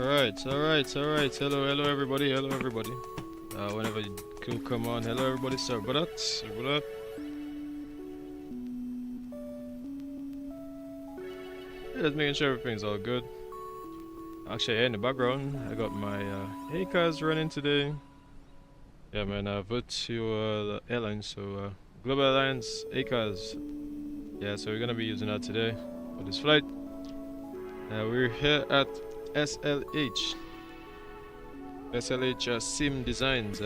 Alright. Hello everybody. Whenever you could come on. Hello everybody. Sorry about that. Yeah, just making sure everything's all good. Actually, in the background, I got my ACAS running today. Yeah, man, virtual airlines, so Global Alliance ACAS. Yeah, so we're gonna be using that today for this flight. We're here at SLH Sim Designs,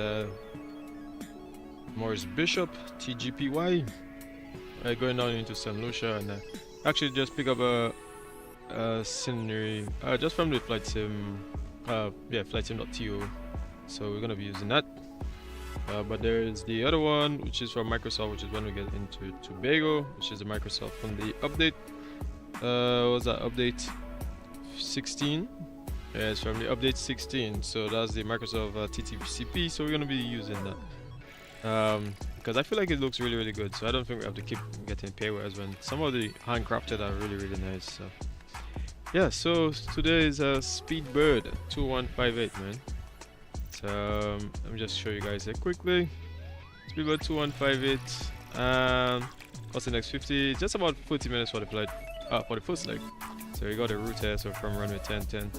Maurice Bishop, TGPY. Going down into Saint Lucia, and actually just pick up a scenery just from the FlightSim, FlightSim.to. So we're gonna be using that. But there is the other one, which is from Microsoft, which is when we get into Tobago, which is the Microsoft from the update. What was that update? 16. Yeah, it's from the update 16. So that's the Microsoft TTCP. So we're gonna be using that because I feel like it looks really good. So I don't think we have to keep getting paywares when some of the handcrafted are really nice. So yeah, so today is a Speedbird 2158, man. So let me just show you guys here quickly. Speedbird 2158, costing X50, just about 40 minutes for the flight, for the first leg. So we got a route here, so from runway 1010.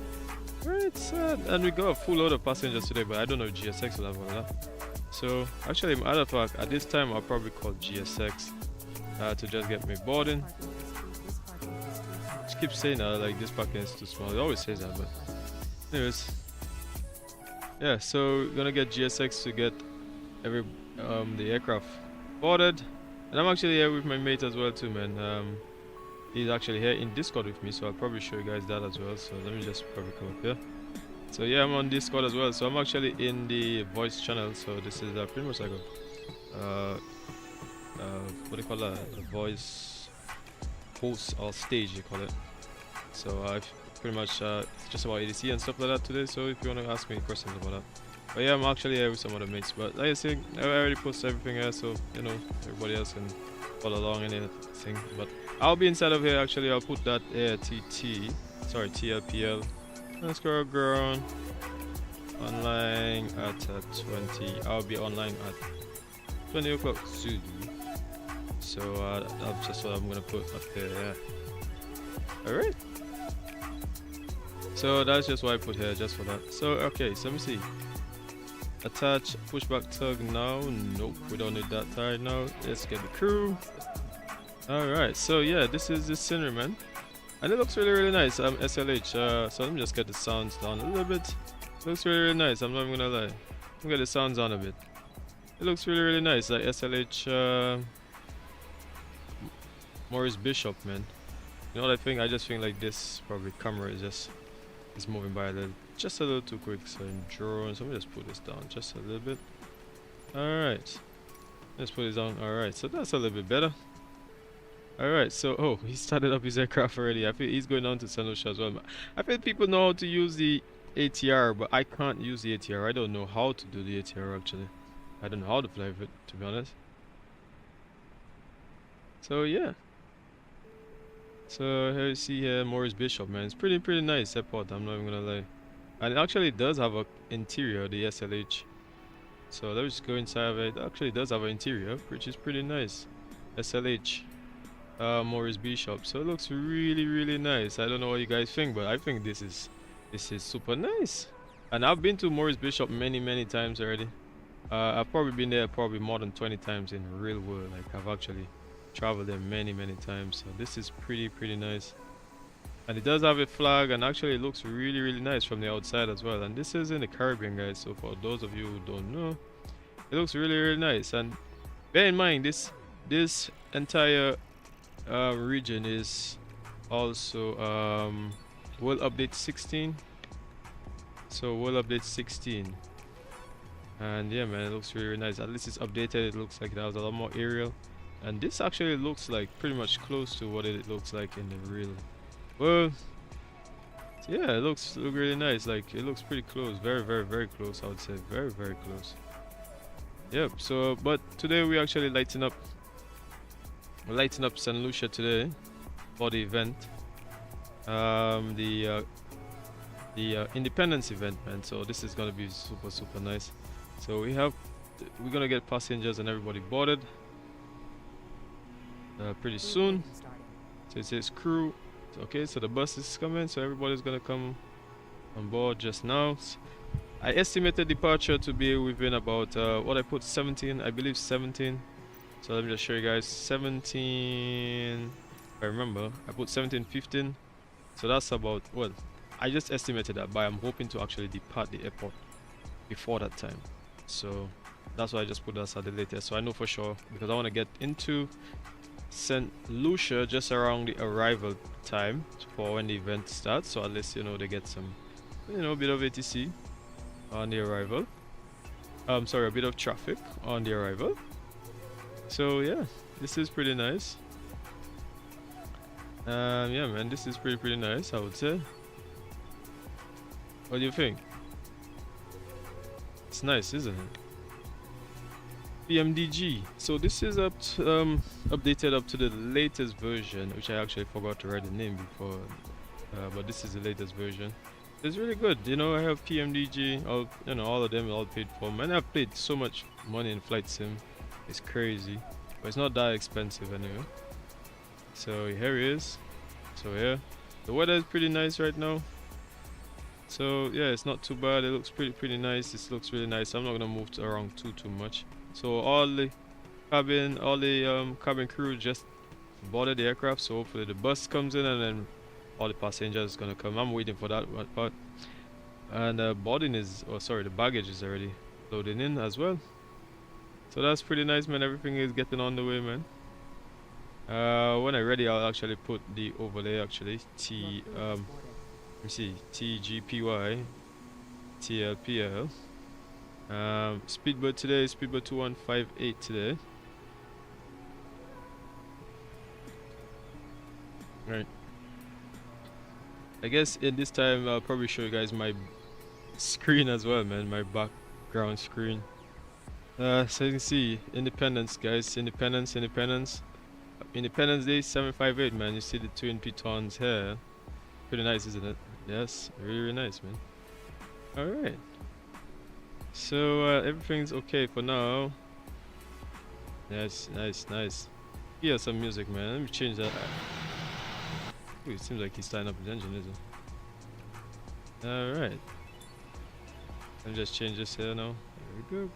Right, and we got a full load of passengers today, but I don't know if GSX will have all that. So actually, matter of fact, at this time I'll probably call GSX to just get me boarding. Just keep saying that, like this parking is too small. It always says that, but anyways. Yeah, so we're gonna get GSX to get the aircraft boarded, and I'm actually here with my mate as well too, man. He's actually here in Discord with me, so I'll probably show you guys that as well. So let me just probably come up here. So yeah, I'm on Discord as well. So I'm actually in the voice channel. So this is pretty much like a what do you call that? A voice host or stage, you call it. So I've pretty much it's just about ATC and stuff like that today. So if you want to ask me questions about that, but yeah, I'm actually here with some other mates. But like I said, I already posted everything here, so you know everybody else can follow along and anything. But I'll be inside of here. Actually, I'll put that TLPL. Let's go ground online at 20. I'll be online at 20 o'clock soon. So that's just what I'm gonna put up there. Yeah. All right. So that's just what I put here, just for that. So okay, so let me see. Attach pushback tug now. Nope, we don't need that right now. Let's get the crew. All right, so yeah, this is the scenery, man, and it looks really nice. SLH. So let me just get the sounds down a little bit. It looks really nice. I'm not even gonna lie. Let me get the sounds on a bit. It looks really nice. Like SLH Maurice Bishop, man. You know what I think? I just think like this probably camera is moving by just a little too quick. So in drone, so let me just put this down just a little bit. Alright, let's put it down. Alright, so that's a little bit better. Alright, so oh, he started up his aircraft already. I feel he's going down to Saint Lucia as well. I feel people know how to use the ATR, but I can't use the ATR. I don't know how to do the ATR actually. I don't know how to fly with it, to be honest. So yeah. So here you see here Maurice Bishop, man. It's pretty nice airport, I'm not even gonna lie. And it actually does have an interior, the SLH. So let's just go inside of it. It actually does have an interior, which is pretty nice. SLH Maurice Bishop. So it looks really nice. I don't know what you guys think, but I think this is super nice. And I've been to Maurice Bishop many times already. I've probably been there probably more than 20 times in real world. Like I've actually traveled there many times. So this is pretty nice, and it does have a flag, and actually it looks really nice from the outside as well. And this is in the Caribbean, guys, so for those of you who don't know, it looks really nice. And bear in mind, this entire region is also World Update 16. So World Update 16, and yeah, man, it looks really nice. At least it's updated. It looks like it has a lot more aerial. And this actually looks like pretty much close to what it looks like in the real world. So yeah, it looks really nice. Like it looks pretty close, very close. I would say very close. Yep. So, but today we actually lighting up Saint Lucia today for the event. The the Independence event, man. So this is gonna be super nice. So we're gonna get passengers and everybody boarded pretty soon. So it says crew. Okay, so the bus is coming, so everybody's gonna come on board just now. I estimated departure to be within about what I put 17, I believe 17. So let me just show you guys 17. I remember I put 17:15. So that's about, well, I just estimated that, but I'm hoping to actually depart the airport before that time. So that's why I just put that at the latest. So I know for sure, because I want to get into Saint Lucia just around the arrival time for when the event starts. So at least, you know, they get some, you know, a bit of ATC on the arrival. Sorry, a bit of traffic on the arrival. So yeah, this is pretty nice. Yeah, man, this is pretty nice, I would say. What do you think? It's nice, isn't it? PMDG. So this is updated up to the latest version, which I actually forgot to write the name before. But this is the latest version. It's really good. You know, I have PMDG. All of them all paid for. Man, I've paid so much money in flight sim. It's crazy, but it's not that expensive anyway. So here it is. So yeah, the weather is pretty nice right now. So yeah, it's not too bad. It looks pretty nice. This looks really nice. I'm not gonna move around too much. So all the cabin crew just boarded the aircraft. So hopefully the bus comes in and then all the passengers gonna come. I'm waiting for that part. And boarding is, oh sorry, the baggage is already loading in as well. So that's pretty nice, man. Everything is getting on the way, man. When I'm ready, I'll actually put the overlay. Actually, let me see, TGPY, TLPL. Speedbird today, Speedbird 2158 today. Right. I guess in this time I'll probably show you guys my screen as well, man. My background screen. So you can see Independence, guys. Independence Day 758, man. You see the twin pitons here. Pretty nice, isn't it? Yes, really nice, man. Alright. So everything's okay for now. Yes, nice. Here's some music, man. Let me change that. Ooh, it seems like he's starting up his engine, isn't it? Alright. Let me just change this here now. There we go.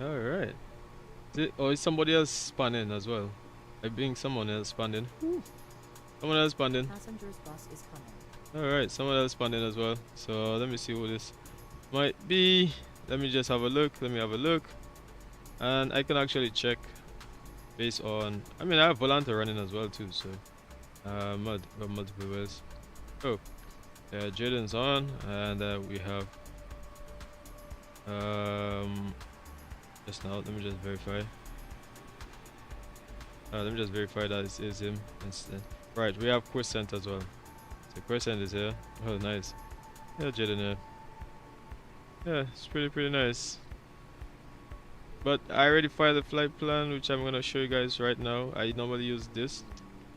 Alright. Is somebody else spanning as well? I think someone else spanning. Someone else spanning. Passenger's bus is coming. Alright, someone else spanning as well. So let me see who this might be. Let me just have a look. And I can actually check based on, I mean, I have Volanta running as well too, so multiple ways. Oh, yeah, Jaden's on, and we have just now. Let me just verify. Let me just verify that it is him instead. Right, we have Crescent as well. So Crescent is here. Oh, nice. Yeah, Jaden here. Yeah, it's pretty nice. But I already filed the flight plan, which I'm gonna show you guys right now. I normally use this.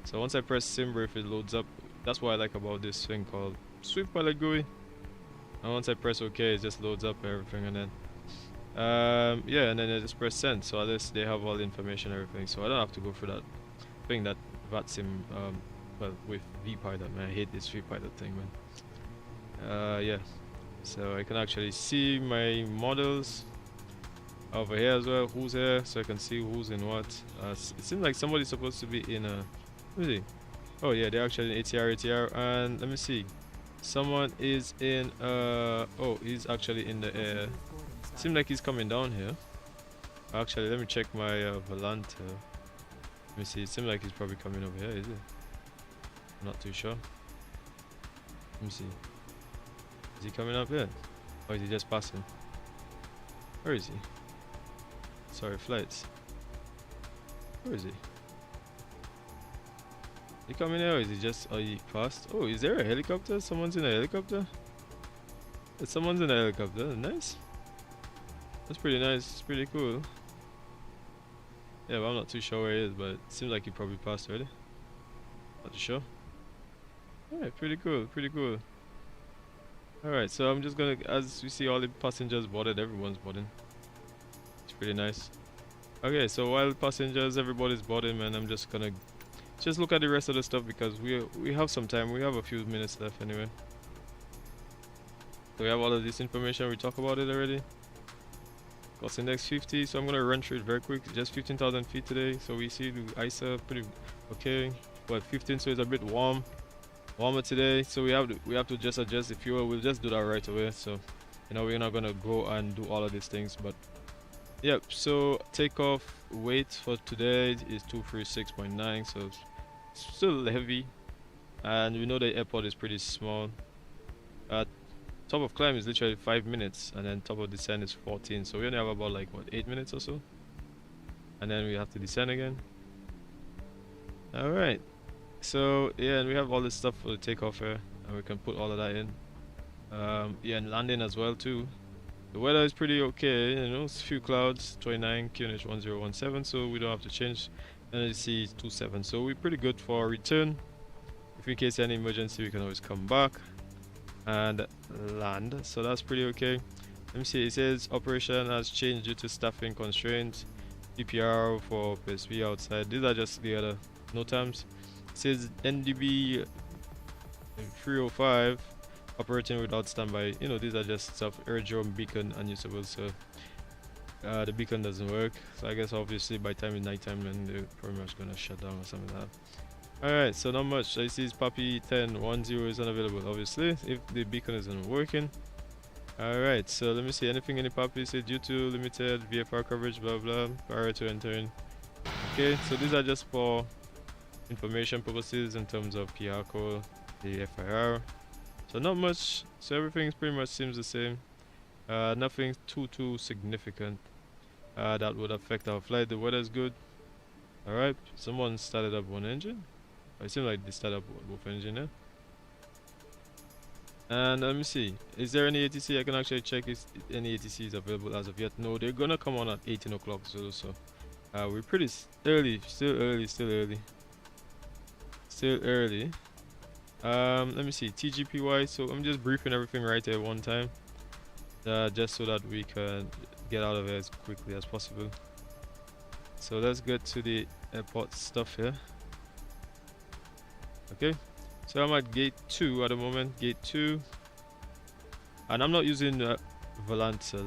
So once I press SimBrief, it loads up. That's what I like about this thing called SwiftBus GUI. And once I press OK, it just loads up everything, and then yeah, and then I just press send. So at least they have all the information, everything. So I don't have to go through that thing that VATSIM well, with VPilot, man. I hate this VPilot thing, man. Yeah. So I can actually see my models over here as well, who's here, so I can see who's in what. It seems like somebody's supposed to be in a, let me see. Oh yeah, they're actually in ATR, and let me see, someone is in oh, he's actually in the air. Seems like he's coming down here. Actually, let me check my Volanta. Let me see, it seems like he's probably coming over here, is it? I'm not too sure. Let me see, is he coming up here, or is he just passing? Where is he? Sorry, flights. Where is he? He coming here, or is he just, oh, he passed? Oh, is there a helicopter? Someone's in a helicopter? Someone's in a helicopter. Nice. That's pretty nice. It's pretty cool. Yeah, but I'm not too sure where he is, but it seems like he probably passed already. Not too sure. Alright, pretty cool, pretty cool. Alright, so I'm just gonna, as we see all the passengers boarded, everyone's boarding. It's pretty nice. Okay, so while passengers, everybody's boarding, man, I'm just gonna just look at the rest of the stuff because we have some time. We have a few minutes left anyway. So we have all of this information. We talked about it already. Cost index 50, so I'm gonna run through it very quick. Just 15,000 feet today. So we see the ISA pretty okay. But 15, so it's a bit warmer today. So we have to just adjust the fuel. We'll just do that right away. So you know we're not gonna go and do all of these things, but yep. So takeoff weight for today is 236.9. So it's still heavy, and we know the airport is pretty small. Top of climb is literally 5 minutes, and then top of descent is 14. So we only have about like what 8 minutes or so, and then we have to descend again. All right. So yeah, and we have all this stuff for the takeoff here, and we can put all of that in. Yeah, and landing as well too. The weather is pretty okay, you know, it's a few clouds, 29 QNH 1017, so we don't have to change. NLC is 27, so we're pretty good for return. If in case any emergency, we can always come back and land, so that's pretty okay. Let me see, it says operation has changed due to staffing constraints. PPR for PSV outside, these are just the other no terms. It says NDB 305 operating without standby. You know, these are just stuff. Aerodrome beacon unusable, so the beacon doesn't work. So I guess obviously by time it's nighttime, then they're pretty much gonna shut down or something like that. Alright, so not much. I see Papi 1010 is unavailable, obviously, if the beacon isn't working. Alright, so let me see. Anything in the Papi say due to limited VFR coverage, blah blah, prior to entering. Okay, so these are just for information purposes in terms of Piarco, the FIR. So not much. So everything pretty much seems the same. Nothing too significant that would affect our flight. The weather is good. Alright, someone started up one engine. It seems like they started up both engine there. And let me see, is there any ATC? I can actually check if any ATC is available as of yet. No, they're gonna come on at 18 o'clock, so we're pretty early, still early. Let me see, TGPY, so I'm just briefing everything right at one time, just so that we can get out of it as quickly as possible. So let's get to the airport stuff here. Okay, so I'm at gate 2 at the moment, gate 2, and I'm not using Volant. So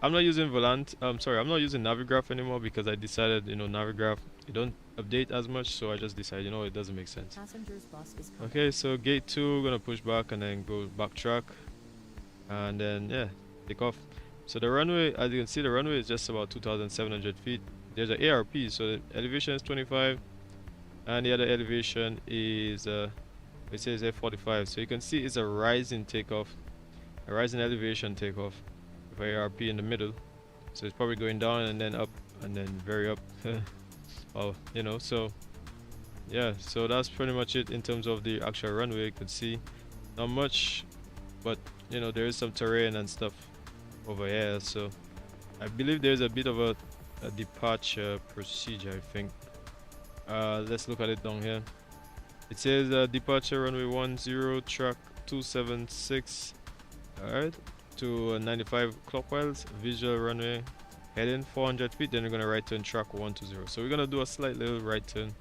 I'm not using Volant. I'm not using Navigraph anymore because I decided, you know, Navigraph, you don't update as much, so I just decided, you know, it doesn't make sense. Passengers bus is coming. Okay, so gate 2, we're gonna push back and then go backtrack, and then yeah, take off. So the runway, as you can see, the runway is just about 2,700 feet. There's an ARP, so the elevation is 25, and the other elevation is it says F45. So you can see it's a rising takeoff, a rising elevation takeoff with ARP in the middle. So it's probably going down and then up and then very up. Oh, you know, so yeah, so that's pretty much it in terms of the actual runway. You could see not much, but you know, there is some terrain and stuff over here. So I believe there's a bit of a departure procedure, I think. Let's look at it down here. It says departure runway 10, track 276, alright, to 95 clockwise, visual runway, heading 400 feet, then we're gonna right turn track 120. So we're gonna do a slight little right turn,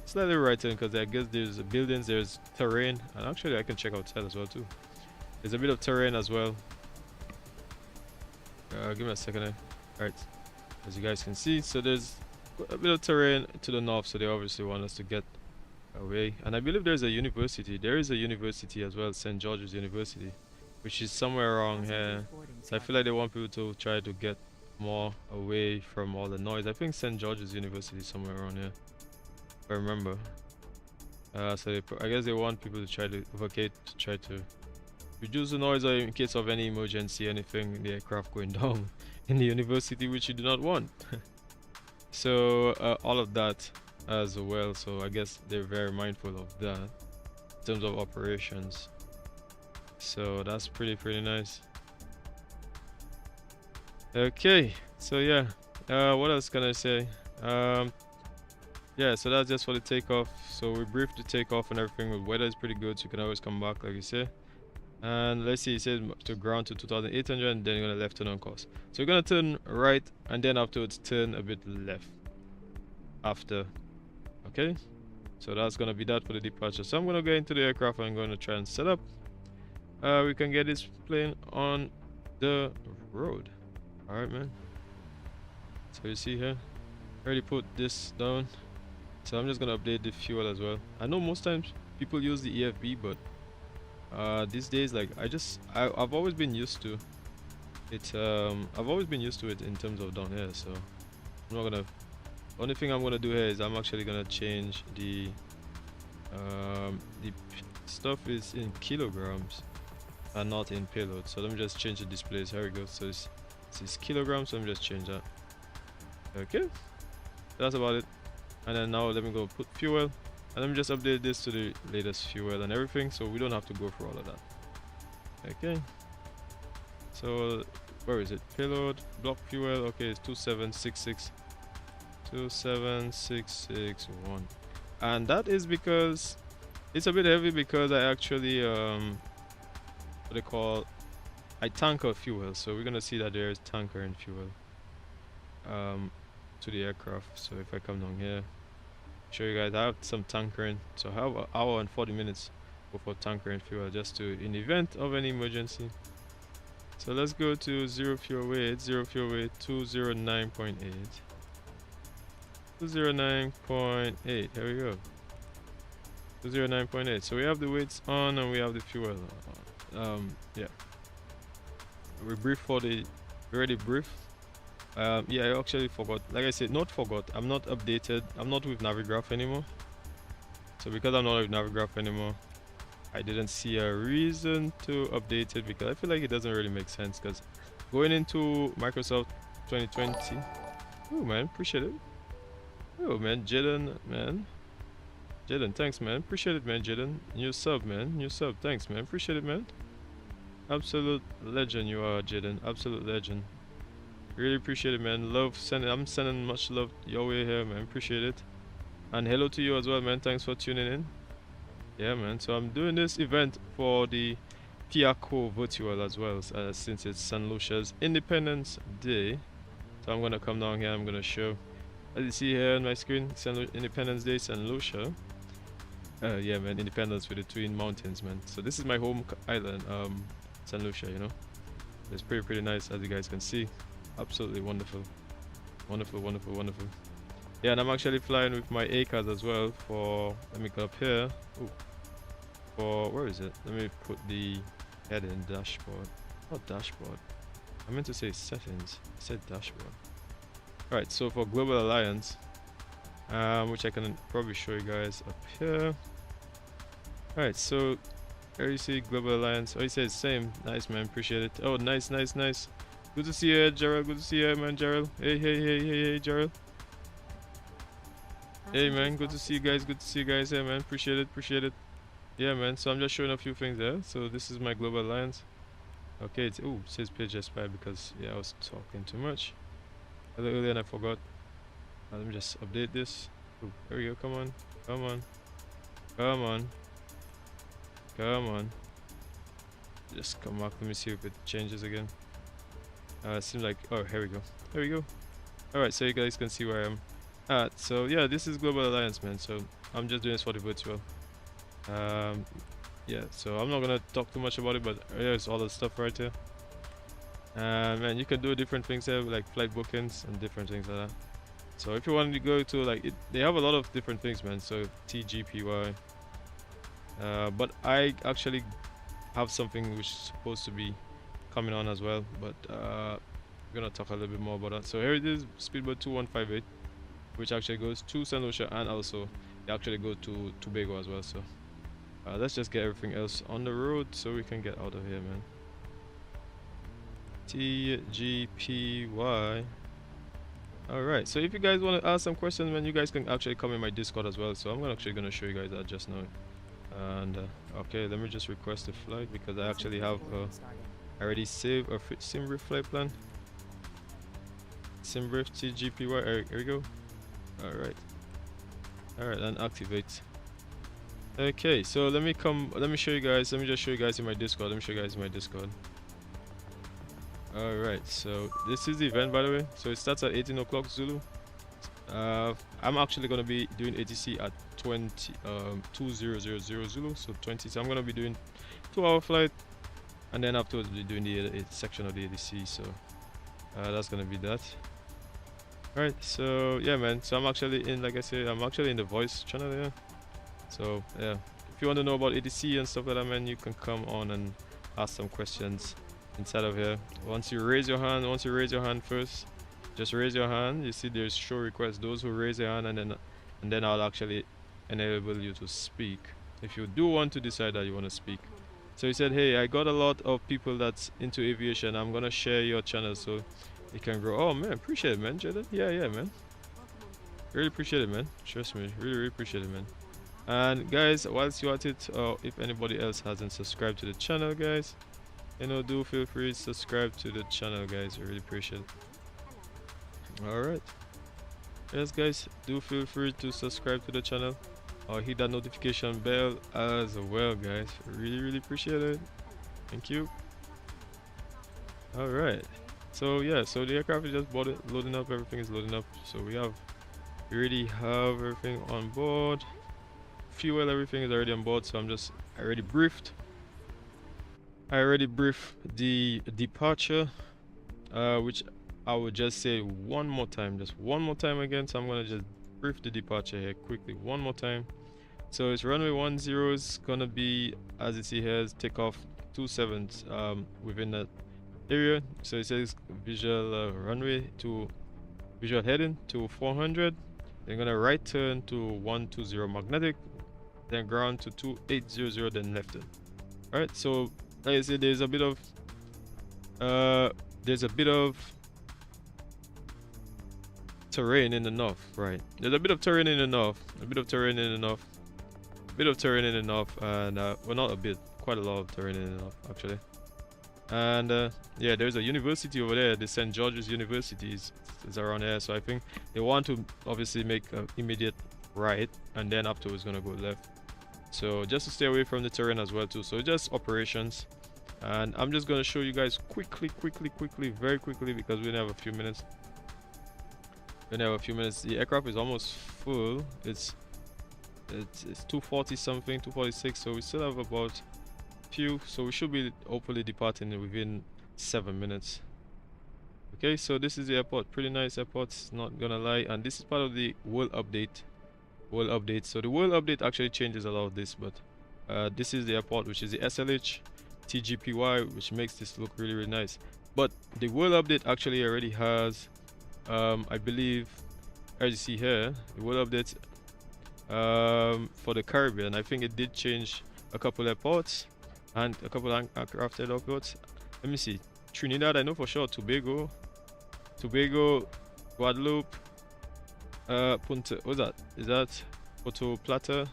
because I guess there's buildings, there's terrain, and actually I can check outside as well too. There's a bit of terrain as well. Give me a second. Alright, as you guys can see, so there's a bit of terrain to the north, so they obviously want us to get away. And I believe there's a university. There is a university as well, St. George's University, which is somewhere around here. So I feel like they want people to try to get more away from all the noise. I think St. George's University is somewhere around here, if I remember. So I guess they want people to try to evacate, to try to reduce the noise, or in case of any emergency, anything, the aircraft going down in the university, which you do not want. So all of that as well. So I guess they're very mindful of that in terms of operations. So that's pretty nice. Okay, so yeah, what else can I say? yeah, so that's just for the takeoff. So we briefed the takeoff and everything. The weather is pretty good, so you can always come back, like you say. And let's see, it says to ground to 2,800, and then you're gonna left turn on course. So you're gonna turn right, and then afterwards turn a bit left after. Okay, so that's gonna be that for the departure. So I'm gonna go into the aircraft and I'm gonna try and set up. We can get this plane on the road. All right, man. So you see here, I already put this down. So I'm just gonna update the fuel as well. I know most times people use the EFB, but these days, like I've always been used to it. I've always been used to it in terms of down here. So I'm not gonna. Only thing I'm gonna do here is I'm actually gonna change the stuff is in kilograms and not in payload. So let me just change the displays. Here we go. So it's kilograms. So let me just change that. Okay, that's about it. And then now let me go put fuel, and let me just update this to the latest fuel and everything, so we don't have to go through all of that. Okay, so where is it? Payload block fuel. Okay, it's 27661, and that is because it's a bit heavy, because I actually what they call, I tanker fuel. So we're gonna see that there is tanker and fuel to the aircraft. So if I come down here, show you guys, I have some tankering. So I have an hour and 40 minutes before tankering fuel, just to, in the event of any emergency. So let's go to zero fuel weight 209.8. 209.8, here we go. 209.8. So we have the weights on and we have the fuel on. Yeah, we already briefed. Yeah, I actually forgot. Like I said, not forgot. I'm not updated. I'm not with Navigraph anymore. So because I'm not with Navigraph anymore, I didn't see a reason to update it, because I feel like it doesn't really make sense. Because going into Microsoft 2020, oh man, appreciate it. Oh man, Jaden, man. Jaden, thanks man. Appreciate it, man. Jaden, new sub, man. New sub, thanks, man. Appreciate it, man. Absolute legend you are, Jaden. Absolute legend. Really appreciate it, man. I'm sending much love your way here, man. Appreciate it. And hello to you as well, man. Thanks for tuning in. Yeah, man. So I'm doing this event for the Piarco virtual as well, since it's Saint Lucia's Independence Day. So I'm gonna come down here. I'm gonna show, as you see here on my screen, Independence Day, Saint Lucia. Yeah, man. Independence with the Twin Mountains, man. So this is my home island, Saint Lucia. You know, it's pretty nice, as you guys can see. Absolutely wonderful. Wonderful. Yeah, and I'm actually flying with my ACAS as well for, let me go up here. Ooh. For, where is it? Let me put the head in dashboard. Not dashboard. I meant to say settings. I said dashboard. Alright, so for Global Alliance, which I can probably show you guys up here. Alright, so here you see Global Alliance. Oh, he says same. Nice, man. Appreciate it. Oh, nice. Good to see you, Gerald. Good to see you, man, Gerald. Hey, Gerald. Hey, man. Good to see you guys. Hey, man. Appreciate it. Yeah, man. So I'm just showing a few things there. So this is my Global Alliance. Okay. It says page expired because, yeah, I was talking too much a little earlier and I forgot. Let me just update this. Ooh, there we go. Come on. Just come back. Let me see if it changes again. It seems like, oh, here we go. Alright, so you guys can see where I am at. So yeah, this is Global Alliance, man. So I'm just doing this for the virtual. Yeah, so I'm not gonna talk too much about it, but here's all the stuff right here. Man, you can do different things here, like flight bookings and different things like that. So if you want to go to, like, they have a lot of different things, man. So TGPY, but I actually have something which is supposed to be coming on as well, but we're gonna talk a little bit more about that. So here it is, Speedboat 2158, which actually goes to Saint Lucia, and also they actually go to Tobago as well. So let's just get everything else on the road so we can get out of here, man. TGPY. Alright, so if you guys want to ask some questions, man, you guys can actually come in my Discord as well. So I'm actually gonna show you guys that just now. And okay, let me just request a flight, because I actually have I already saved a SimBrief flight plan. SimBrief TGPY. Here we go. Alright. All right, and activate. Okay, so let me show you guys. Let me just show you guys in my Discord. Let me show you guys in my Discord. All right, so this is the event, by the way. So it starts at 18 o'clock Zulu. I'm actually gonna be doing ATC at 2000 Zulu, so 20. So I'm gonna be doing 2-hour flight, and then afterwards we'll be doing the section of the ATC. So that's gonna be that. All right, so yeah, man. So I'm actually in, like I said, I'm actually in the voice channel here. So yeah, if you want to know about ATC and stuff like that, man, you can come on and ask some questions inside of here. Once you raise your hand first, just raise your hand. You see there's show request. Those who raise their hand, and then I'll actually enable you to speak if you do want to decide that you want to speak. So he said, hey, I got a lot of people that's into aviation. I'm gonna share your channel so it can grow. Oh man, appreciate it, man. Jaden. Yeah, man. Really appreciate it, man. Trust me, really appreciate it, man. And guys, whilst you're at it, if anybody else hasn't subscribed to the channel, guys, you know, do feel free to subscribe to the channel, guys. I really appreciate it. All right, yes, guys, do feel free to subscribe to the channel or hit that notification bell as well, guys. Really appreciate it. Thank you. All right, so yeah, so the aircraft is just loading up. Everything is loading up. So we already have everything on board. Fuel, everything is already on board. So I already briefed the departure, which I would just say one more time again. So I'm gonna just brief the departure here quickly one more time. So it's runway 10 is gonna be, as you see here, is takeoff 27 within that area. So it says visual runway to visual heading to 400. They're gonna right turn to 120 magnetic, then ground to 2800, then left it. All right, so like I said, there's a bit of terrain in the north, right? There's a bit of terrain in the north, and well, not a bit, quite a lot of terrain in the north actually. And yeah, there's a university over there. The St. George's University is around there, so I think they want to obviously make an immediate right, and then afterwards gonna go left. So just to stay away from the terrain as well too. So just operations, and I'm just gonna show you guys quickly, very quickly, because we only have a few minutes. The aircraft is almost full. It's 240 something, 246. So we still have about few. So we should be hopefully departing within 7 minutes. Okay, so this is the airport. Pretty nice airport, not gonna lie. And this is part of the world update. So the world update actually changes a lot of this, but this is the airport, which is the SLH TGPY, which makes this look really nice. But the world update actually already has I believe, as you see here, the world update for the Caribbean. I think it did change a couple airports and a couple aircraft airports. Let me see. Trinidad, I know for sure. Tobago, Guadeloupe, Punta, what's that? Is that Puerto Plata?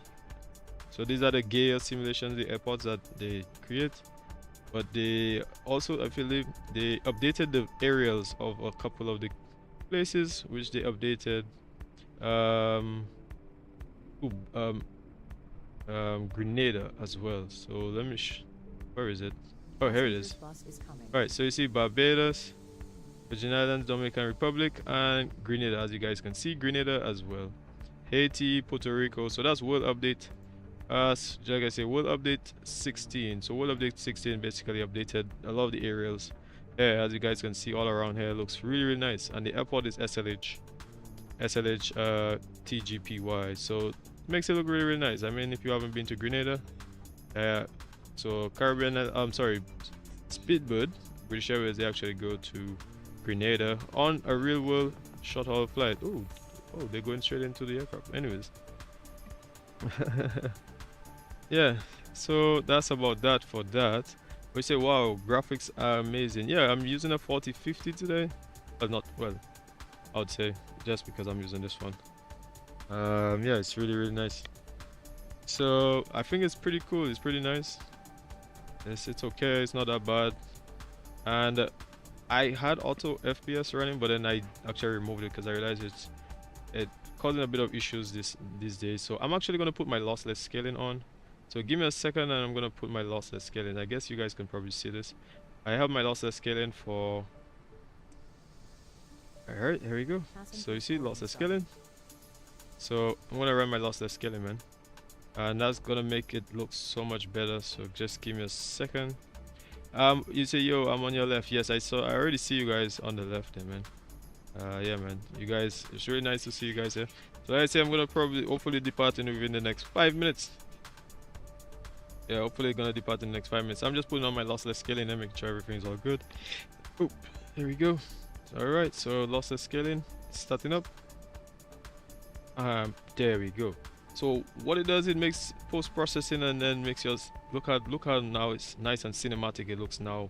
So these are the Gale simulations, the airports that they create. But they also, I believe, they updated the aerials of a couple of the places, which they updated Grenada as well. So let me where is it? Oh, here it is. Alright, so you see Barbados, Virgin Islands, Dominican Republic, and Grenada, as you guys can see. Grenada as well, Haiti, Puerto Rico. So that's world update, like I say, world update 16. So world update 16 basically updated a lot of the aerials. Yeah, as you guys can see all around here, looks really nice. And the airport is SLH TGPY, so it makes it look really nice. I mean, if you haven't been to Grenada, so Caribbean, I'm sorry, Speedbird, British Airways, they actually go to Grenada on a real world short haul flight. Oh, they're going straight into the aircraft. Anyways, yeah, so that's about that for that. We say, wow, graphics are amazing. Yeah, I'm using a 4050 today, but not, well, I would say just because I'm using this one. Yeah, it's really nice. So I think it's pretty cool. It's pretty nice. It's okay. It's not that bad. And I had auto FPS running, but then I actually removed it because I realized it causing a bit of issues these days. So I'm actually gonna put my lossless scaling on. So give me a second and I'm gonna put my lossless scaling. I guess you guys can probably see this. I have my lossless scaling for. Alright, here we go. So you see lossless scaling. So I'm gonna run my lossless scaling, man. And that's gonna make it look so much better. So just give me a second. You say, yo, I'm on your left. Yes, I already see you guys on the left there, man. Yeah, man, you guys, it's really nice to see you guys here. So like I say, I'm gonna hopefully depart within the next 5 minutes. Yeah, hopefully gonna depart in the next 5 minutes. I'm just putting on my lossless scaling and making sure everything's all good. Oh, here we go. Alright, so lossless scaling starting up. There we go. So what it does, it makes post-processing and then makes yours look how now it's nice and cinematic it looks now.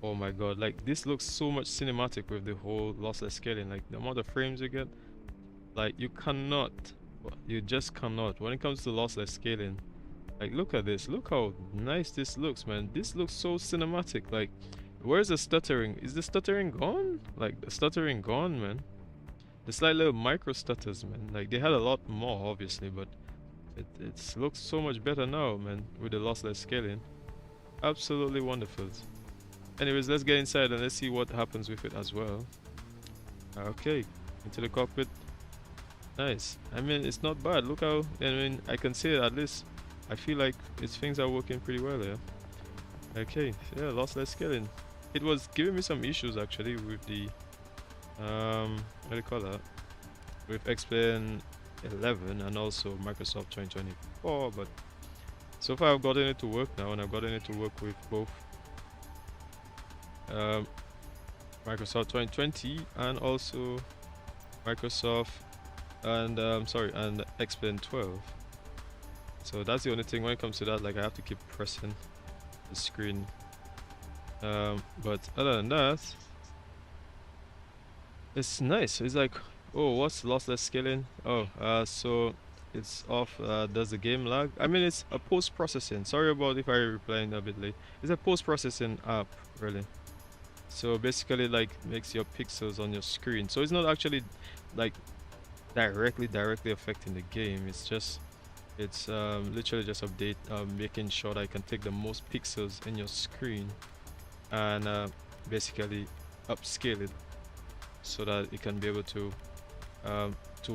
Oh my god, like this looks so much cinematic with the whole lossless scaling. Like the amount of frames you get, like you just cannot when it comes to lossless scaling. Like look at this, look how nice this looks, man. This looks so cinematic. Like where's the stuttering? Is the stuttering gone? Like the stuttering gone, man. It's like little micro stutters, man. Like they had a lot more obviously, but it looks so much better now, man, with the lossless scaling. Absolutely wonderful. Anyways, let's get inside and let's see what happens with it as well. Okay, into the cockpit. Nice. I mean, it's not bad. Look how, I mean, I can say at least I feel like things are working pretty well here. Okay, yeah, lossless scaling. It was giving me some issues actually with the what do you call that? With Xplane 11 and also Microsoft 2024, but so far I've gotten it to work now, and I've gotten it to work with both Microsoft 2020 and also Microsoft and and Xplane 12. So that's the only thing when it comes to that. Like I have to keep pressing the screen. But other than that, it's nice. It's like, oh, what's lossless scaling? Oh, so it's off. Does the game lag? I mean, it's a post-processing. Sorry about if I replying a bit late. It's a post-processing app, really. So basically, like, makes your pixels on your screen. So it's not actually like directly affecting the game. It's just, it's literally just making sure that I can take the most pixels in your screen and basically upscale it, so that it can be able to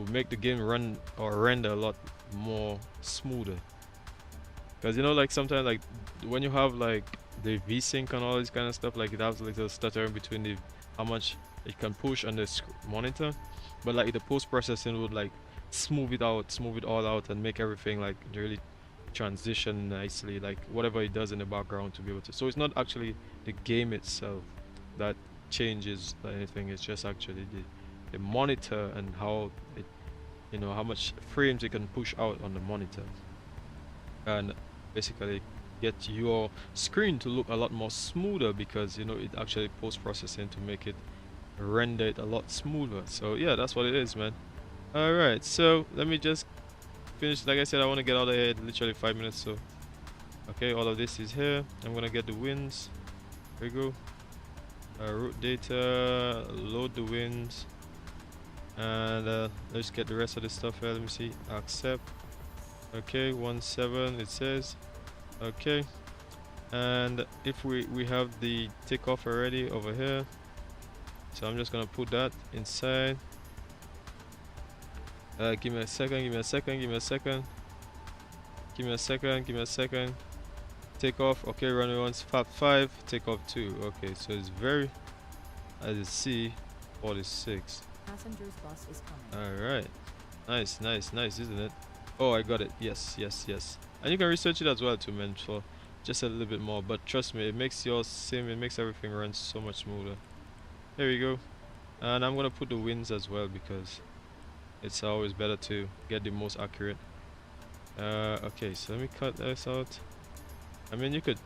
make the game run or render a lot more smoother. Because you know, like sometimes like when you have like the VSync and all this kind of stuff, like it has a little stutter in between the how much it can push on the monitor, but like the post-processing would like smooth it all out and make everything like really transition nicely, like whatever it does in the background to be able to. So it's not actually the game itself that changes anything. It's just actually the monitor and how it, you know, how much frames it can push out on the monitor, and basically get your screen to look a lot more smoother, because you know it actually post-processing to make it render it a lot smoother. So yeah, that's what it is, man. All right, so let me just finish. Like I said, I want to get out of here in literally 5 minutes. So okay, all of this is here. I'm gonna get the wins. There we go. Route data, load the wins, and let's get the rest of the stuff here. Let me see. Accept. Okay, 17 it says. Okay, and if we have the takeoff already over here, so I'm just gonna put that inside. Give me a second, give me a second, give me a second, give me a second, give me a second. Takeoff. Okay, runway 1 flap 5, takeoff 2. Okay, so it's very, as you see, 46. Passenger's bus is coming. All right, nice, nice, nice, isn't it? Oh, I got it. Yes, yes, yes. And you can research it as well too, man, for just a little bit more. But trust me, it makes your sim, it makes everything run so much smoother. There we go. And I'm gonna put the wins as well, because it's always better to get the most accurate. Okay, so let me cut this out. I mean, you could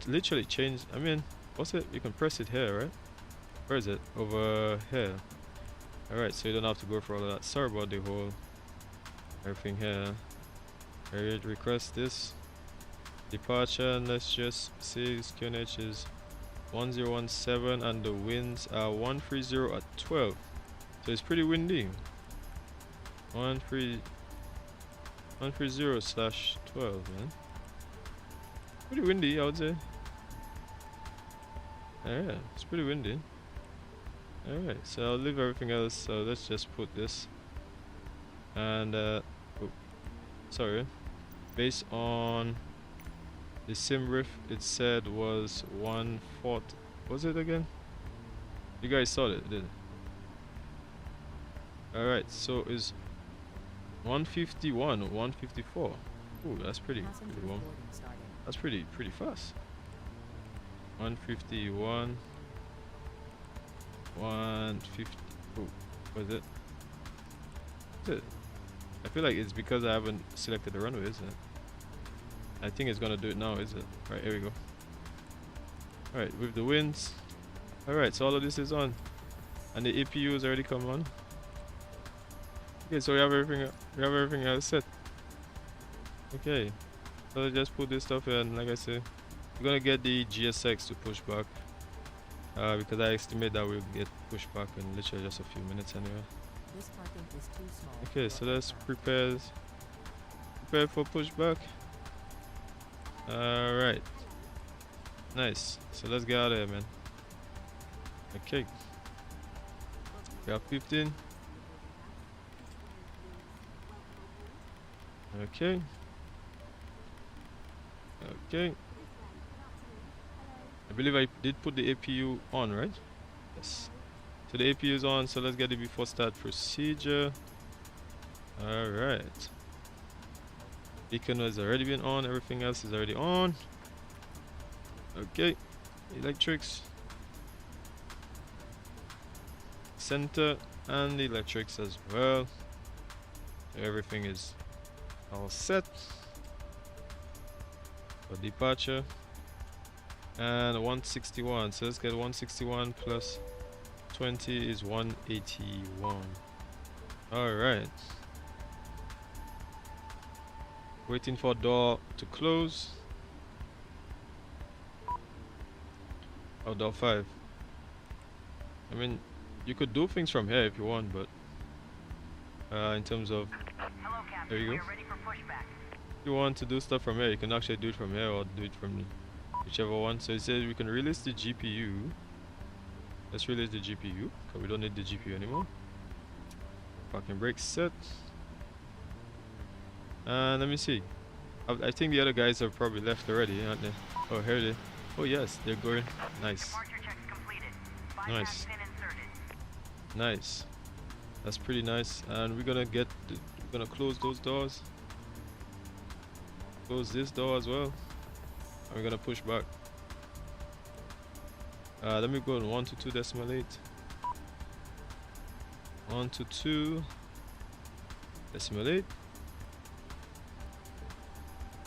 literally change. I mean, what's it? You can press it here, right? Where is it? Over here. All right, so you don't have to go for all of that. Sorry about the whole everything here. Request this departure, and let's just see QNH is 1017 and the winds are 130 at 12. So it's pretty windy. 130/12, man. Pretty windy, I would say. Yeah, it's pretty windy. Alright, so I'll leave everything else. So let's just put this. And, oh, sorry. Based on the sim riff, it said was 1/4. Was it again? You guys saw it, didn't it? Alright, so is 151 or 154. Ooh, that's pretty warm. That's pretty fast. 151, 150. Oh, was it? Is it? I feel like it's because I haven't selected the runway, isn't it? I think it's gonna do it now, is it? Right, here we go. Alright, with the winds. Alright, so all of this is on. And the APU has already come on. Okay, so we have everything else set. Okay. So let's just put this stuff in. Like I said, we're gonna get the GSX to push back. Because I estimate that we'll get pushed back in literally just a few minutes anyway. This parking is too small. Okay, so let's prepare for pushback. Alright. Nice. So let's get out of here, man. Okay. We have 15. Okay. Okay. I believe I did put the APU on, right? Yes. So the APU is on, so let's get it before start procedure. Alright. Beacon has already been on, everything else is already on. Okay. Electrics. Center and the electrics as well. Everything is all set for departure. And 161, so let's get 161 plus 20 is 181. Alright. Waiting for door to close. Oh, door 5. I mean, you could do things from here if you want, but in terms of, Hello, Captain. there you go. We're ready for pushback. If you want to do stuff from here, you can actually do it from here or do it from whichever one. So it says we can release the GPU. Let's release the GPU because we don't need the GPU anymore. Parking brake set. And let me see. I think the other guys have probably left already, aren't they? Oh, here they. Oh yes, they're going. Nice. Departure checks completed. Nice. Bypass pin inserted. Nice. That's pretty nice. And we're gonna close those doors. Close this door as well. And we're gonna push back. Let me go on 1 to 2.8. 1 to 2.8.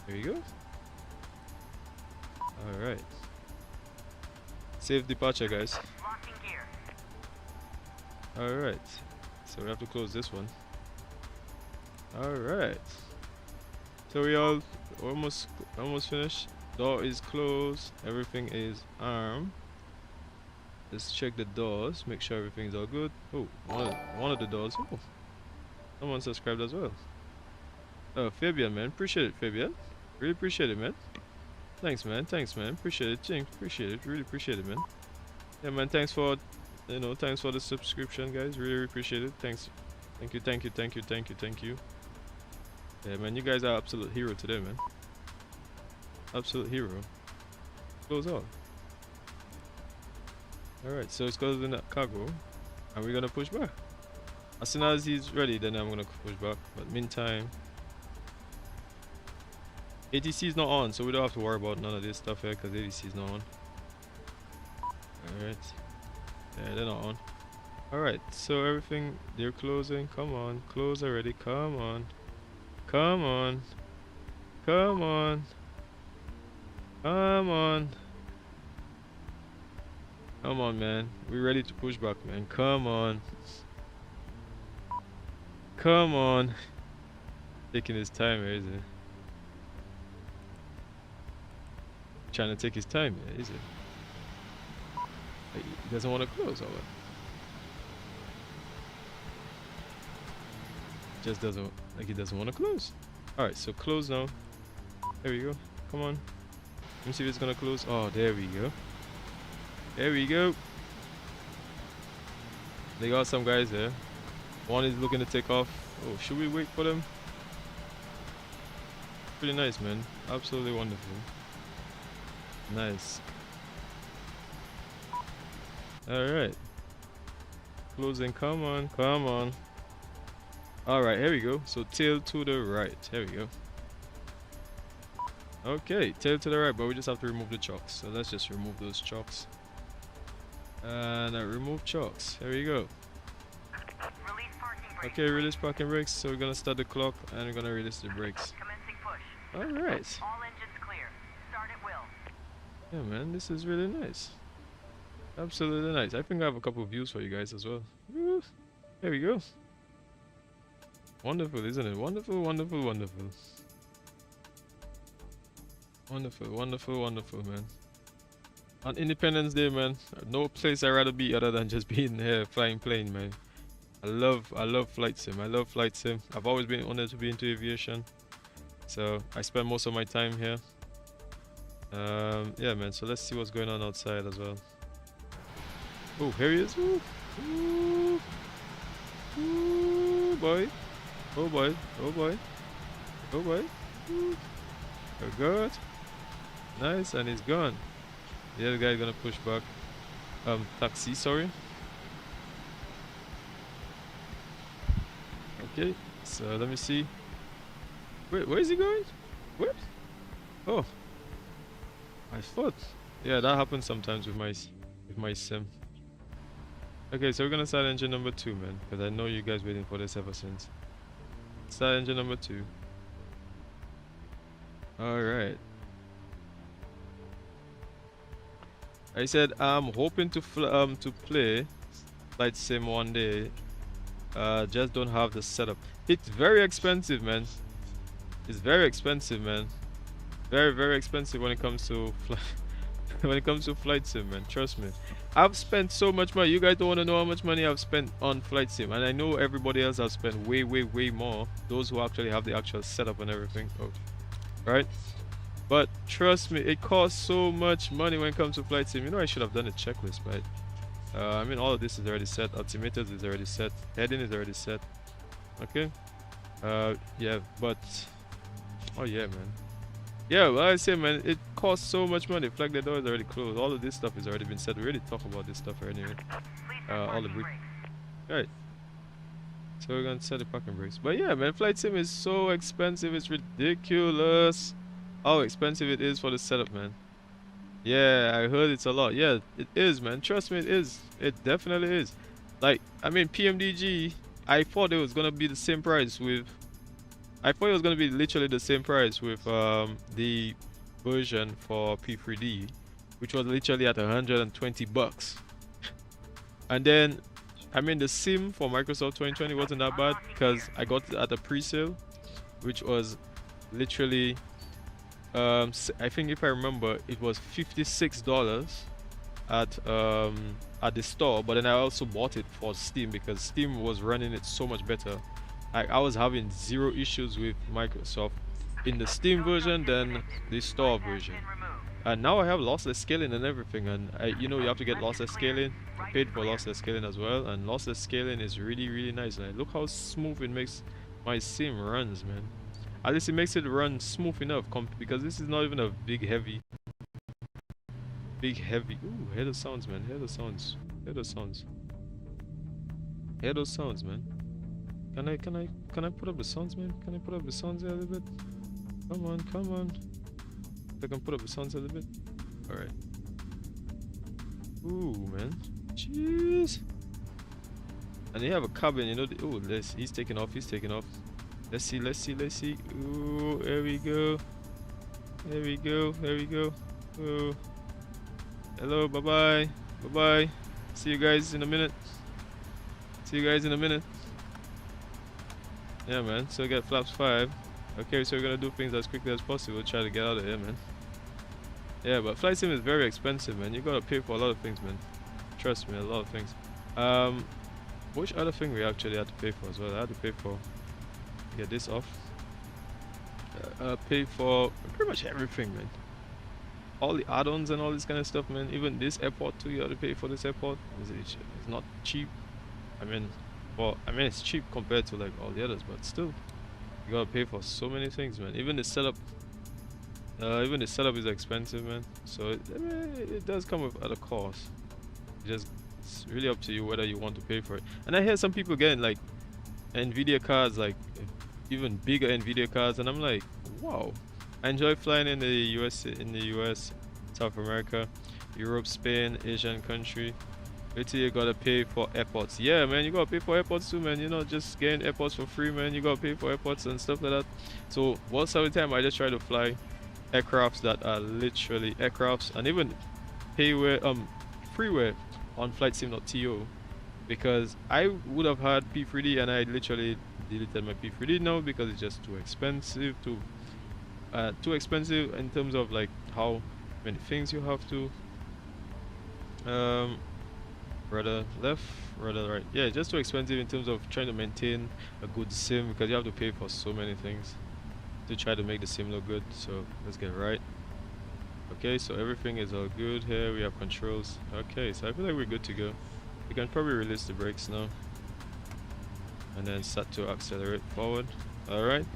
There you go. Alright. Safe departure, guys. Launching gear. Alright. So we have to close this one. Alright. So we all almost finished. Door is closed. Everything is armed. Let's check the doors. Make sure everything's all good. Oh, one of the doors. Oh, someone subscribed as well. Oh, Fabian, man. Appreciate it, Fabian. Really appreciate it, man. Thanks, man. Thanks, man. Appreciate it. Appreciate it. Really appreciate it, man. Yeah, man. Thanks for, thanks for the subscription, guys. Really appreciate it. Thanks. Thank you. Thank you. Thank you. Thank you. Thank you. Yeah, man. You guys are absolute hero today, man. Absolute hero. Close out. Alright, so it's closing that cargo. And we're gonna push back. As soon as he's ready, then I'm gonna push back. But meantime, ATC is not on, so we don't have to worry about none of this stuff here because ATC is not on. Alright. Yeah, they're not on. Alright, so everything, they're closing. Come on, close already. Come on. Come on. Come on. Come on. Come on, man. We're ready to push back, man. Come on. Come on. Taking his time here, isn't it? Trying to take his time here, is it? He doesn't want to close, or what? just doesn't, like, he doesn't want to close. Alright, so close now. There we go. Come on. Let me see if it's gonna close. Oh, there we go. There we go. They got some guys there. One is looking to take off. Oh, should we wait for them? Pretty nice, man. Absolutely wonderful. Nice. Alright. Closing. Come on. Come on. Alright, here we go. So tail to the right. Here we go. Okay, tail to the right, but we just have to remove the chocks. So let's just remove those chocks. And remove chocks. Here we go. Release parking brakes. Okay, release parking brakes. So we're gonna start the clock and we're gonna release the brakes. Commencing push. Alright. All engines clear. Start at will. Yeah, man, this is really nice. Absolutely nice. I think I have a couple of views for you guys as well. Woo. There we go. Wonderful, isn't it? Wonderful, wonderful, wonderful. Wonderful, wonderful, wonderful, man. On Independence Day, man, no place I'd rather be other than just being here flying plane, man. I love flight sim. I love flight sim. I've always been honored to be into aviation, so I spend most of my time here. Yeah, man. So let's see what's going on outside as well. Oh, here he is. Ooh. Ooh. Ooh, boy. Oh boy. Oh boy. Oh boy. Ooh. Oh, good. Nice, and he's gone. The other guy gonna push back. Taxi, sorry. Okay, so let me see. Wait, where is he going? Where? Oh, my foot. Yeah, that happens sometimes with my sim. Okay, so we're gonna start engine number 2, man, because I know you guys waiting for this ever since. Start engine number 2. All right. I said I'm hoping to play flight sim one day. Just don't have the setup. It's very expensive, man. It's very expensive, man. Very, very expensive when it comes to flight sim, man. Trust me. I've spent so much money. You guys don't want to know how much money I've spent on flight sim, and I know everybody else has spent way, way, way more. Those who actually have the actual setup and everything. Oh, right. But trust me, it costs so much money when it comes to flight sim. You know, I should have done a checklist, right? I mean, all of this is already set. Altimeters is already set. Heading is already set. Okay. Yeah, but oh yeah, man. Yeah, well, I say, man, it costs so much money. Flag the door is already closed. All of this stuff has already been set. We already talked about this stuff anyway. All the brakes. Right. So we're gonna set the parking brakes. But yeah, man, flight sim is so expensive. It's ridiculous how expensive it is for the setup, man. Yeah, I heard it's a lot. Yeah, it is, man. Trust me, it is. It definitely is. Like, I mean, PMDG, I thought it was gonna be the same price with. I thought it was gonna be literally the same price with the version for P3D, which was literally at $120. And then, I mean, the sim for Microsoft 2020 wasn't that bad because I got it at a pre-sale, which was literally. I think if I remember, it was $56 at the store, but then I also bought it for Steam because Steam was running it so much better. I was having zero issues with Microsoft in the Steam version than the store version. And now I have lossless scaling and everything, and you know, you have to get lossless scaling. I paid for lossless scaling as well, and lossless scaling is really, really nice. Like, look how smooth it makes my sim runs, man. At least it makes it run smooth enough because this is not even a big heavy. Ooh, hear the sounds, man. Hear the sounds. Hear the sounds. Hear those sounds, man. Can I put up the sounds, man? Can I put up the sounds a little bit? Come on, come on. I can put up the sounds a little bit. All right. Ooh, man. Jeez. And they have a cabin, you know. Oh, he's taking off. He's taking off. Let's see, let's see, let's see. Ooh, there we go. There we go, there we go. Ooh. Hello, bye-bye. Bye-bye. See you guys in a minute. See you guys in a minute. Yeah, man. So we got flaps 5. Okay, so we're gonna do things as quickly as possible. Try to get out of here, man. Yeah, but flight sim is very expensive, man. You gotta pay for a lot of things, man. Trust me, a lot of things. Which other thing we actually had to pay for as well? I had to pay for get this off. Pay for pretty much everything, man. All the add-ons and all this kind of stuff, man. Even this airport too, you have to pay for this airport. It's not cheap. I mean, well, I mean it's cheap compared to like all the others, but still, you gotta pay for so many things, man. Even the setup is expensive, man. So I mean, it does come with at a cost. It's really up to you whether you want to pay for it. And I hear some people getting like Nvidia cards, like even bigger Nvidia cards, and I'm like, wow. I enjoy flying in the US, South America, Europe, Spain, Asian country. Wait till you gotta pay for airports. Yeah, man, you gotta pay for airports too, man. You're not just getting airports for free, man. You gotta pay for airports and stuff like that. So most of the time, I just try to fly aircrafts that are literally aircrafts, and even freeware on flightsim.to, because I would have had P3D and I literally deleted my P3D now because it's just too expensive, too expensive in terms of like how many things you have to rather left, rather right. Yeah, just too expensive in terms of trying to maintain a good sim, because you have to pay for so many things to try to make the sim look good. So let's get right. Okay, so everything is all good here. We have controls. Okay, so I feel like we're good to go. We can probably release the brakes now and then start to accelerate forward. Alright.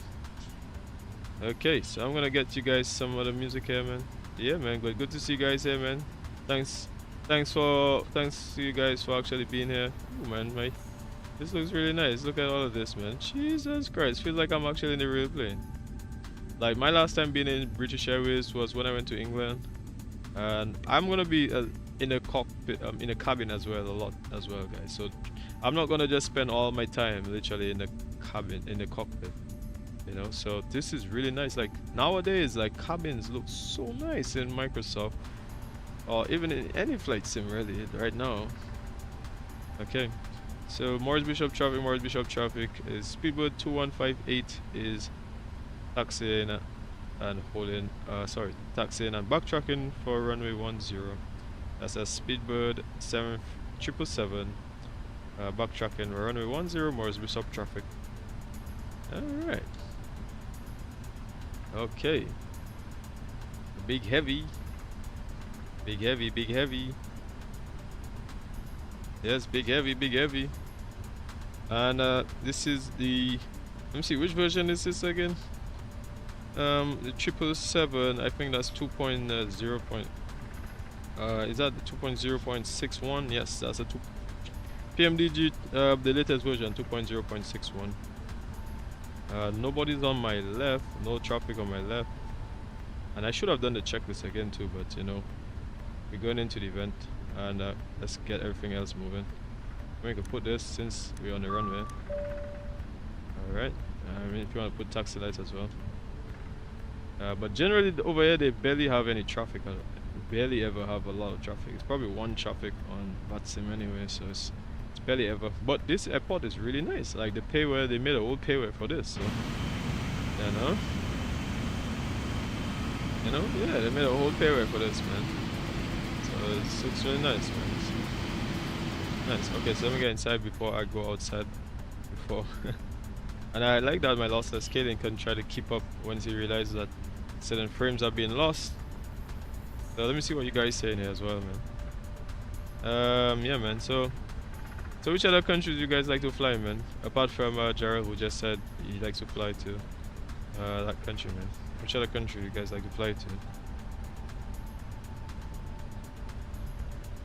Okay, so I'm gonna get you guys some other music here, man. Yeah, man, good to see you guys here, man. Thanks to you guys for actually being here. Ooh, man, this looks really nice. Look at all of this, man. Jesus Christ, feels like I'm actually in the real plane. Like my last time being in British Airways was when I went to England, and I'm gonna be in a cockpit, in a cabin as well, a lot as well, guys. So I'm not gonna just spend all my time literally in the cabin, in the cockpit, you know. So this is really nice. Like nowadays, like cabins look so nice in Microsoft, or even in any flight sim really right now. Okay, so Maurice Bishop traffic is speedbird 2158 is taxiing and holding, taxiing and backtracking for runway 10. That's a speedbird 7777, backtracking runway 10, Maurice Bishop traffic. Alright. Okay. Big heavy. Yes, big heavy. And this is the, let me see, which version is this again? The 777, I think that's 2.0. Is that the 2.0.61? Yes, that's a PMDG, the latest version, 2.0.61. Nobody's on my left, no traffic on my left, and I should have done the checklist again too, but you know, we're going into the event, and let's get everything else moving. We can put this since we're on the runway. Alright, I mean, if you want to put taxi lights as well. But generally over here they barely have any traffic. Barely ever have a lot of traffic. It's probably one traffic on VATSIM anyway, so it's barely ever. But this airport is really nice. Like the payware, they made a whole payware for this. So you know, yeah, they made a whole payware for this, man. So it's really nice, man. Nice. Okay, so let me get inside before I go outside. And I like that my lossless scaling can try to keep up once he realizes that certain frames are being lost. So let me see what you guys say in here as well, man. Yeah, man. So which other countries you guys like to fly, man? Apart from Gerald, who just said he likes to fly to that country, man. Which other country you guys like to fly to?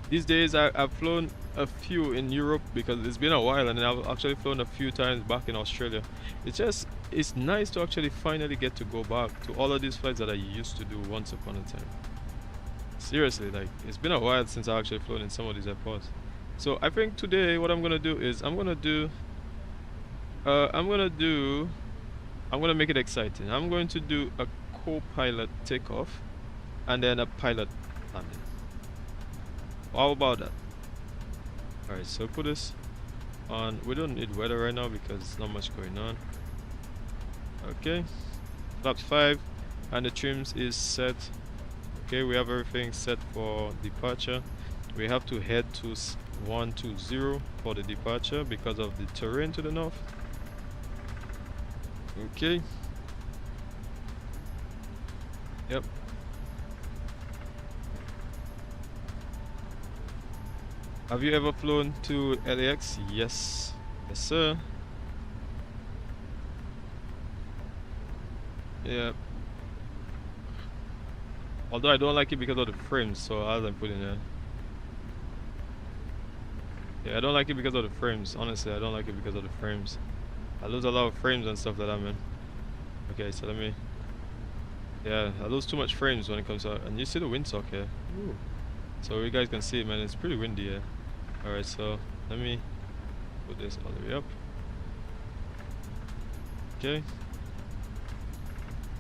These days I've flown a few in Europe because it's been a while, and I've actually flown a few times back in Australia. It's nice to actually finally get to go back to all of these flights that I used to do once upon a time. Seriously, like it's been a while since I actually flown in some of these airports. So I think today what I'm gonna do is I'm gonna make it exciting. I'm going to do a co-pilot takeoff and then a pilot landing. How about that? Alright, so put this on. We don't need weather right now because there's not much going on. Okay, flaps 5 and the trims is set. Okay, we have everything set for departure. We have to head to 120 for the departure because of the terrain to the north. Okay. Yep. Have you ever flown to LAX? Yes. Yes, sir. Yeah. Although I don't like it because of the frames, so I haven't put in there. Yeah, I don't like it because of the frames. Honestly, I don't like it because of the frames. I lose a lot of frames and stuff like that, man. Okay, so let me... Yeah, I lose too much frames when it comes out. And you see the windsock here. Ooh. So you guys can see it, man. It's pretty windy here. Alright, so let me put this all the way up. Okay.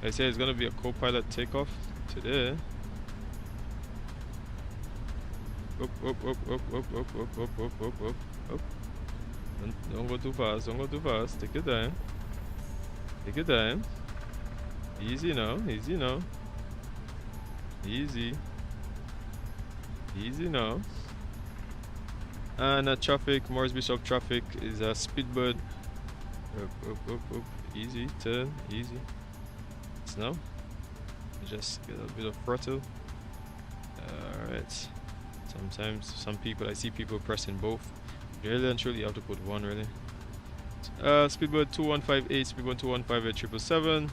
I say it's gonna be a co-pilot takeoff today. Up, up, up, up, up, up, up, up, up, up, up, up. Don't go too fast, don't go too fast. Take your time. Take your time. Easy now, easy now. Easy. Easy now. And traffic, Maurice Bishop traffic is a speedbird. Up, up, up, up. Easy, turn, easy. Now. Just get a bit of throttle. Alright. Sometimes some people, I see people pressing both. Really and truly you have to put one really. Speedbird 2158, Speedbird 2158 777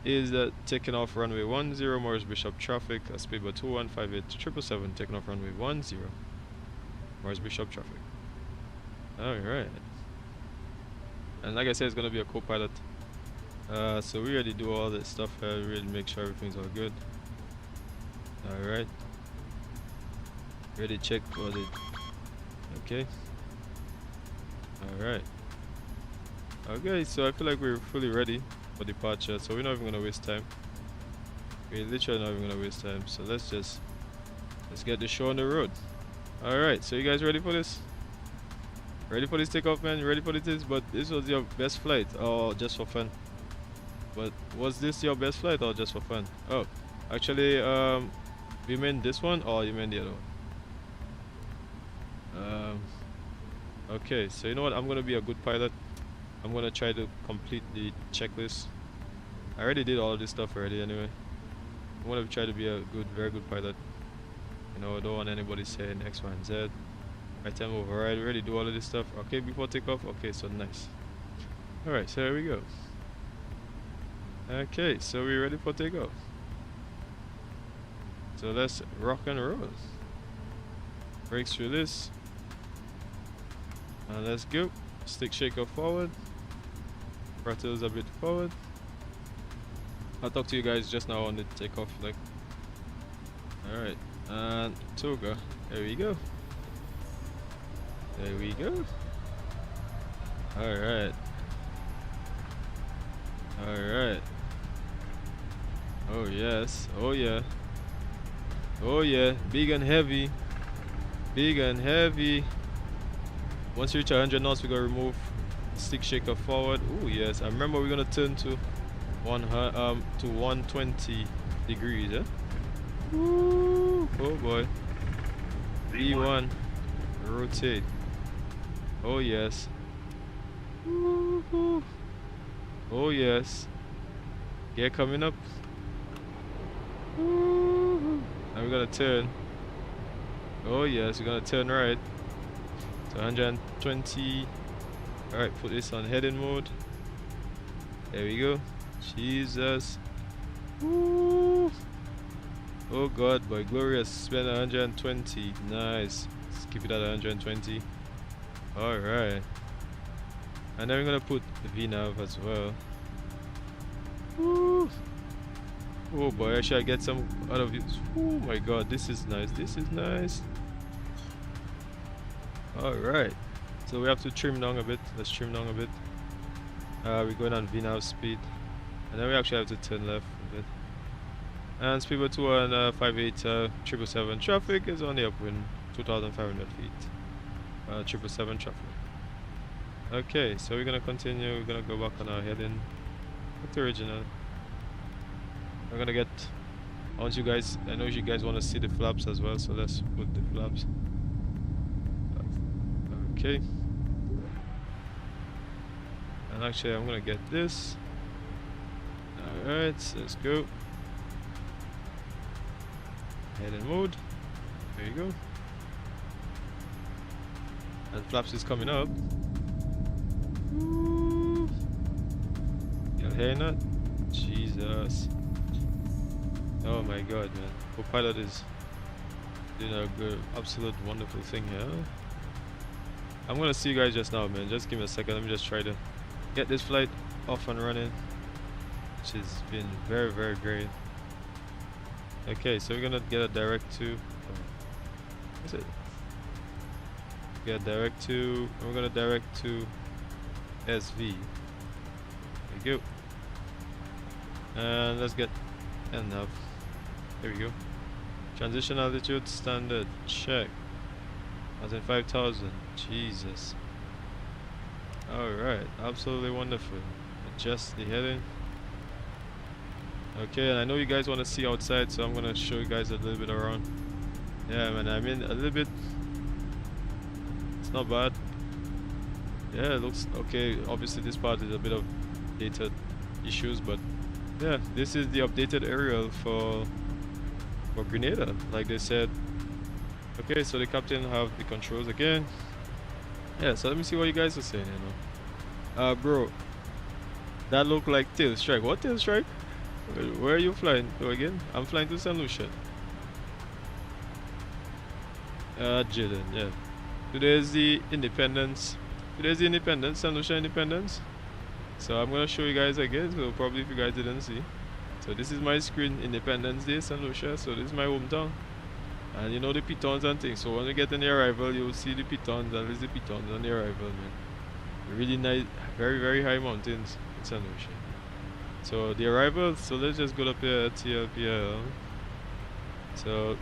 is taking off runway 10, Maurice Bishop traffic. Speedbird 2158 777 taking off runway 10, Maurice Bishop traffic. Alright. And like I said, it's gonna be a co-pilot. So we already do all that stuff here, really make sure everything's all good. Alright. Ready, check all the... Okay. Alright. Okay, so I feel like we're fully ready for departure, so we're not even gonna waste time. We're literally not even gonna waste time, so let's get the show on the road. Alright, so you guys ready for this? Ready for this takeoff, man? You ready for this? But this was your best flight, or just for fun? But was this your best flight or just for fun? Oh, actually, you meant this one or you meant the other one? Okay, so you know what? I'm gonna be a good pilot. I'm gonna try to complete the checklist. I already did all of this stuff already anyway. I'm gonna try to be a very good pilot. You know, I don't want anybody saying X, Y, and Z. Right time override. We already do all of this stuff. Okay, before takeoff. Okay, so nice. All right, so here we go. Okay, so we're ready for takeoff. So let's rock and roll. Brakes release. And let's go. Stick shaker forward. Throttles a bit forward. I'll talk to you guys just now on the takeoff leg. Alright, and Toga. There we go. There we go. Alright. Alright. Oh yes. Oh yeah. Oh yeah. Big and heavy. Big and heavy. Once you reach 100 knots, we're gonna remove stick shaker forward. Oh yes. I remember we're gonna turn to 120 degrees. Eh? Woo. Oh boy. V1. Rotate. Oh yes. Woo-hoo. Oh yes. Gear coming up. Woo-hoo. And we're gonna turn. Oh yes, we're gonna turn right. So 120. Alright, put this on heading mode. There we go. Jesus. Woo. Oh god, boy, glorious. Spend 120. Nice. Let's keep it at 120. Alright. And then we're gonna put the VNav as well. Woo. Oh boy, I should get some out of it. Oh my god, this is nice. This is nice. Alright. So we have to trim down a bit. Let's trim down a bit. We're going on VNav speed. And then we actually have to turn left a bit. And speedbird 2158 777 traffic is on the upwind, 2,500 feet. 777 traffic. Okay, so we're gonna continue. We're gonna go back on our heading. Back to original. We're gonna get. I want you guys. I know you guys want to see the flaps as well, so let's put the flaps. Okay. And actually, I'm gonna get this. Alright, so let's go. Heading mode. There you go. And flaps is coming up. Woo. Y'all hearing that? Jesus. Oh my god, man. Copilot is doing a good, absolute wonderful thing here. I'm gonna see you guys just now, man. Just give me a second. Let me just try to get this flight off and running, which has been very, very great. Okay, so we're gonna get a direct to. What's it? Get a direct to. We're gonna direct to SV. There you go. And let's get enough. There we go. Transition altitude standard check. As in 5,000. Jesus. Alright, absolutely wonderful. Adjust the heading. Okay, and I know you guys want to see outside, so I'm gonna show you guys a little bit around. Yeah, man, I mean a little bit. It's not bad. Yeah, it looks okay. Obviously, this part is a bit of data issues, but yeah, this is the updated aerial for Grenada, like they said. Okay, so the captain have the controls again. Yeah, so let me see what you guys are saying, you know. Bro, that look like tail strike. What tail strike? Where are you flying to again? I'm flying to Saint Lucia. Jaden, yeah. Today's the Independence. Today's the Independence, Saint Lucia Independence. So I'm gonna show you guys again, so probably if you guys didn't see. So this is my screen, Independence Day, Saint Lucia. So this is my hometown. And you know the pitons and things. So when you get on the arrival, you'll see the pitons, at least the pitons on the arrival, man. Really nice, very, very high mountains in Saint Lucia. So the arrival, so let's just go up here at TLPL. So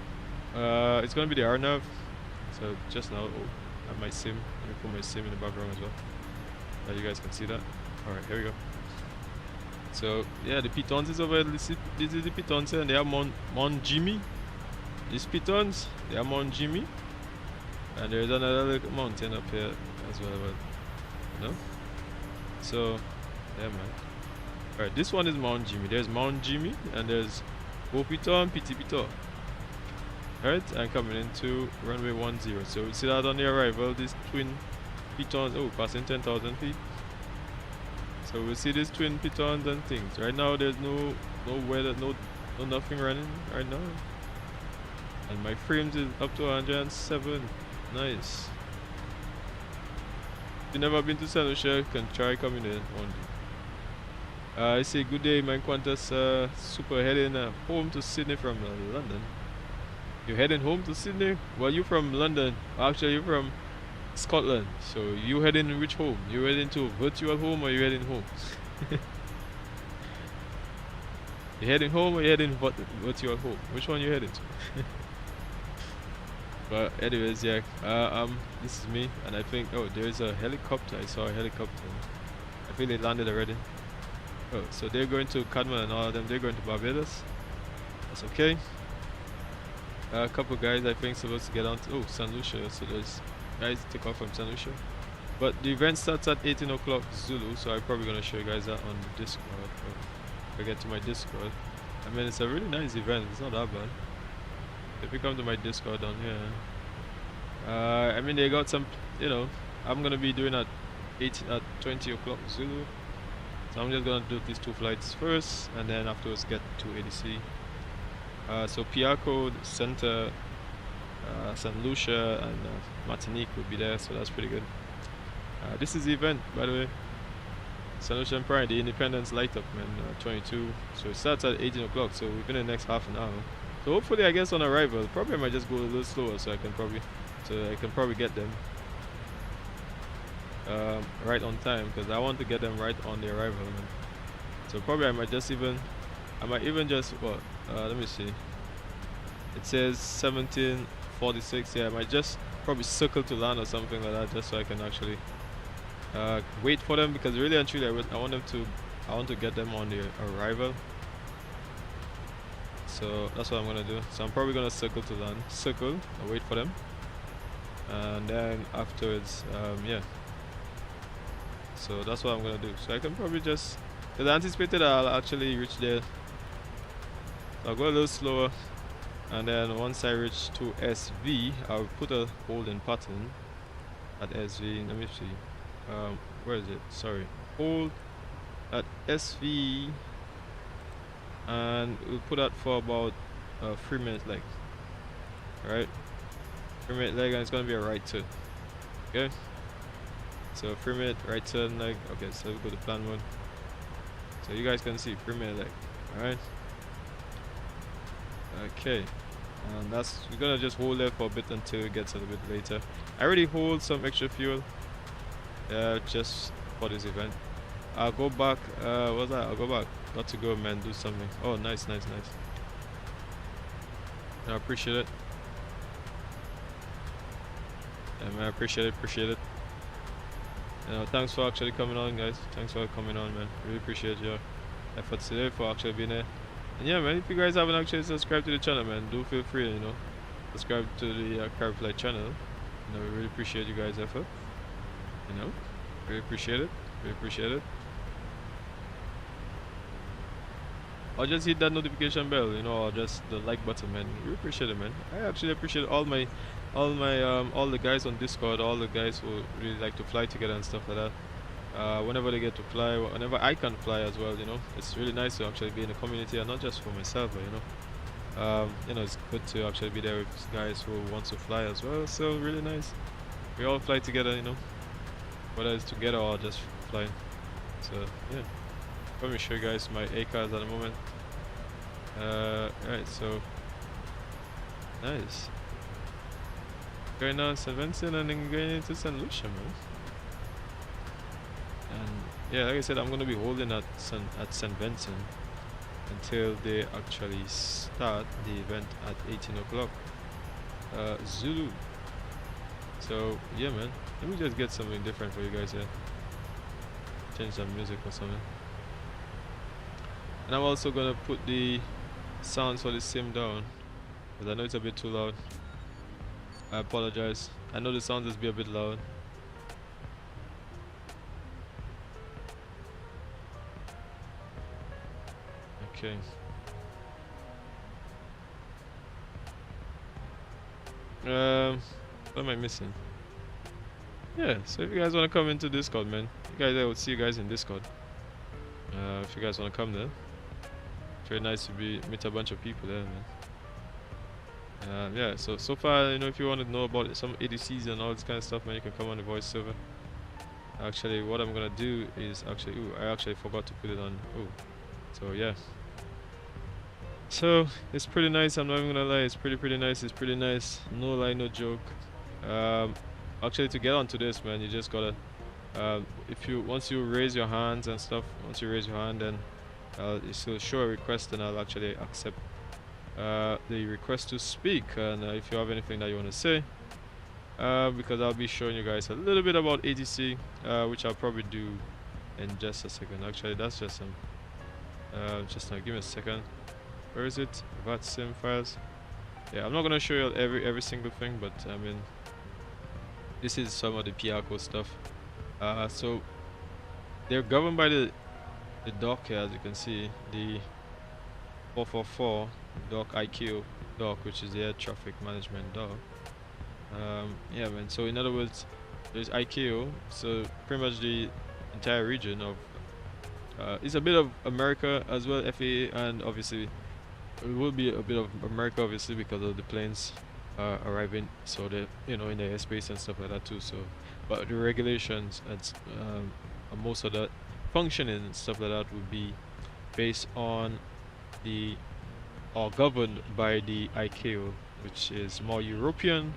it's gonna be the RNAV. So just now, oh, I have my sim. Let me put my sim in the background as well. Now you guys can see that. Alright, here we go. So yeah, the pitons is over. This is the pitons here, and they are Mount Jimmy. These pitons, they are Mount Jimmy, and there's another little mountain up here as well. You know? So yeah, man. Alright, this one is Mount Jimmy. There's Mount Jimmy, and there's Opito and Pitipito. Alright, and coming into runway 10. So we see that on the arrival, these twin pitons, oh, passing 10,000 feet. So we see these twin pitons and things. Right now there's no weather, no nothing running right now. And my frames is up to 107. Nice. If you've never been to Saint Lucia, you can try coming in one day. I say good day, my Qantas super heading home to Sydney from London. You're heading home to Sydney? Well, you from London. Actually, you're from Scotland. So you heading which home? You heading to virtual home or you heading home? You heading home or you heading virtual home? Which one you heading to? But anyways, yeah. This is me, and I think there's a helicopter. I saw a helicopter. I think they landed already. Oh, so they're going to Cadman and all of them. They're going to Barbados. That's okay. A couple guys I think supposed to get on to Saint Lucia, so there's guys take off from Saint Lucia. But the event starts at 18 o'clock Zulu, so I'm probably gonna show you guys that on the Discord. If I get to my Discord. I mean, it's a really nice event, it's not that bad. If you come to my Discord down here. I mean, they got some, you know, I'm gonna be doing at 20 o'clock Zulu. So I'm just gonna do these two flights first, and then afterwards get to ATC. So Piarco Center, Saint Lucia, and Martinique will be there, so that's pretty good. This is the event, by the way. Saint Lucia and Pride, the Independence Light Up, man, 22. So it starts at 18 o'clock, so within the next half an hour. So hopefully, I guess on arrival, probably I might just go a little slower, so I can probably get them right on time, because I want to get them right on the arrival, man. So probably I might even just let me see. It says 17:46. Yeah, I might just probably circle to land or something like that, just so I can actually wait for them, because really and truly I want to get them on the arrival. So that's what I'm gonna do. So I'm probably gonna circle to land, and wait for them, and then afterwards, yeah. So that's what I'm gonna do. So I can probably just Because I anticipated I'll actually reach there. So I'll go a little slower. And then once I reach to SV, I'll put a holding pattern at SV. Let me see. Where is it? Sorry. Hold at SV. And we'll put that for about 3 minutes leg. Alright? 3 minute leg, and it's gonna be a right turn. Okay? So 3 minute right turn leg. Okay, so we'll go to plan mode. So you guys can see 3 minute leg. Alright? Okay. And that's, we're gonna just hold there for a bit until it gets a little bit later. I already hold some extra fuel just for this event. I'll go back. What's that? I'll go back. Got to go, man. Do something. Oh, nice. I appreciate it. Yeah, man. Appreciate it. Thanks for actually coming on, guys. Thanks for coming on, man. Really appreciate your efforts today for actually being there. And yeah, man. If you guys haven't actually subscribed to the channel, man, do feel free, subscribe to the Carb Flight channel. We really appreciate you guys' effort. Really appreciate it. Or just hit that notification bell, or just the like button, man. We appreciate it, man. I actually appreciate all the guys on Discord, all the guys who really like to fly together and stuff like that. Whenever they get to fly, whenever I can fly as well, it's really nice to actually be in the community, and not just for myself, but it's good to actually be there with guys who want to fly as well. So really nice. We all fly together, whether it's together or just flying. So yeah. Let me show you guys my A cars at the moment. Right, so nice. Going down St. Vincent and then going into Saint Lucia, man. And yeah, like I said, I'm gonna be holding at St. Vincent until they actually start the event at 18 o'clock. Zulu. So yeah, man. Let me just get something different for you guys here. Change some music or something. And I'm also gonna put the sounds for the sim down, because I know it's a bit too loud. I apologize. I know the sound is a bit loud. Okay. What am I missing? Yeah, so if you guys wanna come into Discord, man, I will see you guys in Discord. If you guys wanna come there. Very nice to meet a bunch of people there, man. Yeah, so far, if you want to know about some ATCs and all this kind of stuff, man, you can come on the voice server. Actually, what I'm gonna do is I actually forgot to put it on. So yeah. So it's pretty nice. I'm not even gonna lie. It's pretty nice. It's pretty nice. No lie, no joke. Actually, to get onto this, man, you just gotta. Once you raise your hands and stuff, then it's will show a request, and I'll actually accept the request to speak. And if you have anything that you want to say, because I'll be showing you guys a little bit about ATC, which I'll probably do in just a second. Actually, that's just some. Just now, give me a second. Where is it? VATSIM files. Yeah, I'm not gonna show you every single thing, but I mean, this is some of the Piarco stuff. So they're governed by the dock here, as you can see, the 444 dock IQ dock, which is the air traffic management dock. Yeah, man. So in other words, there's IQ, so pretty much the entire region of it's a bit of America as well, FAA, and obviously it will be a bit of America, obviously, because of the planes arriving, so that in the airspace and stuff like that too. So, but the regulations and most of that functioning and stuff like that would be based on or governed by the ICAO, which is more European.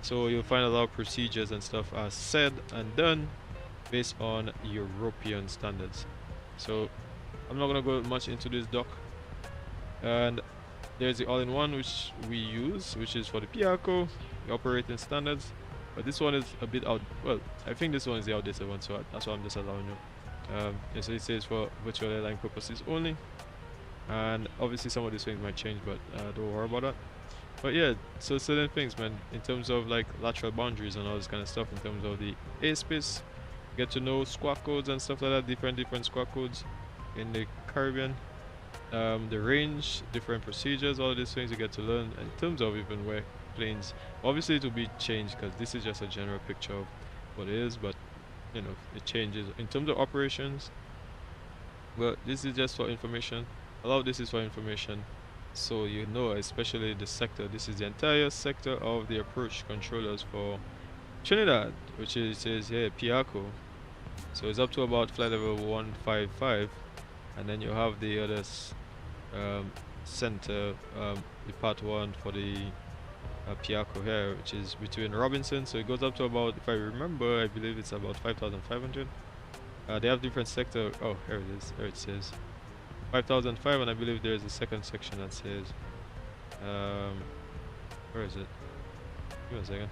So you'll find a lot of procedures and stuff are said and done based on European standards. So I'm not gonna go much into this doc. And there's the all-in-one which we use, which is for the Piarco, the operating standards. But this one is a bit out. Well, I think this one is the outdated one, so that's why I'm just allowing you. Yeah, so it says for virtual airline purposes only. And obviously some of these things might change, but don't worry about that. But yeah, so certain things, man, in terms of like lateral boundaries and all this kind of stuff, in terms of the airspace, get to know squawk codes and stuff like that, different squawk codes in the Caribbean. The range, different procedures, all these things you get to learn in terms of even where planes. Obviously it will be changed because this is just a general picture of what it is, but you know, it changes in terms of operations. But this is just for information. A lot of this is for information, so you know, especially the sector. This is the entire sector of the approach controllers for Trinidad, which is says here Piarco. So it's up to about flight level 155, and then you have the others center, the part 1 for the Piarco here, which is between Robinson. So it goes up to about, if I remember, I believe it's about 5,500. They have different sector. Oh, here it is. There it says 5,005, and I believe there's a second section that says, where is it? Give me a second.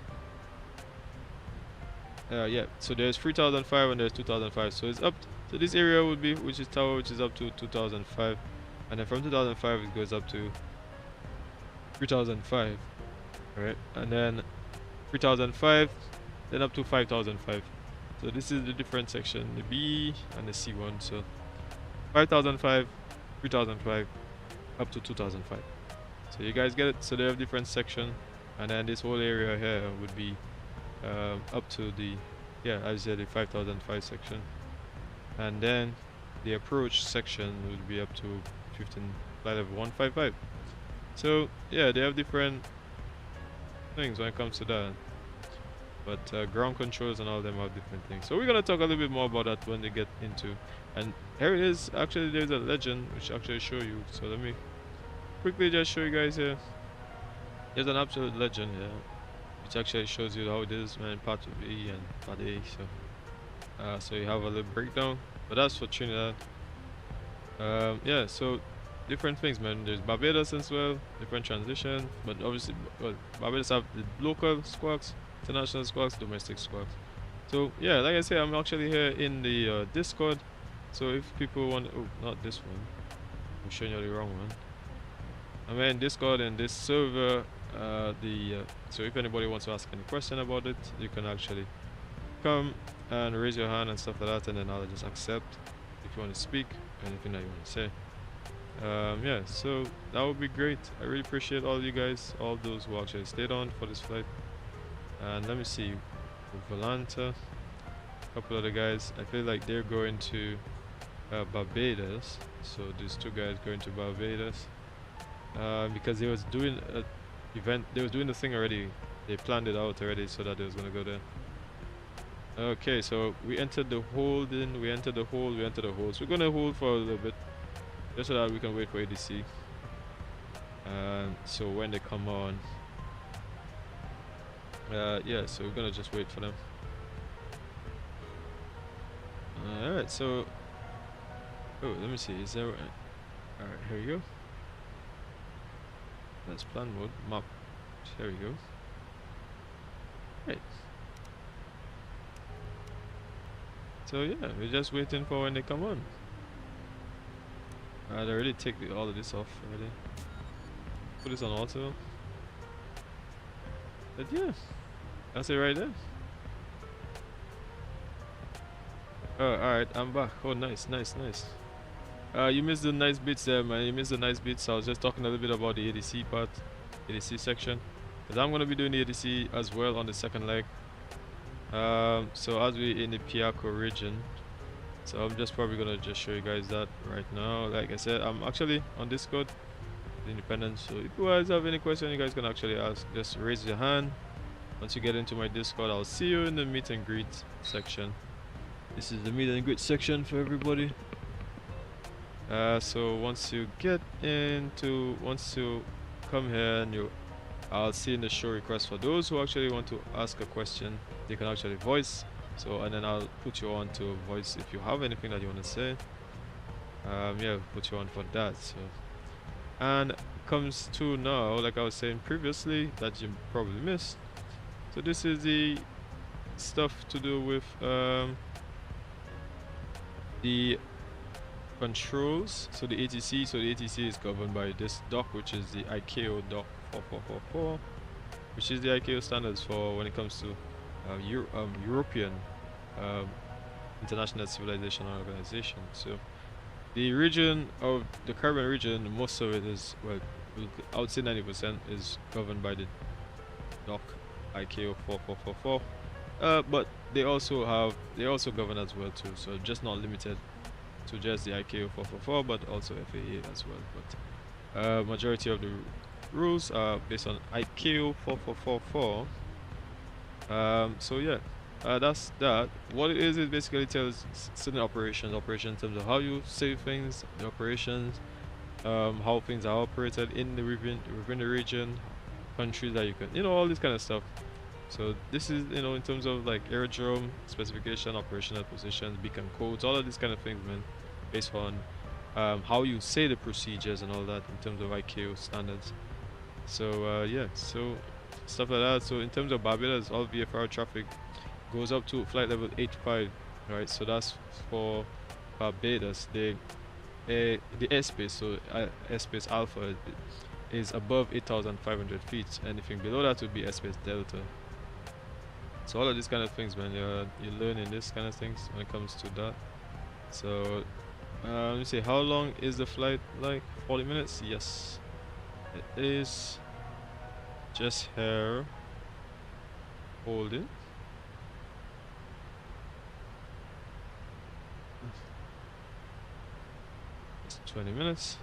Yeah, so there's 3,005 and there's 2,005. So it's up. So this area would be, which is tower, which is up to 2,005, and then from 2,005 it goes up to 3,005. Alright, and then 3,005, then up to 5,005. So this is the different section, the B and the C1. So 5,005, 3,005, up to 2,005. So you guys get it. So they have different section, and then this whole area here would be up to the, yeah, as I said, the 5,005 section, and then the approach section would be up to 15 flight level 155. So yeah, they have different things when it comes to that, but ground controls and all of them have different things. So we're gonna talk a little bit more about that when they get into. And here it is. Actually, there's a legend which actually show you. So let me quickly just show you guys here. There's an absolute legend here, which actually shows you how it is, man. Part B and part A. So you have a little breakdown, but that's for Trinidad. Yeah, so different things, man. There's Barbados as well, different transition, but obviously, well, Barbados have the local squawks, international squawks, domestic squawks. So yeah, like I said, I'm actually here in the Discord. So if people want, oh, not this one, I'm showing you the wrong one. I'm in Discord and this server. So if anybody wants to ask any question about it, you can actually come and raise your hand and stuff like that, and then I'll just accept if you want to speak, anything that you want to say. Yeah, so that would be great. I really appreciate all you guys, all those who actually stayed on for this flight. And let me see, Volanta, a couple other guys. I feel like they're going to Barbados. So these two guys going to Barbados because they was doing a event. They was doing the thing already. They planned it out already so that they was gonna go there. Okay, so we entered the hold in. We entered the hold. We entered the hold. So we're gonna hold for a little bit, just so that we can wait for ATC. So when they come on, yeah, so we're gonna just wait for them. Alright, so oh, let me see, is there alright, here we go. That's plan mode, map. There we go. Right. So yeah, we're just waiting for when they come on. I already take all of this off already. Put this on auto. But yeah, that's it right there. Oh, alright, I'm back. Oh, nice. You missed the nice bits there, man. You missed the nice bits. I was just talking a little bit about the ATC part, ATC section, because I'm going to be doing the ATC as well on the second leg. So as we're in the Piarco region, so I'm just probably going to just show you guys that right now. Like I said, I'm actually on Discord, Independent. So if you guys have any question, you guys can actually ask. Just raise your hand. Once you get into my Discord, I'll see you in the meet and greet section. This is the meet and greet section for everybody. So once you come here, and I'll see in the show request for those who actually want to ask a question, they can actually voice. So, and then I'll put you on to voice if you have anything that you want to say. Yeah, put you on for that. So, and comes to now, like I was saying previously, that you probably missed. So this is the stuff to do with the controls. So the ATC is governed by this doc, which is the ICAO doc 4444, which is the ICAO standards for when it comes to European International Civilization Organization. So the region of the Caribbean region, most of it is, well, I would say 90% is governed by the DOC ICAO 4444. But they also govern as well too. So just not limited to just the ICAO 444, but also FAA as well. But majority of the rules are based on ICAO 4444. So yeah, that's that. What it is, it basically tells certain operations in terms of how you save things, the operations, how things are operated in the region, within the region, countries that you can, all this kind of stuff. So this is, in terms of like aerodrome specification, operational positions, beacon codes, all of these kind of things, man, based on how you say the procedures and all that in terms of ICAO standards. So yeah, so stuff like that. So in terms of Barbados, all VFR traffic goes up to flight level 85, right? So that's for Barbados. The airspace, so airspace alpha is above 8,500 feet. Anything below that would be airspace delta. So all of these kind of things, man, you learn in this kind of things when it comes to that. So let me see, how long is the flight? Like 40 minutes? Yes, it is. Just here, holding. It's 20 minutes.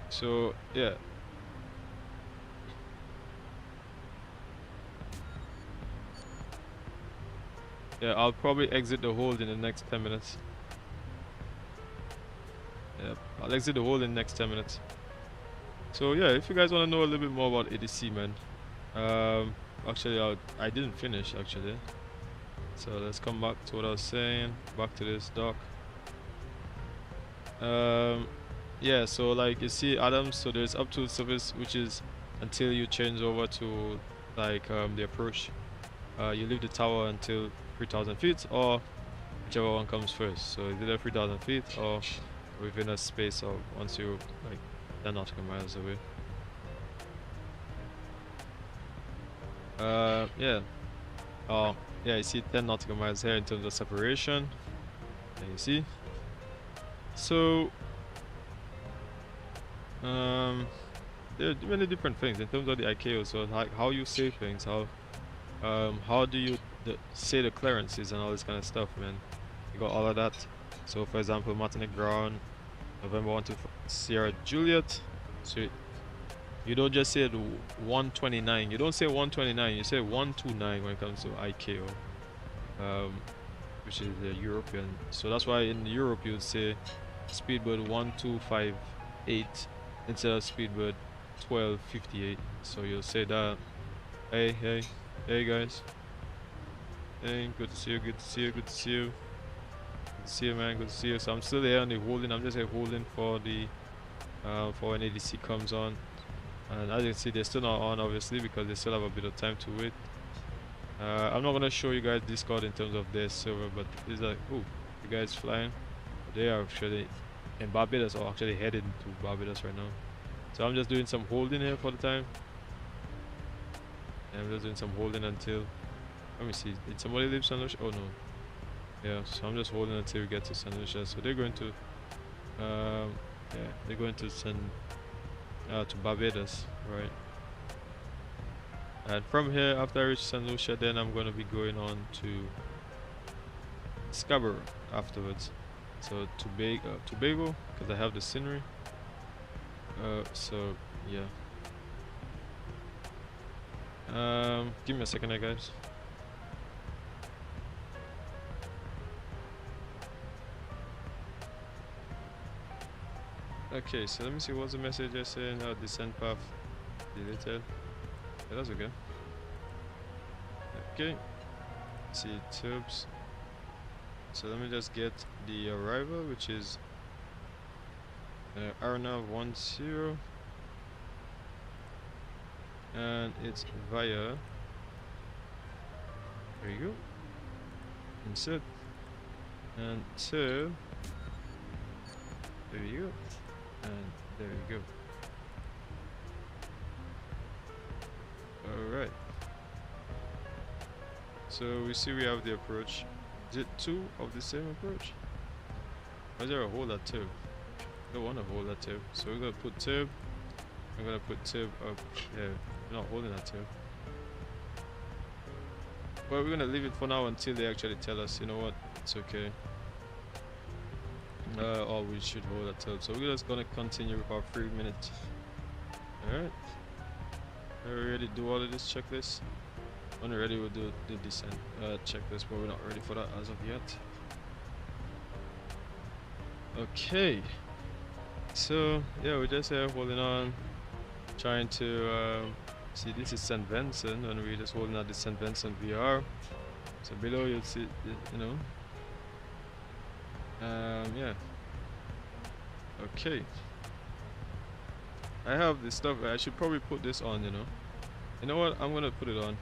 So yeah. Yeah, I'll probably exit the hold in the next 10 minutes. Yeah, I'll exit the hold in the next 10 minutes. So yeah, if you guys want to know a little bit more about ATC, man, actually I didn't finish actually. So let's come back to what I was saying. Back to this doc. Yeah, so like you see Adams, so there's up to service, which is until you change over to like the approach. You leave the tower until 3,000 feet, or whichever one comes first. So it's either 3,000 feet or within a space of once you like 10 nautical miles away. Yeah. Oh, yeah, you see 10 nautical miles here in terms of separation. There you see. So, there are many different things in terms of the ICAO. So, like how you say things, how do you say the clearances and all this kind of stuff, man. You got all of that. So, for example, Martinique ground, November 1 to Sierra Juliet. So you don't just say the 129. You don't say 129. You say 129 when it comes to ICAO, which is the European. So that's why in Europe you would say speedbird 1258 instead of speedbird 1258. So you'll say that. Hey guys. Hey, good to see you. Good to see you. Good to see you. Good to see you, man. Good to see you. So I'm still there on the holding. I'm just here holding for the for when ADC comes on. And as you can see, they're still not on, obviously, because they still have a bit of time to wait. I'm not gonna show you guys Discord in terms of their server, but it's like, oh, you guys flying? They are actually in Barbados, or actually headed to Barbados right now. So I'm just doing some holding here for the time. And I'm just doing some holding until, let me see, did somebody leave Saint Lucia? Oh no. Yeah, so I'm just holding until we get to Saint Lucia. So they're going to, yeah, they're going to to Barbados, right? And from here, after I reach Saint Lucia, then I'm going to be going on to Scarborough afterwards. So Tobago, because I have the scenery. So yeah. Give me a second, guys. Okay, so let me see what's the message they're saying. Descent path deleted. Yeah, that's okay. Okay. See tubes. So let me just get the arrival, which is Arnav 10, and it's via. There you go. Insert and two. There you go. And there you go. Alright. So we see we have the approach. Is it 2 of the same approach? Or is there a hole at 2? I don't want to hold that tube. So we're gonna put tube. I'm gonna put tube up here. We're not holding that tube. But we're gonna leave it for now until they actually tell us, you know what, it's okay. Or we should hold that tube. So we're just gonna continue with our 3 minutes. Alright. Are we ready to do all of this checklist? When we're ready, we'll do the descent checklist, but we're not ready for that as of yet. Okay. So yeah, we're just here holding on, trying to see. This is St. Vincent, and we're just holding at the St. Vincent VR. So below you'll see, you know. Yeah. Okay. I have this stuff. I should probably put this on. You know. You know what? I'm gonna put it on.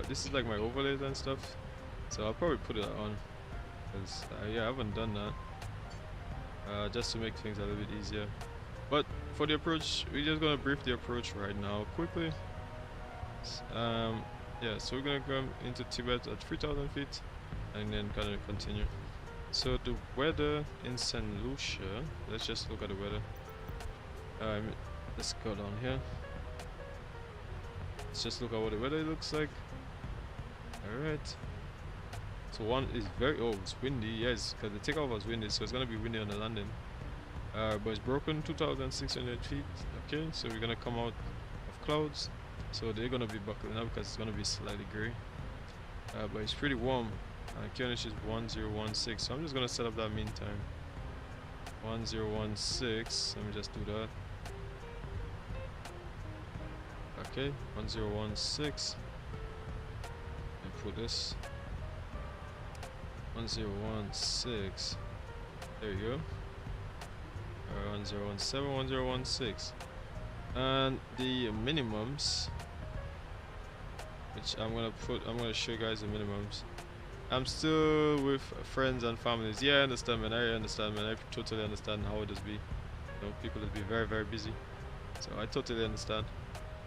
This is like my overlays and stuff. So I'll probably put it on, because yeah, I haven't done that. Just to make things a little bit easier. But for the approach, we're just gonna brief the approach right now quickly. Yeah, so we're gonna come into Tibet at 3,000 feet and then kind of continue. So the weather in Saint Lucia, let's just look at the weather. Let's go down here. Let's just look at what the weather looks like. Alright. So one is very, oh, it's windy, yes, because the takeoff was windy, so it's going to be windy on the landing. But it's broken 2,600 feet. Okay, so we're going to come out of clouds. So they're going to be buckling up because it's going to be slightly gray. But it's pretty warm. QNH is 1016, so I'm just going to set up that meantime. 1016, let me just do that. Okay, 1016. And put this 1016. There you go. 1017, 1016. And the minimums, which I'm gonna show you guys the minimums. I'm still with friends and families. Yeah, I understand, man. I understand, man. I totally understand how it does be. You know, people will be very, very busy. So I totally understand.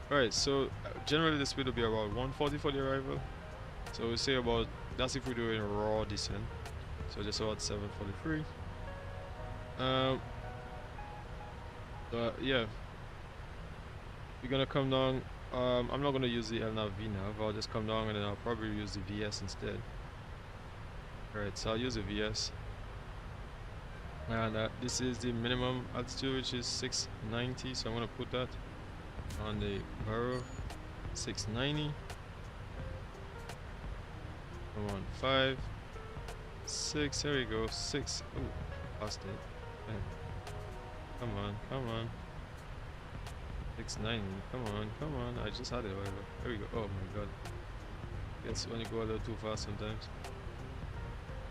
Alright, so generally the speed will be about 140 for the arrival. So we say about, that's if we're doing a raw descent. So just about 743. But yeah, we're gonna come down. I'm not gonna use the LNAV VNAV. I'll just come down and then I'll probably use the VS instead. Alright, so I'll use the VS. And this is the minimum altitude, which is 690. So I'm gonna put that on the barrel. 690. Come on, 5, 6. There we go. 6. Ooh, lost it. Man. Come on, come on. 690. Come on, come on. I just had it. Whatever. There we go. Oh my god. It's when you go a little too fast sometimes.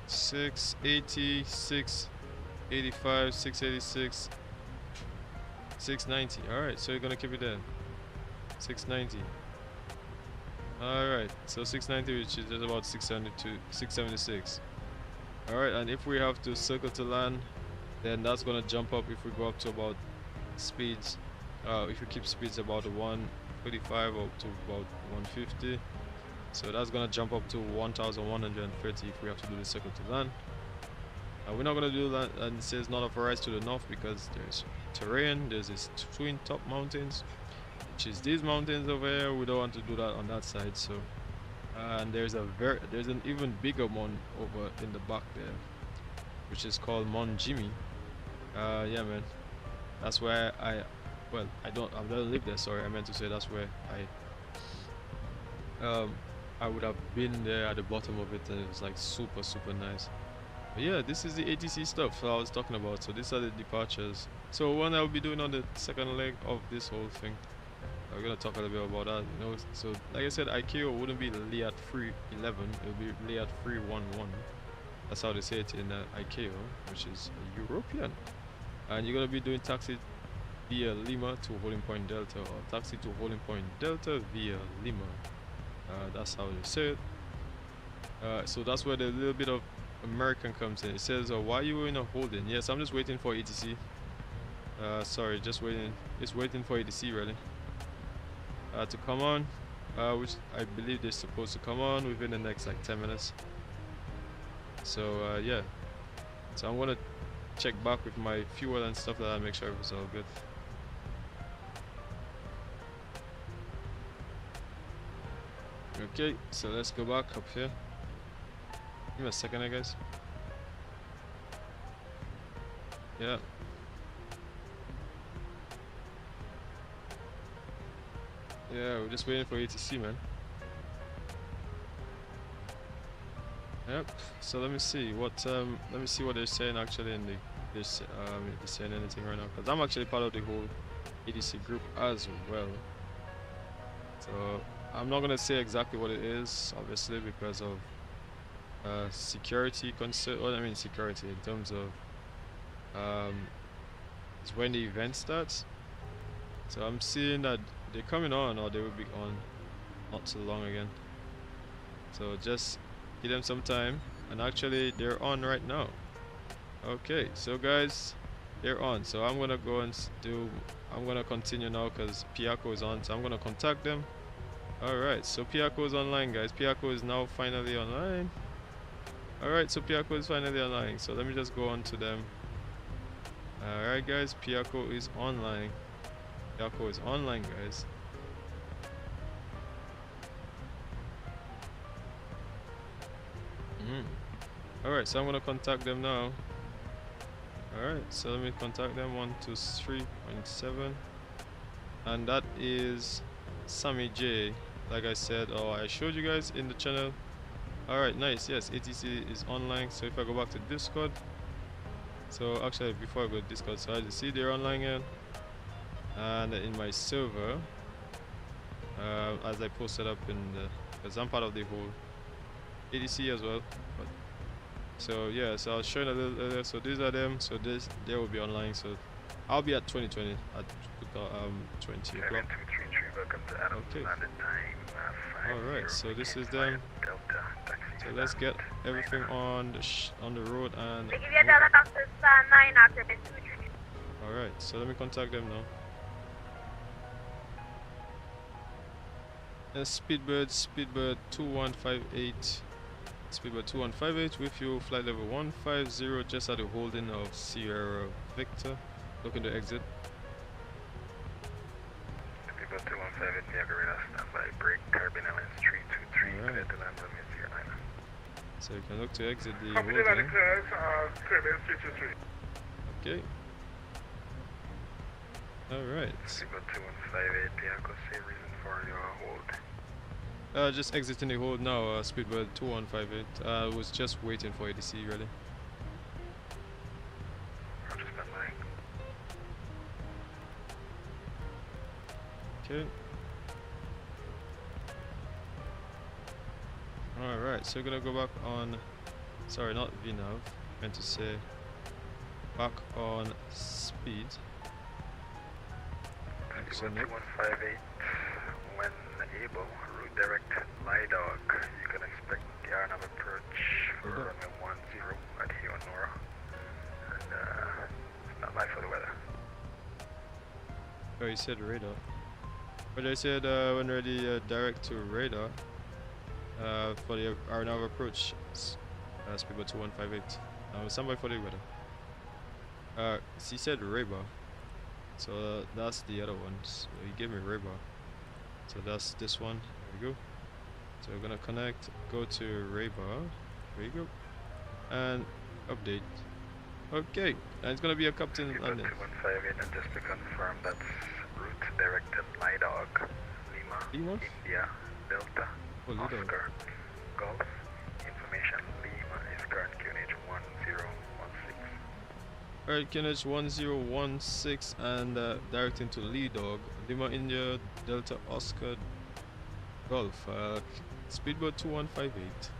680, 685, 686, 690. Alright, so you're gonna keep it there. 690. Alright, so 690, which is just about 672, 676. Alright, and if we have to circle to land, then that's gonna jump up if we go up to about speeds. If we keep speeds about 135 up to about 150. So that's gonna jump up to 1,130 if we have to do the circle to land. We're not gonna do that, and it says not authorized to the north because there's terrain. There's these twin top mountains, which is these mountains over here. We don't want to do that on that side. So, and there's an even bigger one over in the back there, which is called Mount Jimmy. Yeah, man, that's where I don't live there. Sorry, I meant to say that's where I would have been there at the bottom of it, and it was like super, super nice. But yeah, this is the ATC stuff I was talking about. So these are the departures. So one I'll be doing on the second leg of this whole thing. We're gonna talk a little bit about that, you know. So like I said, ICAO wouldn't be Liat 311, it would be Liat 311. That's how they say it in ICAO, which is European. And you're gonna be doing taxi via Lima to holding point Delta, or taxi to holding point Delta via Lima. That's how they say it. So that's where the little bit of American comes in. It says, why are you in a holding? Yes, I'm just waiting for ATC. Sorry, just waiting. It's waiting for ATC really to come on. which I believe they're supposed to come on within the next like 10 minutes. So yeah, so I'm gonna check back with my fuel and stuff like that, make sure it's all good. Okay, so let's go back up here. Give me a second, guys. Yeah. Yeah, we're just waiting for ATC, man. Yep. So let me see what they're saying actually in the if they're saying anything right now, because I'm actually part of the whole ATC group as well. So I'm not gonna say exactly what it is, obviously, because of security concern. Well, I mean security in terms of it's when the event starts. So I'm seeing that they're coming on, or they will be on not too long again. So just give them some time, and actually they're on right now. Okay, so guys, they're on. So I'm gonna go and I'm gonna continue now because Piarco is on. So I'm gonna contact them. Alright, so Piarco is online, guys. Piarco is now finally online. Alright, so Piarco is finally online. So let me just go on to them. Alright guys, Piarco is online. Piarco is online, guys. Alright, so I'm gonna contact them now. Alright, so let me contact them. 123.7, and that is Sammy J, like I said, or I showed you guys in the channel. Alright, nice. Yes, ATC is online. So if I go back to Discord, so actually before I go to Discord, so I see they're online here, and in my server, as I posted up in the, because I'm part of the whole ATC as well. But so yeah, so I'll show you a little earlier. So these are them. So they will be online. So I'll be at 2020 at 20 o'clock. Okay. Alright, so this is them. So let's get everything on the road and. Alright, so let me contact them now. Speedbird 2158. Speedbird 2158 with you, flight level 150, just at the holding of Sierra Victor. Looking to exit. Speedbird 2158, Piarco radar standby, brake, Caribbean Airlines 323, clear to land on Missy Line. So you can look to exit the holding. Okay. Alright. Speedbird 2158, Piarco, say reason for your hold. Just exiting the hold now, Speedbird 2158. I was just waiting for ATC, really. Roger, standby. Okay. Alright, so we're gonna go back on, sorry, not VNAV, meant to say back on speed. Speedbird 2158, when able, route direct LIDOG. You can expect the RNAV approach for runway 10 at Nora. And stand by for the weather. Oh, you said radar. But I said when ready, direct to radar for the RNAV approach. Speedbird 2158. Stand by for the weather. He said radar. So that's the other one. So he gave me radar. So that's this one. There we go. So we're gonna connect, go to radar. There you go. And update. Okay. And it's gonna be a captain landing. 2158, and just to confirm that's route directed LIDOG. Lima, India, Delta, Oscar, Golf. Information, Lima is current QNH 1016. Alright, QNH 1016 and directing to LIDOG. Lima, India, Delta, Oscar, Golf. Speedbird 2158.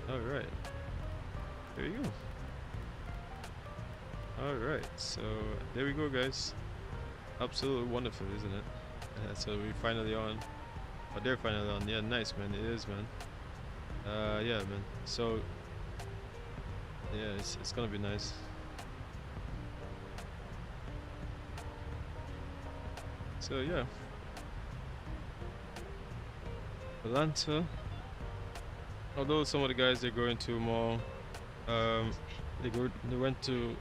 Alright. There you go. Alright, so there we go, guys. Absolutely wonderful, isn't it? So we're finally on. Oh, they're finally on. Yeah, nice, man. It is, man. Yeah, man. So yeah, it's gonna be nice. So yeah. Atlanta. Although some of the guys they're going to more, they went to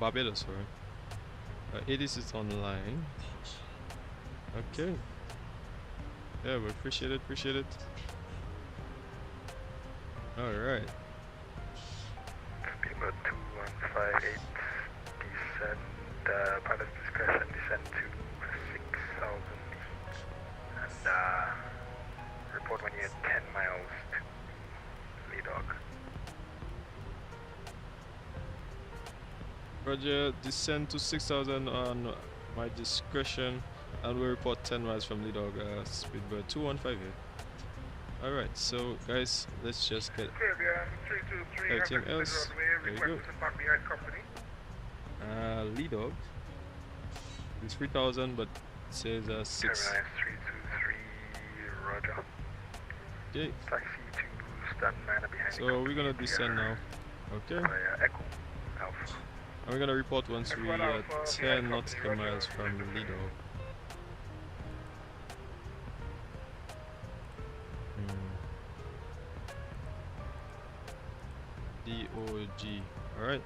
Barbados, sorry. ATC is online. Okay. Yeah, we appreciate it, appreciate it. Alright. People 2158 descend, pilot's discretion, descend to 6,000 feet and report when you're 10 miles to lead dog. Roger, descend to 6,000 on my discretion and we report 10 miles from lead dog, speedbird 2158. Alright, so guys, let's just get everything else. There you go. Lead dog is 3,000, but it says 6. 323, Roger. Okay. Taxi to stand manor behind. So we're gonna descend now. Okay. Echo Alpha. And we're gonna report once we are 10 nautical miles from the lead dog. DOG. Alright.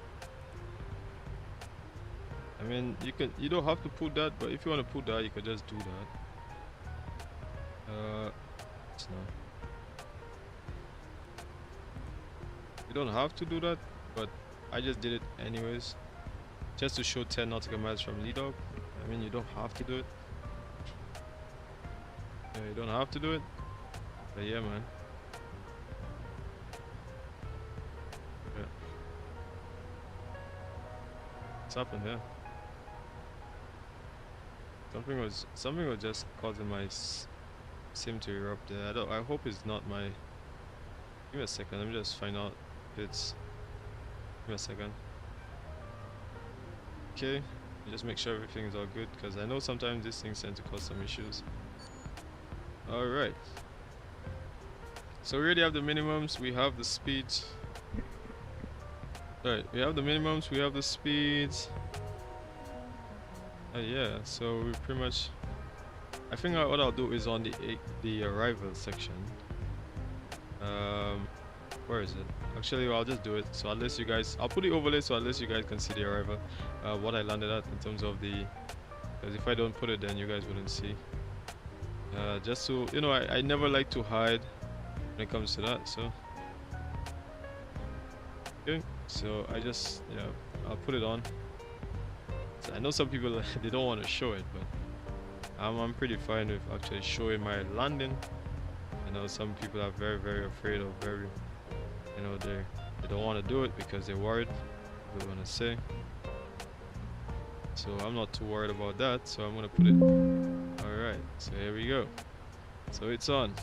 I mean, you don't have to put that, but if you want to put that, you could just do that. It's not. You don't have to do that, but I just did it anyways, just to show 10 nautical miles from lead dog. I mean, you don't have to do it. Yeah, you don't have to do it, but yeah, man. Yeah. What's happened here? Something was just causing my sim to erupt there. I hope it's not my. Give me a second. Let me just find out if it's. Give me a second. Okay, just make sure everything is all good, because I know sometimes these things tend to cause some issues. All right. So we already have the minimums. We have the speeds. All right, we have the minimums. We have the speeds. Yeah, so we pretty much. I think what I'll do is on the arrival section. Where is it? Actually, I'll just do it. So unless you guys, I'll put the overlay so unless you guys can see the arrival, what I landed at in terms of the. Because if I don't put it, then you guys wouldn't see. Just so you know, I never like to hide when it comes to that. So. Okay. So I just I'll put it on. So I know some people they don't want to show it, but I'm pretty fine with actually showing my landing. I know some people are very afraid of they don't want to do it because they're worried what they want to say. So I'm not too worried about that, so I'm gonna put it. Alright, so here we go. So it's on.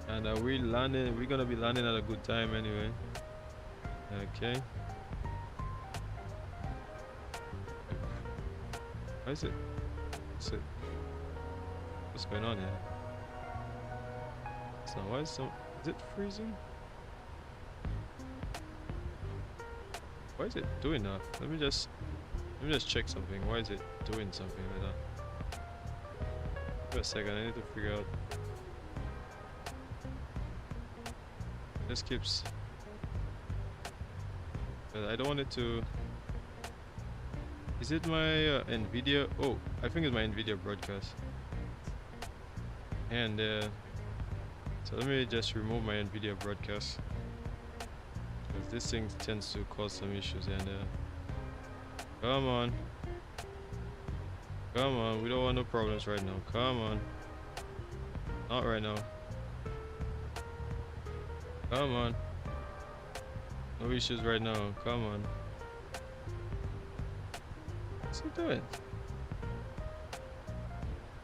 And we're gonna be landing at a good time anyway. Okay. What is it? What's going on here? So why is it freezing? Why is it doing that? Let me just check something. Why is it doing something like that? Wait a second, I need to figure out. This keeps. But I don't want it to. Is it my NVIDIA? Oh, I think it's my NVIDIA broadcast. And so let me just remove my NVIDIA broadcast, because this thing tends to cause some issues. And come on, we don't want no problems right now. Come on, not right now. Come on, no issues right now. Come on. What's it doing?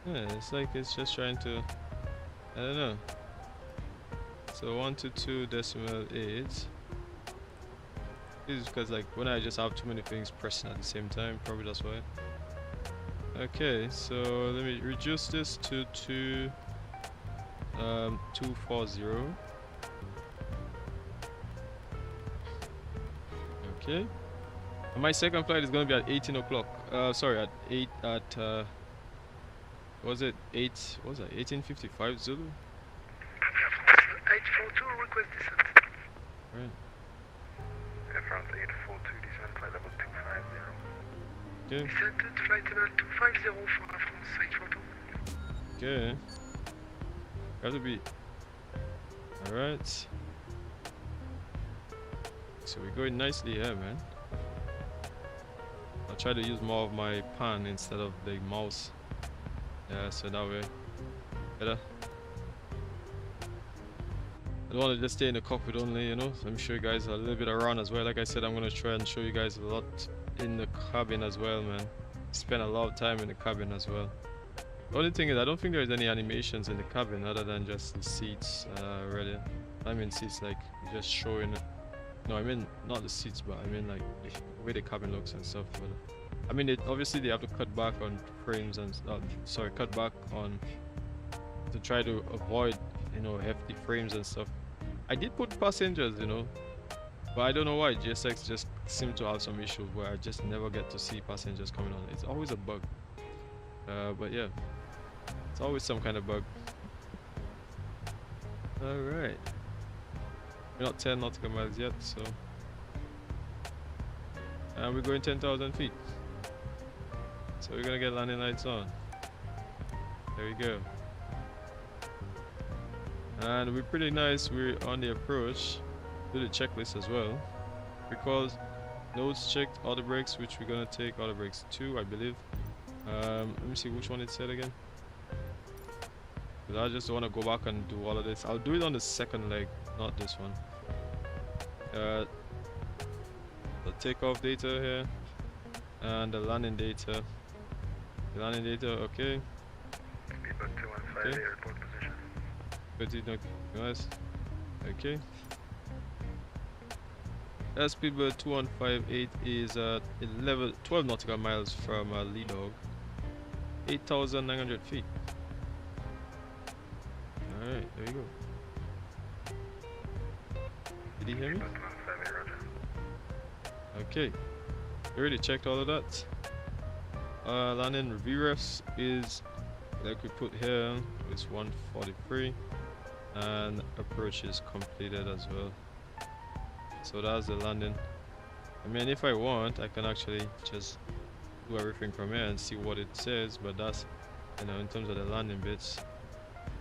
Yeah, it's like it's just trying to. I don't know. So 122.8. This is because like when I just have too many things pressing at the same time, probably that's why. Okay, so let me reduce this to 240. Okay. And my second flight is gonna be at 18 o'clock. Sorry, at 8 at was it 8? What was that? 18:55 Zulu. 842 request descent. Right. Air France 842 descent flight level 250. Okay. Descent to flight level 250 for Air France 842. Okay. Got to be. All right. So we're going nicely here, man. I'll try to use more of my pan instead of the mouse. Yeah, so that way better. I don't want to just stay in the cockpit only, you know. So let me show you guys a little bit around as well. Like I said, I'm gonna try and show you guys a lot in the cabin as well, man. Spend a lot of time in the cabin as well. The only thing is, I don't think there's any animations in the cabin other than just the seats. Really, I mean seats like just showing. No, I mean not the seats, but I mean like the way the cabin looks and stuff. But I mean, obviously they have to cut back on frames and sorry, cut back on to try to avoid, you know, hefty frames and stuff. I did put passengers, you know, but I don't know why GSX just seem to have some issues where I just never get to see passengers coming on. It's always a bug. But yeah, it's always some kind of bug. All right, we're not 10 nautical miles yet, so and we're going 10,000 feet. So we're gonna get landing lights on. There we go. And we're pretty nice. We're on the approach. Do the checklist as well. Because notes checked, auto brakes, which we're gonna take auto brakes 2, I believe. Let me see which one it said again. Because I just want to go back and do all of this. I'll do it on the second leg, not this one. The takeoff data here and the landing data. The landing data, okay. Speedboat 215 Okay. airport position. Good, nice. Okay. Speedboat 2158 is at 12 nautical miles from Lee Dog. 8,900 feet. Alright, there you go. Did you hear me? Speedboat 215 roger. Okay. Already checked all of that. Landing VREFs is, like we put here, is 143. And approach is completed as well. So that's the landing. I mean, if I want, I can actually just do everything from here and see what it says, but that's, you know, in terms of the landing bits.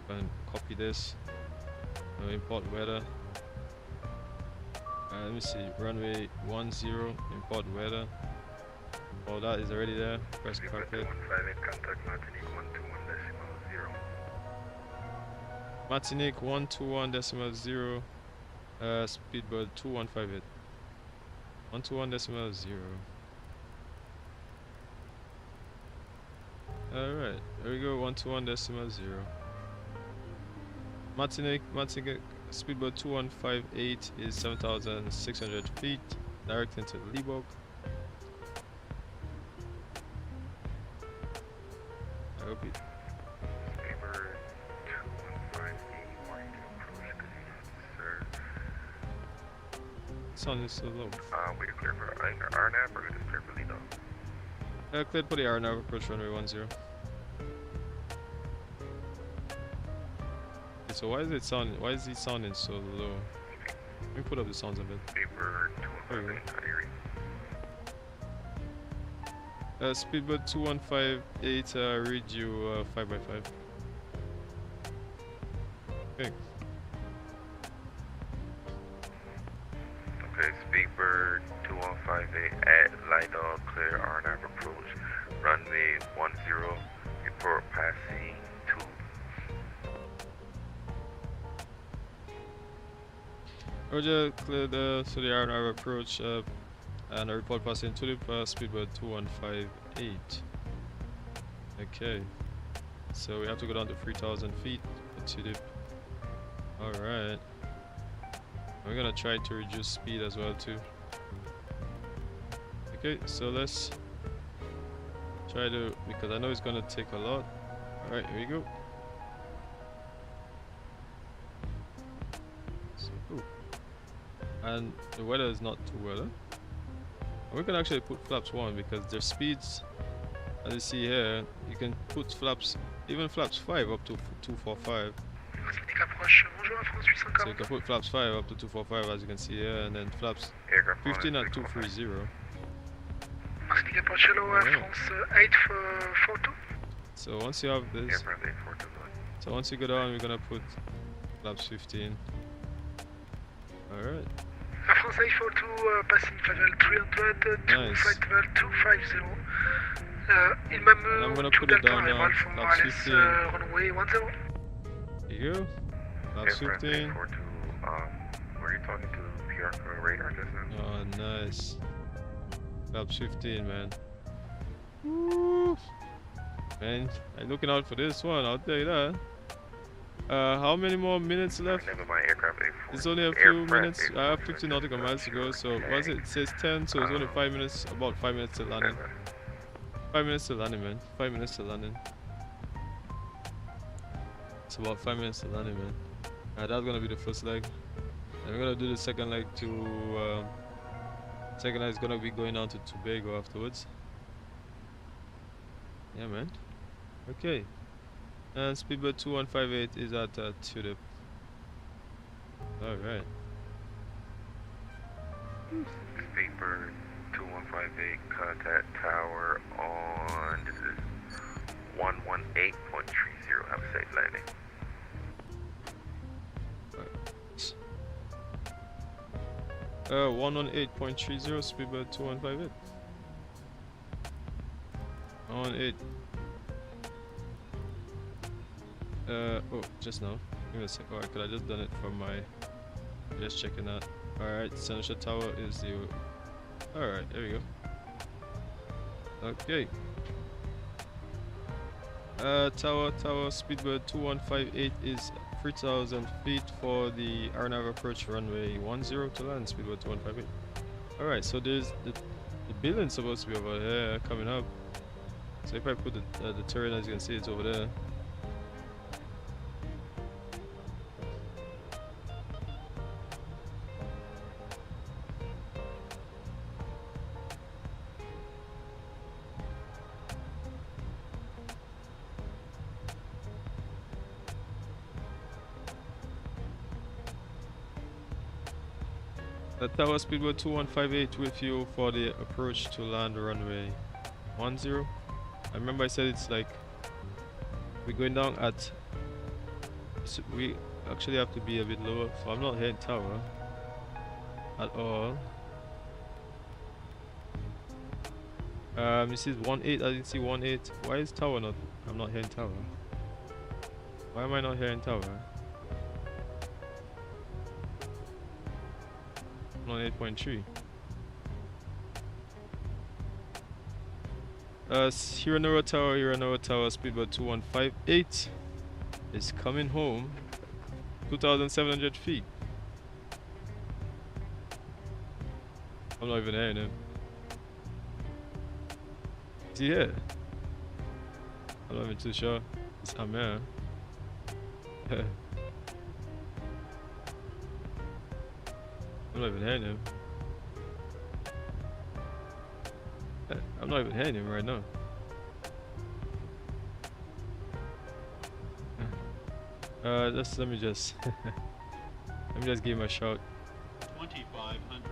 I can copy this, import weather. Let me see, runway 10, import weather. All that is already there. Press Speedboat carpet. 215 contact Martinique 121.0. Martinique 121.0. Speedboat 2158. 121.0. Alright, there we go, 121.0. Martinique speedboat 2158 is 7,600 feet, direct into Liebog. I hope it. Speedboat 215 wanting to approach good, sir. Sun is so low. We're clear for RNAV or just clear for Lido? Cleared for the RNAV approach runway 10. Okay, so why is it sounding so low? Let me put up the sounds of it. Speedboat 215 Kyrie. Speedboat 2158, read you 5x5. Okay. Okay, Speedbird 2158 at Lido, clear RNAV approach. Runway 10, report passing 2. Roger, cleared to the RNR approach and a report passing to the speedboat 2158. Okay, so we have to go down to 3,000 feet to the. Alright, we're gonna try to reduce speed as well too. Okay, so let's try to, because I know it's gonna take a lot. Alright, here we go. So, ooh. And the weather is not too well. We can actually put flaps 1 because their speeds, as you see here, you can put flaps, even flaps 5 up to 245. Martinique approche. Bonjour à France So you 840. can put flaps 5 up to 245 as you can see here, and then flaps Aircraft 15 at 230. Martinique approche. Hello, Air Alright. France 842. So once you have this, Aircraft 842. so once you go down, we're gonna put flaps 15. Alright. Air France 842, passing flight level 300 to Nice. flight level 250. Il And I'm gonna to put it Delta down now, arrival for flaps Maurice, 15. runway 10. Here you go. Flaps Aircraft 15. 842. Were you talking to Piarco radar just now? Oh, nice. Flaps 15, man. Woo. Man, I'm looking out for this one, I'll tell you that. How many more minutes left? Never mind, aircraft 842. It's only a few minutes. I have 50 nautical miles to go, so once it says 10, so it's only 5 minutes, about 5 minutes to landing. 5 minutes to landing, man. 5 minutes to landing. It's about 5 minutes to landing, man. That's gonna be the first leg. And we're gonna do the second leg to, second leg is gonna be going down to Tobago afterwards. Yeah, man. Okay. And speedbird 2158 is at Tudor. Alright. Speedbird 2158, contact tower on, this is 118.30, have a safe landing. Right. 118.30, speedbird 2158. On 8. Oh, just now. Give me a sec. Alright, could I just done it from my. Just checking that. Alright, Saint Lucia Tower is the. Alright, there we go. Okay. Tower, speedbird 2158 is 3,000 feet for the RNAV approach runway 10 to land, speedbird 2158. Alright, so there's the building's supposed to be over here coming up. So if I put the terrain, as you can see, it's over there. The tower speedbird 2158 with you for the approach to land runway 10. I remember I said it's like we're going down at, so we actually have to be a bit lower, so I'm not heading tower at all. You see 18, I didn't see 18. Why is tower not, I'm not heading tower? Why am I not heading tower? I'm on 8.3. Here on tower, speedbird 2158 is coming home. 2,700 feet. I'm not even hearing him. Is he here? I'm not even too sure. I'm here. I'm not even hearing him. I'm not even hearing him right now. Let me just give him a shout. 2,500.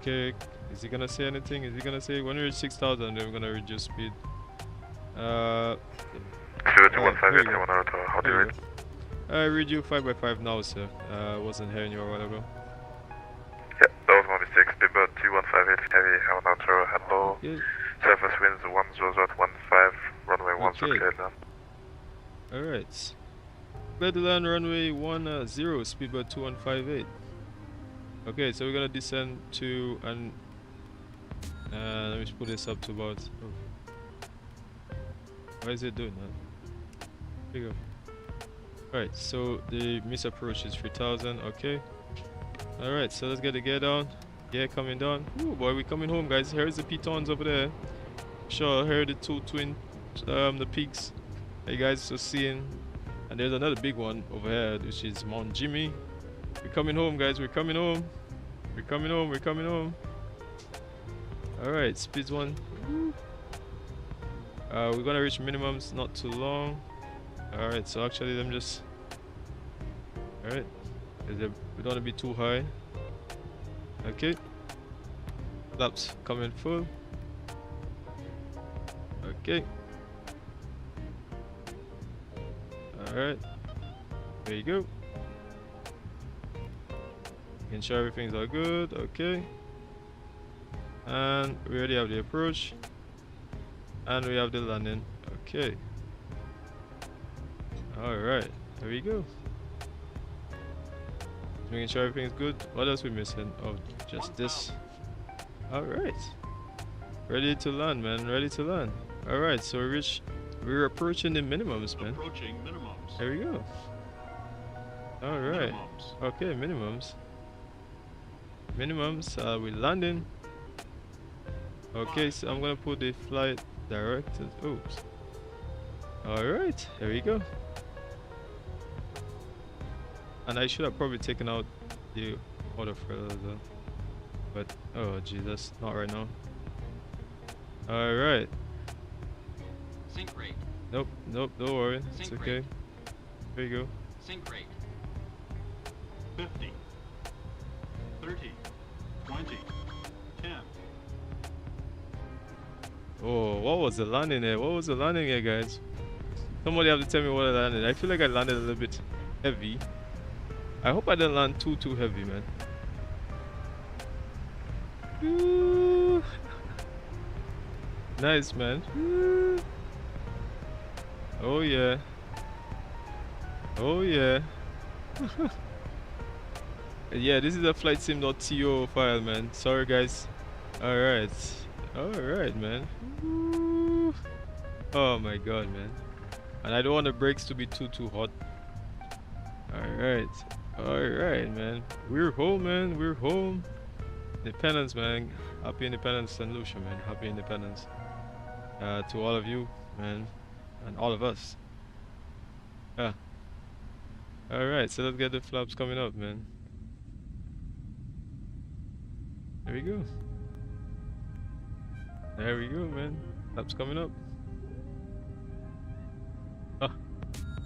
Okay, is he gonna say anything? Is he gonna say when we reach 6,000 then we're gonna reduce speed? Speedbird here 2158, you go. how do you There you rate? go. I read you 5x5 now, sir. Wasn't hearing you a while ago. Yeah, that was my mistake. Speedbird 2158, heavy, have an outro, hello. Okay. Surface winds 10015, runway 10 Okay. cleared now. Alright. Clear to land runway 10, speedbird 2158. Okay, so we're gonna descend to and let me just put this up to about. Oh. Why is it doing that? There you go. Alright, so the miss approach is 3,000. Okay. Alright, so let's get the gear down. Gear coming down. Ooh, boy, we coming home, guys. Here's the pitons over there. Sure, here are the two twin, the peaks. Hey guys, so seeing, and there's another big one over here, which is Mount Jimmy. We're coming home, guys. We're coming home. We're coming home. We're coming home. All right, speeds one. We're gonna reach minimums not too long. All right, so actually, let me just. All right, we don't want to be too high. Okay. Flaps coming full. Okay. Alright. There you go. Ensure everything's all good. Okay. And we already have the approach. And we have the landing. Okay. Alright. There we go. Making sure everything's good. What else we missing? Oh, just this. Alright. Ready to land, man. Ready to land. Alright, so we're approaching the minimums, man. Approaching minimums. There we go. Alright. Minimums. Okay, minimums. Minimums, we're landing. Okay, so I'm gonna put the flight directed. Oops. Alright, there we go. And I should have probably taken out the autothrottle though. But oh Jesus, not right now. Alright. Sync rate. Nope, don't worry. It's Sync okay. rate. There you go. Sync rate. 50. 30. 20. 10. Oh, what was the landing there? What was the landing here, guys? Somebody have to tell me what I landed. I feel like I landed a little bit heavy. I hope I didn't land too heavy, man. Ooh. Nice, man. Ooh. Oh yeah. Oh yeah. Yeah, this is a flightsim.to file, man. Sorry, guys. Alright. Alright, man. Ooh. Oh my god, man. And I don't want the brakes to be too hot. Alright. Alright, man. We're home, man. We're home. Independence, man. Happy Independence, Saint Lucia, man. Happy Independence. To all of you, man. And all of us. Yeah. Alright, so let's get the flaps coming up, man. There we go. There we go, man. Flaps coming up. Ah,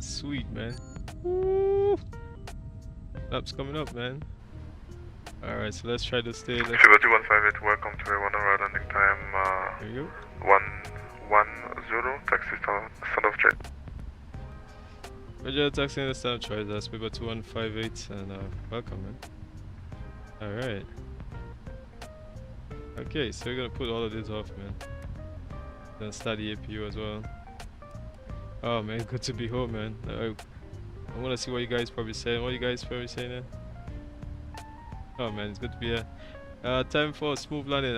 sweet, man. Woo! Flaps coming up, man. Alright, so let's try to stay. Sugar 2158, welcome to a 1 hour landing time. There you go. 110, taxi stand off jet. Roger, taxi in the stand choice. That's paper 2158 and welcome, man. Alright. Okay, so we're gonna put all of this off, man. Then start the APU as well. Oh man, good to be home, man. I wanna see what you guys probably saying. What you guys probably saying there? Oh man, it's good to be here. Time for a smooth landing.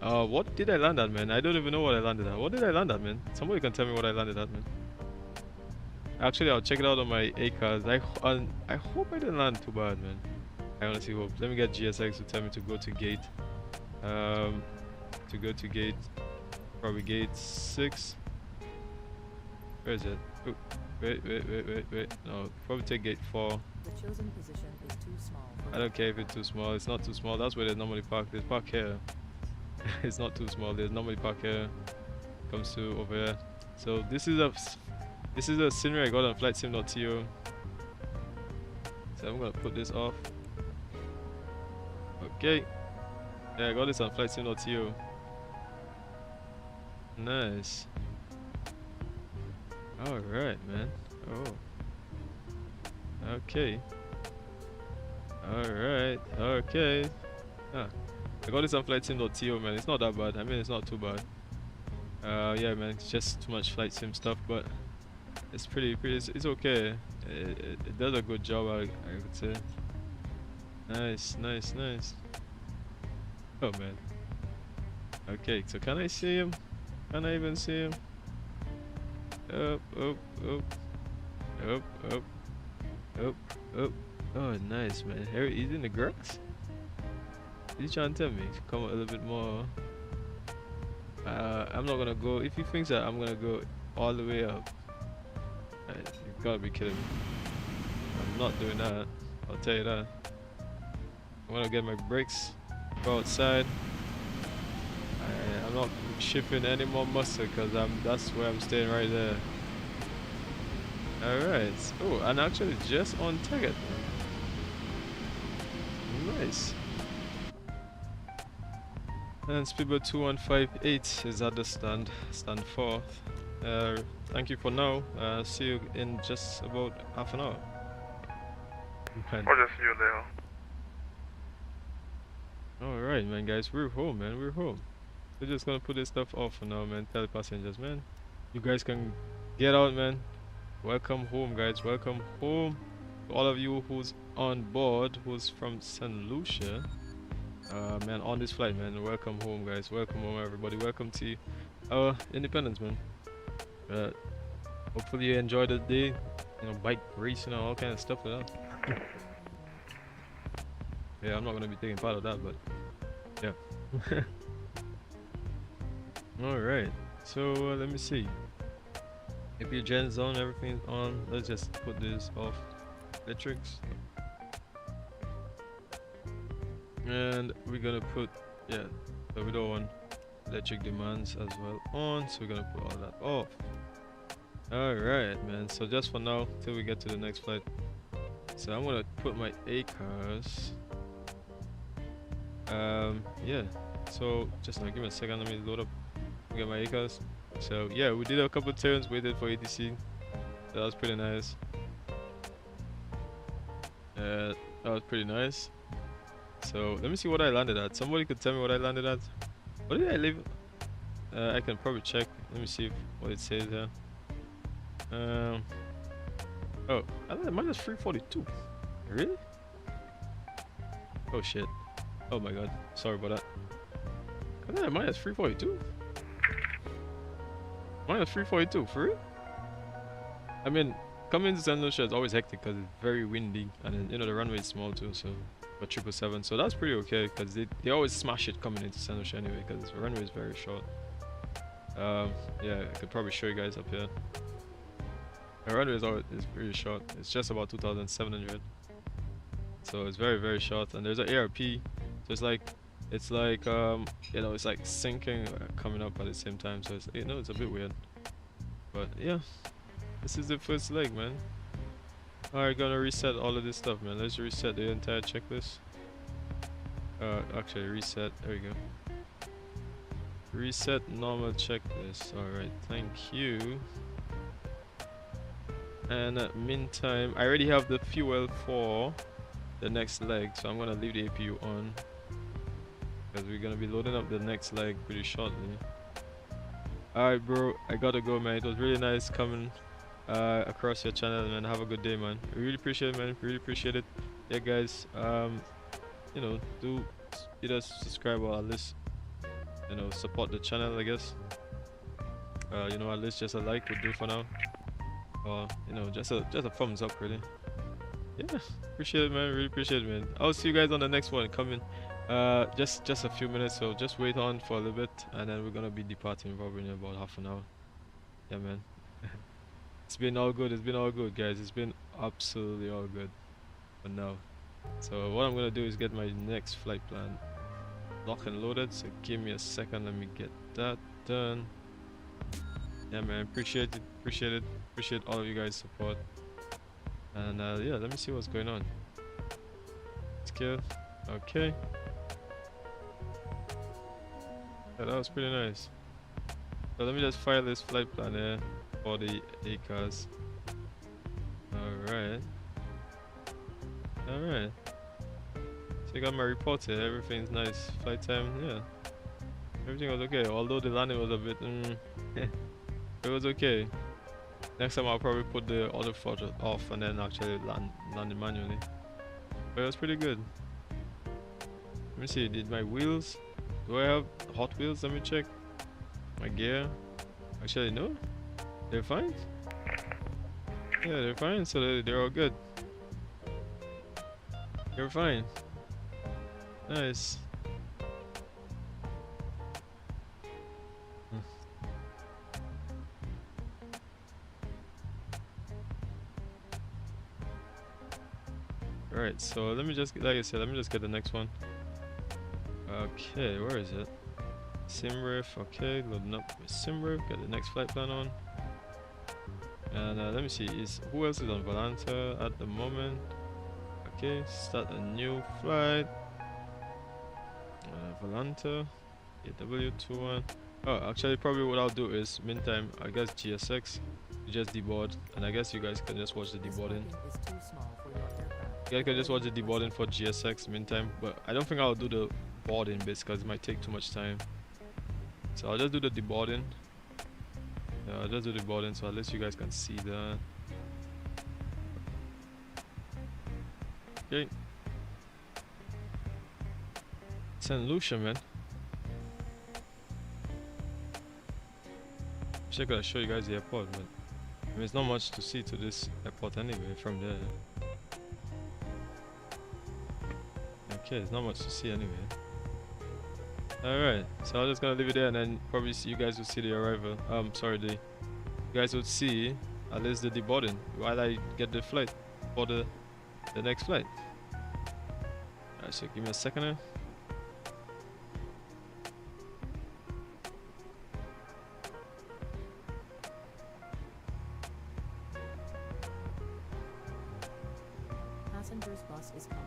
What did I land at, man? I don't even know what I landed at. What did I land at, man? Somebody can tell me what I landed at, man. Actually, I'll check it out on my ACARS. I hope I didn't land too bad, man. I honestly hope. Let me get GSX to tell me to go to gate. To go to gate, probably gate 6. Where is it? Ooh, wait. No, probably take gate 4. The chosen position is too small. I don't care if it's too small. It's not too small. That's where they normally park. There's park here. It's not too small. There's normally park here. Comes to over here. So this is a scenery I got on flightsim.to. So I'm gonna put this off. Okay. Yeah, I got this on flightsim.to. Nice. Alright, man. Oh. Okay. Alright. Okay. Ah. I got this on flightsim.to, man. It's not that bad. I mean, it's not too bad. Yeah, man. It's just too much flight sim stuff, but it's pretty. It's okay. It does a good job, I would say. Nice. Oh man. Okay, so can I see him? Can I even see him? Up. Oh, nice, man. He's in the grass? He's trying to tell me to come a little bit more. I'm not gonna go. If he thinks that I'm gonna go all the way up, You gotta be kidding me. I'm not doing that. I'll tell you that. I'm gonna get my brakes, go outside. I'm not shifting any more muscle because that's where I'm staying right there. Alright. Oh, and actually just on target. Nice. And speedboat 2158 is at the stand 4. Thank you for now. See you in just about half an hour. Man. Or just you there. Alright, man, guys, we're home, man. We're home. We're just gonna put this stuff off for now, man. Tell the passengers, man. You guys can get out, man. Welcome home, guys. Welcome home. To all of you who's on board, who's from Saint Lucia, man, on this flight, man. Welcome home, guys. Welcome home, everybody. Welcome to our independence, man. Hopefully you enjoyed the day. You know, bike racing and all kind of stuff like that. Yeah, I'm not gonna be taking part of that, but yeah. Alright, so let me see. If your gen's on, everything's on. Let's just put this off. Electrics. And we're gonna put, yeah, so we don't want electric demands as well on, so we're gonna put all that off. Alright, man, so just for now, till we get to the next flight. So I'm gonna put my A cars. Yeah, so just now, give me a second, let me load up, get my A cars. So yeah, we did a couple turns, waited for ATC. That was pretty nice. That was pretty nice. So let me see what I landed at. Somebody could tell me what I landed at. What did I leave? I can probably check. Let me see what it says here. Oh, I landed minus 342. Really? Oh shit. Oh my god. Sorry about that. I landed minus 342. Minus 342 for real? I mean, coming to Saint Lucia is always hectic because it's very windy, and then, you know, the runway is small too, so for 777, so that's pretty okay because they always smash it coming into Saint Lucia anyway because the runway is very short. Yeah, I could probably show you guys up here. The runway is pretty short. It's just about 2,700, so it's very short, and there's an ARP, so it's like you know, it's like sinking coming up at the same time, so it's, you know, it's a bit weird, but yeah, this is the first leg, man. Alright, gonna reset all of this stuff, man. Let's reset the entire checklist. Actually reset, there we go. Reset normal checklist. Alright, thank you. And meantime, I already have the fuel for the next leg, so I'm gonna leave the APU on because we're gonna be loading up the next leg pretty shortly. Alright, bro, I gotta go, man. It was really nice coming across your channel, man. Have a good day, man. I really appreciate it, man. Really appreciate it. Yeah, guys, you know, do either subscribe or at least, you know, support the channel, I guess. You know, at least just a like would do for now, or, you know, just a thumbs up, really. Yeah, appreciate it, man. Really appreciate it, man. I'll see you guys on the next one coming just a few minutes, so just wait on for a little bit, and then we're gonna be departing probably in about half an hour. Yeah, man. It's been all good. It's been all good, guys. It's been absolutely all good for now. So what I'm gonna do is get my next flight plan locked and loaded, so give me a second. Let me get that done. Yeah, man, appreciate all of you guys' support. And yeah, let me see what's going on. It's good. Okay. Yeah, that was pretty nice. So let me just file this flight plan here for the A cars. Alright. So I got my report here. Everything's nice. Flight time, yeah. Everything was okay. Although the landing was a bit it was okay. Next time I'll probably put the auto throttle off and then actually land it manually. But it was pretty good. Let me see, did my wheels, do I have hot wheels? Let me check. My gear, actually no, they're fine. Yeah, they're fine, so they're all good. They're fine. Nice. Alright, so let me just, like I said, let me just get the next one. Okay, where is it? Simref, okay, loading up with Simref, get the next flight plan on. And let me see, who else is on Volanta at the moment? Okay, start a new flight. Volanta, AW21. Oh, actually, probably what I'll do is, meantime, I guess GSX, just deboard, and I guess you guys can just watch the This deboarding. parking is too small for your aircraft. You guys can just watch the deboarding for GSX meantime, but I don't think I'll do the boarding bits because it might take too much time. So I'll just do the deboarding. Yeah, I'll just do the boarding so at least you guys can see that. Okay. Saint Lucia, man. Wish I could show you guys the airport, but I mean, it's not much to see to this airport anyway from there. Okay, there's not much to see anyway. Alright, so I'm just gonna leave it there and then probably see, you guys will see the arrival. Sorry, you guys would see at least the deboarding while I get the flight for the next flight. Alright, so give me a second here. Passengers bus is coming.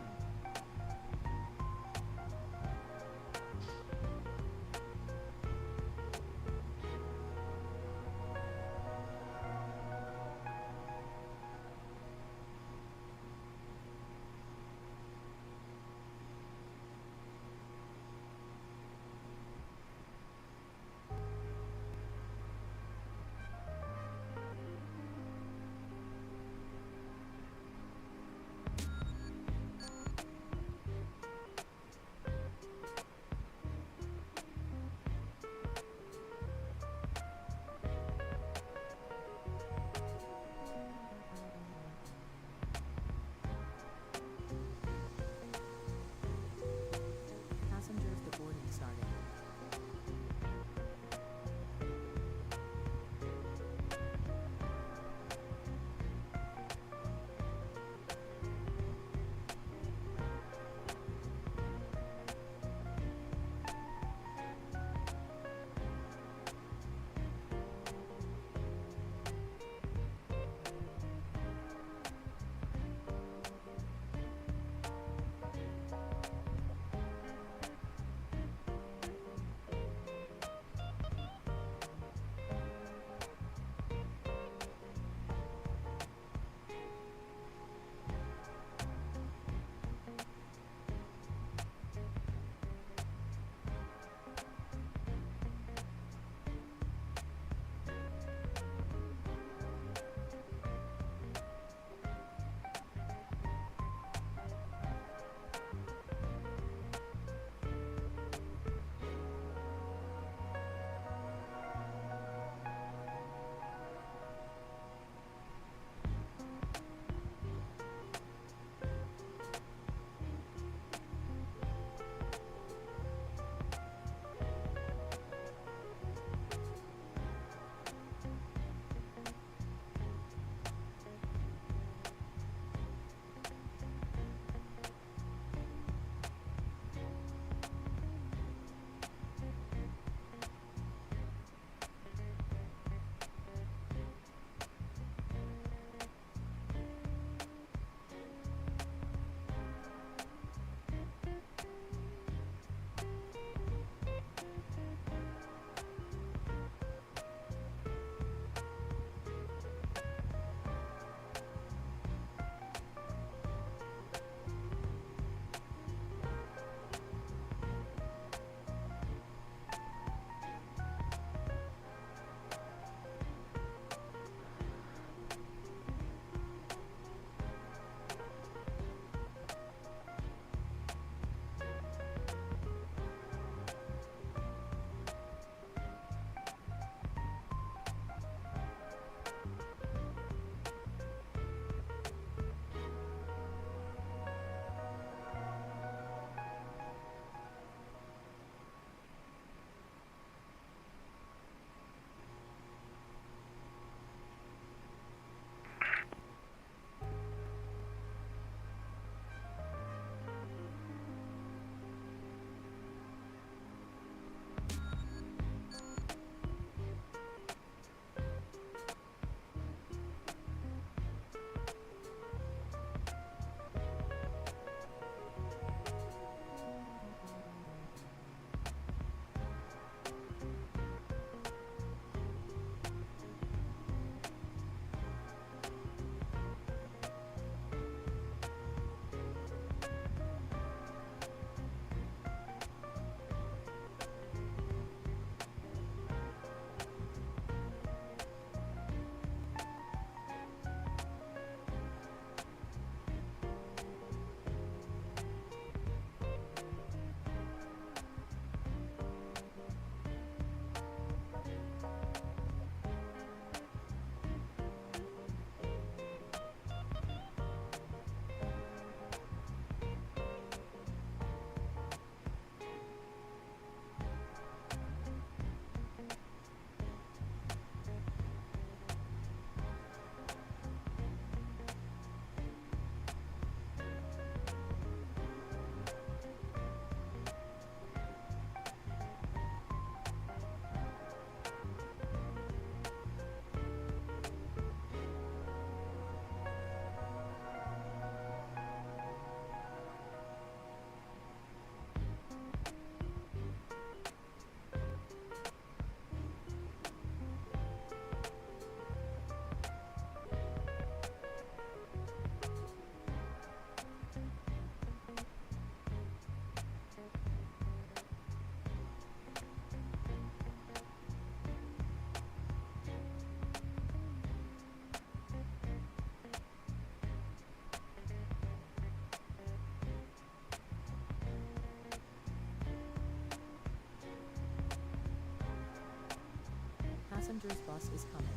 Passenger's bus is coming.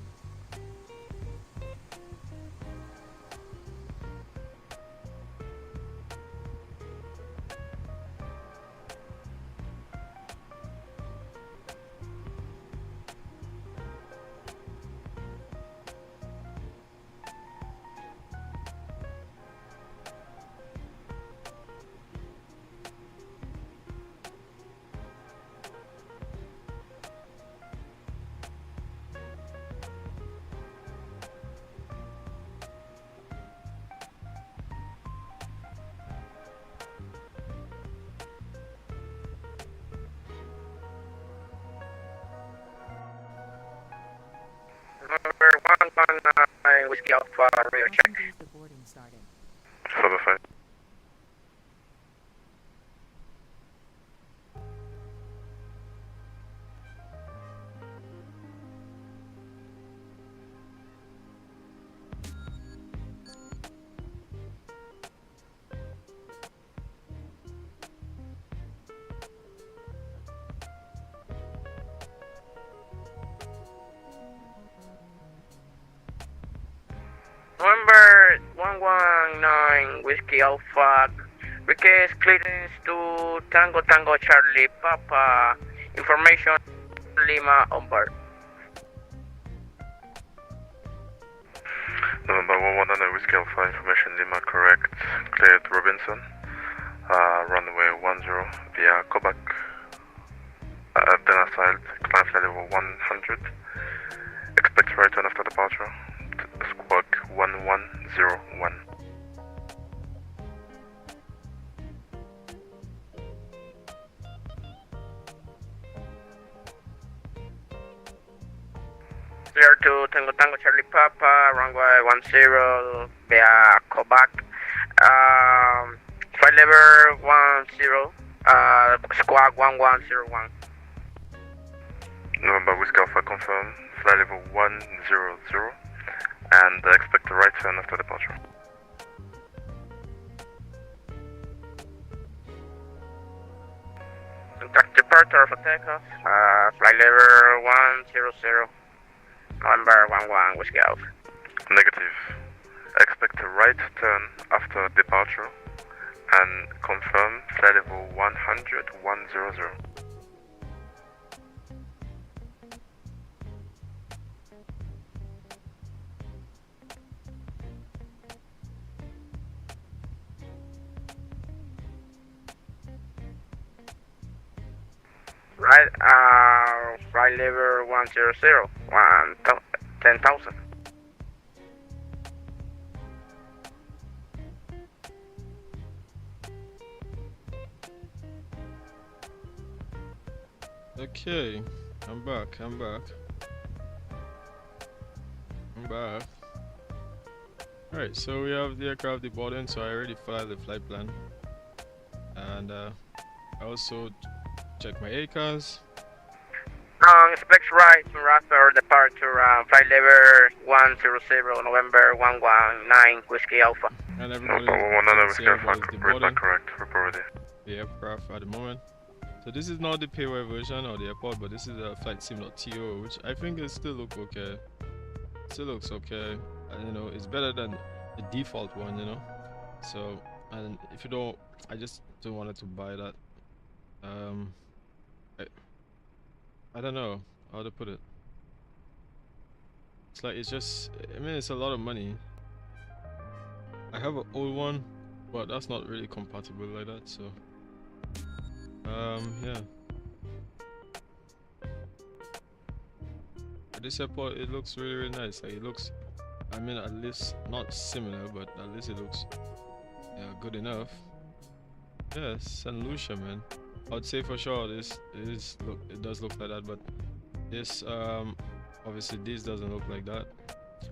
Number 119 Whiskey Alpha, rear check. Passenger deboarding started. Further 5. Number 119 Whiskey Alpha, request clearance to Tango Tango Charlie Papa, information Lima on board. November 119 Whiskey Alpha, information Lima correct. Cleared Robinson. Runway 10 via Quebec. Then aside, climb flight level 100. Expect right turn after departure. Squawk 1101. Clear to Tango Tango Charlie Papa, runway 10 via Quebec. Flight level 10, squawk 1101. November Whiskey Alpha confirm. Flight level 100. And expect a right turn after departure. Contact departure for takeoff. Flight level 100. Number 11 Whiskey Alpha. Negative. Expect a right turn after departure and confirm flight level 100. Right, flight level 100, 10,000. Okay, I'm back. Alright, so we have the aircraft deboarding, so I already filed the flight plan. And I also check my ACAS. Expect right after departure, flight level 100, November 119 Whiskey Alpha. And everybody November 119 is Whiskey Alpha, report deboarding back correct. Report ready. the aircraft at the moment. So this is not the PY version of the airport, but this is a flight sim.to, which I think it still looks okay. Still looks okay. And, you know, it's better than the default one, you know. So, and if you don't, I just don't want to buy that. I don't know how to put it. It's like, it's just, I mean, it's a lot of money. I have an old one, but that's not really compatible like that, so yeah. At this airport, it looks really nice. Like, it looks, I mean, at least not similar, but at least it looks, yeah, good enough. Yeah, Saint Lucia, man. I'd say for sure this is look, it does look like that, but this obviously this doesn't look like that.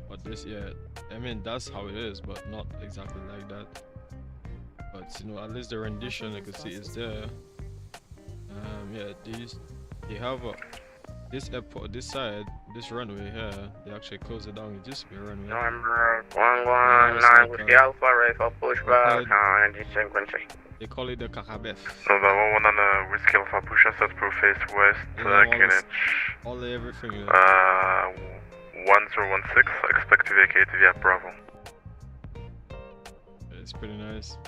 But this, yeah, I mean, that's how it is, but not exactly like that. But you know, at least the rendition you can see is there. Yeah, they have this airport, this side, this runway here, they actually close it down. It used to be a runway. Number 119 Whiskey Alpha, ready for pushback, engine sequencing. They call it the Kakabef. November 119 Whiskey Alpha, push us at pro face west, You know, Greenwich. all everything. 1 1016, expect to vacate via Bravo. It's pretty nice.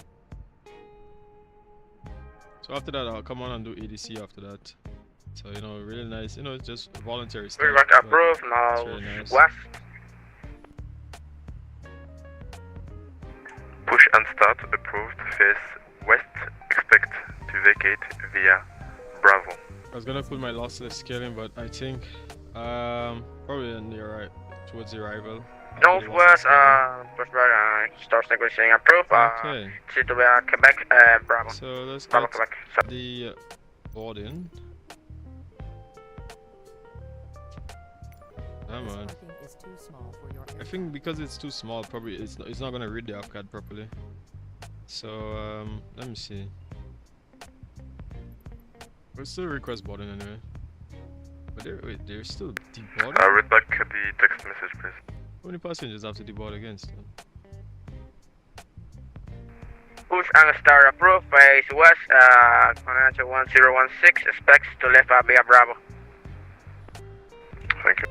So after that, I'll come on and do ADC after that. So, you know, really nice. You know, it's just voluntary stuff. Reroute but approved, now it's really nice. west. Push and start approved, face west, expect to vacate via Bravo. I was gonna put my lossless scaling, but I think probably in the right towards the arrival. Northwest, starts negotiating approved. Okay. To be Quebec, Bravo. So let's Bravo, get Quebec. the boarding. Come on. This parking is too small for your I think because it's too small, probably it's not gonna read the AFCAD properly. So let me see. We'll still request boarding anyway. But they're still deboarding. Read back the text message, please. How many passengers have to deboard against them? Push and start approved, face west, connect 1016, expects to left via Bravo. Thank you.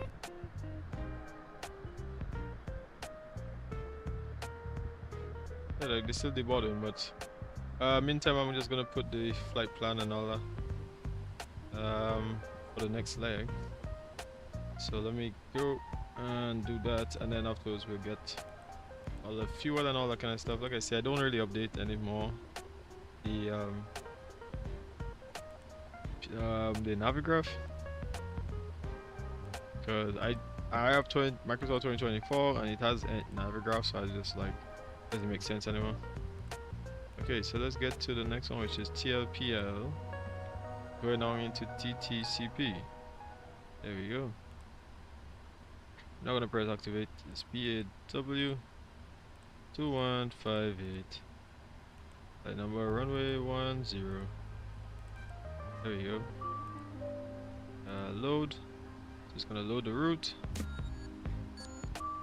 Yeah, like they're still deboarding, but meantime I'm just gonna put the flight plan and all that for the next leg. So let me go and do that, and then afterwards we'll get all the fuel and all that kind of stuff. Like I said, I don't really update anymore the Navigraph, because I have Microsoft 2024 and it has a Navigraph, so I just like doesn't make sense anymore. Okay, so let's get to the next one, which is TLPL going on into TTCP. There we go. Now gonna press activate this PAW 2158. Flight number runway 10. There we go. Load. Just gonna load the route.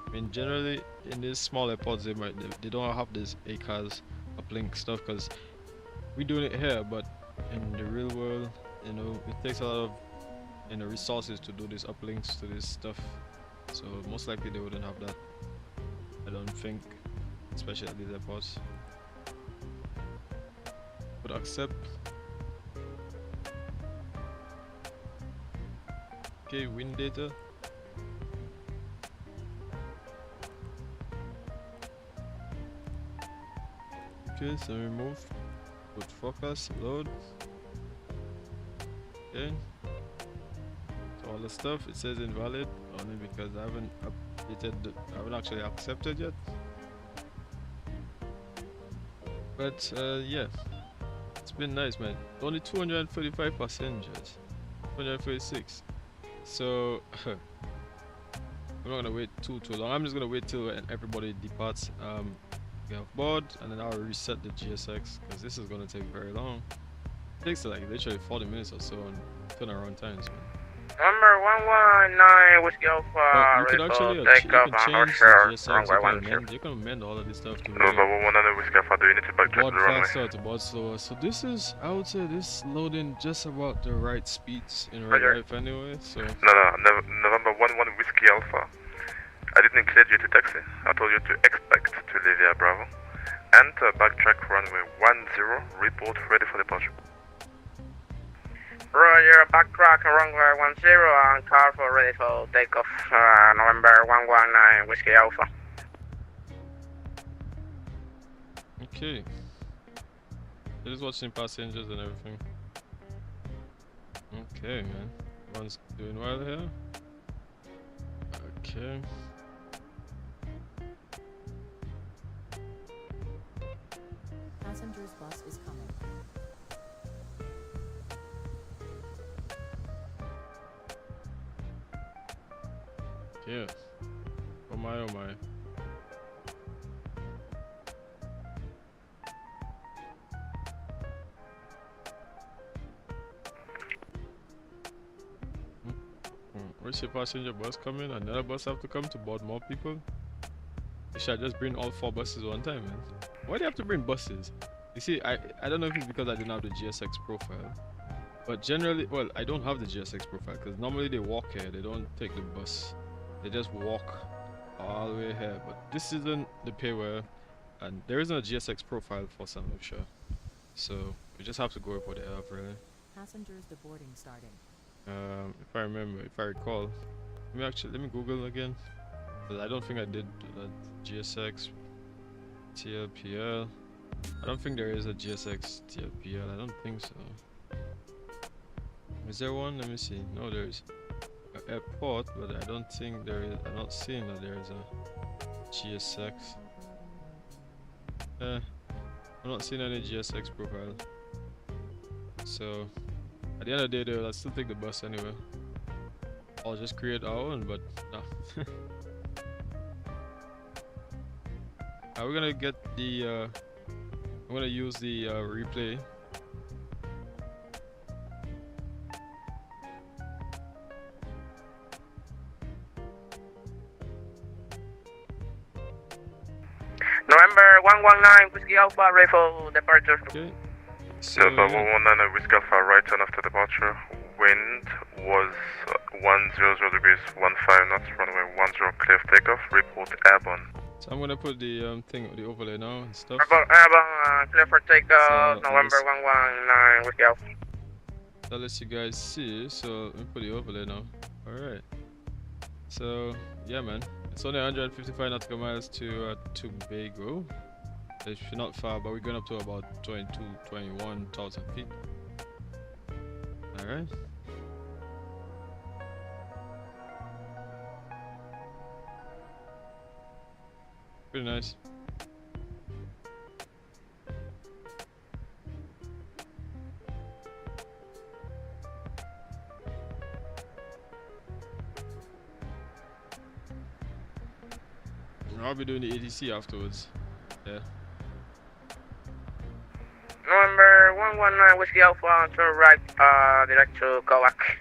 I mean, generally in these small airports they don't have this ACAS uplink stuff, because we're doing it here, but in the real world, you know, it takes a lot of resources to do these uplinks to this stuff. So most likely they wouldn't have that, I don't think, especially at these airports. But accept. Okay, wind data. Okay, so remove, put focus, load. Okay. So all the stuff, it says invalid only because I haven't updated, I haven't actually accepted yet. But yeah, it's been nice, man. Only 235 passengers, 236. So I'm not gonna wait too long. I'm just gonna wait till everybody departs. Get off board, and then I'll reset the GSX, because this is gonna take very long. It takes like literally 40 minutes or so on turnaround times, man. Number 119, Whiskey Alpha, You can actually take off on change the Horseshoe, GSX, runway you can amend all of this stuff to November 119, Whiskey Alpha, do you need to backtrack board to the runway? faster or to board slower. So this is, I would say, this loading just about the right speeds in real life anyway. So No, November 11, Whiskey Alpha. I didn't clear you to taxi. I told you to expect to leave via Bravo. Enter backtrack runway 10, report ready for departure. Roger, backtrack runway 10 and car for ready for takeoff, November 119, Whiskey Alpha. okay, just watching passengers and everything. Okay, man, everyone's doing well here. Okay. Passengers bus is coming. Yeah. Oh my, oh my. Where's your passenger bus coming? Another bus have to come to board more people? They should just bring all 4 buses one time, man. Why do you have to bring buses? You see, I don't know if it's because I didn't have the GSX profile. But generally, well, I don't have the GSX profile because normally they walk here, they don't take the bus. They just walk all the way here. But this isn't the payware, and there isn't a GSX profile for Saint Lucia, so we just have to go with what they have, really. Passengers deboarding starting. If I remember, if I recall, let me Google again. But I don't think I did GSX TLPL. I don't think there is a GSX TLPL. I don't think so. Is there one? Let me see. No, there is an airport, but I don't think there is. I'm not seeing that there is a GSX. I'm not seeing any GSX profile. So at the end of the day, though, I'll still take the bus anyway. I'll just create our own, but no. We're gonna get the. I'm gonna use the replay. November 119 Whiskey Alpha Rifle departure. Okay. So Delta 119 Whiskey Alpha, right turn after departure. Wind was 100 degrees, 15 knots, runway 10 clear for takeoff. Report airborne. So I'm gonna put the thing, the overlay now and stuff. Airborne, clear for takeoff. So, November 119 Whiskey Alpha. That lets you guys see. So let me put the overlay now. All right. So yeah, man, it's only 155 nautical miles to Tobago. It's not far, but we're going up to about 21,000 feet. All right. Pretty nice. I'll be doing the ATC afterwards. Yeah. November 119 Whiskey Alpha, turn right, direct to Kowak.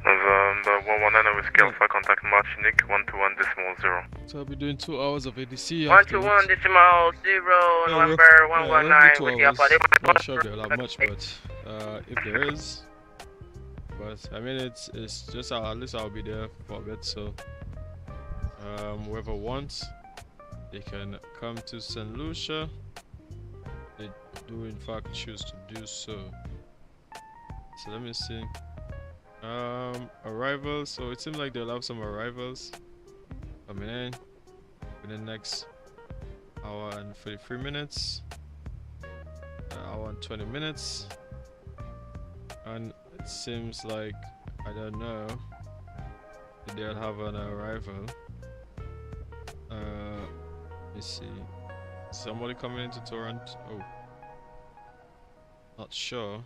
November 119 Whiskey Alpha, contact Martinique 121.0. So I'll be doing 2 hours of ATC 121.0, November 119 Whiskey Alpha. I'm not sure if they'll have much, but if there is. But I mean, it's just at least I'll be there for a bit, so whoever wants, they can come to Saint Lucia. They do in fact choose to do so. So let me see. Arrivals. So it seems like they'll have some arrivals coming in the next hour and 33 minutes, hour and 20 minutes, and it seems like, I don't know, they'll have an arrival. Let me see. Somebody coming into Toronto. Oh, not sure,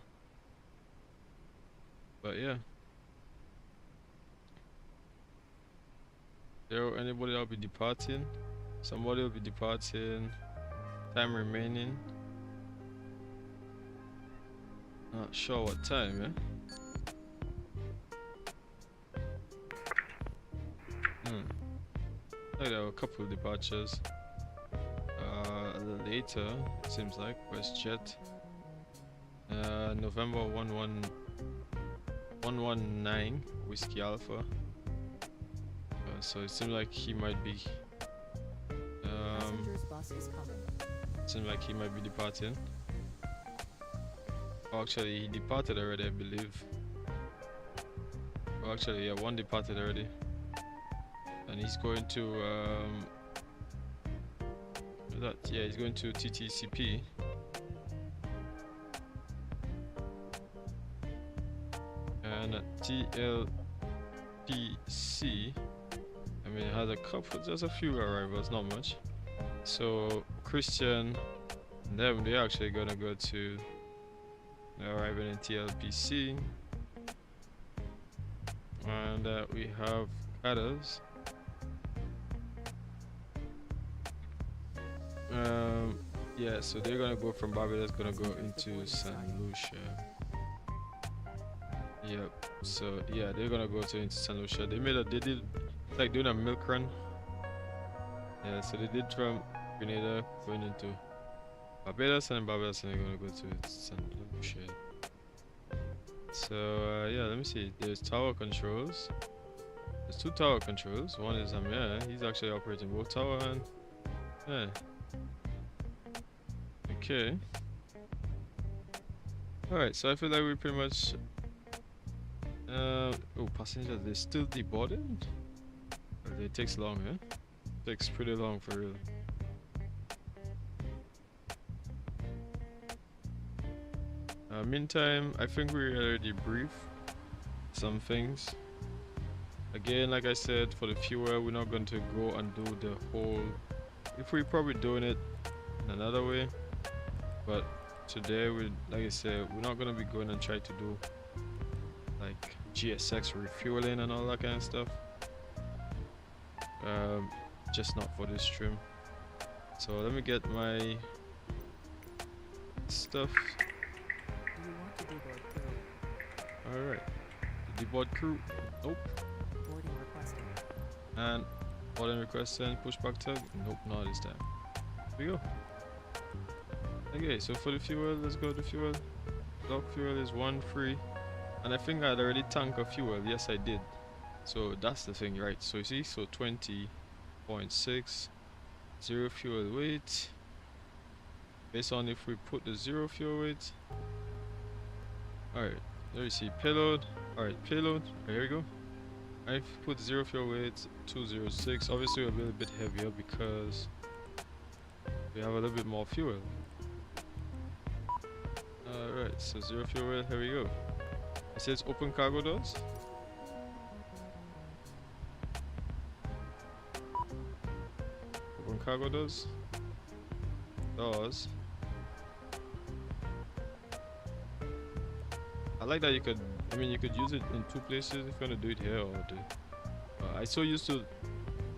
but yeah. There anybody that'll be departing? Somebody will be departing. Time remaining. Not sure what time, eh? Like there were a couple of departures. A little later, it seems like. WestJet. November 119 Whiskey Alpha. So it seems like he might be. Passengers bus is coming. Seems like he might be departing. Oh, actually, he departed already, I believe. Oh, actually, yeah, one departed already. And he's going to he's going to TTCP. And at TLPC, I mean, it has a couple, just a few arrivals, not much. So Christian and them, they're actually gonna go to, they're arriving in TLPC. And we have others. Yeah, so they're gonna go from Barbados, gonna go into Saint Lucia. Yep. So yeah, they're gonna go into Saint Lucia. They did like doing a milk run. Yeah, so they did from Grenada going into Barbados, and Barbados, and they're gonna go to Saint Lucia. So yeah, let me see. There's tower controls. There's two tower controls. One is yeah, he's actually operating both tower and yeah. Okay. Alright, so I feel like we pretty much oh, passengers, they still deboarded? It takes long, eh? Takes pretty long for real. Meantime, I think we already briefed some things. Again, like I said, for the fuel, we're not going to go and do the whole. If we're probably doing it in another way, but today, like I said, we're not going to be going and try to do like GSX refueling and all that kind of stuff. Just not for this trim. So let me get my stuff. Do you want to deboard crew? Alright. The deboard crew. Nope. Boarding requested. And boarding request and pushback tug. Nope, not this time. Here we go. Okay, so for the fuel, let's go to the fuel. Dock fuel is 1 free. And I think I had already tanked a fuel. Yes, I did. So that's the thing, right? So you see, so 20.6, 0 fuel weight. Based on if we put the 0 fuel weight. Alright, there you see payload. Alright, payload. Here we go. I put 0 fuel weight 206. Obviously, a little bit heavier because we have a little bit more fuel. Alright, so 0 fuel weight. Here we go. It says open cargo doors. Open cargo doors. Doors. I like that you could. I mean, you could use it in 2 places if you want to do it here or do. I so used to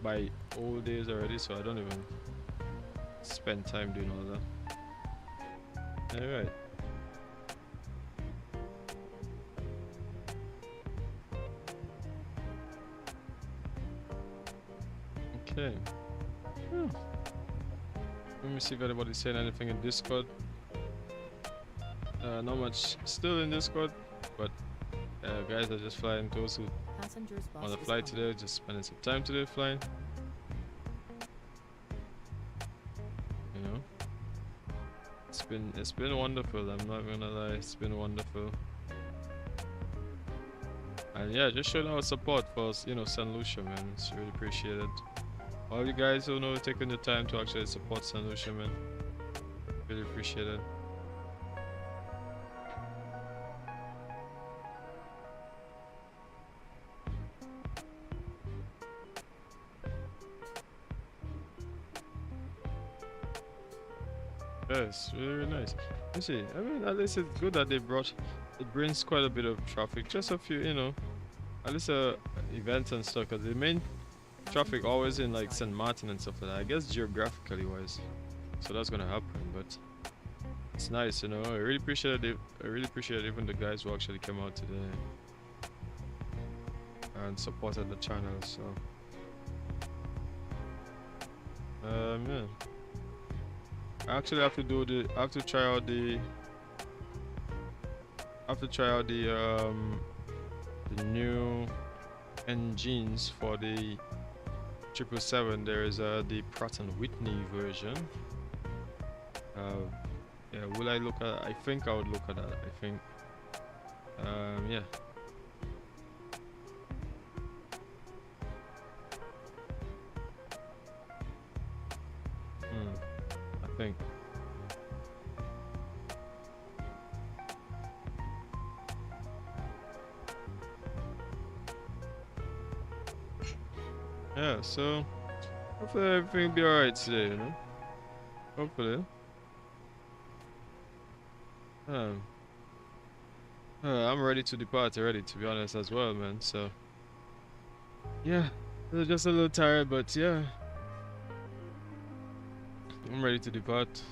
by old days already, so I don't even spend time doing all that. All right. Okay. Let me see if anybody's saying anything in Discord. Not much still in Discord, but guys are just flying. Those who Passengers bus want to is fly coming. today, just spending some time today flying. You know, it's been wonderful. I'm not gonna lie, it's been wonderful. And yeah, just showing our support for Saint Lucia, man. It's really appreciated. All you guys who know taking the time to actually support Saint Lucia, man. Really appreciate it. Yes, really nice. You see, I mean, at least it's good that it brings quite a bit of traffic. Just a few, at least events and stuff. Cause the main traffic always in like St. Martin and stuff like that. I guess geographically wise, so that's gonna happen. But it's nice, I really appreciate it. I really appreciate even the guys who actually came out today and supported the channel. So, yeah. I actually have to try out the new engines for the 777. There is the Pratt & Whitney version. Yeah, will I look at? I think I would look at that. I think. Yeah. I think. Yeah, so hopefully everything will be alright today, Hopefully. I'm ready to depart already, to be honest, as well, man. So yeah, just a little tired, but yeah, I'm ready to depart.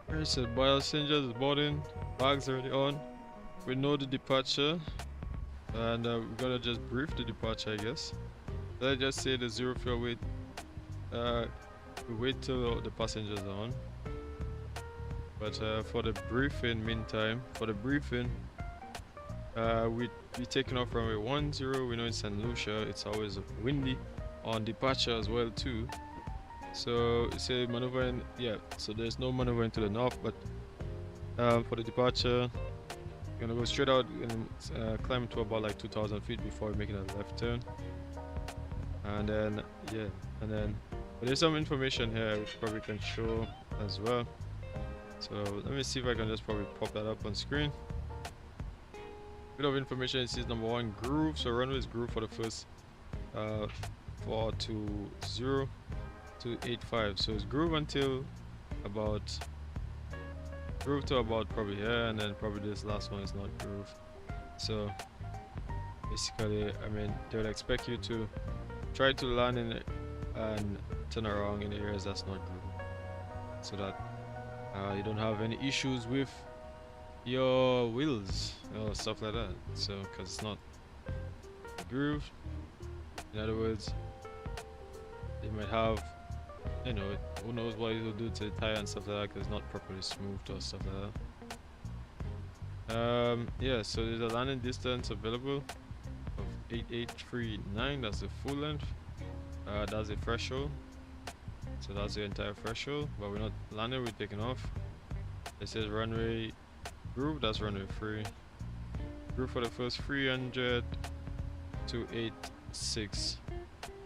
Where is it? Passengers is boarding, bags already on. We know the departure, and we're gonna just brief the departure, I guess. let's just say the zero fuel wait. We wait till the passengers are on. But for the briefing, meantime, we taking off runway 10. We know in Saint Lucia it's always windy on departure as well too. So it's a maneuvering, yeah. So there's no maneuvering to the north, but for the departure, we're gonna go straight out and climb to about like 2,000 feet before making a left turn. And then yeah, and then but there's some information here which probably can show as well. So let me see if I can just probably pop that up on screen. Bit of information. It says number 1 groove. So runway is groove for the first 420 to 85. So it's groove until about groove to about probably here, and then probably this last one is not groove. So basically, I mean, they would expect you to try to land in it and turn around in areas that's not groove, so that you don't have any issues with your wheels or stuff like that. So because it's not groove, in other words, they might have, you know, who knows what it will do to the tire and stuff like that, because it's not properly smoothed or stuff like that. Yeah, so there's a landing distance available of 8839. That's the full length. That's the threshold. So that's the entire threshold, but we're not landing, we're taking off. It says runway groove, that's runway 3. Groove for the first 300 to 86.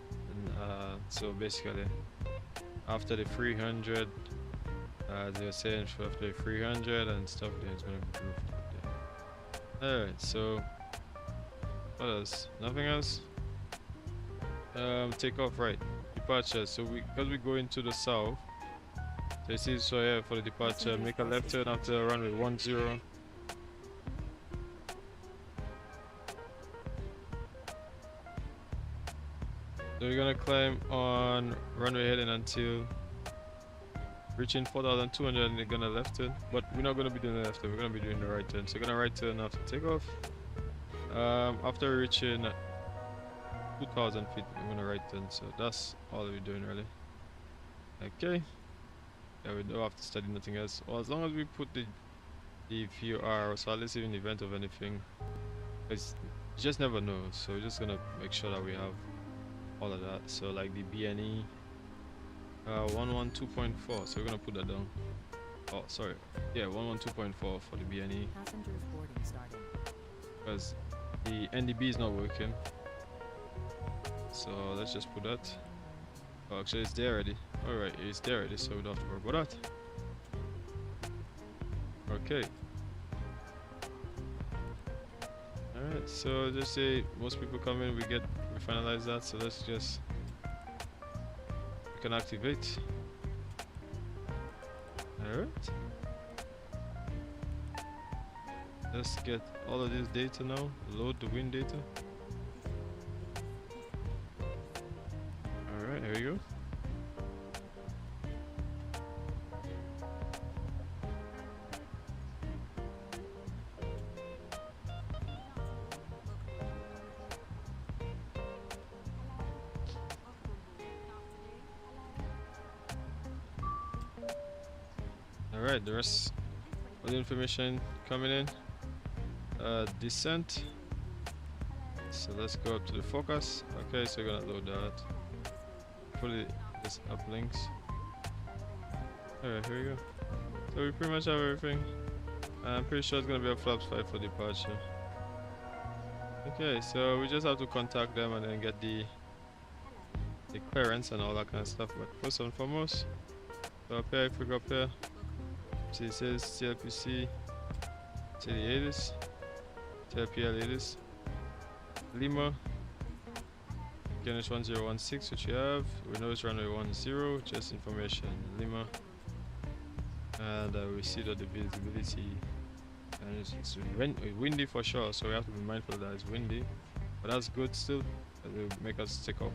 And so basically after the 300, they're saying after the 300 and stuff, then it's gonna be grooved up there. Alright, so what else? Nothing else? Take off, right? Departure. So because we go into the south, so you see, so yeah, for the departure, make a left turn after runway 10. So we're gonna climb on runway heading until reaching 4,200, and they're gonna left turn, but we're not gonna be doing the left turn, we're gonna be doing the right turn. So we're gonna right turn after takeoff. After reaching 2,000 feet, we're gonna right turn. So that's all we're doing really. Okay. Yeah, we don't have to study nothing else. Or as long as we put the VOR, so at least in the event of anything, it's, you just never know. So we're just gonna make sure that we have all of that. So like the BNE 112.4. So we're gonna put that down. Oh, sorry. Yeah, 112.4 for the BNE. Passengers boarding starting. Because the NDB is not working. So let's just put that. Oh, actually it's there already. Alright, it's there already, so we don't have to worry about that. Okay. Alright, so just say most people come in, we finalize that, so let's just, we can activate. Alright. Let's get all of this data now, load the wind data. Alright, here we go. Alright, the rest of the information coming in. Descent. So let's go up to the focus. Okay, so we're gonna load that. Fully this uplinks. Alright, here we go. So we pretty much have everything. I'm pretty sure it's gonna be a flaps 5 for departure. Okay, so we just have to contact them and then get the clearance and all that kind of stuff. But first and foremost, so up here, if we go up here, see it says CLPC, TD80s, TLPL80s, Lima, Ganesh 1016, which we have. We know it's runway 10, just information, Lima. And we see that the visibility, and it's windy for sure, so we have to be mindful that it's windy. But that's good still, it will make us take off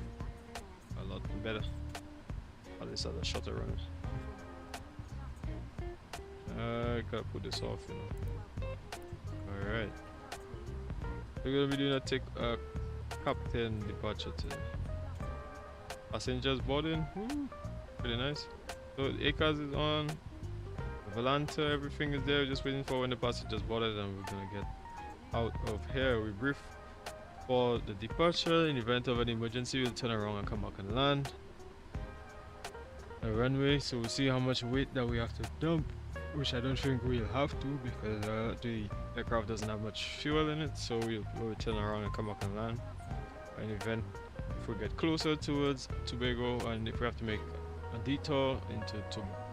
a lot better, at least at the shorter runs. Gotta put this off, you know. Alright. We're gonna be doing a captain departure today. Passengers boarding. Woo, pretty nice. So the ACAS is on. Volanta, everything is there. Just waiting for when the passengers boarded, and we're gonna get out of here. We brief for the departure. In event of an emergency, we'll turn around and come back and land the runway. So we'll see how much weight that we have to dump, which I don't think we'll have to because the aircraft doesn't have much fuel in it. So we'll turn around and come back and land. In event if we get closer towards Tobago, and if we have to make a detour into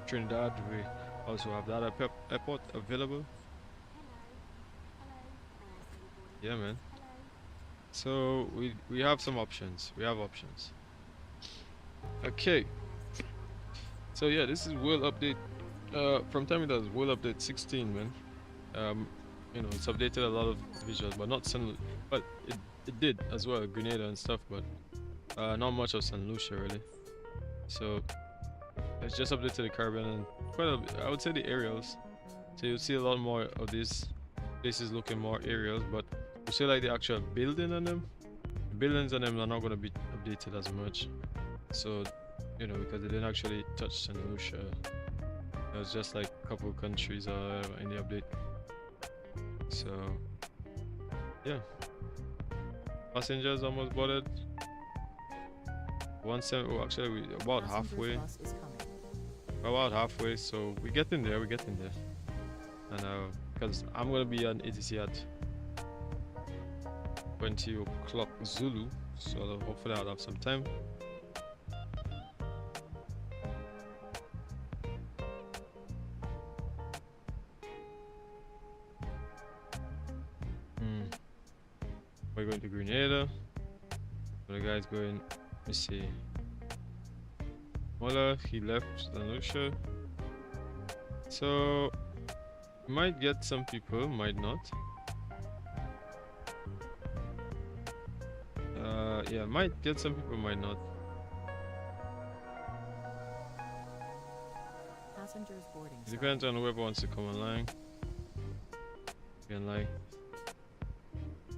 Trinidad, we also have that airport available. Yeah, man. So we have some options. We have options. Okay. So yeah, this is World Update. From time it does World Update 16, man. You know, it's updated a lot of visuals, but not but it did as well, Grenada and stuff, but not much of Saint Lucia really. So it's just updated the Caribbean and quite a bit, I would say the aerials. So you'll see a lot more of these places looking more aerials, but you see like the actual building on them. The buildings on them are not going to be updated as much. So, you know, because they didn't actually touch Saint Lucia. It was just like a couple countries in the update. So, yeah. Passengers almost boarded. 17. Oh, actually, we about halfway. Bus is coming. About halfway, so we're getting there. And because I'm gonna be on ATC at 20 o'clock Zulu, so hopefully I'll have some time. We're going to Grenada. The guy's going. Let me see. Mola, he left Saint Lucia. So might get some people, might not. Yeah, might get some people, might not. Passengers boarding. It depends on whoever wants to come online. Can like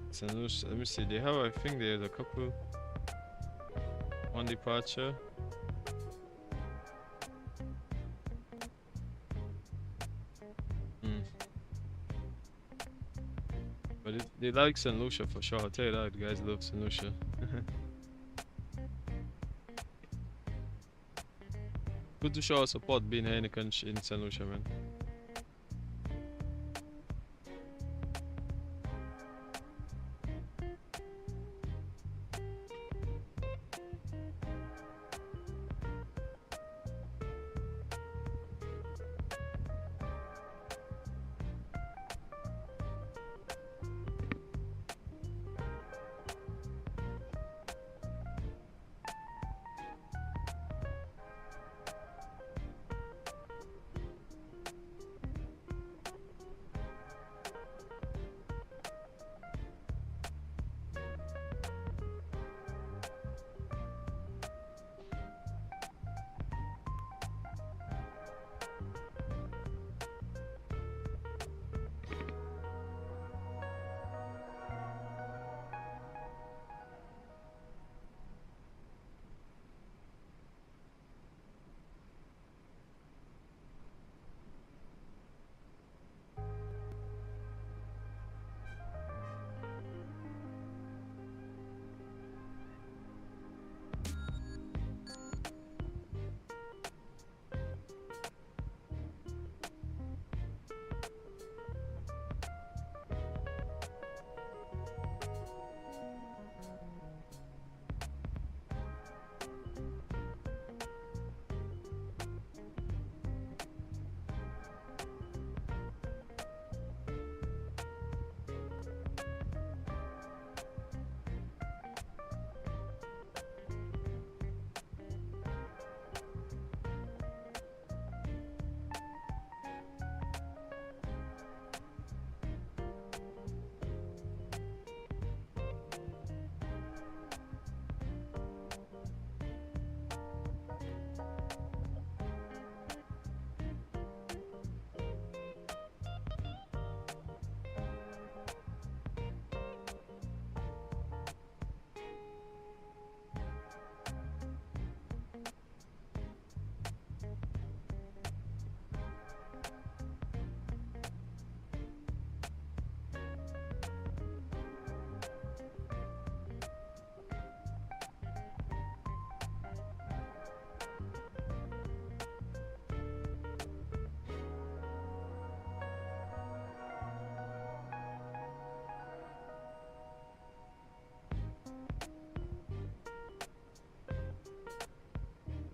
Saint Lucia, let me see, they have, I think there's a couple on departure. But they like Saint Lucia for sure, I'll tell you that, guys love Saint Lucia. Good to show our support being here in the country in Saint Lucia, man.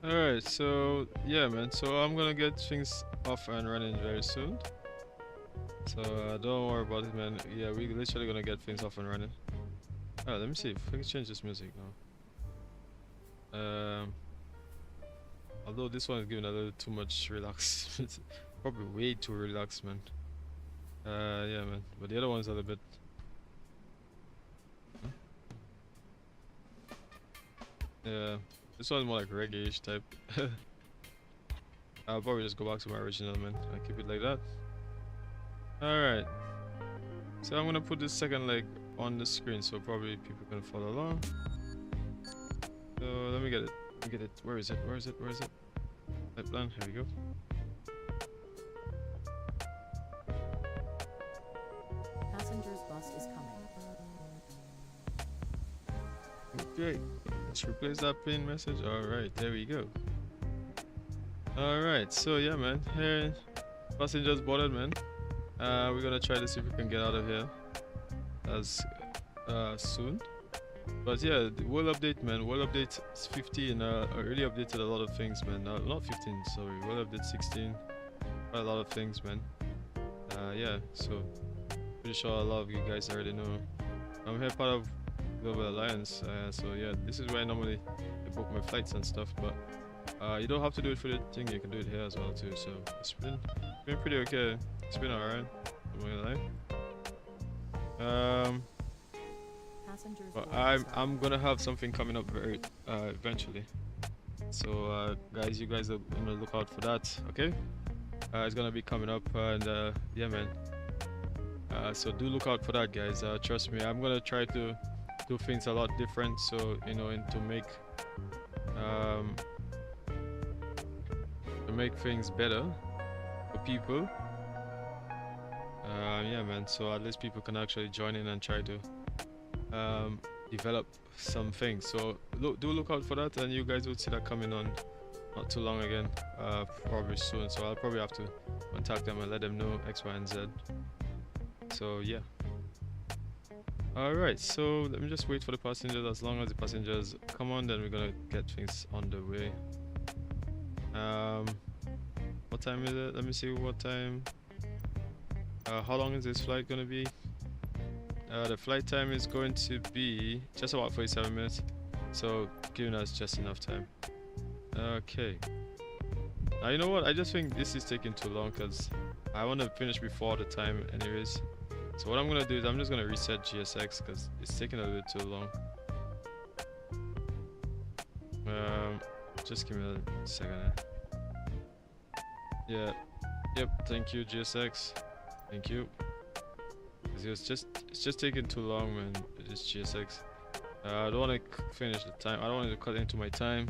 Alright, so yeah, man. So I'm gonna get things off and running very soon. So don't worry about it, man. Yeah, we're literally gonna get things off and running. Alright, let me see if I can change this music now. Although this one is giving a little too much relax. It's probably way too relaxed, man. Yeah, man. But the other one's a little bit. Yeah, this one's more like reggae-ish type. I'll probably just go back to my original, man. I'll keep it like that. Alright. So I'm gonna put this second leg on the screen so probably people can follow along. So let me get it. Let me get it. Where is it? Where is it? Where is it? Flight plan. Here we go. Passenger's bus is coming. Okay. Let's replace that pin message. Alright, there we go. Alright, so yeah, man. Here, passengers boarded, man. We're gonna try to see if we can get out of here as soon. But yeah, we'll update, man. We'll update 15. Already updated a lot of things, man. Not 15, sorry. We'll update 16. Quite a lot of things, man. Yeah, so pretty sure a lot of you guys already know. I'm here part of Global Alliance, so yeah, this is where I normally book my flights and stuff. But you don't have to do it for the thing. You can do it here as well too. So it's been pretty okay. It's been alright. I'm not gonna lie. But I'm gonna have something coming up very eventually. So guys, you guys are gonna look out for that. Okay? It's gonna be coming up, and yeah, man. So do look out for that, guys. Trust me, I'm gonna try to do things a lot different. So you know, and to make things better for people. Yeah, man. So at least people can actually join in and try to develop some things. So do look out for that, and you guys will see that coming on not too long again, probably soon. So I'll probably have to contact them and let them know X, Y, and Z. So yeah. Alright, so let me just wait for the passengers. As long as the passengers come on, then we're gonna get things on the way. What time is it? Let me see what time. How long is this flight gonna be? The flight time is going to be just about 47 minutes, so giving us just enough time. Okay. Now you know what? I just think this is taking too long because I want to finish before the time, anyways. So what I'm gonna do is I'm just gonna reset GSX because it's taking a little bit too long. Just give me a second. Yeah. Yep. Thank you, GSX. Thank you. It's just taking too long, man. It's GSX. I don't want to finish the time. I don't want to cut into my time.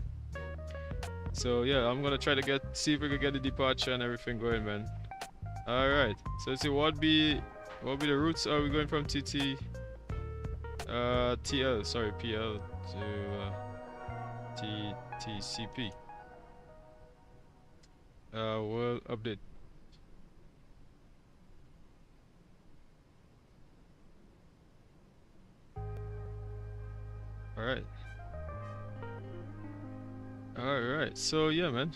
So yeah, I'm gonna try to see if we can get the departure and everything going, man. All right. So let's see what be the routes. Are we going from PL? Sorry, PL to TCP. We'll update. Alright, so yeah, man,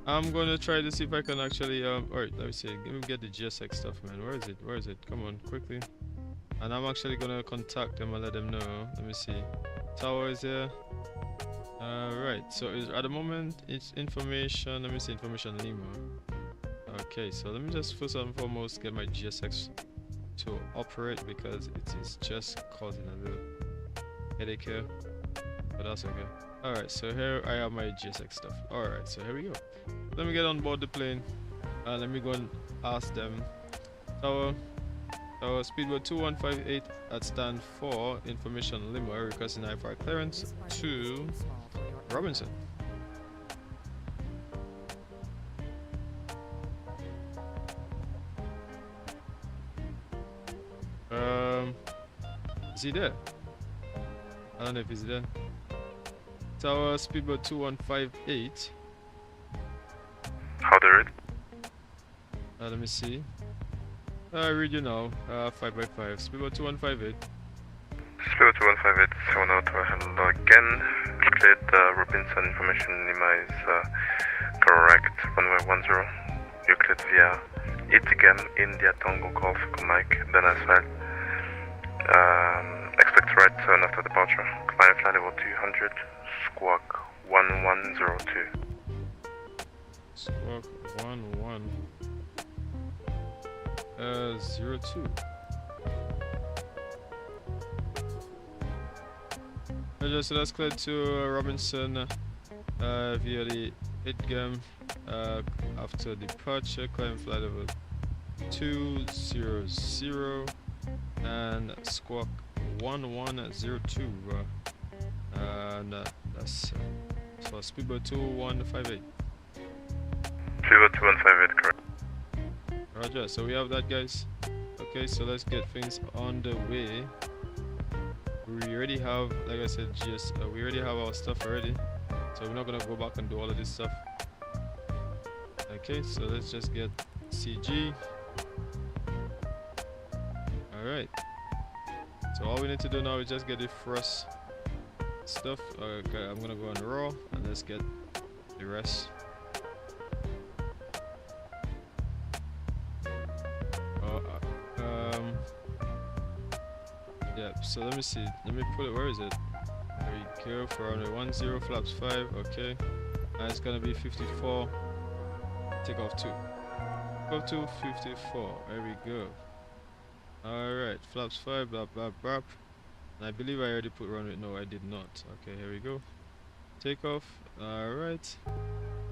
I'm gonna try to see if I can actually alright, let me see, let me get the GSX stuff, man. Where is it? Come on, quickly. And I'm actually gonna contact them and let them know. Let me see, tower is here. Right, so at the moment it's information. Let me see, information Lima. Okay, so let me just first and foremost get my GSX to operate because it is just causing a little headache here, but that's okay. Alright, so here I have my GSX stuff. Alright, so here we go. Let me get on board the plane and let me go and ask them. Tower speedboat 2158 at stand 4, information Lima, requesting IFR clearance to Robinson. Is he there? I don't know if he's there. Tower speedboat 2158. How the read? Let me see. I read you now. 5x5. Speedboat 2158. Speedboat 2158, 7 out, hello again. Euclid, Robinson information Lima is correct. Runway 10. Euclid via Itigam, India, Tango, Golf, Mike, then asphalt. Expect right turn after departure. Climb flight level 200, squawk 1102. Squawk 1102. So that's clear to Robinson via the Idgam after departure. Climb flight level 200 and squawk 1102 and that's for speedboat 2158. Speedboat 2158, correct. Roger, so we have that, guys. Okay, so let's get things on the way. We already have, like I said, we already have our stuff already, so we're not gonna go back and do all of this stuff. Okay, so let's just get CG. Alright, so all we need to do now is just get the thrust stuff. Okay, I'm gonna go on raw and let's get the rest. Yeah, so let me see, let me put it, where is it? There we go, for runway 10, flaps 5, okay, and it's gonna be 54, take off 2, go to 54, there we go. Alright, flaps 5, blah blah blah, and I believe I already put runway, no I did not. Okay, here we go, take off. Alright,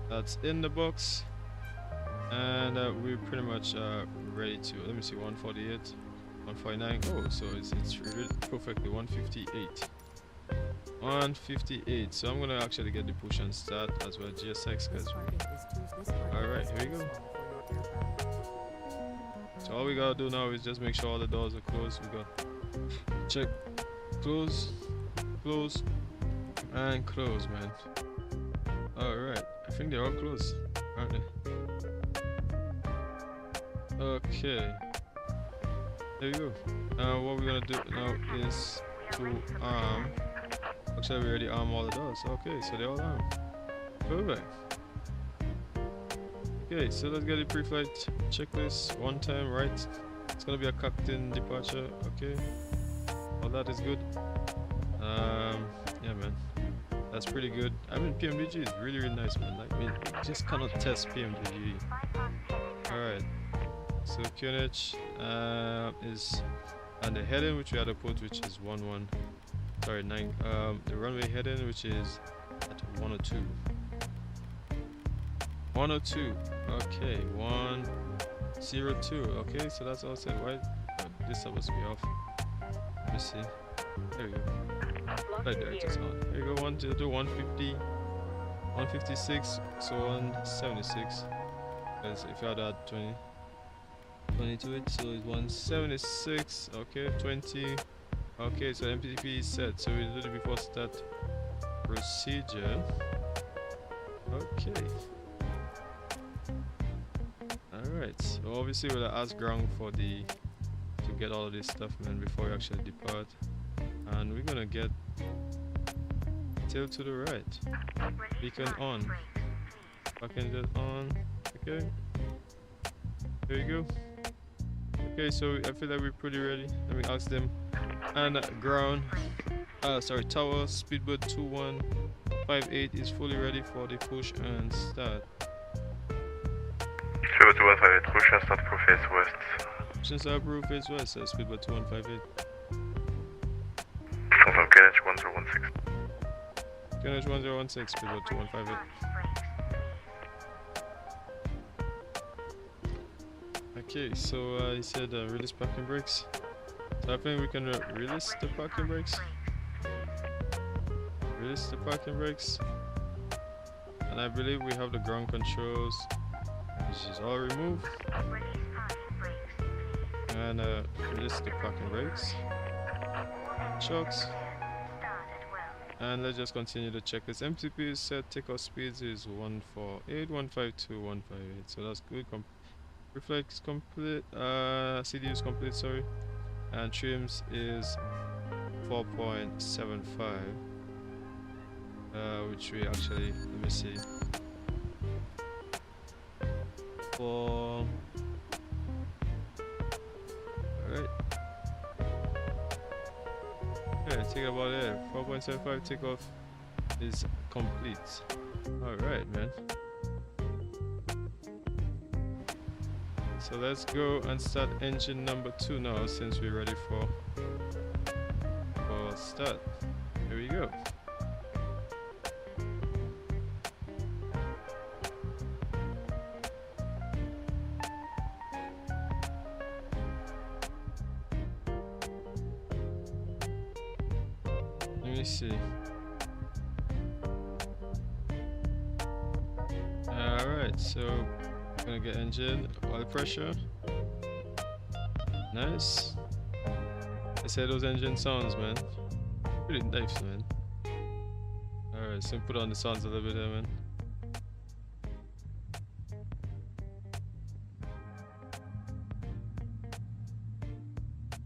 that's in the box, and we're pretty much ready to, let me see, 148, 149. Oh, so it's really perfectly 158. 158. So I'm gonna actually get the push and start as well, GSX, guys. Alright, here we go. So all we gotta do now is just make sure all the doors are closed. We got check, close, close, and close, man. Alright, I think they're all closed, aren't they? Okay. There you go. What we're gonna do now is to arm. Actually, we already armed all the doors. Okay, so they're all armed. Perfect. Okay, so let's get the pre-flight checklist. One time, right? It's gonna be a cocked-in departure. Okay, all that is good. Yeah, man, that's pretty good. I mean, PMDG is really, really nice, man. Like, I mean, you just cannot test PMDG. All right. So QNH is on the heading, which we had to put, which is 9. The runway heading, which is at 102. 102. Okay, 102. Okay, so that's all set. Why this supposed to be off? Let me see. There we go. Right there, it's on. There you go. 102, 150, 156. So 176. Because if you had that 20 to it, so it's 176. Okay, 20. Okay, so MPTP is set, so we did it before start procedure. Okay, alright, so obviously we'll ask ground for to get all of this stuff, man, before we actually depart. And we're gonna get tail to the right, beacon on, beacon jet on. Okay, there you go. Okay, so I feel like we're pretty ready. Let me ask them. And ground, tower, speedboat 2158 is fully ready for the push and start. Speedboat 2158, push and start, proof face west. Since our proof face west, so speedboat 2158. Confirm KNH 1016. KNH 1016, speedboat 2158. Okay, so he said release parking brakes. So I think we can release the parking brakes. Release the parking brakes. And I believe we have the ground controls, which is all removed. And release the parking brakes. Chocks. And let's just continue to check this. MTP is set, takeoff speeds is 148, 152, 158. So that's good. Reflex complete, CDU is complete, sorry, and trims is 4.75. which we actually, let me see. For alright. Yeah, take about it. 4.75 takeoff is complete. Alright, man. So let's go and start engine number 2 now, since we're ready for start. Here we go. Let me see. Alright, so gonna get engine oil pressure. Nice. I say those engine sounds, man. Pretty nice, man. Alright, so put on the sounds a little bit there, man.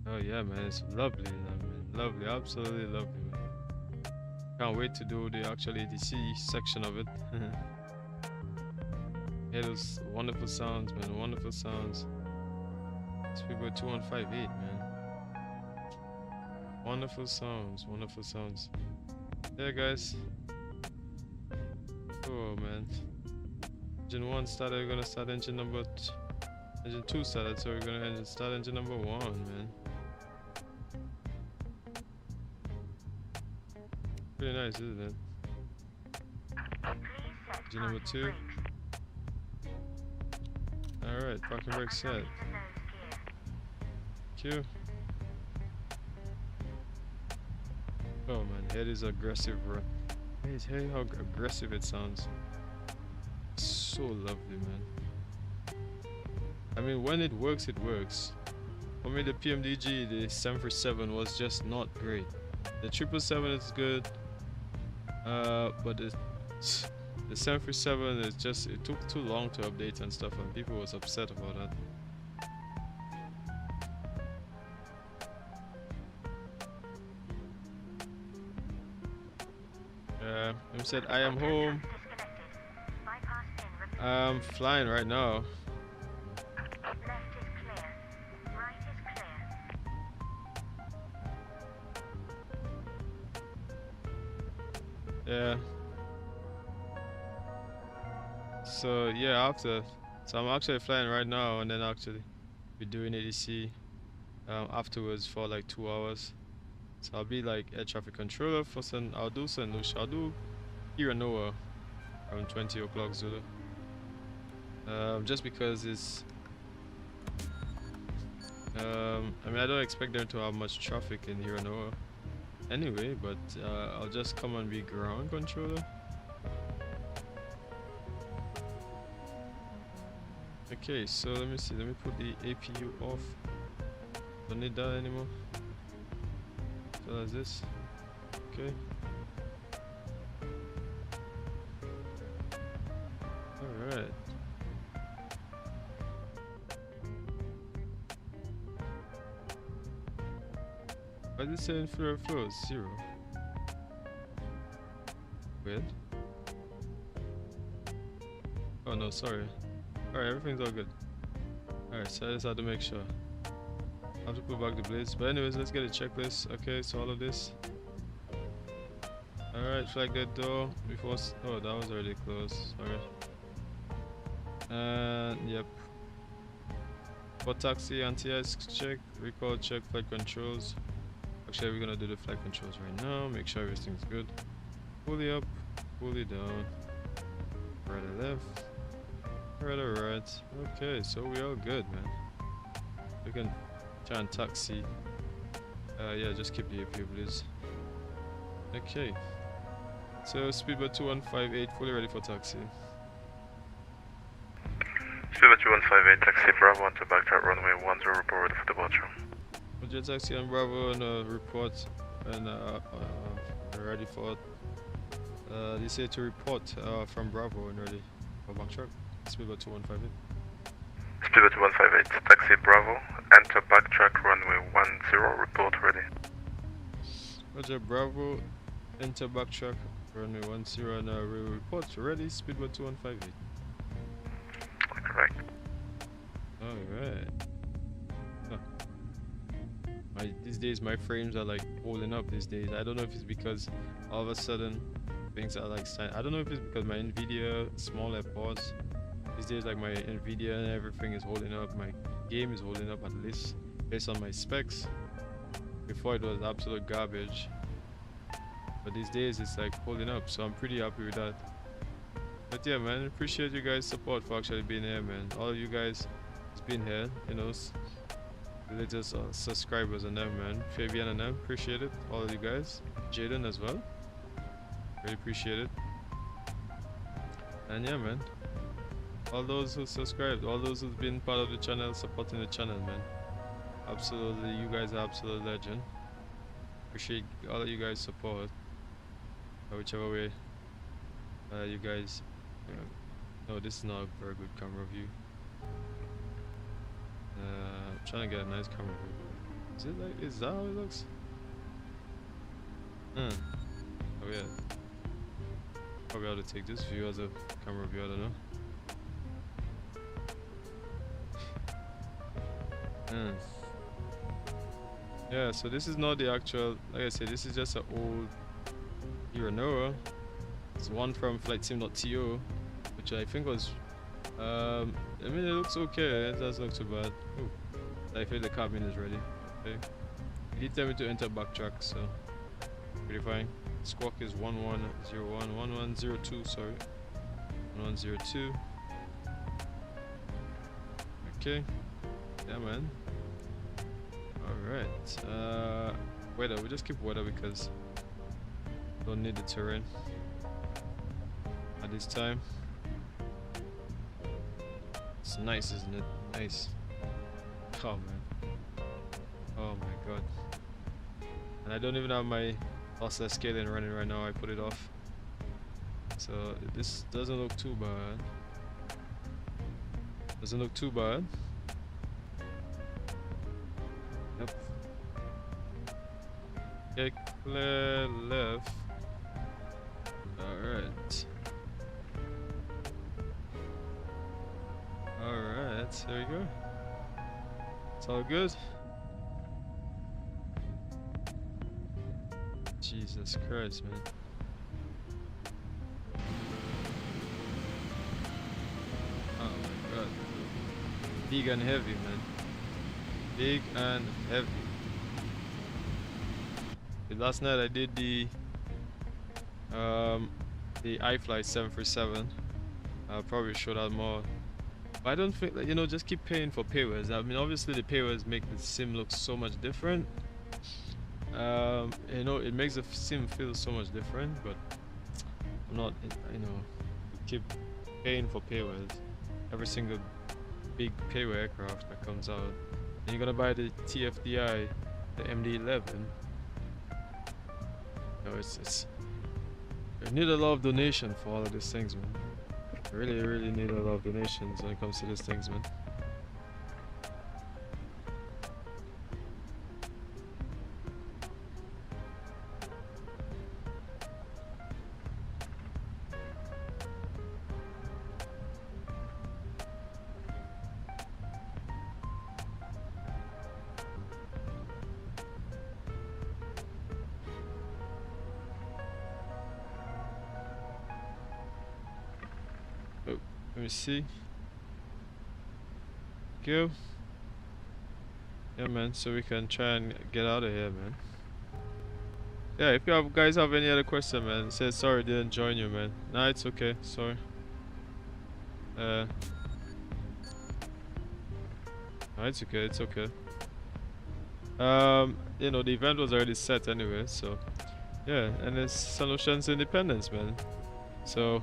Oh yeah, man, it's lovely, man. Lovely, absolutely lovely, man. Can't wait to do the actual ATC section of it. Yeah, those wonderful sounds, man. Wonderful sounds. Speedboat 2158, man. Wonderful sounds, wonderful sounds. Yeah, guys. Oh, man. Engine 1 started, we're gonna start engine number engine 2 started, so we're gonna start engine number 1, man. Pretty nice, isn't it? Engine number 2. Alright, parking brake set. Q. Oh man, head is aggressive, bro. Hey, how aggressive it sounds. So lovely, man. I mean, when it works, it works. For me, the PMDG, the 747 was just not great. The 777 is good, but the 747 is just, it took too long to update and stuff, and people was upset about that. Him said, I am home. I'm flying right now. Yeah. So yeah, so I'm actually flying right now, and then actually be doing ATC afterwards for like 2 hours. So I'll be like air traffic controller for I'll do Saint Lucia, I'll do here and Noah around 20 o'clock Zulu. Just because it's I mean, I don't expect them to have much traffic in here and Noah anyway, but I'll just come and be ground controller. Okay, so let me see, let me put the APU off. Don't need that anymore. So that's this. Okay. Alright. Why is it saying flow 0? Weird. Oh no, sorry. Alright, everything's all good. Alright, so I just had to make sure. I have to put back the blades. But anyways, let's get a checklist. Okay, so all of this. Alright, flag that door before. Oh, that was already closed. Sorry. And yep. For taxi, anti-ice check, recall check, flight controls. Actually, we're gonna do the flight controls right now. Make sure everything's good. Fully up, fully down. Right or left. Right or right. Okay, so we all good, man. We can try and taxi. Yeah, just keep the APU, please. Okay. So speedboat 2158, fully ready for taxi. Speedboat 2158, taxi Bravo onto backtrack runway 10, report for departure. Roger, taxi on Bravo and report, and ready for it. They say to report from Bravo and ready for backtrack. Speedboat 2158. Speedboat 2158, taxi Bravo, enter backtrack runway 10, report ready. Roger, Bravo, enter backtrack Runway 10 now. Reports ready. Speedboat 2158. Correct. Alright. These days my frames are like holding up these days. I don't know if it's because all of a sudden things are like I don't know if it's because my Nvidia small AirPods. These days like my Nvidia and everything is holding up. My game is holding up, at least based on my specs. Before it was absolute garbage. But these days it's like holding up, so I'm pretty happy with that. But yeah, man, appreciate you guys' support for actually being here, man. All of you guys has been here, you know, the latest subscribers and them, man. Fabian and them, appreciate it. All of you guys, Jaden as well, really appreciate it. And yeah, man, all those who subscribed, all those who've been part of the channel, supporting the channel, man. Absolutely, you guys are absolute legend. Appreciate all of you guys' support. Whichever way you guys, no, this is not a very good camera view. I'm trying to get a nice camera view. Is it like, is that how it looks? Oh yeah. Probably ought to take this view as a camera view, I don't know. Yeah, so this is not the actual, like I said, this is just an old EuroNoah. It's one from flightsim.to, which I think was, I mean, it looks okay, it doesn't look too bad. Ooh, I feel the cabin is ready. Okay. He did tell me to enter backtrack, so pretty fine. Squawk is 1101, 1102, sorry. 1102. Okay. Yeah, man. Alright. Weather, we just keep weather because don't need the terrain at this time. It's nice, isn't it? Nice. Oh man. Oh my god. And I don't even have my lossless scaling running right now. I put it off. So this doesn't look too bad. Doesn't look too bad. Yep. Okay, clear left. Alright. Alright, there we go. It's all good. Jesus Christ, man. Oh my god. Big and heavy, man. Big and heavy. Last night I did the iFly 747. I'll probably show that more. But I don't think that, you know, just keep paying for payways. I mean, obviously the payways make the sim look so much different. You know, it makes the sim feel so much different, but I'm not, you know, keep paying for payways. Every single big payway aircraft that comes out. And you're gonna buy the TFDI, the MD-11. You know, it's you need a lot of donation for all of these things, man. Really need a lot of donations when it comes to these things, man. Let me see. Go. Yeah, man. So we can try and get out of here, man. Yeah, if you guys have any other question, man, say sorry didn't join you, man. Nah, it's okay. Sorry. No, it's okay. It's okay. You know, the event was already set anyway, so yeah. And it's Saint Lucia's Independence, man. So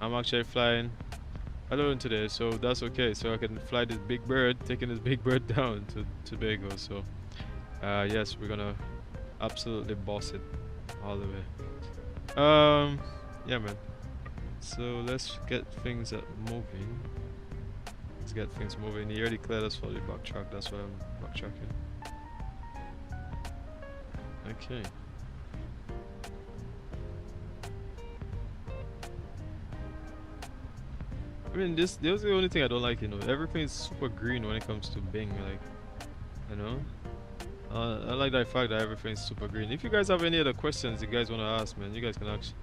I'm actually flying alone today, so that's okay. So I can fly this big bird, taking this big bird down to Tobago. So yes, we're gonna absolutely boss it all the way. Yeah, man. So let's get things moving. Let's get things moving. He already cleared us for the backtrack, that's why I'm backtracking. Okay. I mean, this is the only thing I don't like, you know. Everything is super green when it comes to Bing, like, you know. I like that fact that everything is super green. If you guys have any other questions you guys want to ask, man, you guys can ask.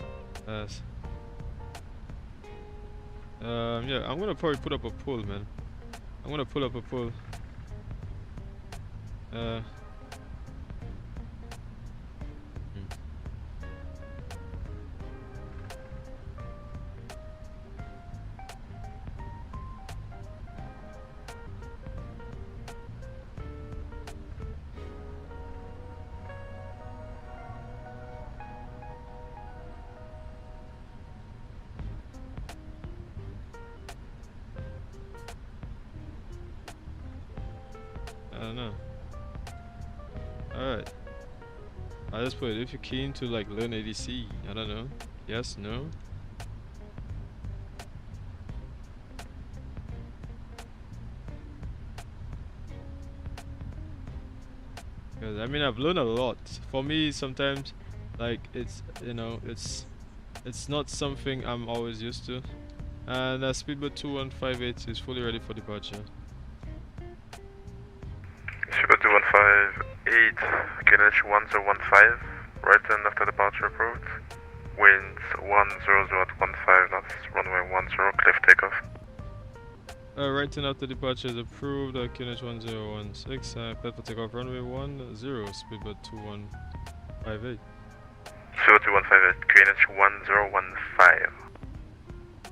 Yeah, I'm gonna probably put up a poll, man. I'm gonna pull up a poll. I don't know. Alright. I just put it, if you're keen to like learn ADC, I don't know. Yes, no. Because I mean, I've learned a lot. For me, sometimes, like, it's, you know, it's not something I'm always used to. And Speedboat 2158 is fully ready for departure. Speedboat 2158, KNH 1015, right turn after departure approved. Winds 100 at 15 knots, runway 10, cliff takeoff. Right turn after departure is approved. QNH 1016, clear for takeoff, runway 10, Speedboat 2158. Speedboat 2158, QNH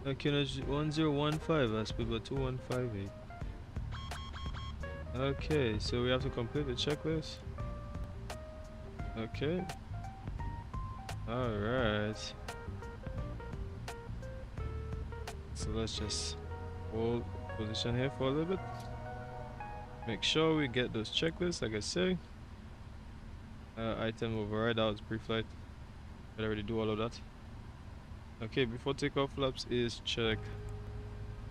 1015. QNH 1015, Speedboat 2158. Okay, so we have to complete the checklist. Okay. Alright. So let's just hold position here for a little bit. Make sure we get those checklists, like I say. Item override, that was pre-flight. I already do all of that. Okay, before takeoff flaps is checked.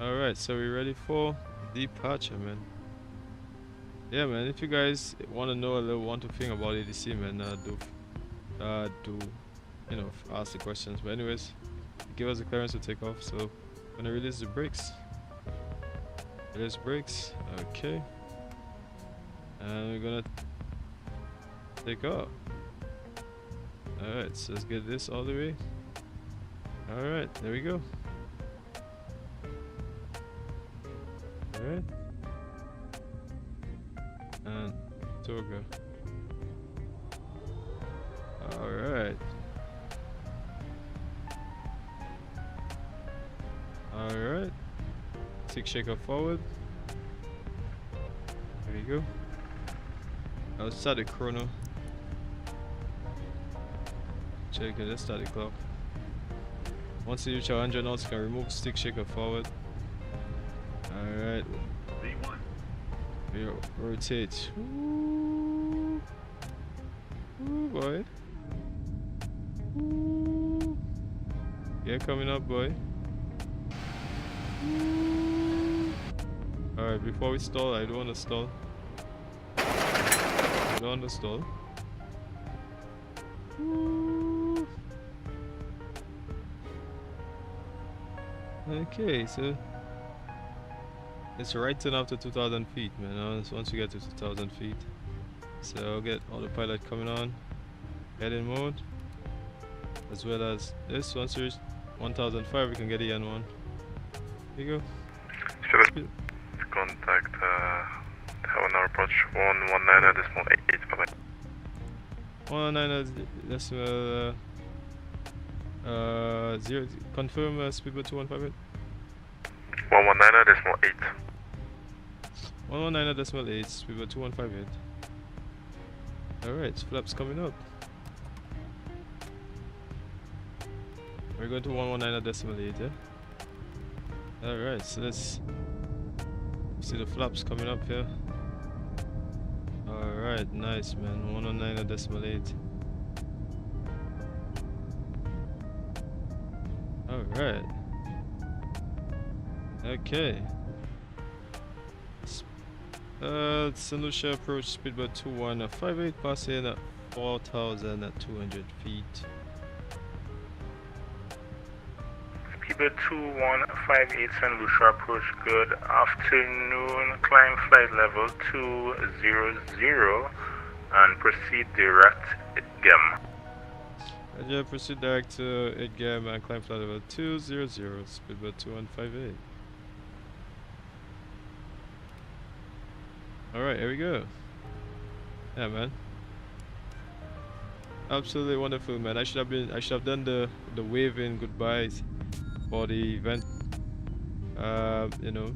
Alright, so we're ready for departure, man. Yeah, man, if you guys want to know a little one two thing about ADC, man, do you know, ask the questions. But anyways, give us the clearance to take off, so I'm gonna release the brakes. Release brakes, okay. And we're gonna take off. Alright, so let's get this all the way. Alright, there we go. Alright. And Toga. Alright. Alright. Stick shaker forward. There you go. I'll start the chrono. Check it, let's start the clock. Once you reach 100 knots, you can remove stick shaker forward. Alright. V1. We rotate. Ooh. Ooh, boy. Ooh. Yeah, coming up, boy. Alright, before we stall, I don't want to stall. I don't want to stall. Ooh. Okay, so it's right turn after 2,000 feet, man. Once you get to 2,000 feet, so I'll get all the pilot coming on, head in mode, as well as this. Once you reach 1,005, we can get the N1. Here you go. Speed. Contact have an approach 119.8. Bye bye. 119 0. Confirm Speedboat 2158. 119.8. 119.8, Speedboat 2158. Alright, flaps coming up. We're going to 119.8, yeah? Alright, so let's see the flaps coming up here. Alright, nice, man. 119.8. Alright. Okay. Saint Lucia approach Speedboat 2158, passing at 4,200 feet. Speedbird 2158 Saint Lucia approach good afternoon, climb flight level 200 and proceed direct again. Yeah, proceed direct to again and climb flight level 200, speedbird 2158. Alright, here we go. Yeah, man. Absolutely wonderful, man. I should have done the waving goodbyes for the event. You know.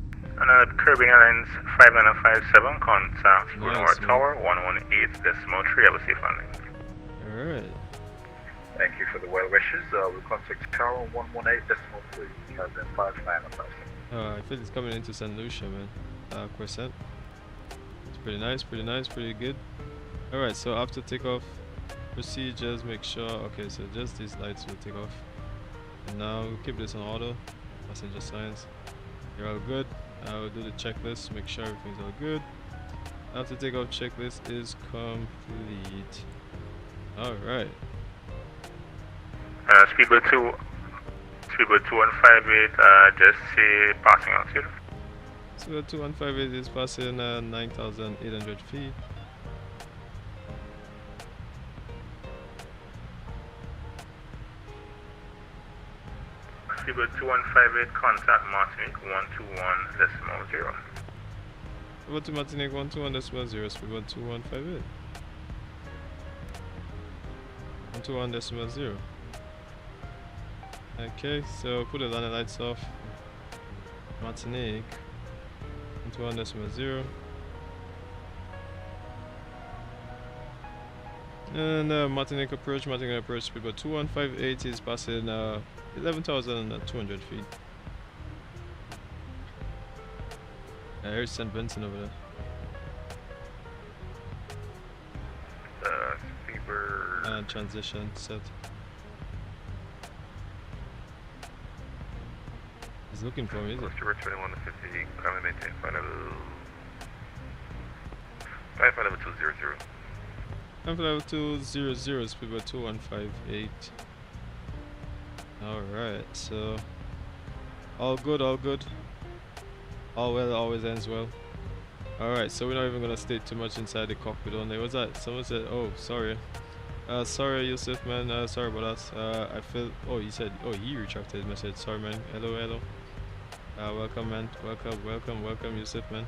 Caribbean Airlines 5957, contact Nice, Tower 118.3. Have a safe landing. Alright. Thank you for the well wishes. We'll contact Tower 118.3, Captain 5957. I feel it's coming into Saint Lucia, man. Crescent. It's pretty nice, pretty good. Alright, so after takeoff procedures, make sure, okay, so just these lights will take off. And now we'll keep this on auto. Passenger signs. You're all good. We'll do the checklist, make sure everything's all good. After takeoff checklist is complete. Alright. Speedbird 2158, just say passing altitude. So 2158 is passing 9,800 feet. Speedbird 2158, contact Martinique 121.0. Speedbird to Martinique 121.0, speedbird 2158. 121.0. Okay, so put the landing lights off. Martinique 121.0. And Martinique approach, speedbird 2158 is passing 11,200 feet. Here's St. Vincent over there. Speedbird. Transition set. He's looking for me, is it? Customer 2150, comment maintain flight level 200. Climb flight level 200, speedbird 2158. Alright, so all good. All well always ends well. Alright, so we're not even gonna stay too much inside the cockpit only. What's that? Someone said, oh, sorry. Sorry, Yusuf, man. Sorry about that. I feel. Oh, he said. Oh, he retracted his message. Sorry, man. Hello. Welcome, man. Welcome, Yusuf, man.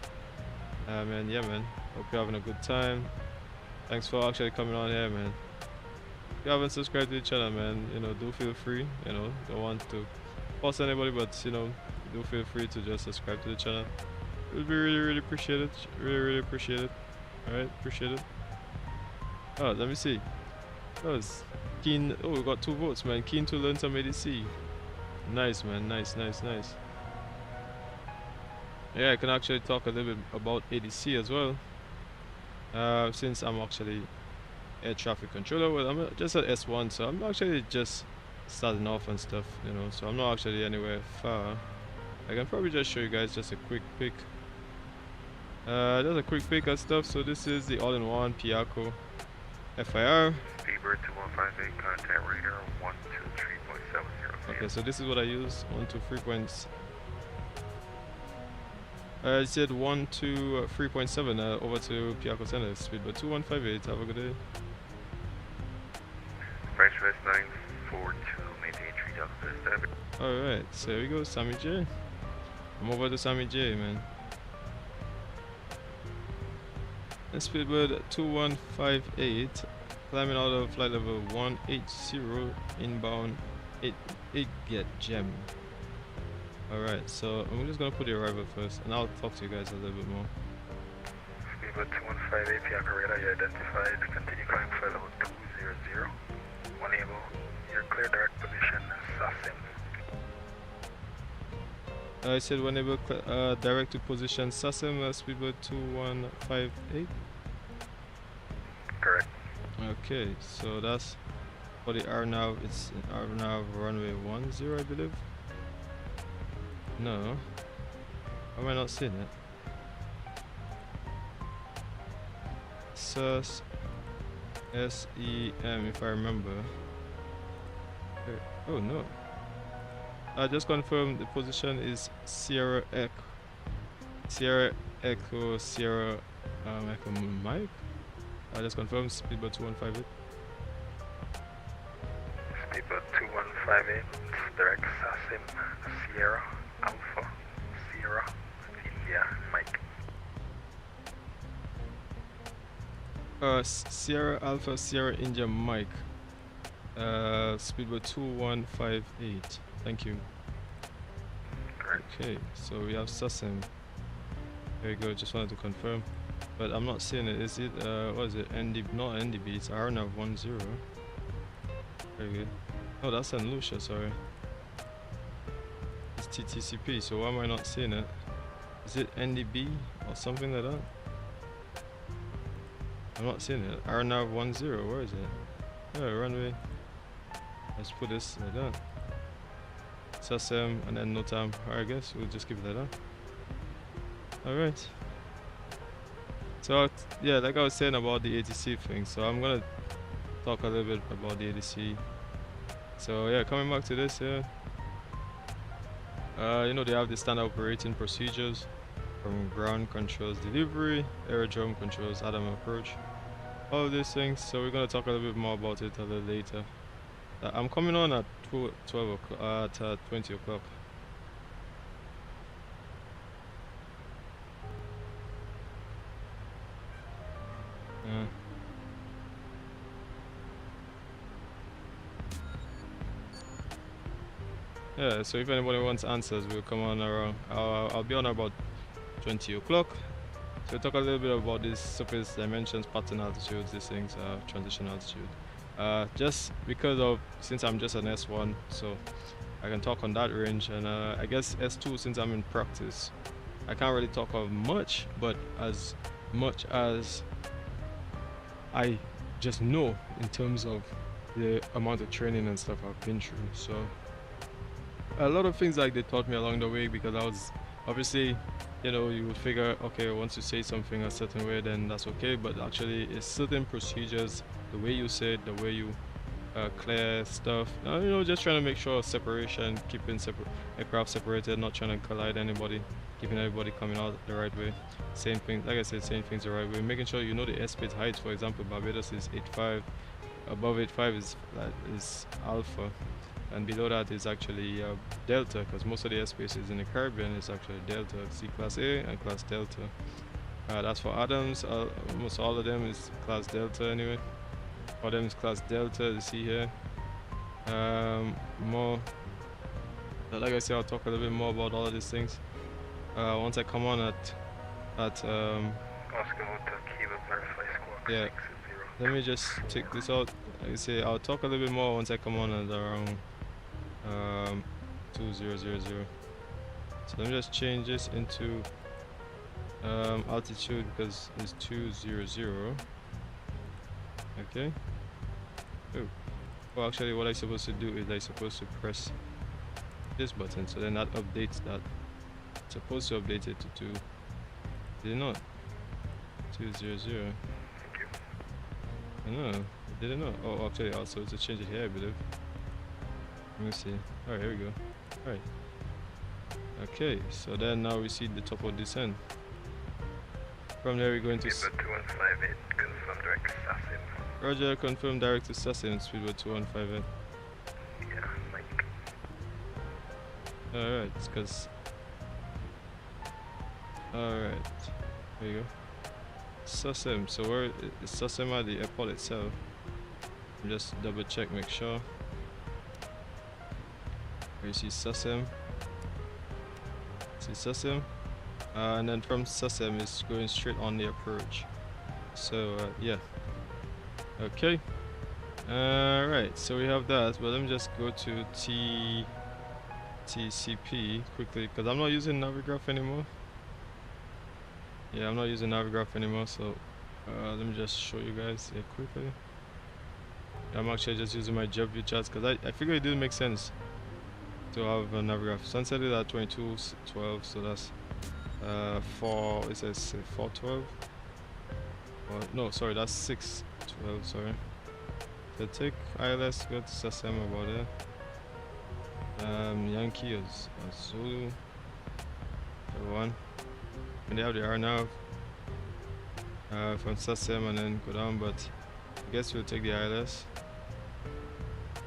Man, yeah, man. Hope you're having a good time. Thanks for actually coming on here, man. If you haven't subscribed to the channel, man, you know, do feel free. You know, don't want to force anybody, but you know, do feel free to just subscribe to the channel. It would be really appreciated. Really appreciate it. Alright, appreciate it. Oh, let me see. That was keen. Oh, we got 2 votes, man. Keen to learn some ADC. Nice, man. Nice. Yeah, I can actually talk a little bit about ADC as well. Since I'm actually air traffic controller, well, I'm just at S1, so I'm actually just starting off and stuff, you know. So I'm not actually anywhere far. I can probably just show you guys just a quick pic. Just a quick pic and stuff. So this is the all-in-one Piarco FIR. Speedbird 2158, contact radar 123.70. Okay, so this is what I use. 123. I said 123.7 over to Piarco Center. Speedbird 2158. Have a good day. French West 942, maintain 3,000. Alright, so here we go, Sammy J. I'm over to Sammy J, man. And Speedbird 2158, climbing out of flight level 180, inbound 8 get gem. Alright, so I'm just gonna put the arrival first, and I'll talk to you guys a little bit more. Speedbird 2158, Piarco radar, you identified. Continue climbing flight level 200. When able, you're clear direct position, SASIM. I said when able, direct to position SASIM, Speedbird 2158. Correct. Okay, so that's for the RNAV. It's RNAV runway 10, I believe. No, am I not seeing it? SEM, if I remember. Oh no. I just confirmed the position is Sierra Echo, Sierra Echo, Sierra Echo Mike. I just confirmed speedboat 2158. Speedboat 2158, direct SASIM, Sierra Alpha, Sierra, India, Mike. Sierra Alpha, Sierra India Mike. Speedboat 2158. Thank you. Correct. Okay, so we have SASIM. There you go, just wanted to confirm. But I'm not seeing it. Is it, what is it? NDB, not NDB, it's RNAV10. Very good. Oh, that's Saint Lucia, sorry. It's TTCP, so why am I not seeing it? Is it NDB or something like that? I'm not seeing it. RNAV10, where is it? Yeah, runway. Let's put this like that. SASIM and then no time. I guess we'll just keep it like that. Alright. So yeah, like I was saying about the ATC thing, so I'm gonna talk a little bit about the ATC. So yeah, coming back to this here, you know, they have the standard operating procedures from ground controls delivery, aerodrome controls, Adam approach, all of these things. So we're gonna talk a little bit more about it a little later. I'm coming on at 12 o'clock, at 20 o'clock. Yeah, so if anybody wants answers, we'll come on around. I'll be on about 20 o'clock. So we'll talk a little bit about this surface dimensions, pattern altitudes, these things, transition altitude. Just because of, since I'm just an S1, so I can talk on that range, and I guess S2, since I'm in practice, I can't really talk of much, but as much as I just know in terms of the amount of training and stuff I've been through. So a lot of things like they taught me along the way, because I was obviously, you know, you would figure, okay, once you say something a certain way, then that's okay, but actually it's certain procedures, the way you say it, the way you clear stuff, you know, just trying to make sure separation, keeping aircraft separated, not trying to collide anybody, keeping everybody coming out the right way. Same thing, like I said, same things the right way, making sure you know the airspace heights. For example, Barbados is 8.5, above 8.5 is alpha, and below that is actually delta, because most of the airspaces in the Caribbean is actually delta. See class A and class delta. That's for Adams. Almost all of them is class delta anyway. All of them is class delta. You see here. More. Like I said, I'll talk a little bit more about all of these things once I come on at Oscar Hotel Kilo, verify squawk yeah. 60. Let me just take this out. Like I say, I'll talk a little bit more once I come on at around 2000. So let me just change this into altitude, because it's 200. Okay. Well, actually what I'm supposed to do is I'm supposed to press this button, so then that updates that. It's supposed to update it to 2. Did it not? 200. I know, it didn't know. Oh, actually also to change it here, I believe. Let me see. Alright, here we go. Alright. Okay, so then now we see the top of descent. From there we're going to Speedboat 2158, confirm direct SASIM. Roger, confirm direct to SASIM, speedboat 2158. Yeah, Mike. Alright, because alright, there you go. SASIM, so where is SASIM at the airport itself? Just double check, make sure. Where you see SASIM. See SASIM. And then from SASIM it's going straight on the approach. So yeah. Okay. Alright, so we have that, but let me just go to TCP quickly, because I'm not using Navigraph anymore. Yeah, I'm not using Navigraph anymore, so let me just show you guys here quickly. I'm actually just using my JetView charts, because I figured it didn't make sense to have a Navigraph. Sunset is at 22:12, so that's 4, it says 4:12. No, sorry, that's 6:12, sorry. So take ILS, go to SASIM about it. Yankee or Zulu. The one. And they have the RNAV from SASEM and then go down, but I guess we'll take the ILS.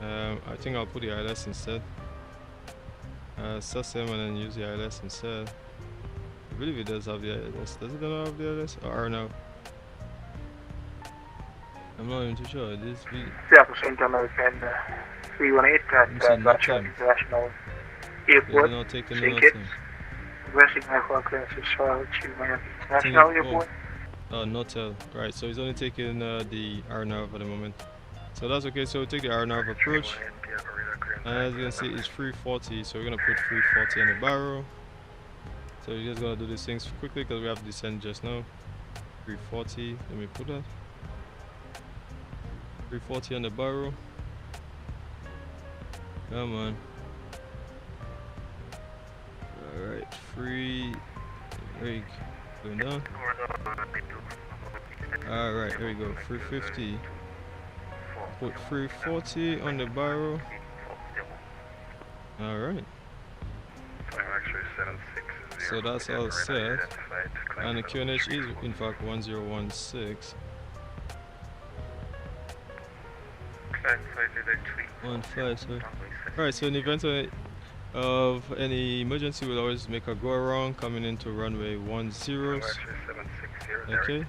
I think I'll put the ILS instead. SASEM and then use the ILS instead. I believe it does have the ILS. Does it not have the ILS? Or RNAV? I'm not even too sure. This Seattle St. American 318 at Batchard International Airport. not taking St. the Kitts. time. Resting my clearances to Miami International Airport. Notel. Right, so he's only taking the RNAV at the moment. So that's okay, so we'll take the RNAV approach. And as you can see, it's 340, so we're going to put 340 on the barrel. So we're just going to do these things quickly because we have to descend just now. 340, let me put that. 340 on the barrel. Come on. Alright, free rig going down. Alright, here we go. 350. Put 340 on the barrel. Alright. So that's all set. And the QNH is in fact 1016. 15, sorry. Alright, so in the event of any emergency, we'll always make a go around coming into runway 10. Okay.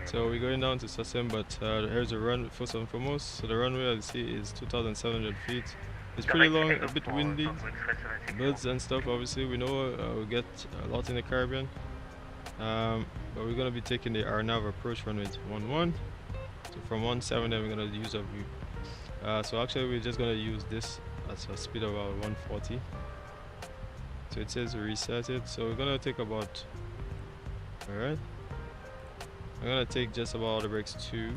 So we're going down to SASEM, but here's the run first and foremost. So the runway, as you see, is 2,700 feet. It's pretty long, a bit windy, birds and stuff. Obviously, we know we get a lot in the Caribbean, but we're gonna be taking the RNAV approach runway to 11. So from 17, then we're gonna use a view. So actually, we're just gonna use this at a speed of about 140. So it says reset it. So we're gonna take about. All right. I'm gonna take just about the brakes 2.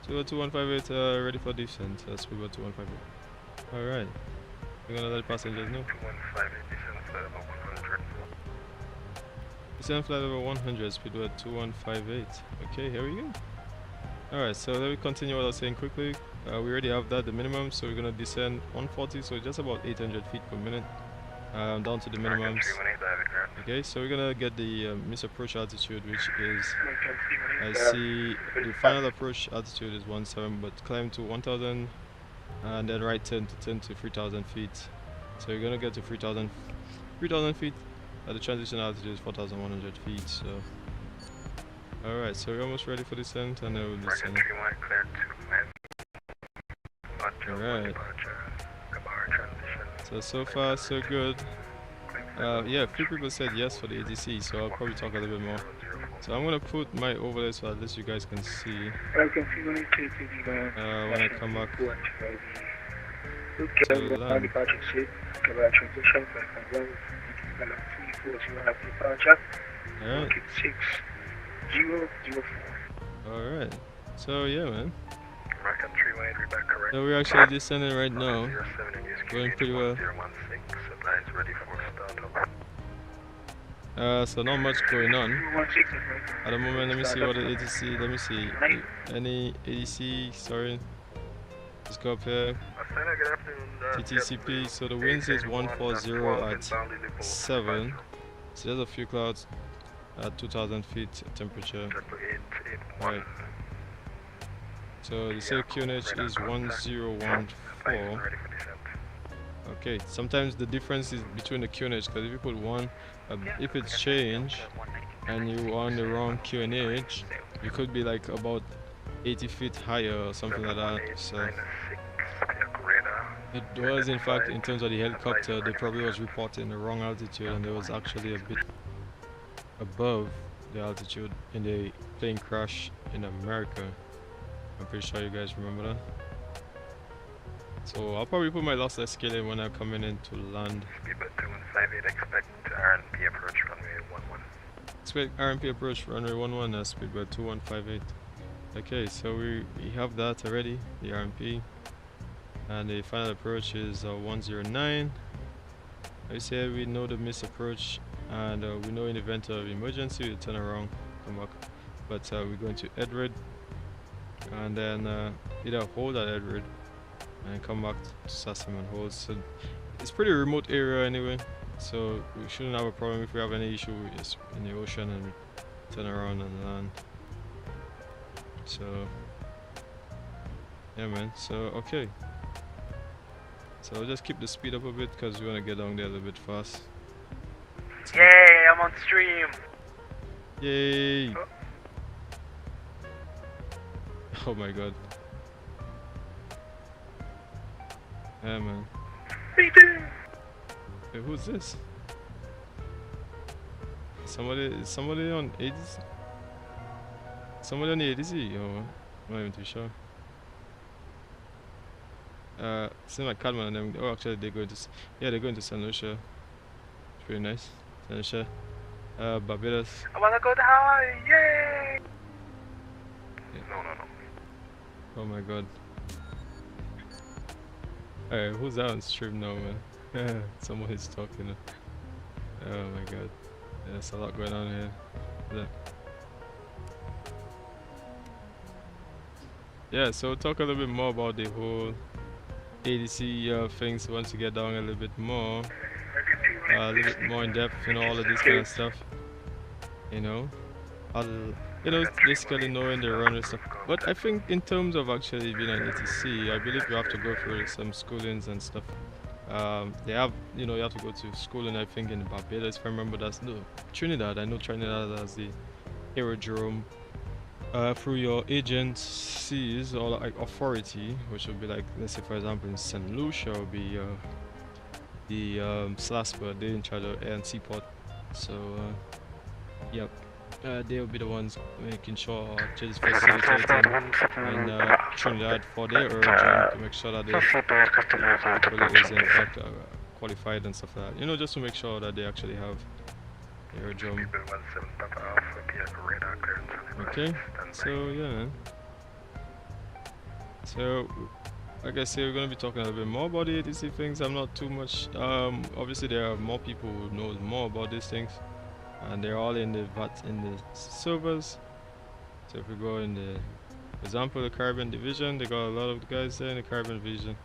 Speedbird 2158 ready for descent. Speedbird 2158. Alright. We're gonna let the passengers know. 2158 descent flight over 100. Descent flight over 100, Speedbird 2158. Okay, here we go. Alright, so let me continue what I was saying quickly. We already have that, the minimum, so we're gonna descend 140, so just about 800 feet per minute. Down to the minimums. Okay, so we're gonna get the misapproach altitude, which is, I see the final approach altitude is 17, but climb to 1000 and then right turn to 3000 feet. So you're gonna get to 3000 feet at the transition altitude is 4100 feet. So alright, so we're almost ready for descent and then we'll descend. Alright. So far so good. Yeah, a few people said yes for the ATC, so I'll probably talk a little bit more. So I'm gonna put my overlay so at least you guys can see when I come back to land. Alright, so yeah, man. So we're actually descending right now, going pretty well. So not much going on at the moment. Let me see what the ATC, let me see, any ATC, sorry, let's go up here, TTCP, so the wind is 140 at 7, so there's a few clouds at 2000 feet temperature, right, so the QNH is 1014. Okay, sometimes the difference is between the QNH, because if you put 1, if it's changed and you on the wrong QNH, you could be like about 80 feet higher or something like that. So it was, in fact, in terms of the helicopter, they probably was reporting the wrong altitude, and there was actually a bit above the altitude in the plane crash in America. I'm pretty sure you guys remember that. So I'll probably put my lossless scale in when I'm coming in to land. Speedbird 2158, expect RNP approach runway 11. Expect RNP approach runway 11 as Speedbird 2158. Okay, so we have that already, the RNP. And the final approach is 109. I said we know the miss approach, and we know in the event of emergency we'll turn around, come back. But we're going to Edward, and then either hold at Edward and come back to Sassam and hold. So it's pretty remote area anyway, so we shouldn't have a problem if we have any issue in the ocean and we turn around and land. So yeah, man. So okay. So I'll just keep the speed up a bit because we want to get down there a little bit fast. Yay, I'm on stream! Yay! Oh my god. Yeah, man. Hey, who's this? Somebody on ATC? Somebody on the ATC? Oh, I'm not even too sure. Seems like Cadman and them. Oh, actually, they're going to. Yeah, they're going to Saint Lucia. It's pretty nice. Saint Lucia. Barbados. I wanna go to Hawaii! Yay! Yeah. No. Oh my god. Alright, who's that on stream now, man? Someone is talking. Oh my god. There's a lot going on here. Yeah, so talk a little bit more about the whole ATC things once you get down a little bit more. A little bit more in depth, you know, all of this kind of stuff. You know? It's basically knowing the run and stuff. But I think in terms of actually being an ATC, I believe you have to go through some schoolings and stuff. They have, you have to go to schooling, I think, in Barbados, if I remember. That's no Trinidad. I know Trinidad has the aerodrome through your agencies or like authority, which would be like, let's say, for example, in Saint Lucia would be the SLASPA. They're in charge of air and seaport. So, yep. They'll be the ones making sure just facilitating in Trinidad for their aerodrome to make sure that they really is in fact qualified and stuff like that. Just to make sure that they actually have the aerodrome. Okay, so yeah, man. So, like I say, we're going to be talking a little bit more about the ATC things. I'm not too much. Obviously, there are more people who know more about these things. And they're all in the servers. So if we go in the, for example, the Caribbean division, they got a lot of guys there in the Caribbean division,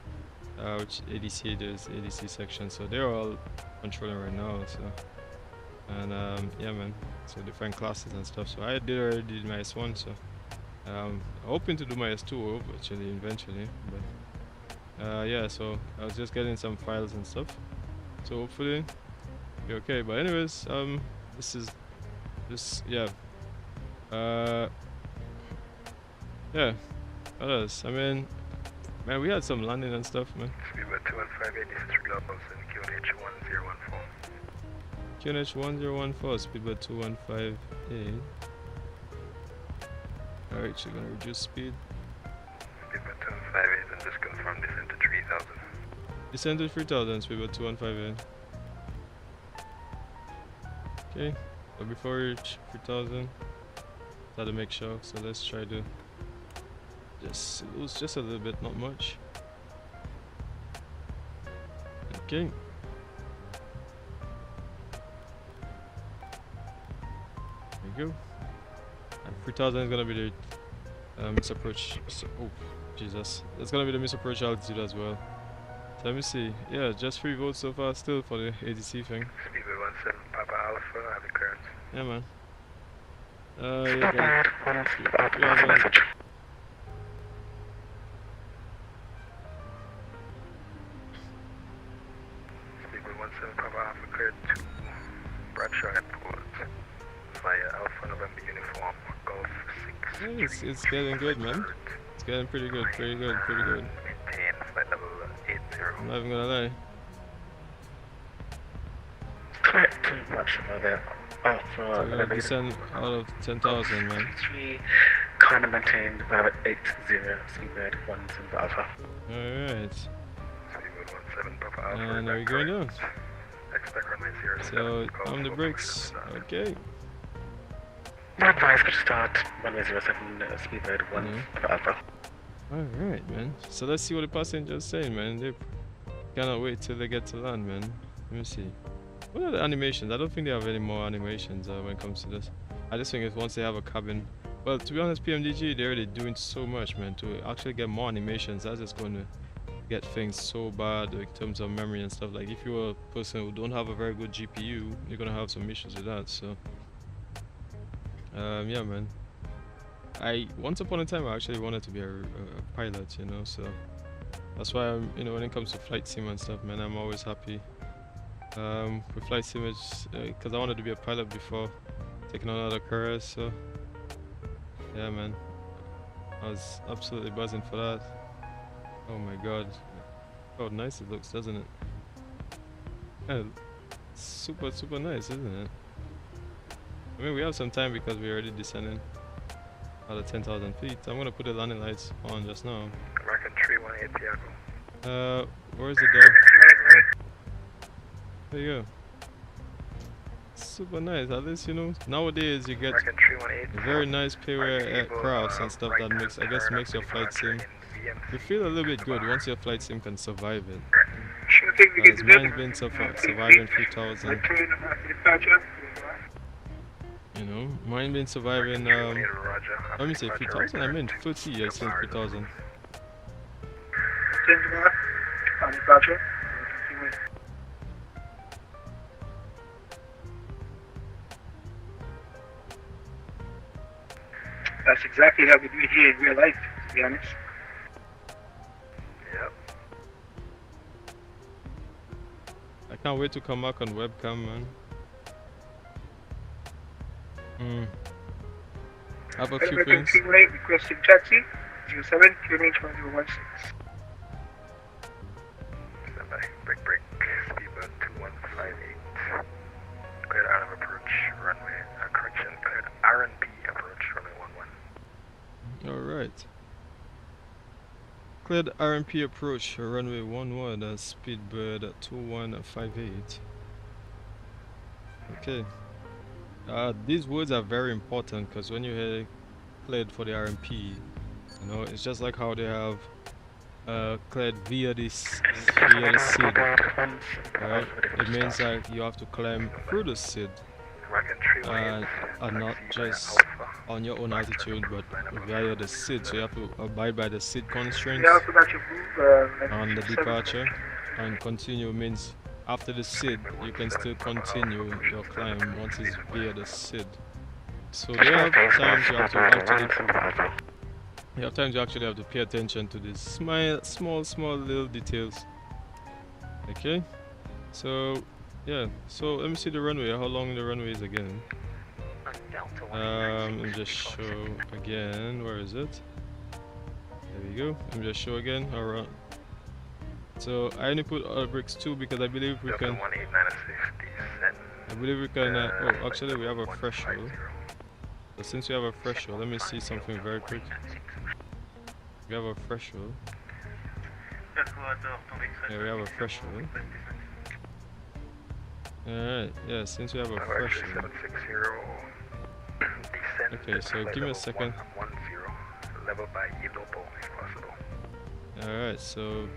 which ADC, there's ADC section. So they're all controlling right now. So, and yeah, man. So different classes and stuff. So I already did my S1. So hoping to do my S2 actually eventually. But yeah, so I was just getting some files and stuff. So hopefully be okay. But anyways, yeah. Yeah. What else? I mean, man, we had some landing and stuff, man. Speedbird 2158, this is Globals and QNH 1014. QNH 1014, Speedbird 215A. Alright, so we're gonna reduce speed. Speedbird 258 and just confirm descent to 3000. Descent to 3000, Speedbird 215A. Okay, but before we reach 3000, try to make sure. So let's try to just lose just a little bit, not much. Okay. There you go. And 3000 is gonna be the miss approach. So, oh, Jesus, that's gonna be the miss approach altitude as well. So let me see. Yeah, just 3 volts so far still for the ATC thing. Speedbird 17 Papa Alpha, have the current. Yeah, man. Yeah, Message. Speedbird 17 Papa Alpha, cleared to Bradshaw Airport via Alpha November uniform, Golf 6. Yeah, it's getting good, man. It's getting pretty good, pretty good, pretty good. Maintain flight level 80. I'm not even gonna lie. Correct, too much about that. So we're gonna descend out of 10,000, man. 3, kind of maintained about 80, Speedbird 17 Alpha. Alright. Speedbird 17 Papa Alpha. And there we go now. Expect runway 07. So on the brakes. Okay. My advice could start runway 07, Speedbird 1 Alpha. Alright, man. So let's see what the passengers saying, man. They cannot wait till they get to land, man. Let me see. What are the animations? I don't think they have any more animations when it comes to this. I just think if once they have a cabin Well, to be honest, PMDG, they're already doing so much, man, to actually get more animations. That's just going to get things so bad in terms of memory and stuff. Like, if you're a person who don't have a very good GPU, you're going to have some issues with that. So, yeah, man. Once upon a time, I actually wanted to be a pilot, you know, so that's why I'm, you know, when it comes to flight sim and stuff, man, I'm always happy with flight sim, because I wanted to be a pilot before taking on other careers. So yeah, man, I was absolutely buzzing for that. Oh my god, how nice it looks, doesn't it? Yeah, super nice, isn't it? I mean, we have some time because we're already descending out of 10,000 feet. I'm gonna put the landing lights on just now. American 318 Piarco. Where's the door? There you go. Super nice. At least, you know, nowadays you get American 318. very nice payware aircrafts and stuff that makes your flight sim. You feel a little bit good once your flight sim can survive it. As mine's been surviving 3,000. You know, mine been surviving. Let me say 3,000. I meant 30. I said 3,000. That's exactly how we do it here in real life, to be honest. Yep. I can't wait to come back on webcam, man. I have a few things. Requesting taxi 07 QNH 1016. Standby. Break. Speedbird 2158. Cleared out of approach. Runway. Correction. Cleared RNP approach. Runway 11. Alright. Cleared RMP approach, runway 11, speedbird 2158. Okay. These words are very important because when you hear cleared for the RMP, you know, it's just like how they have cleared via the SID. Right? It means that you have to climb through the SID. And not just on your own altitude, but via the SID. So you have to abide by the SID constraints on the departure. And continue means after the SID, you can still continue your climb once it's via the SID. So there are times you have to actually have to pay attention to these small little details. Okay, so yeah, so let me see the runway, how long the runway is again. Let me just show again, where is it? There we go, let me just show again. Alright. So I only put bricks 2 because I believe we can. Oh, actually we have a threshold. So since we have a threshold, let me see something very quick. We have a threshold. Yeah, we have a threshold. Alright, yeah, since we have a threshold. Okay, so give me a second. Alright, so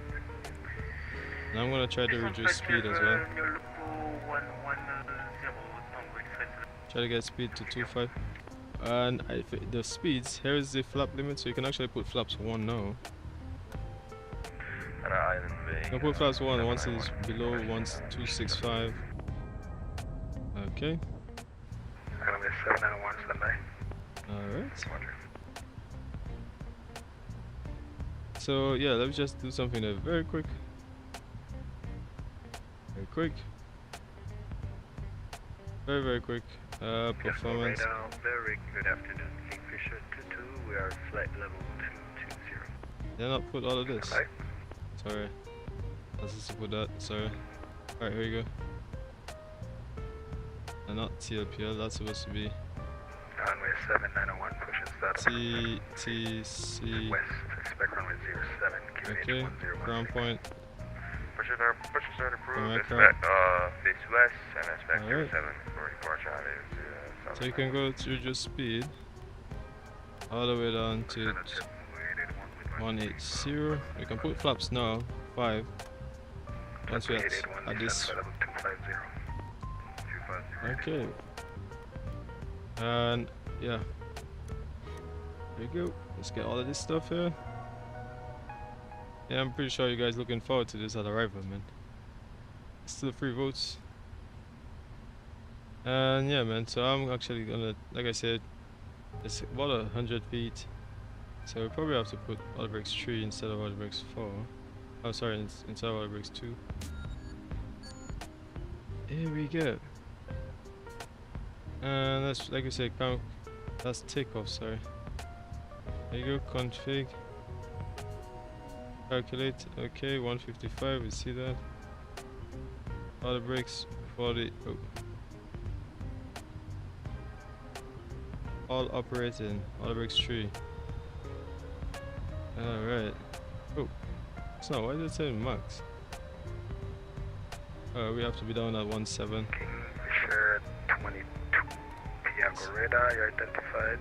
now I'm gonna try to reduce speed as well. Try to get speed to 2.5. And the speeds, here is the flap limit, so you can actually put flaps 1 now. You can put flaps 1 once it's below 265. Okay. Alright. So yeah, let's just do something there very quick. Very quick. Performance. Very good afternoon, Kingfisher 22. We are flight level 220. Did I not put all of this? Sorry. I was supposed to put that. Sorry. Alright, here we go. And not TLPL, that's supposed to be Runway 7901, pushing start. TTC. West, expect runway 07, Okay, ground point. Pushing start approved. Expect face west and expect Alright. 07 for departure out of So you can go to just speed all the way down to 180. You can put flaps now, 5. Once we're at this. Okay. And yeah. There you go. Let's get all of this stuff here. Yeah, I'm pretty sure you guys looking forward to this at arrival, man. Still 3 votes. And yeah, man, so I'm actually gonna, like I said, it's about 100 feet. So we probably have to put auto brakes 3 instead of auto brakes 4. Oh, sorry, instead of auto brakes 2. Here we go. And that's, like I said, that's takeoff, sorry. There you go, config. Calculate, okay, 155, we see that. Auto brakes 40, oh. All operating, auto brakes 3. Alright. Oh, it's not, why is it saying max? We have to be down at 17. Kingfisher 22, Piarco radar, you're identified.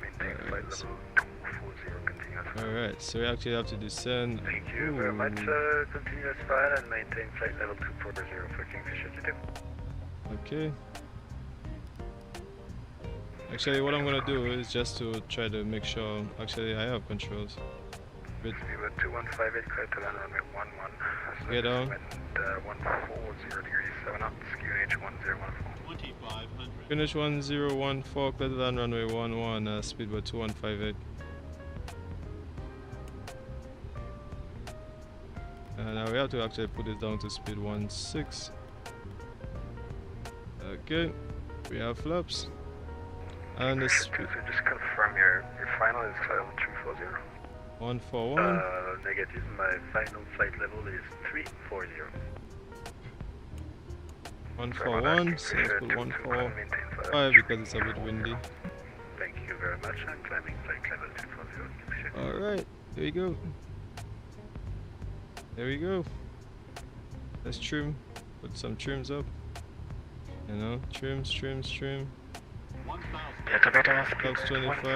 Maintain flight level 240, continuous. Alright, so we actually have to descend. Thank you very much, continuous flight and maintain flight level 240 for Kingfisher to do. Okay. Actually, what I'm gonna do is just to try to make sure, actually I have controls. We were 2158, clear to land runway 11. Get down. Wind 140 degrees 7 knots, QNH 1014. 2500. Finish 1014, clear to land runway 11, speed by 2158. Now we have to actually put this down to speed 16. Okay, we have flaps. And the speed. So just confirm your final is flight level 340. 141. Negative, my final flight level is 340. 141, so let's put 145 because it's a bit windy. Thank you very much. I'm climbing flight level 240. Alright, there you go. There we go. Let's trim, put some trims up. You know, trims. 1000. Box 25.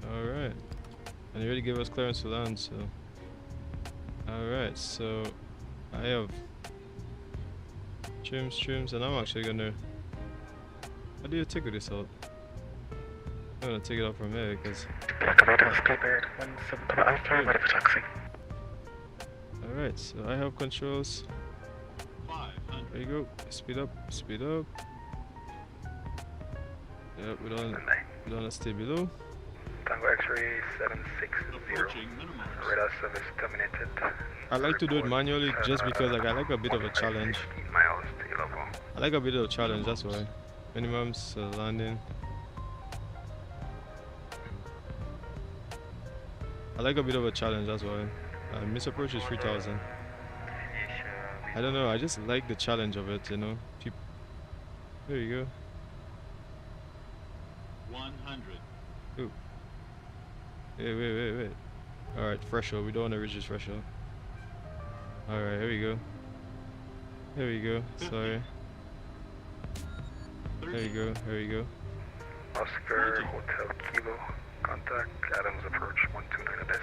Alright. And you already gave us clearance to land, so. Alright, so I have trims, and I'm actually gonna. How do you take this out? I'm gonna take it out from here because. Alright, so I have controls. 500. There you go. Speed up. Yep, we don't wanna stay below. Tango X-ray 760. Approaching minimum. Radar service terminated. I like to do it manually just because like I like a bit of a challenge. 15 miles to your level. I like a bit of a challenge, that's why. Minimums, landing. I like a bit of a challenge, that's why. Miss approach is 3000. I don't know, I just like the challenge of it, you know. There you go. 100. Ooh. Wait. Alright, threshold. We don't want to reach this threshold. Alright, here we go. Sorry. Here we go. Oscar Hotel Kilo. Contact Adams approach 129.35.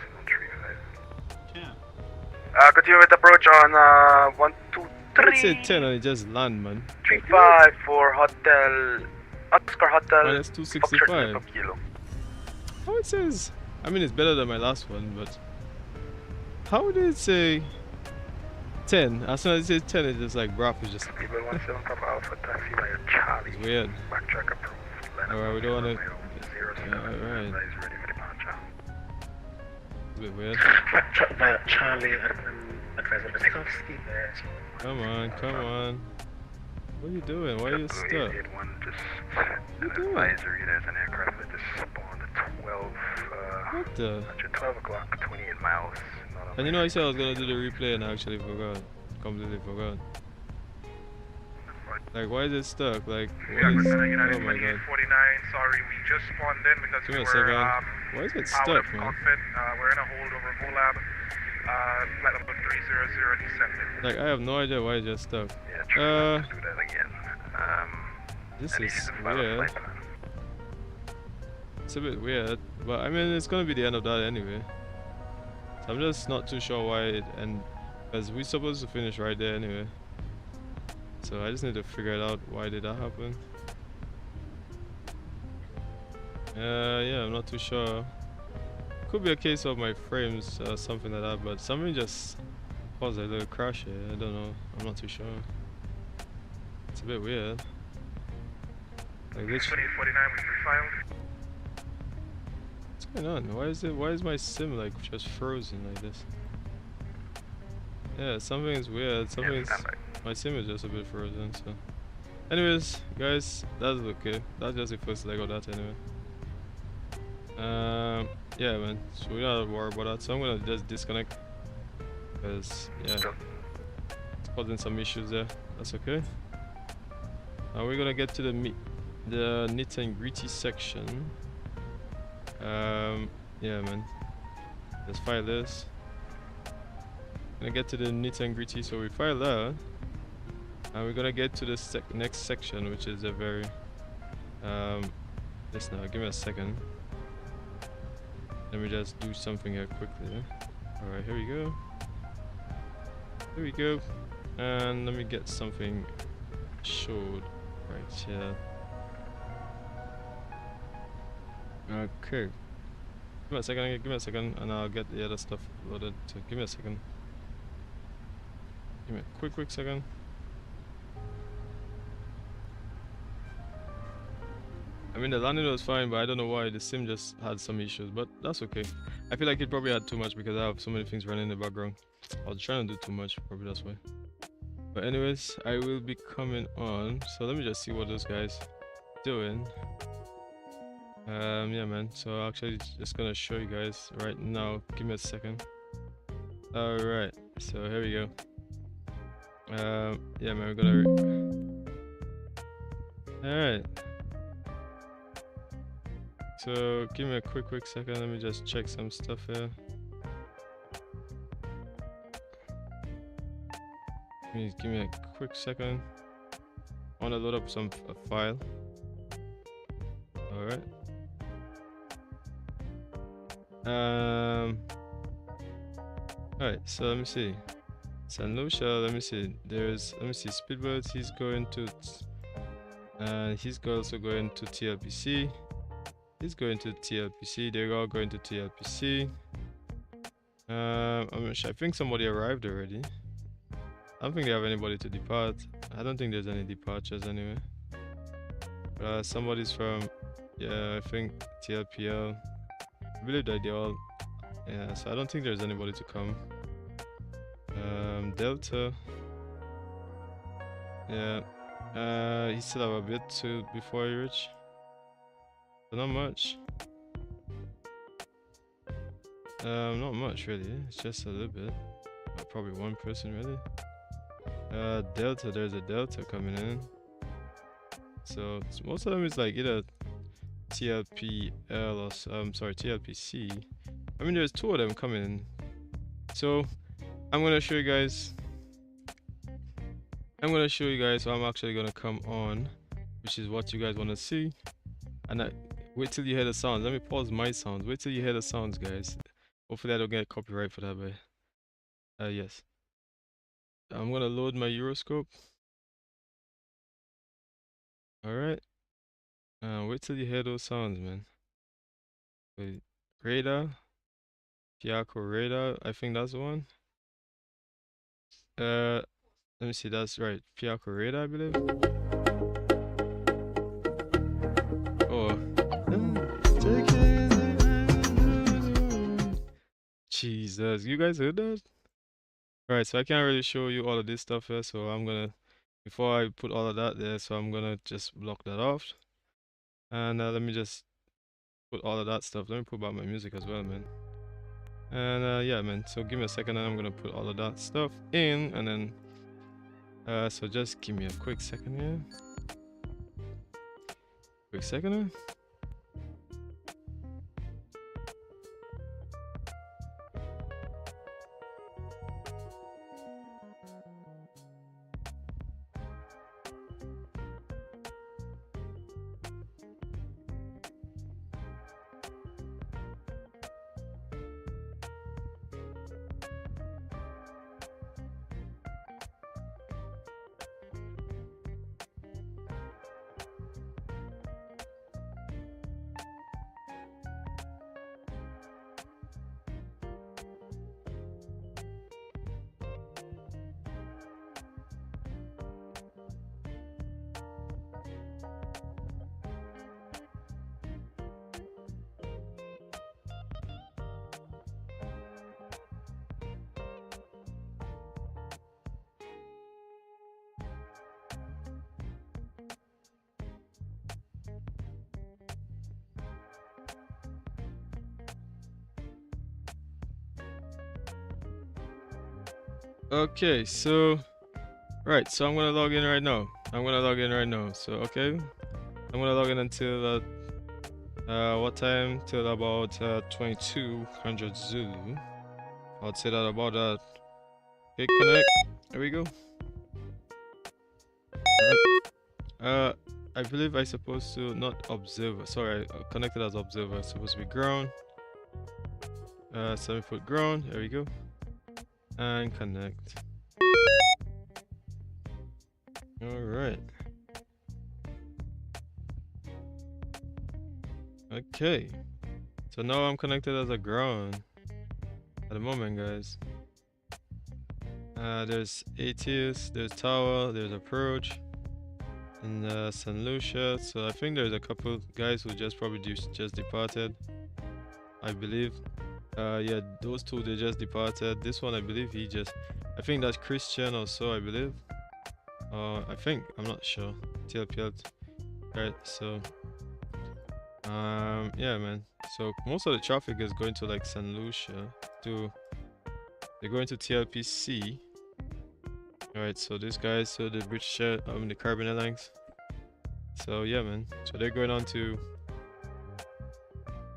10. Continue with approach on 123. Let's say 10 and it just land, man. 35 for Hotel Oscar Hotel. Well, that's 265. How it says? I mean, it's better than my last one, but how did it say 10? As soon as it says 10, it's just like graph is just. People 17 Papa Alpha taxi by Charlie. It's weird. Backtrack approved. Alright, we don't want to. Alright. Ready for departure. It's a bit weird. Charlie, advisor, take off speed there. Come on. What are you doing? Why are you stuck? Just an advisory, there's an aircraft that just spawned at 12. What the? At 12 o'clock, 28 miles. And you know, I said I was gonna do the replay and I actually forgot. Completely forgot. Like, why is it stuck? Like, what is. Oh my god. 49, sorry, we just spawned in because Give me we a were second. out Why is it of stuck, man? cockpit. We're in a holdover VOLAB. Flight number 300 descending. Like, I have no idea why it's just stuck. Yeah, try not to do that again. This and is this the final weird. flight plan. It's a bit weird, but I mean, it's gonna be the end of that anyway. So I'm just not too sure why it end, because we're supposed to finish right there anyway. So I just need to figure it out. Why did that happen? Yeah, I'm not too sure. Could be a case of my frames, something like that, but something just caused a little crash here. I don't know. I'm not too sure. It's a bit weird. Like this. 2849 was refiled. What's going on? Why is my sim like just frozen like this? Yeah, something is weird. My sim is just a bit frozen. So, anyways, guys, that's okay. That's just the first leg of that anyway. Yeah, man. So we don't have to worry about that. So I'm gonna just disconnect because yeah, it's causing some issues there. That's okay. Now we're gonna get to the nitty and gritty section. Yeah, man. Let's file this. Gonna get to the nitty and gritty, so we file that, and we're gonna get to the next section, which is a very this now. Give me a second. Let me just do something here quickly. All right, here we go. Here we go, and let me get something showed right here. Okay. Give me a second, and I'll get the other stuff loaded. So give me a second. Give me a quick second. I mean, the landing was fine, but I don't know why the sim just had some issues, but that's okay. I feel like it probably had too much because I have so many things running in the background. I was trying to do too much, probably that's why. But anyways, I will be coming on. So let me just see what those guys doing. Yeah, man. So I'm actually just gonna show you guys right now. Give me a second. All right. So here we go. Yeah, man. We're gonna. All right. So give me a quick second. Let me just check some stuff here. Please give me a quick second. I want to load up a file. All right. Alright, so let me see. Saint Lucia, let me see. Let me see. Speedbirds, he's going to he's also going to TLPC. He's going to TLPC. They're all going to TLPC. I'm not sure. I think somebody arrived already. I don't think they have anybody to depart. I don't think there's any departures anyway. Somebody's from, yeah, I think TLPL. I believe that they all, yeah, so I don't think there's anybody to come. Delta, yeah, he still have a bit to before he reach, but not much. Not much really, it's just a little bit, probably one person really. Delta, there's a Delta coming in, so most of them is like either TLPL or TLPC. I mean, there's two of them coming in. So I'm gonna show you guys. So I'm actually gonna come on, which is what you guys want to see. And wait till you hear the sounds. Let me pause my sounds. Wait till you hear the sounds, guys. Hopefully I don't get copyright for that, but yes. I'm gonna load my EuroScope. All right. Wait till you hear those sounds, man. Wait, radar, Piarco radar. I think that's the one. Let me see. That's right. Piarco radar, I believe. Oh. Jesus, you guys heard that? Right. So I can't really show you all of this stuff here. So I'm gonna, before I put all of that there, so I'm gonna just block that off. And let me just put all of that stuff. Let me put back my music as well, man. And yeah, man. So give me a second, and I'm gonna put all of that stuff in, and then so just give me a quick second here. Quick second here. Okay, so right, so I'm gonna log in right now. So okay, I'm gonna log in until what time? Till about 2200 Zulu. I'd say that about that. Okay, connect. There we go. Alright. I believe I supposed to not observer. Sorry, I connected as observer. It's supposed to be ground. 7-foot ground. There we go. And connect. Alright. Okay. So now I'm connected as a ground at the moment, guys. There's ATC, there's tower, there's approach, and Saint Lucia. So I think there's a couple guys who just probably just departed, I believe. Yeah, those two, they just departed. This one, I believe I think that's Christian or so, I believe. I think, I'm not sure. TLPL. Right, so yeah, man. So most of the traffic is going to like Saint Lucia. They're going to TLPC. Alright, so these guys, so the British, the Caribbean Airlines. So yeah, man. So they're going on to.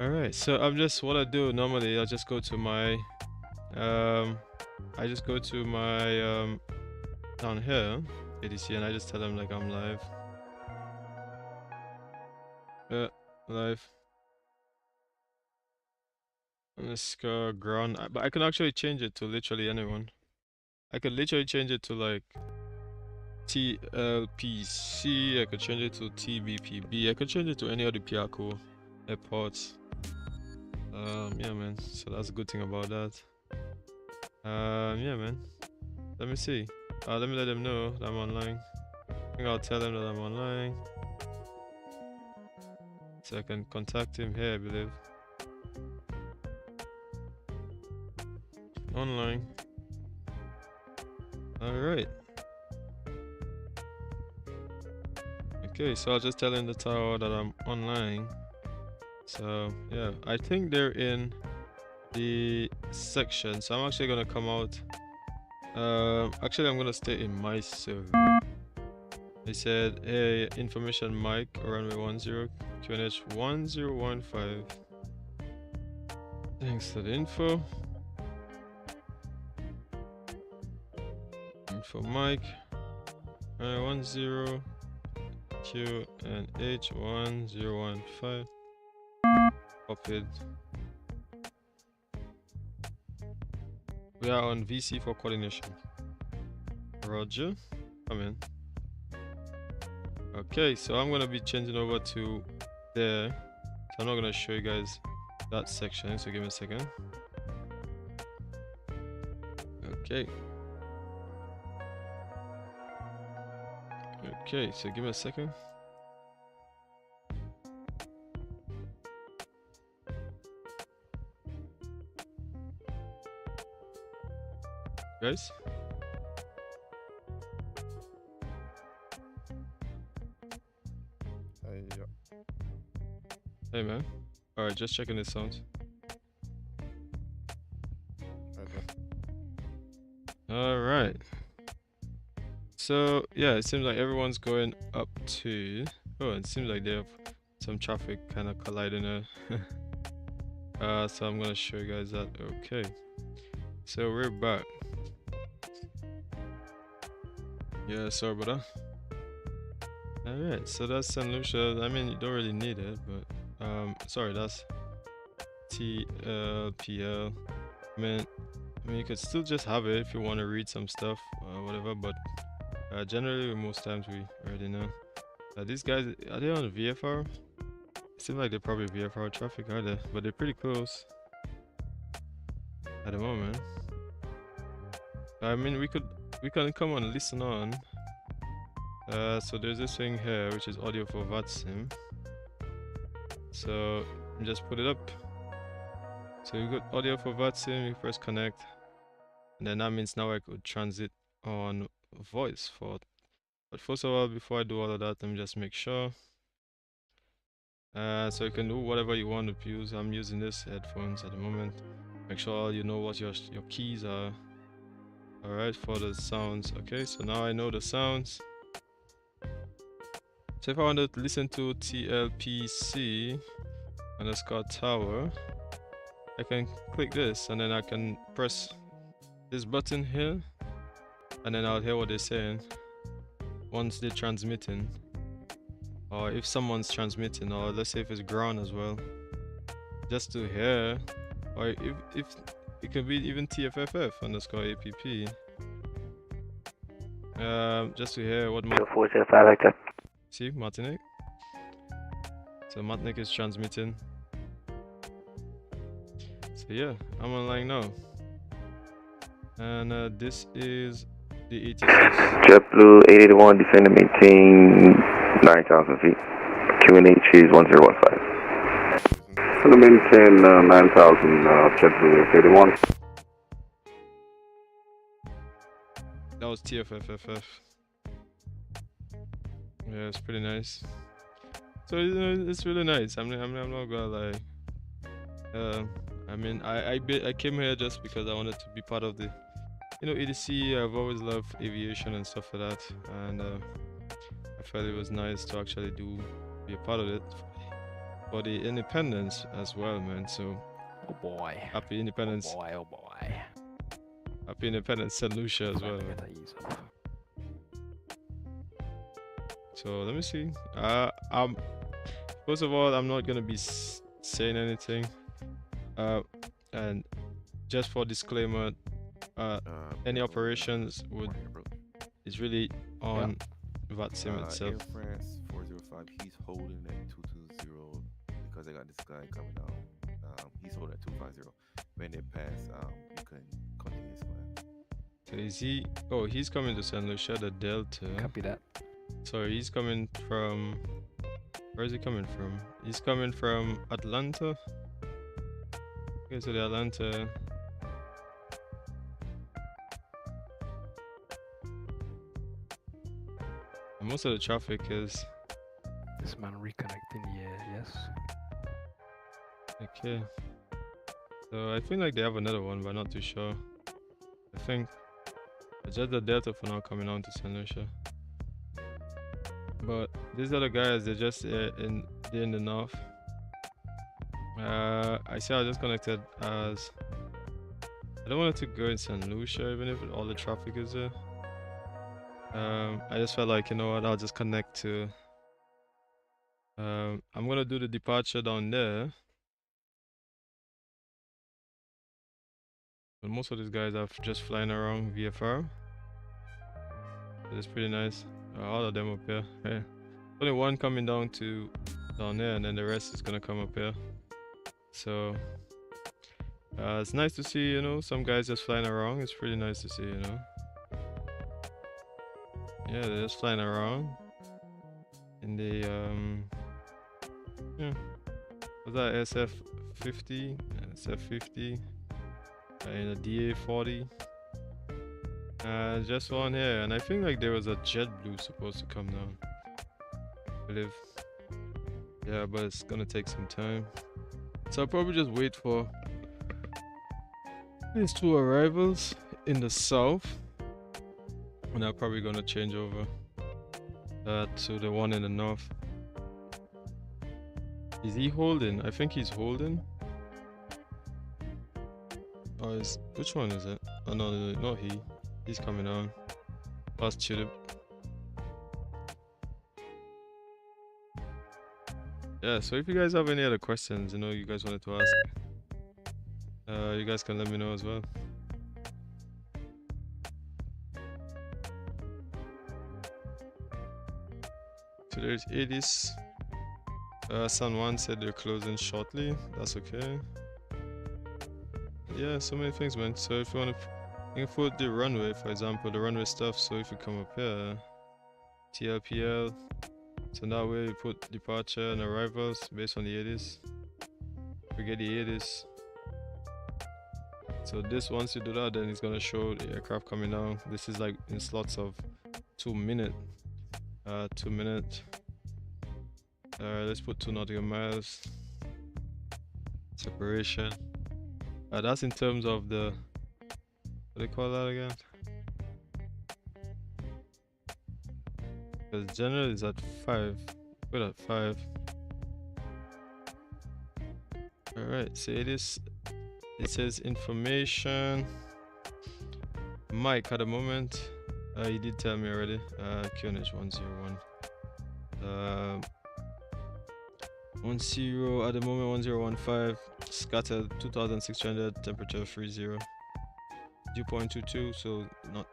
Alright, so what I do normally, I'll just go to my, I just go to my, down here, ATC, and I just tell them like I'm live. Live. Let's go ground, but I can actually change it to literally anyone. I could literally change it to like TLPC, I could change it to TBPB, I could change it to any of the Piarco airports. Yeah, man, so that's a good thing about that. Yeah, man, let me see. Let me let them know that I'm online. I think I'll tell them that I'm online. So I can contact him here, I believe. Online. Alright. Okay, so I'll just tell him the tower that I'm online. So yeah, I think they're in the section. So I'm actually gonna come out. Actually I'm gonna stay in my server. They said, hey, information mic, runway 10, QNH 1015. Thanks for the info. Info mic, 10, Q and H 1015. Copied. We are on VC for coordination. Roger. Come in. Okay, so I'm gonna be changing over to there. So I'm not gonna show you guys that section, so give me a second. Okay. Okay, so give me a second. Guys? Hey man. Alright, just checking the sound. Alright. So yeah, it seems like everyone's going up to. Oh, it seems like they have some traffic kind of colliding there. So I'm gonna show you guys that. Okay. So we're back. Yeah, sorry about that. Alright, so that's Saint Lucia. I mean, you don't really need it, but sorry, that's TLPL. I mean, you could still just have it if you want to read some stuff or whatever, but generally most times we already know. These guys, are they on VFR? It seems like they're probably VFR traffic, are they? But they're pretty close at the moment. I mean, we can come and listen on. So there's this thing here which is audio for VATSIM. So just put it up. So you got audio for VATSIM, you press connect, and then that means now I could transit on voice for. But first of all, before I do all of that, let me just make sure. So you can do whatever you want to use. I'm using this headphones at the moment. Make sure you know what your keys are. Alright, for the sounds. Okay, so now I know the sounds. So if I wanted to listen to TLPC underscore tower, I can click this and then I can press this button here and then I'll hear what they're saying once they're transmitting, or if someone's transmitting, or let's say if it's ground as well, just to hear. Or if it could be even TFFF underscore APP, just to hear what 405 like that. see Martinique. So Martinique is transmitting. So yeah, I'm online now, and this is the ATC. JetBlue 881 descend and maintain 9,000 feet. QNH is 1015. Descend and maintain 9,000 JetBlue 881. That was TFFFF. Yeah, it's pretty nice. So you know, it's really nice. I'm not gonna lie. I mean, I came here just because I wanted to be part of the, you know, ATC. I've always loved aviation and stuff like that, and I felt it was nice to actually be a part of it for the independence as well, man. So, Oh boy. happy independence, Oh boy, oh boy. happy independence, Saint Lucia as well. Man. So let me see. First of all, I'm not gonna be saying anything. And just for disclaimer, any operations is really on VATSIM itself. Air France 405, he's holding at 220 because they got this guy coming down. He's holding at 250. When they pass, you can continue his plan. So is he? Oh, he's coming to Saint Lucia, the Delta. Copy that. Sorry, he's coming from. Where is he coming from? He's coming from Atlanta. Okay, so the Atlanta. And most of the traffic is. This man reconnecting, yes. Okay. So I feel like they have another one, but I'm not too sure. I think it's just the Delta for now coming on to Saint Lucia. But these other guys, they're just they're in the north. I see I just connected as I don't want it to go in Saint Lucia even if all the traffic is there. I just felt like, you know what, I'll just connect to I'm gonna do the departure down there. But most of these guys are just flying around VFR. It's pretty nice. All of them up here. Yeah. Only one coming down there, and then the rest is gonna come up here. So it's nice to see, you know, some guys just flying around. It's pretty nice to see, you know. Yeah, they're just flying around in the yeah. What's that? SF50, SF50, in a DA40. Just one here, and I think like there was a JetBlue supposed to come down, I believe. Yeah, but it's gonna take some time, so I'll probably just wait for these two arrivals in the south, and I'm probably gonna change over to the one in the north. Is he holding? I think he's holding. Or which one is it? Oh no, not he. He's coming on. Past Chitip. Yeah, so if you guys have any other questions, you know, you guys wanted to ask, you guys can let me know as well. So there's Edis. San Juan said they're closing shortly. That's okay. Yeah, so many things, man. So if you want to, you can put the runway, for example, the runway stuff. So if you come up here, TLPL. So that way you put departure and arrivals based on the ATC. Forget the ATC. So this, once you do that, then it's gonna show the aircraft coming down. This is like in slots of 2 minutes. 2 minutes. Let's put 2 nautical miles. Separation. That's in terms of the, what do they call that again? Because general is at 5. Put at 5. Alright, so it says information. Mike at the moment. He did tell me already. QNH 101. 10 at the moment, 1015. Scattered 2600, temperature 30. Dew point 22, so not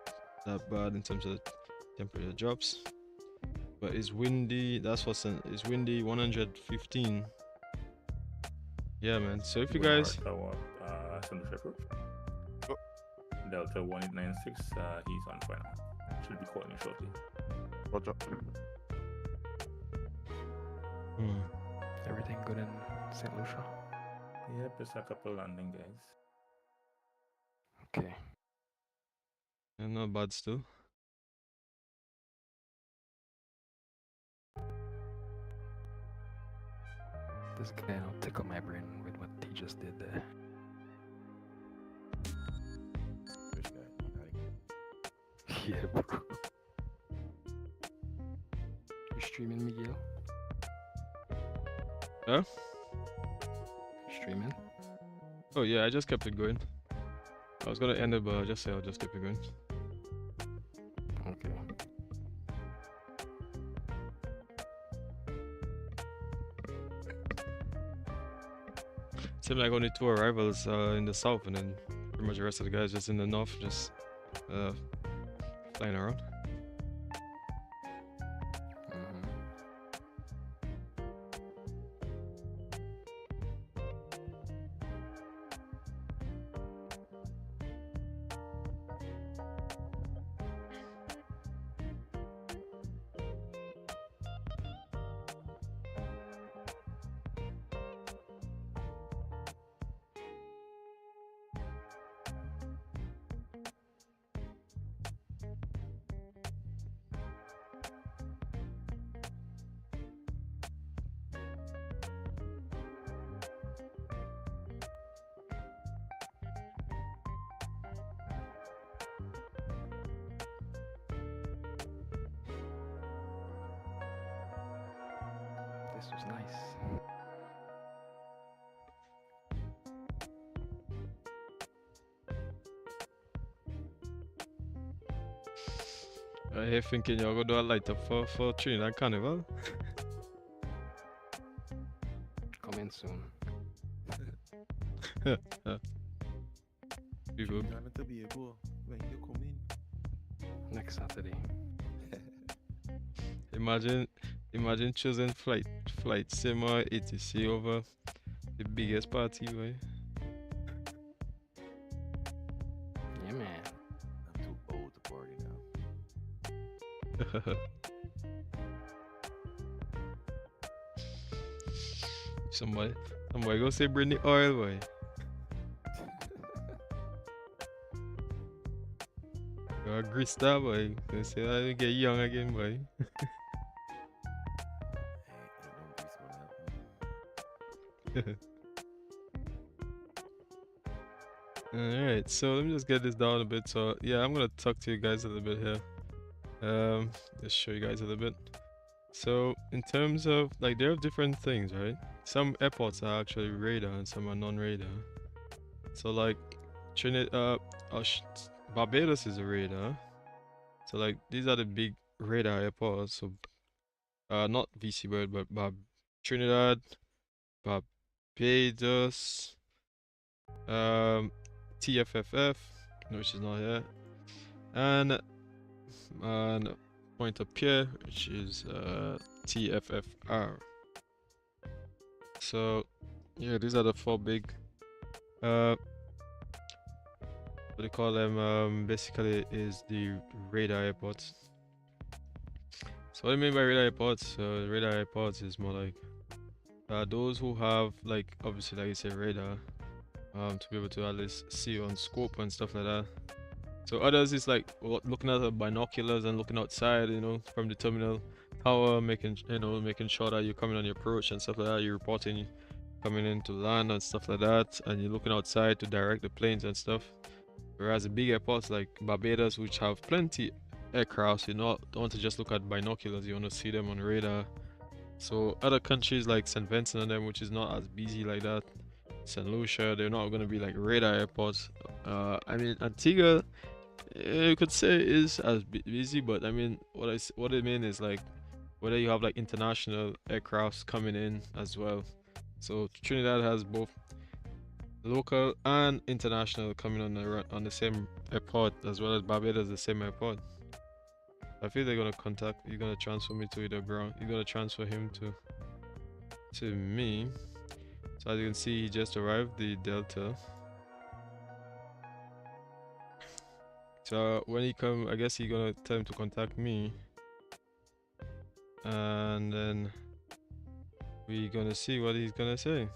that bad in terms of temperature drops. But it's windy, that's what's in, it's windy 115. Yeah, man. So if you guys. Saint Lucia approach. Delta 1896, he's on final. Should be calling you shortly. Roger. Everything good in Saint Lucia? Yep, just a couple landing guys. Okay. Yeah, not bad still. This guy don't tickle my brain with what he just did there. Which guy? Yeah, bro. You streaming, Miguel? Huh? You streaming? Oh yeah, I just kept it going. I was gonna end it, but I'll just keep it going. Okay. Seems like only 2 arrivals in the south, and then pretty much the rest of the guys just in the north, just flying around. This was nice. I thinking you're gonna do a light up for Trinidad Carnival. Coming soon. People. When you come in. Next Saturday. Imagine choosing flight sim or ATC over the biggest party, boy. Yeah, man. I'm too old to party now. Somebody go say bring the oil, boy. You're a grease star, boy. They say I get young again, boy. Alright, so let me just get this down a bit. So yeah, I'm gonna talk to you guys a little bit here. Just show you guys a little bit. So in terms of like, there are different things, right? Some airports are actually radar and some are non-radar. So like Barbados is a radar. So like these are the big radar airports. So not VC Bird, but Trinidad, Barbados, TFFF, which is not here, and Point of Pierre, which is TFFR. So yeah, these are the 4 big what do you call them, basically is the radar airports. So what I mean by radar airports, radar airports is more like those who have, like, obviously like you say, radar, to be able to at least see on scope and stuff like that. So others is like looking at the binoculars and looking outside, you know, from the terminal tower, making sure that you're coming on your approach and stuff like that. You're reporting coming in to land and stuff like that, and you're looking outside to direct the planes and stuff. Whereas the big airports like Barbados, which have plenty aircrafts, you don't want to just look at binoculars, you want to see them on radar. So other countries like St. Vincent and them, which is not as busy like that, Saint Lucia, they're not going to be like radar airports. I mean, Antigua, you could say is as busy, but I mean, what I mean is like whether you have like international aircrafts coming in as well. So Trinidad has both local and international coming on the same airport, as well as Barbados the same airport. I feel they're gonna contact. You're gonna transfer me to either ground. You're gonna transfer him to me. So as you can see, he just arrived, the Delta. So when he come, I guess he's gonna tell him to contact me, and then we're gonna see what he's gonna say.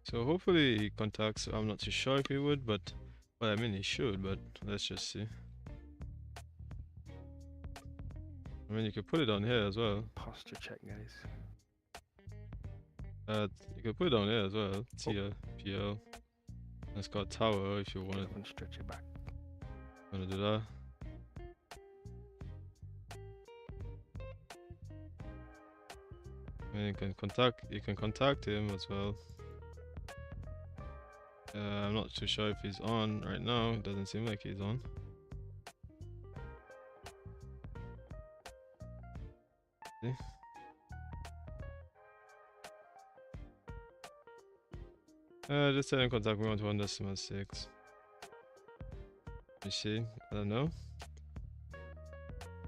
So hopefully he contacts. I'm not too sure if he would, but well, I mean he should, but let's just see. I mean, you could put it on here as well. Posture check, guys. You could put it on here as well. TGPY. It's got tower if you want it. Stretch it back. Wanna do that? I mean, you can contact him as well. I'm not too sure if he's on right now. It doesn't seem like he's on. See? Just tell him contact me on 1.6. You see? I don't know.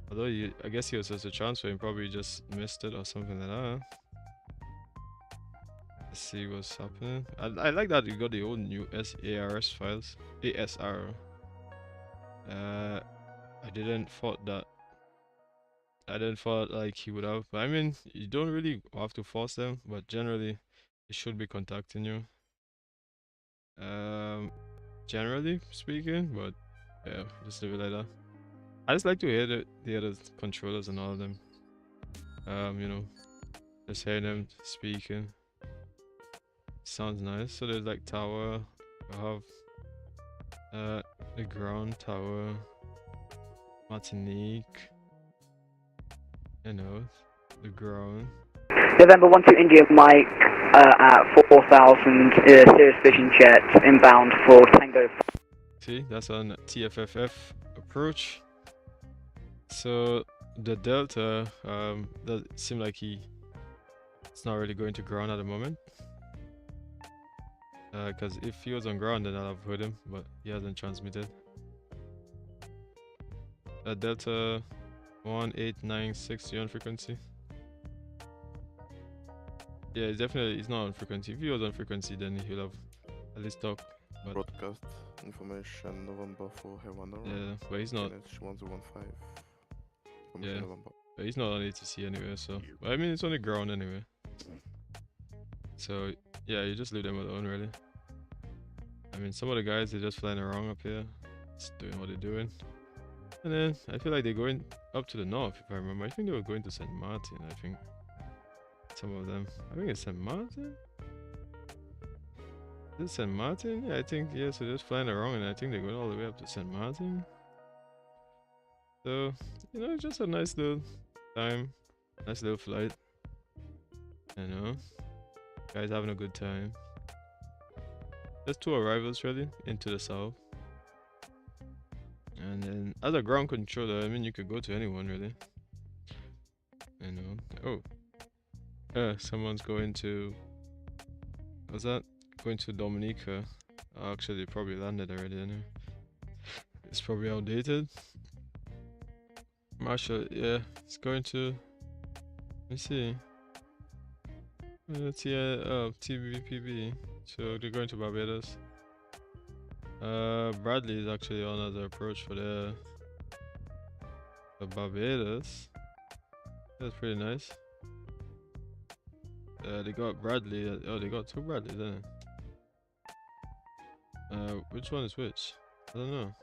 Although I guess he was supposed to transfer him, probably just missed it or something like that. Let's see what's happening. I like that you got the old new ARS files. ASR. I didn't thought like he would have. But I mean, you don't really have to force them, but generally he should be contacting you. Generally speaking, but yeah, just leave it like that. I just like to hear the other controllers and all of them. You know, just hearing them speaking. Sounds nice. So there's like tower, we have the ground tower, Martinique, you know, the ground. November 12 India Mike at 4,000 Cirrus Vision jet inbound for Tango. See, that's on TFFF approach. So the Delta does seem like it's not really going to ground at the moment. Because if he was on ground, then I'd have heard him, but he hasn't transmitted. Delta 1896, you on frequency? Yeah, he's not on frequency. If he was on frequency, then he'll have at least talk. But broadcast information November for Havana. Yeah, but he's not. 1015. Yeah, but he's not on ATC anyway, so. But I mean, it's on the ground anyway. So yeah, you just leave them alone, really. I mean, some of the guys, they're just flying around up here, just doing what they're doing. And then I feel like they're going up to the north, if I remember. I think they were going to St. Martin. I think some of them. I think it's St. Martin. Is it St. Martin? Yeah, I think yeah. So they're just flying around, and I think they're going all the way up to St. Martin. So you know, just a nice little time, nice little flight. You know. Guys having a good time. Just 2 arrivals really into the south. And then as a ground controller, I mean you could go to anyone really. You know. Oh. Someone's going to what's that? Going to Dominica. Actually they probably landed already anyway. It's probably outdated. Marshall, yeah, it's going to let me see. TBPB. So they're going to Barbados. Bradley is actually on as an approach for the Barbados. That's pretty nice. They got Bradley. Oh, they got 2 Bradleys, didn't they? Which one is which? I don't know.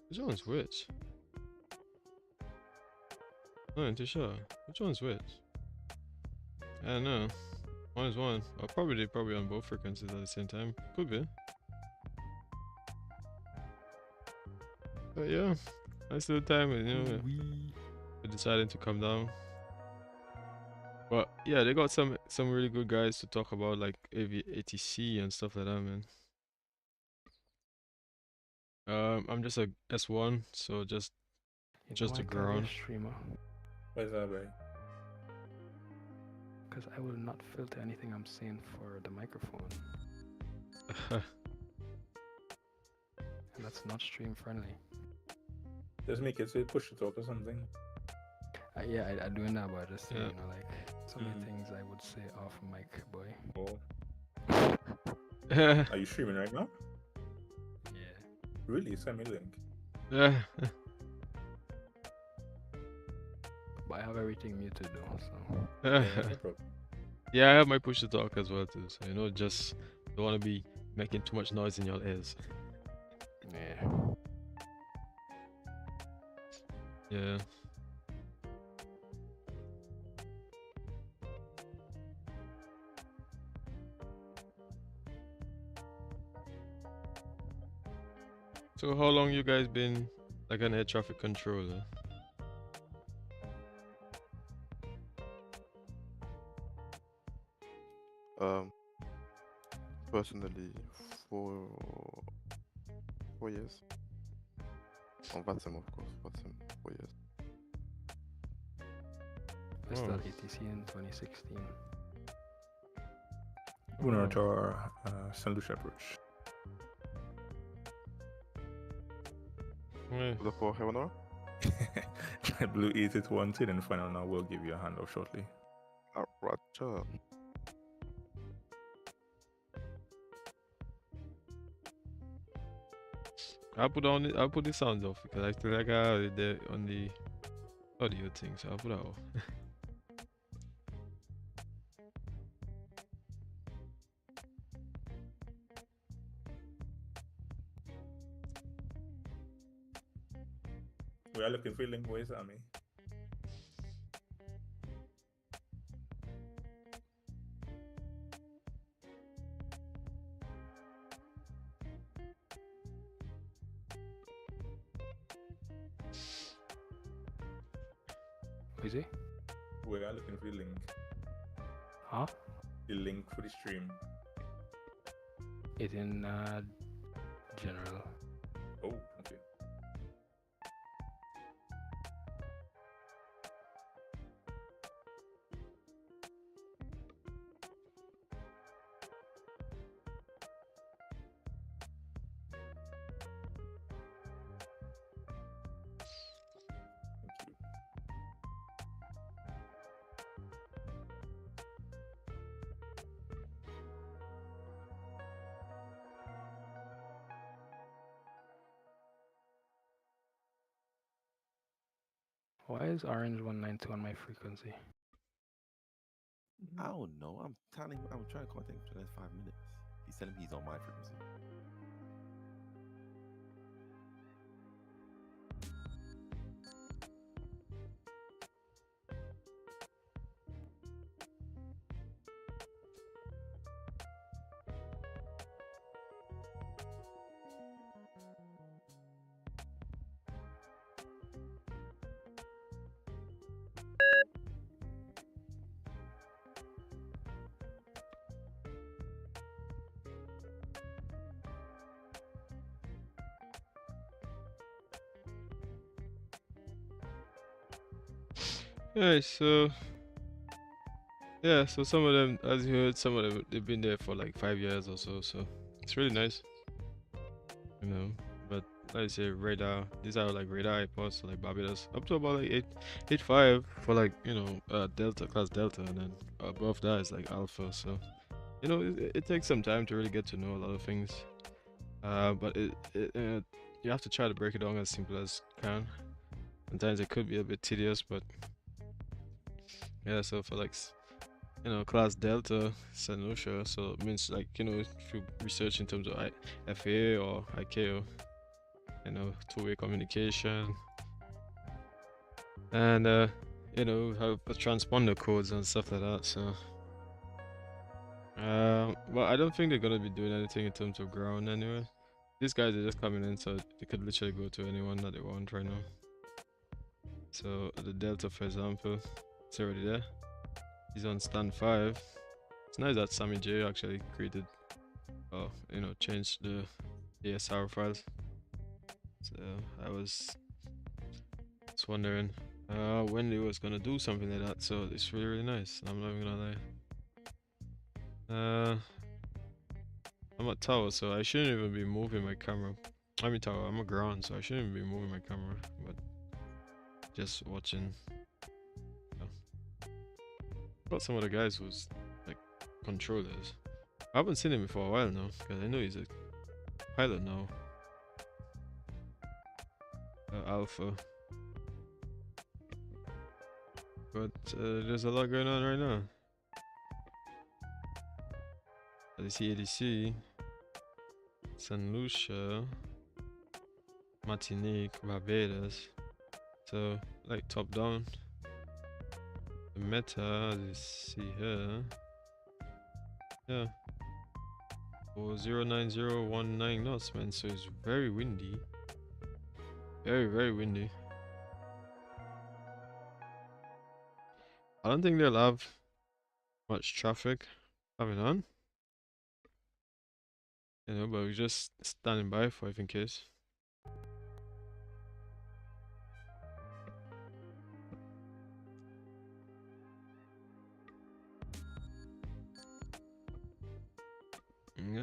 Which one is which? I'm not too sure. Which one's which? I don't know. One is one. Probably on both frequencies at the same time. Could be. But yeah, nice little time, and we're deciding to come down. But yeah, they got some really good guys to talk about like ATC and stuff like that, man. I'm just a S1, so just the ground. Streamer. Where's that, bro? Because I will not filter anything I'm saying for the microphone. And that's not stream friendly. Just make it so you push to talk or something. Yeah, I doing that, but just you know, like so many things I would say off mic, boy. Oh. Are you streaming right now? Yeah. Really? Send me a link. Yeah. But I have everything muted though, so. Yeah, no problem. Yeah, I have my push to talk as well too. So you know, just don't want to be making too much noise in your ears. Yeah. Yeah. So how long you guys been like an air traffic controller? Personally, 4 years. On VATSIM, of course. VATSIM, 4 years. I started ATC in 2016. Moving to our Saint Lucia approach. The 4 heaven. Blue 8812 and final now will give you a handoff shortly. Roger. I'll put the sounds off because I feel like I have it there on the audio thing, so I'll put that off. We are looking for link ways, Army. Is it? We are looking for the link. Huh? The link for the stream. It's in general. Oh, okay. Why is orange 192 on my frequency? I don't know. I'm trying to contact him for the next 5 minutes. He's telling me he's on my frequency. Alright, so yeah, so some of them, as you heard, some of them they've been there for like 5 years or so, so it's really nice, you know. But like I say, radar, these are like radar iPods, so like Barbados, up to about like 8.5 for like, you know, Delta, class Delta, and then above that is like Alpha. So you know, it takes some time to really get to know a lot of things, but you have to try to break it down as simple as you can. Sometimes it could be a bit tedious, but yeah. So for like, you know, class Delta, Saint Lucia, so it means like, you know, if you research in terms of FA or ICAO, you know, two-way communication, and you know, have transponder codes and stuff like that. So Well, I don't think they're gonna be doing anything in terms of ground anyway. These guys are just coming in, so they could literally go to anyone that they want right now. So the Delta, for example, it's already there. He's on stand 5. It's nice that Sammy J actually created, changed the ASR files. So I was just wondering when they was gonna do something like that. So it's really, really nice. I'm not even gonna lie. I'm at tower, so I shouldn't even be moving my camera. I mean tower, I'm a ground, so I shouldn't be moving my camera, but just watching. Got some of the guys who's like controllers. I haven't seen him for a while now, because I know he's a pilot now. Alpha. But there's a lot going on right now. ATC, Saint Lucia, Martinique, Barbados. So like top down. The meta, as you see here, yeah, for 09019 knots, man. So it's very windy, very, very windy. I don't think they'll have much traffic coming on, but we're just standing by for if in case. Yeah.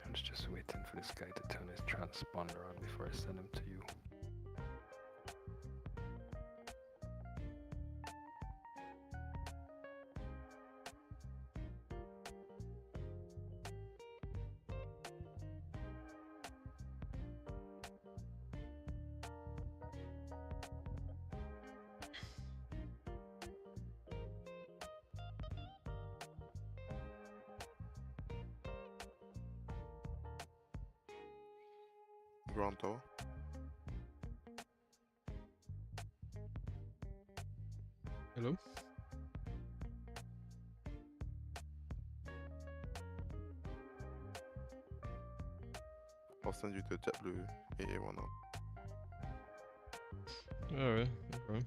I'm just waiting for this guy to turn his transponder on before I send him to you. Ground tower. Hello? I'll send you to JetBlue AA1 now. Alright, no problem.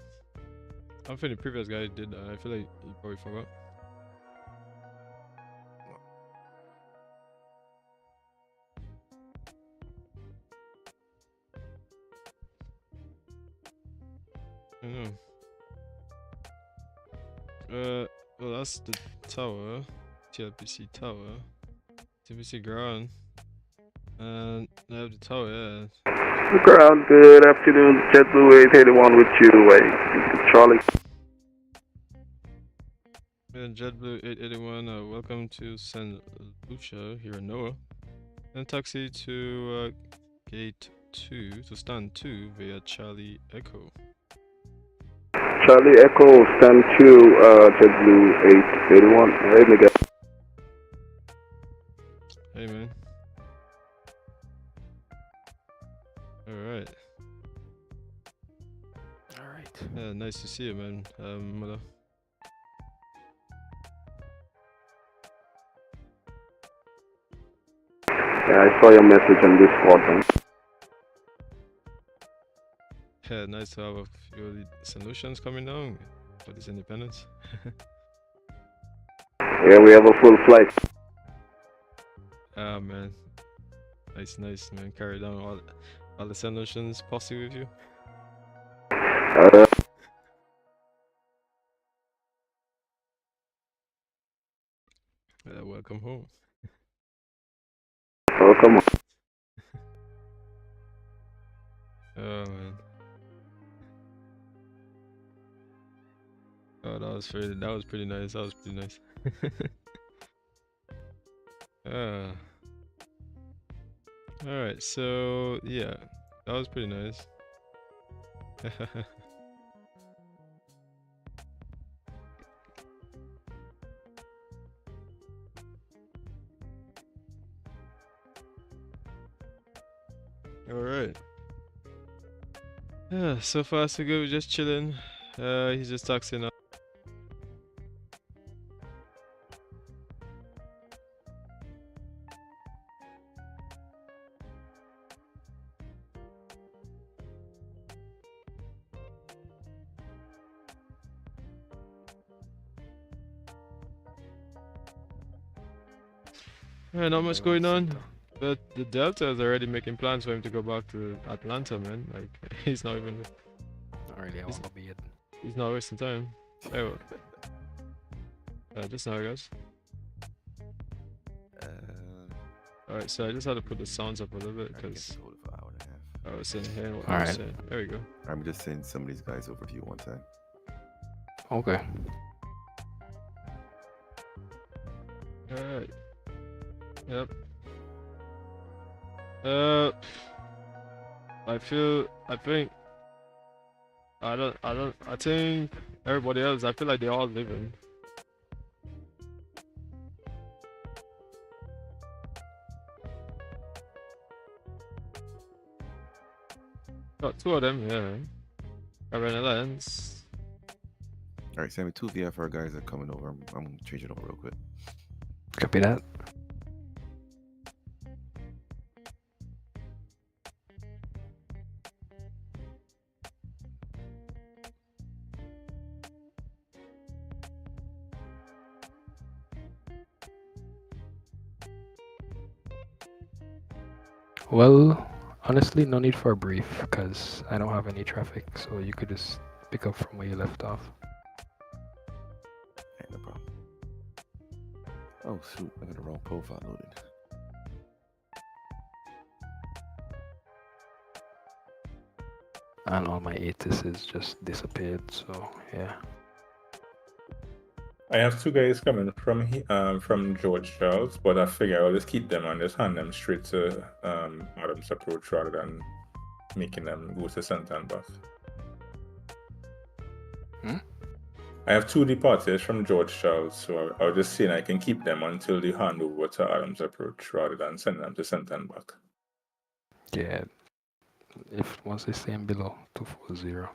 I think the previous guy did that. I feel like he probably forgot. I don't know. Well, that's the tower, TLPC tower, TLPC ground, and I have the tower, yeah. Ground, good afternoon, JetBlue 881 with you, Charlie. Yeah, JetBlue 881, welcome to Saint Lucia here in NOAA, and taxi to gate 2, to stand 2 via Charlie Echo. Charlie Echo, stand 2, JetBlue 881. Hey, Miguel. Hey, man. Alright. Alright. Yeah, nice to see you, man. Mother. Yeah, I saw your message on Discord, man. Yeah, nice to have a few solutions coming down for this independence. Yeah, we have a full flight. Ah, man. Nice, man. Carry down all the solutions posse with you. Welcome home. Welcome. Oh, man. Oh, that was pretty nice. Alright, so yeah, that was pretty nice. All right. Yeah, so far so good. We're just chilling. He's just taxiing up. Yeah, not much going on. But the Delta is already making plans for him to go back to Atlanta, man. Like, he's not even. Not really, I want to be it. He's not wasting time. Hey, just now, guys. Alright, so I just had to put the sounds up a little bit because I was saying here what I was saying. There we go. I'm just sending some of these guys over to you one time. Okay. Alright. Yep. I think everybody else, I feel like they're all living. Got two of them, yeah. Arena Lens. Alright, Sammy, 2 VFR guys are coming over. I'm gonna change it over real quick. Copy that. Well, honestly, no need for a brief because I don't have any traffic, so you could just pick up from where you left off. Hey, no problem. Oh shoot, I got the wrong profile loaded. And all my ATCs just disappeared, so yeah. I have 2 guys coming from George Charles, but I figure I'll just keep them and just hand them straight to Adams approach rather than making them go to Center and back. I have 2 departures from George Charles, so I was just saying I can keep them until they hand over to Adams approach rather than send them to Center and back. Yeah. If once they stay below 240.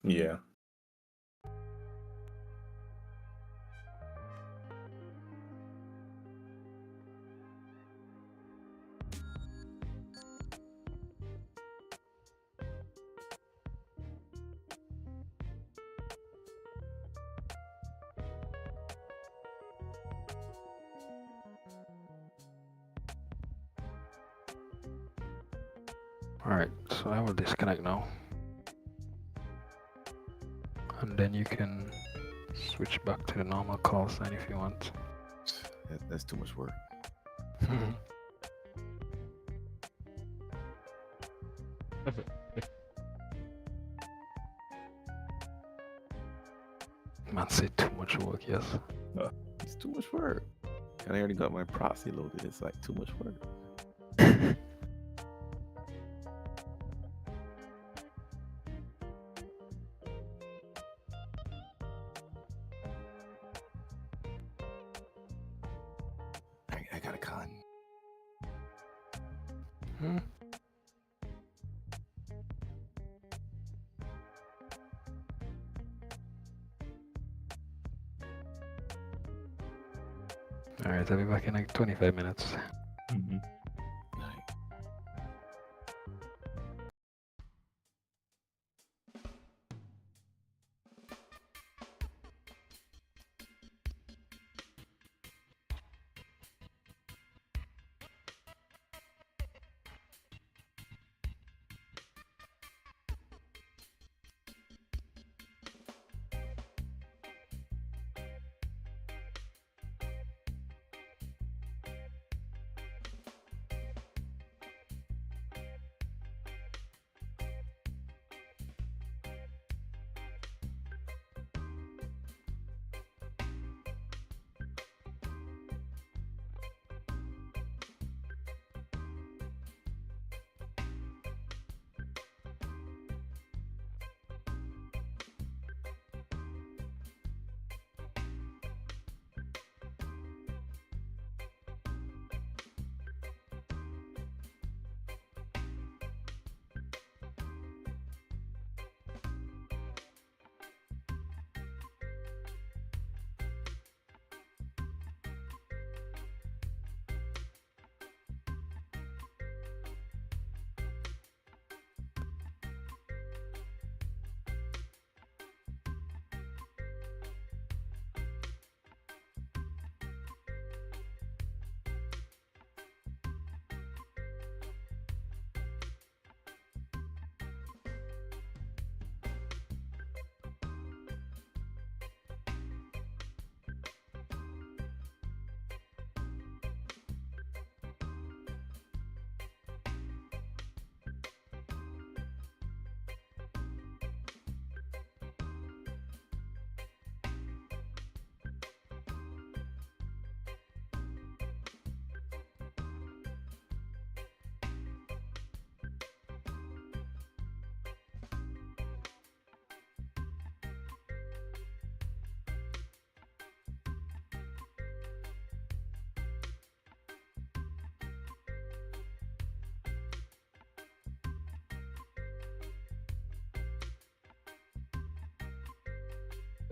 Yeah. Alright, so I will disconnect now. And then you can switch back to the normal call sign if you want. That's too much work. Man said too much work, yes. It's too much work. And I already got my proxy loaded. It's like too much work. I got a con. Alright, I'll be back in like 25 minutes.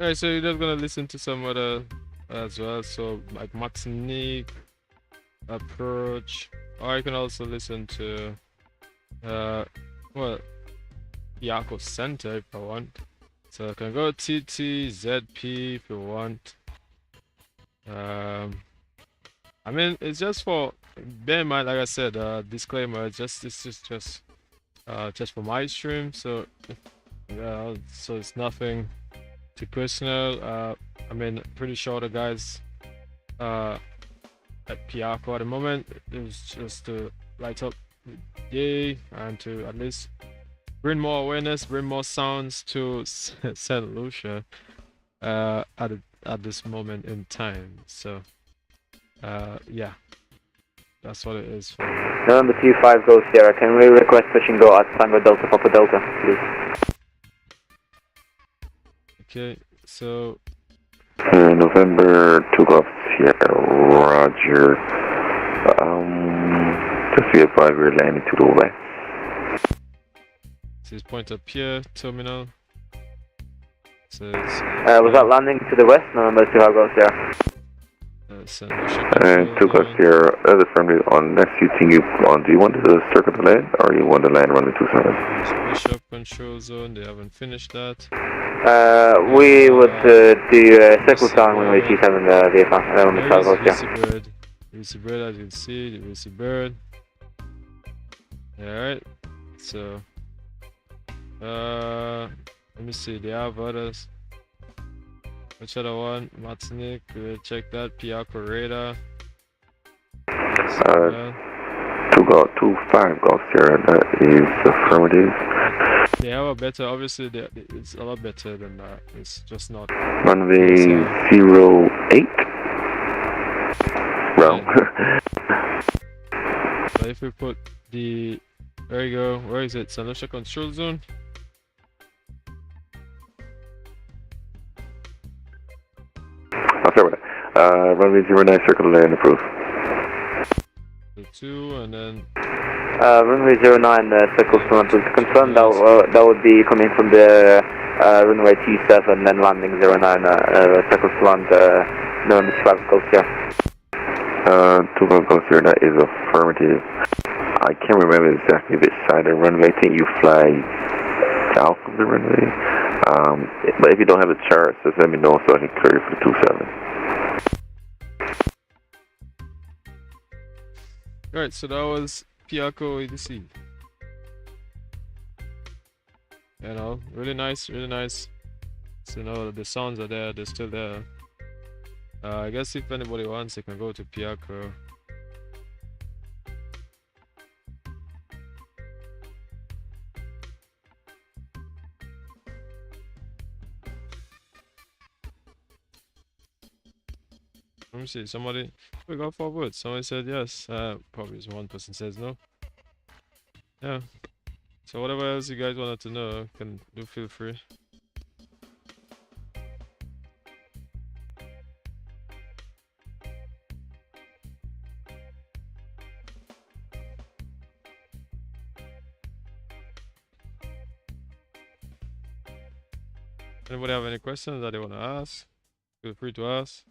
Alright, so you're just gonna listen to some other as well. So like Maxinique, Approach, or you can also listen to well, Piarco Center if I want. So I can go TT, ZP if you want. I mean, it's just for, bear in mind, like I said, disclaimer, it's just for my stream. So so it's nothing too personal. I mean, pretty sure the guys at Piarco at the moment, it was just to light up the day and to at least bring more awareness, bring more sounds to Saint Lucia at this moment in time. So yeah, that's what it is for. Number 25 goes Sierra. Can we request touch and go at Tango Delta Papa Delta, please? Okay, so November 2 Golf Sierra, Roger. Just be advised we're landing to the west. This is Point up here, terminal. Says, was that landing to the west? November 2 Golf Sierra. Saint Lucia 2 Golf Sierra, as a friendly on next you think you on, do you want to circle the land or you want to land runway 27? Bishop control zone, they haven't finished that. We would do circle down when we T7 VFR on the south coast, yeah. Lucy Bird, as you can see, the Lucy Bird. Alright, so let me see, they have others. Which other one? Martinique, we'll check that. Piarco radar. 2-5 Golf Sierra, that is affirmative. They have a better, obviously it's a lot better than that. It's just not. Runway 08. Wrong. So if we put the, there you go, where is it? Saint Lucia control zone. Runway 09 circle land approved. The 2 and then runway 09 circle front. To confirm that would be coming from the runway T7 then landing 09 circle front November 5 goes here. 2 goes here, that is affirmative. I can't remember exactly which side of the runway. I think you fly south of the runway. But if you don't have the chart, just let me know so I can clear you for the 27. Alright, so that was Piarco ATC. You know, really nice, really nice. So, you know, the sounds are there, they're still there. I guess if anybody wants, they can go to Piarco. Let me see, somebody, we got forward. Somebody said yes. Probably one person says no. Yeah. So whatever else you guys wanted to know, can do feel free. Anybody have any questions that they want to ask? Feel free to ask.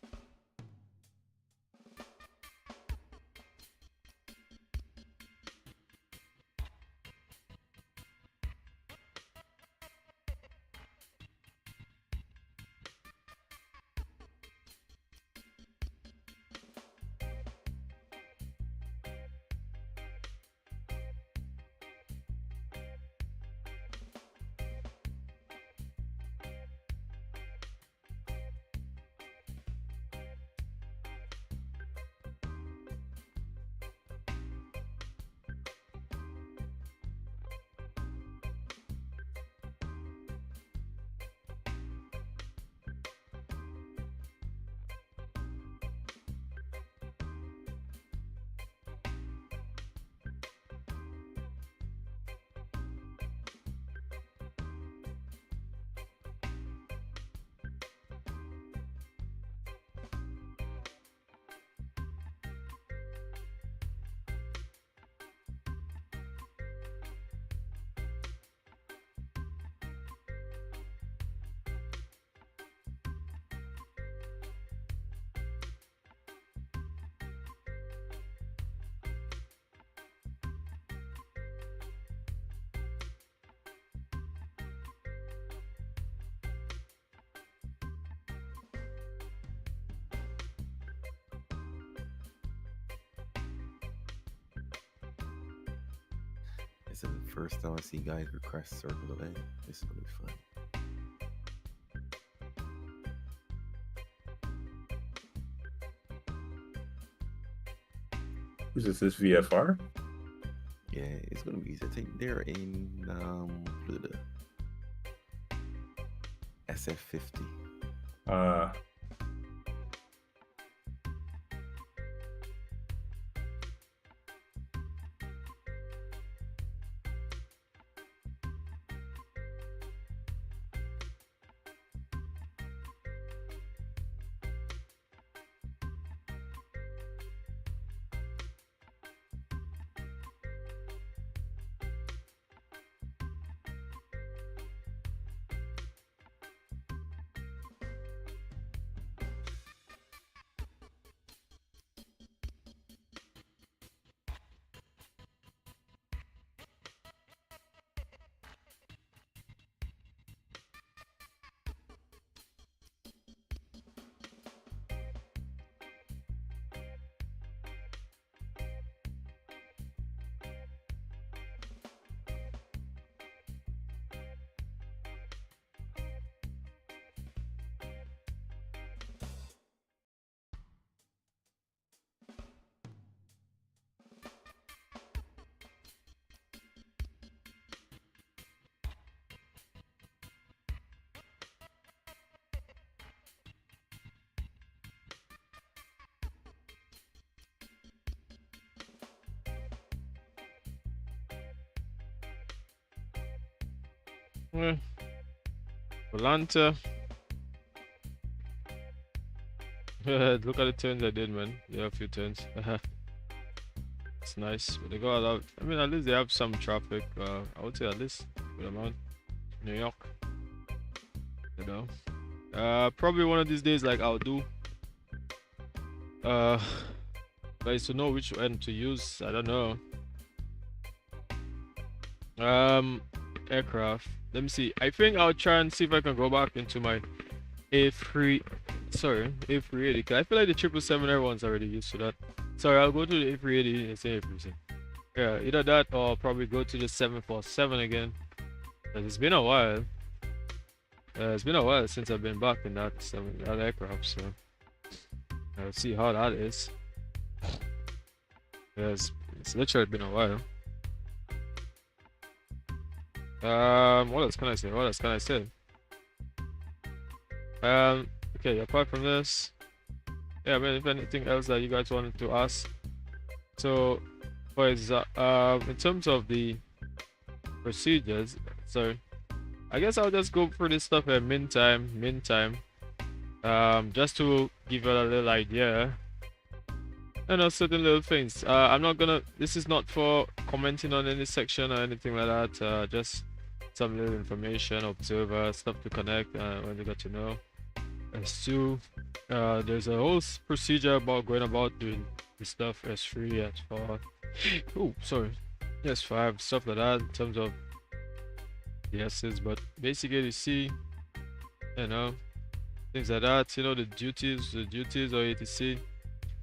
This is the first time I see guys request circle of A. This is gonna be fun. Is this VFR? Yeah, it's gonna be easy. I think they're in the SF50. Volanta. Look at the turns I did, man. They have a few turns. It's nice. But they got a lot. I mean, at least they have some traffic. I would say at least good amount. New York. You know. Probably one of these days, like I'll do. Guys, to know which end to use. I don't know. Aircraft. Let me see. I think I'll try and see if I can go back into my A380. Cause I feel like the 777 everyone's already used to that. Sorry, I'll go to the A380 and say A380. Yeah, either that or probably go to the 747 again. Cause it's been a while. It's been a while since I've been back in that aircraft, so I'll see how that is. Yeah, it's literally been a while. What else can I say? Okay, apart from this, yeah, I mean, if anything else that you guys wanted to ask. So, in terms of the procedures, so I guess I'll just go through this stuff at meantime, just to give you a little idea. Certain little things. I'm not gonna. This is not for commenting on any section or anything like that. Just some little information, observer stuff to connect when you got to know. S2, there's a whole procedure about going about doing this stuff. S3, S4. Oh, sorry. S5, stuff like that in terms of the S's, but basically you see, things like that. The duties or ATC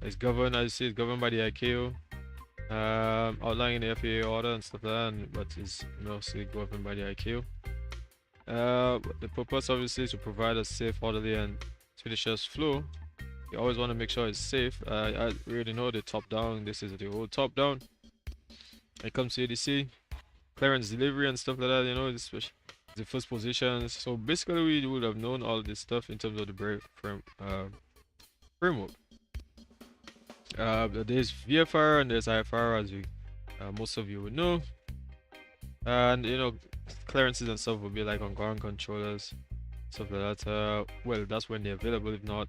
is governed, as you see, it's governed by the ICAO. Outlining the FAA order and stuff like that, but is mostly governed by the ICAO. The purpose obviously is to provide a safe, orderly, and expeditious flow. You always want to make sure it's safe. I really know the top down. This is the whole top down. It comes to ATC, clearance delivery and stuff like that. Especially the first positions. So basically, we would have known all this stuff in terms of the framework. There's VFR and there's IFR, as most of you would know, and clearances and stuff will be like on ground controllers, stuff like that. Well, that's when they're available. If not,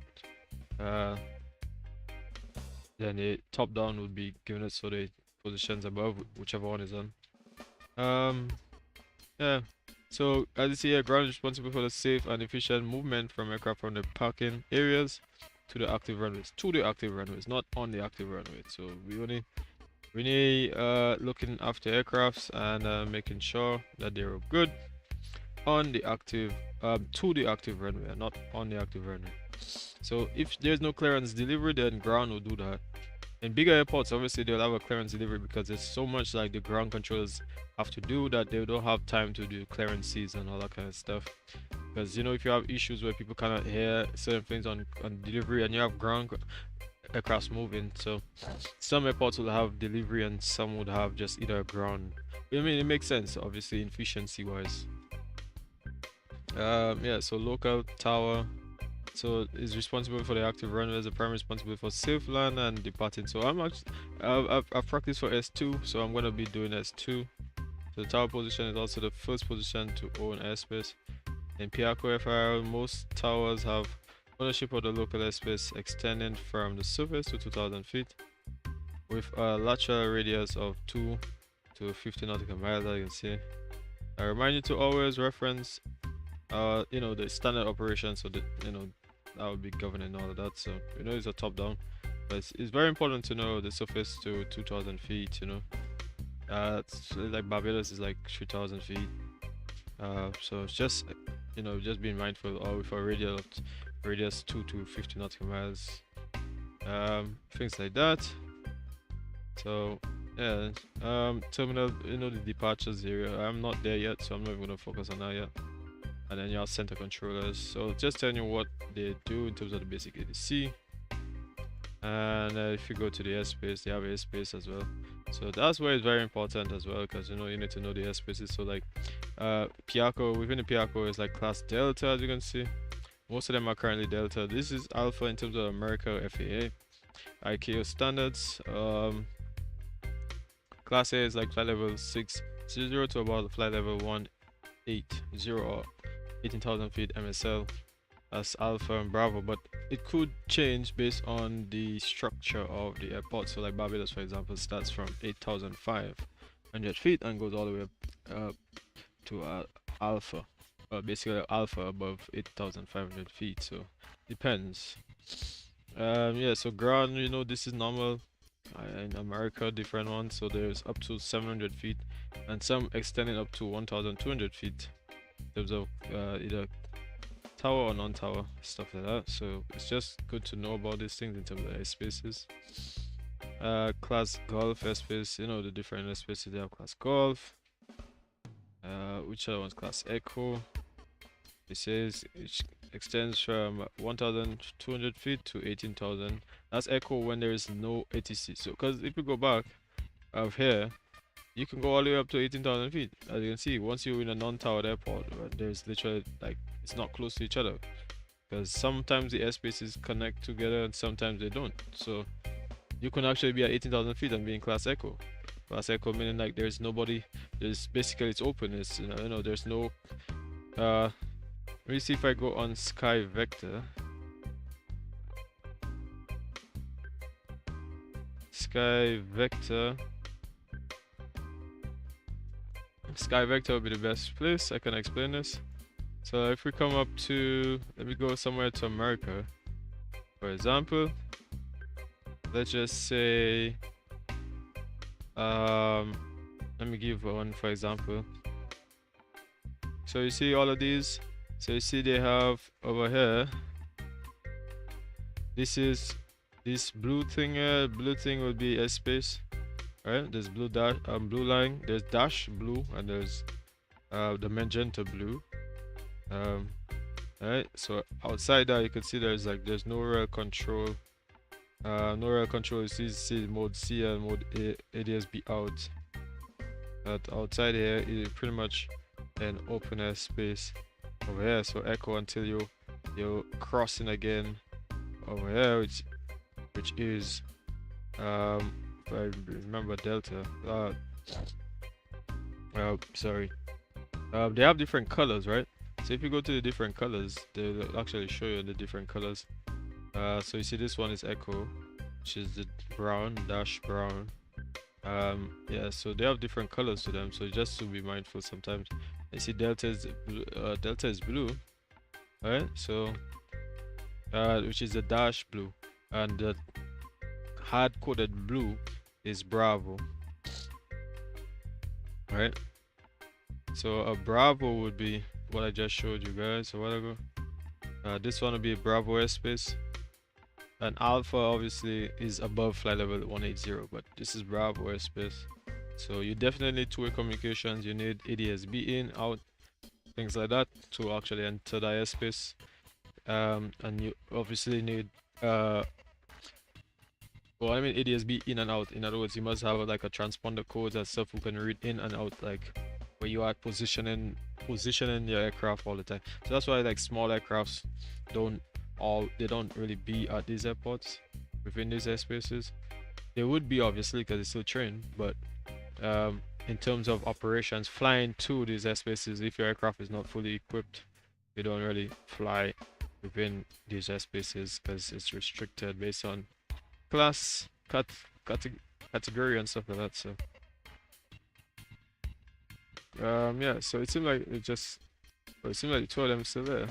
then the top down would be given it, so the positions above, whichever one is on. Yeah. So as you see here, ground is responsible for the safe and efficient movement from aircraft from the parking areas to the active runways, not on the active runway. So we only looking after aircrafts and making sure that they're good on the active to the active runway and not on the active runway. So if there's no clearance delivery, then ground will do that. In bigger airports, obviously they'll have a clearance delivery because there's so much like the ground controllers have to do that they don't have time to do clearances and all that kind of stuff. Because you know, if you have issues where people cannot hear certain things on delivery and you have ground aircraft moving, so some airports will have delivery and some would have just either ground. I mean, it makes sense, obviously, efficiency wise. Yeah, so local tower, so is responsible for the active runways, the primary responsible for safe land and departing. So I'm actually I've practiced for S2, so I'm gonna be doing S2. So the tower position is also the first position to own airspace. In Piarco FIR, most towers have ownership of the local airspace extending from the surface to 2,000 feet with a lateral radius of 2 to 50 nautical miles, as you can see. I remind you to always reference you know, the standard operation, so that you know that would be governing all of that. So you know, it's a top down, but it's very important to know the surface to 2,000 feet, you know. It's like Barbados is like 3,000 feet, so it's just, you know, just being mindful of a radius 2 to 50 nautical miles, things like that. So yeah, terminal, you know, the departures area, I'm not there yet, so I'm not even going to focus on that yet. And then you have center controllers, so just telling you what they do in terms of the basic ATC. And if you go to the airspace, they have airspace as well, so that's where it's very important as well, because you know, you need to know the airspaces. So like Piarco, within the Piarco is like class Delta, as you can see. Most of them are currently Delta. This is Alpha in terms of America FAA ICAO standards. Class A is like flight level 600 to about flight level 180 or 18,000 feet MSL. That's Alpha and Bravo, but it could change based on the structure of the airport. So like Barbados, for example, starts from 8,500 feet and goes all the way up to Alpha. Basically Alpha above 8,500 feet, so depends. Yeah, so ground, you know, this is normal. In America, different ones, so there's up to 700 feet and some extending up to 1,200 feet in terms of either tower or non-tower, stuff like that. So it's just good to know about these things in terms of airspaces. Class Golf airspace, you know, the different airspaces. They have class Golf, which other one's class Echo. It says it extends from 1,200 feet to 18,000. That's Echo when there is no ATC. So because if you go back of here, you can go all the way up to 18,000 feet. As you can see, once you're in a non-towered airport, there's literally like, it's not close to each other, because sometimes the airspaces connect together and sometimes they don't. So you can actually be at 18,000 feet and be in class Echo. Class Echo meaning like there's nobody, there's basically, it's open, it's, you know, there's no let me see if I go on Sky Vector. Sky Vector will be the best place I can explain this. So if we come up to, let me go somewhere to America, for example. Let's just say let me give one for example. So you see all of these, so you see they have over here, this is this blue thing here. Blue thing will be airspace, right? There's blue dash, blue line, there's dash blue, and there's the magenta blue. Right, so outside that you can see there's no rail control, you see mode C and mode ADS-B out. But outside here is pretty much an open air space over here. So echo until you're crossing again over here, which is if I remember Delta. Sorry. They have different colors, right? So if you go to the different colors, they'll actually show you the different colors. So you see this one is Echo, which is the brown, dash brown. Yeah, so they have different colors to them, so just to be mindful sometimes. You see Delta is blue, right? So which is the dash blue, and the hard coded blue is Bravo, right? So a Bravo would be what I just showed you guys a while ago. This one will be Bravo airspace. And Alpha obviously is above flight level 180, but this is Bravo airspace. So you definitely need two-way communications. You need ADS-B in, out, things like that to actually enter the airspace. And you obviously need well, I mean ADS-B in and out. In other words, you must have like a transponder code and stuff who can read in and out, like where you are positioning your aircraft all the time. So that's why like small aircrafts don't really be at these airports within these airspaces. They would be obviously because it's still trained, but in terms of operations, flying to these airspaces, if your aircraft is not fully equipped, you don't really fly within these airspaces because it's restricted based on class, category and stuff like that. So yeah, so it seemed like it seemed like the two of them still there.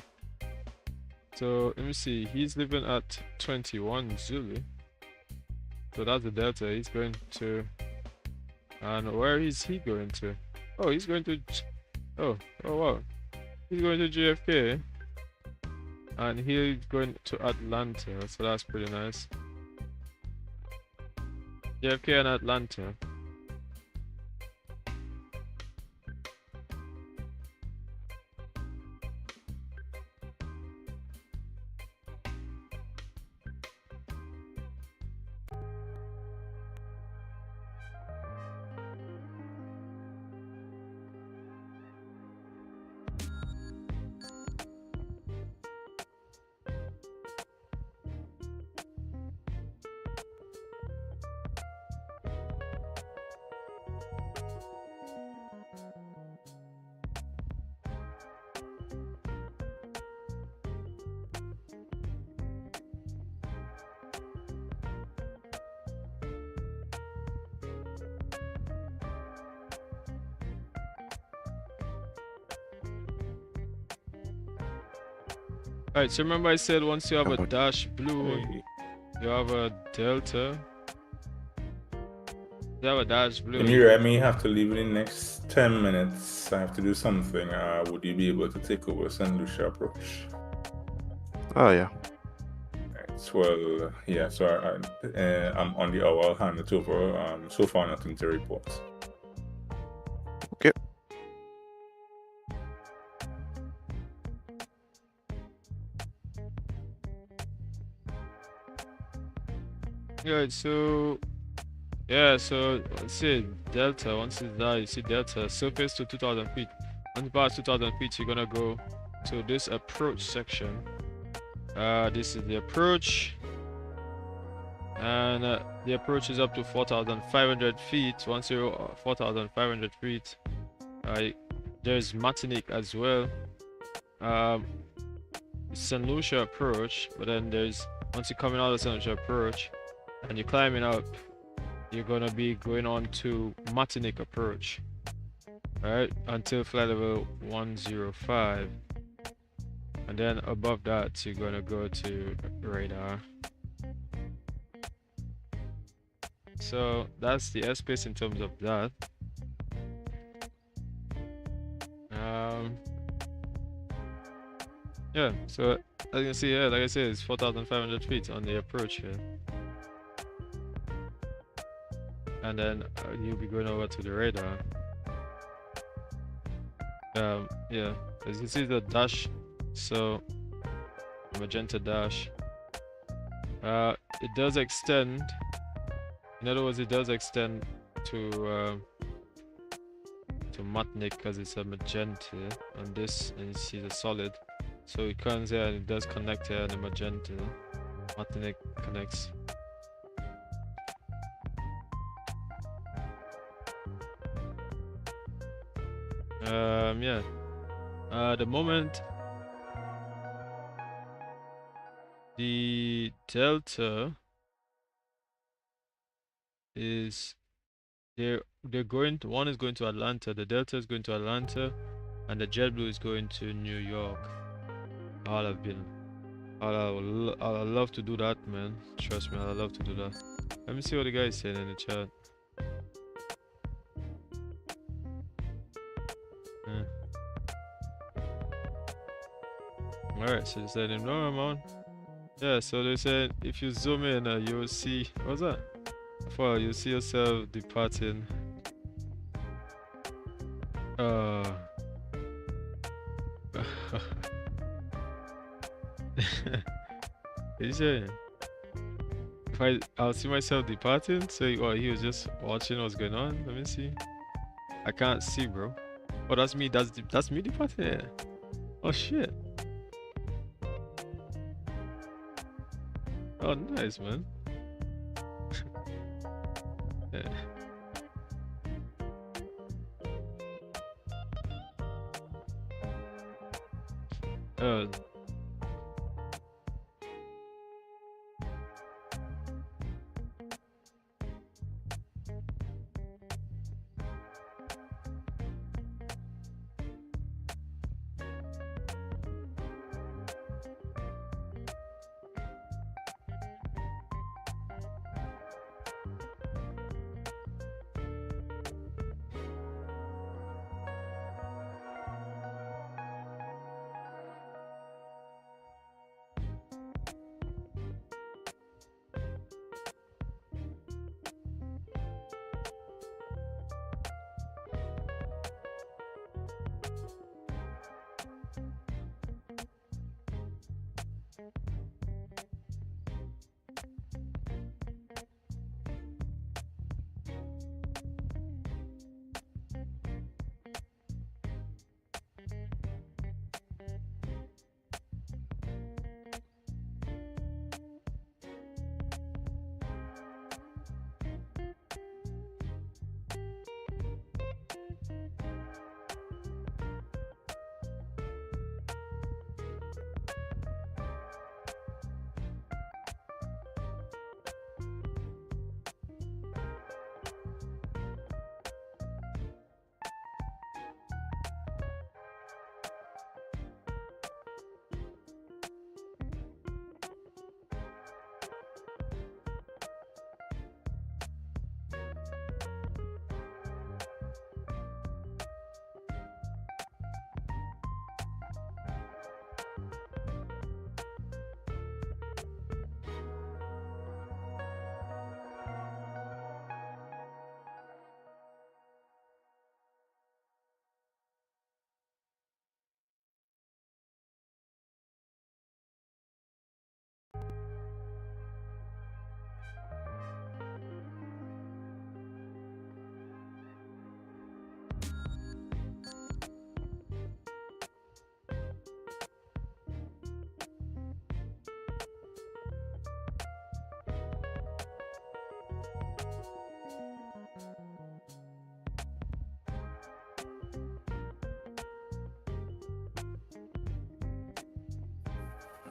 So let me see, he's living at 21 Zulu, so that's the Delta. He's going to, and where is he going to? Oh, he's going to, oh wow, he's going to JFK, and he's going to Atlanta, so that's pretty nice. JFK and Atlanta. Alright, so remember I said once you have a dash blue, you have a Delta. You have a dash blue. Amir, I may have to leave in the next 10 minutes. I have to do something. Would you be able to take over Saint Lucia approach? Oh, yeah. Right, well, yeah, so I'm on the hour. I'll hand it over. So far, nothing to report. Okay. Yeah, so let's see Delta. Once it's there, you see Delta surface to 2,000 feet. Once you pass 2,000 feet, you're gonna go to this approach section. This is the approach, and the approach is up to 4,500 feet. Once you're 4,500 feet, there's Martinique as well. Saint Lucia approach, but then once you're coming out of Saint Lucia approach and you're climbing up, you're gonna be going on to Martinique approach, right, until flight level 105, and then above that you're gonna go to radar. So that's the airspace in terms of that. Yeah, so as you can see here, like I said, it's 4,500 feet on the approach here. And then you'll be going over to the radar. Yeah, as you can see the dash, so magenta dash. It does extend. In other words, it does extend to Martinique because it's a magenta on this, and you see the solid. So it comes here and it does connect here, and the magenta Martinique connects. Yeah. The moment the Delta is they're going to, one is going to Atlanta, the Delta is going to Atlanta, and the JetBlue is going to New York. I'd love to do that, man. Trust me, I'd love to do that. Let me see what the guy is saying in the chat. Alright, so just let him know I'm on. Yeah, so they said if you zoom in, you'll see, what's that? Well, you see yourself departing. You say if I'll see myself departing, so he was just watching what's going on. Let me see. I can't see, bro. Oh, that's me. That's me departing. Yeah. Oh shit. Oh, nice, man. Yeah. Uh,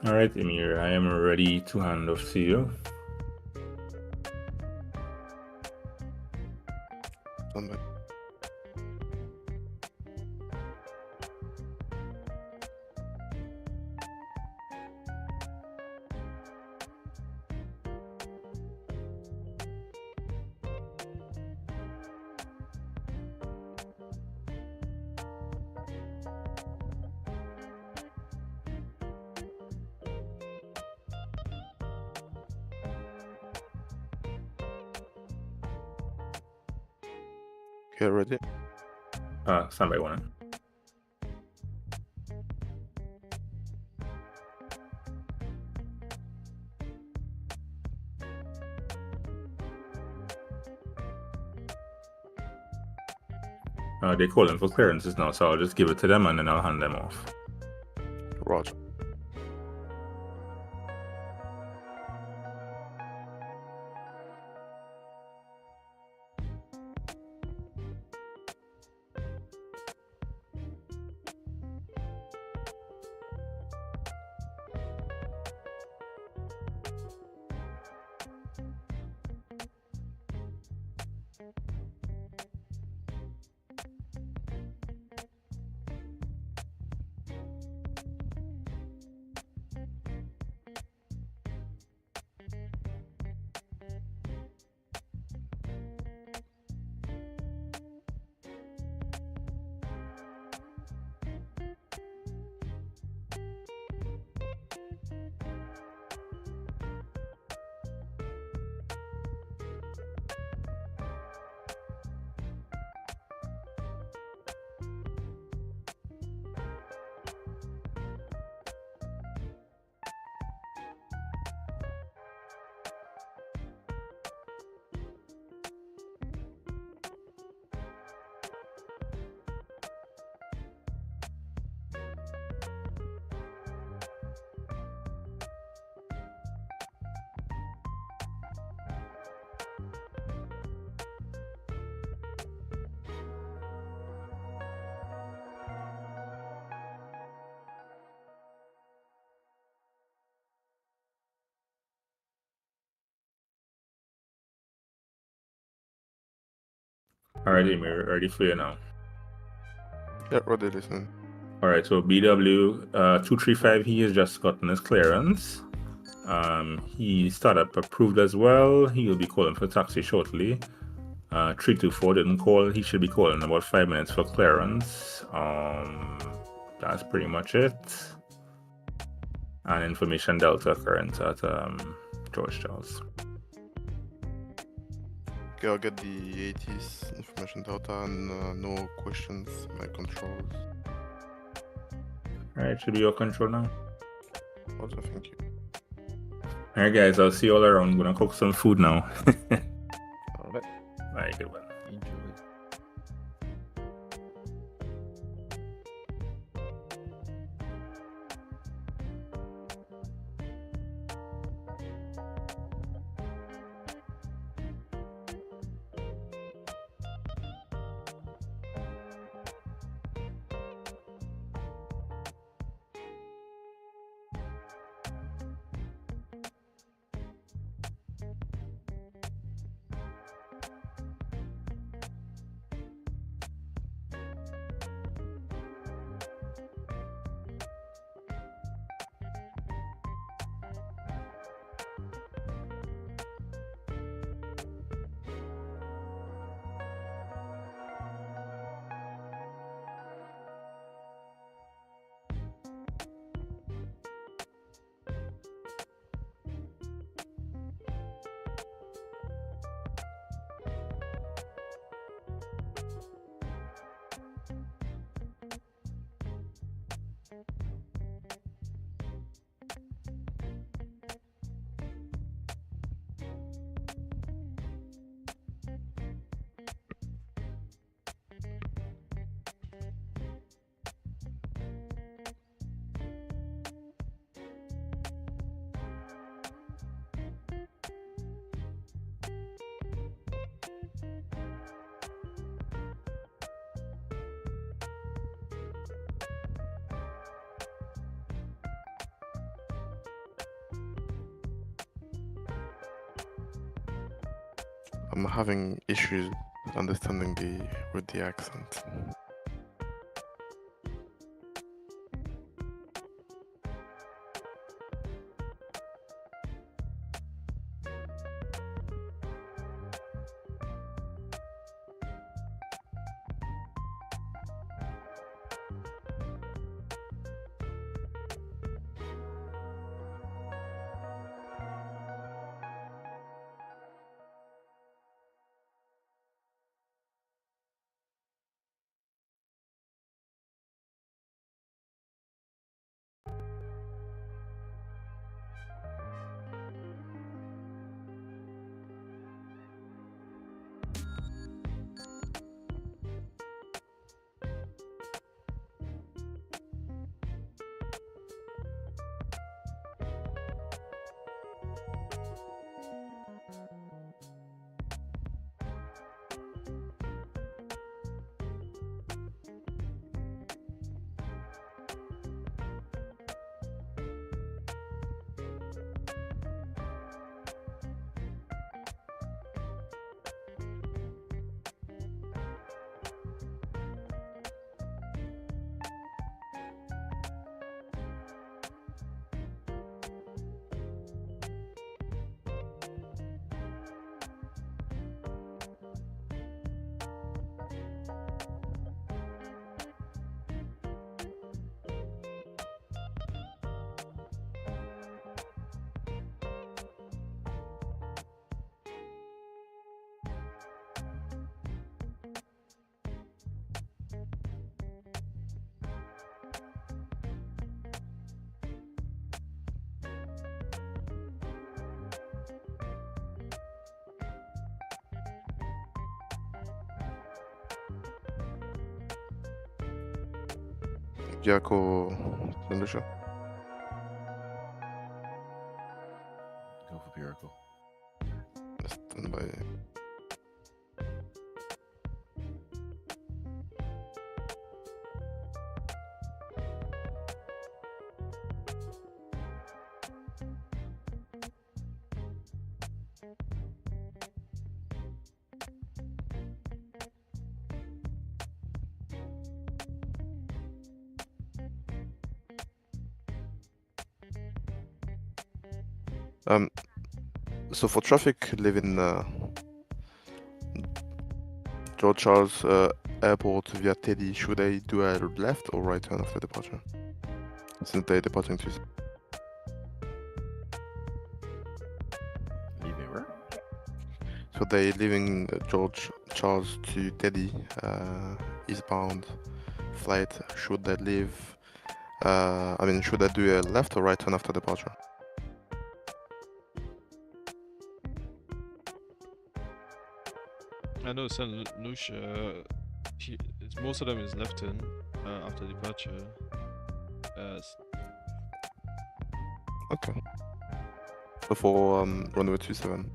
All right, Emir, I am ready to hand off to you. Yeah, ready? Stand by one. They're calling for clearances now, so I'll just give it to them and then I'll hand them off. Roger. Alright, Amy, we're ready for you now. Yeah, ready, listen. Alright, so BW 235, he has just gotten his clearance. He startup approved as well. He will be calling for taxi shortly. 324 didn't call. He should be calling in about 5 minutes for clearance. That's pretty much it. And information Delta current at George Charles. Okay, I'll get the AT's information Delta and no questions, my controls. Alright, should be your control now. Also, thank you. Alright guys, I'll see you all around. I'm gonna cook some food now. Alright. Bye, good one. Enjoy. I'm having issues understanding with the accent. Piarco, Saint Lucia. Go for Piarco. Stand by. So for traffic leaving George Charles Airport via Teddy, should I do a left or right turn after departure? Since they're departing to Leaving where? So they're leaving George Charles to Teddy, eastbound flight. Should they leave? Should I do a left or right turn after departure? I know Saint Lucia, most of them is left turn after departure. Okay. So for runway 27.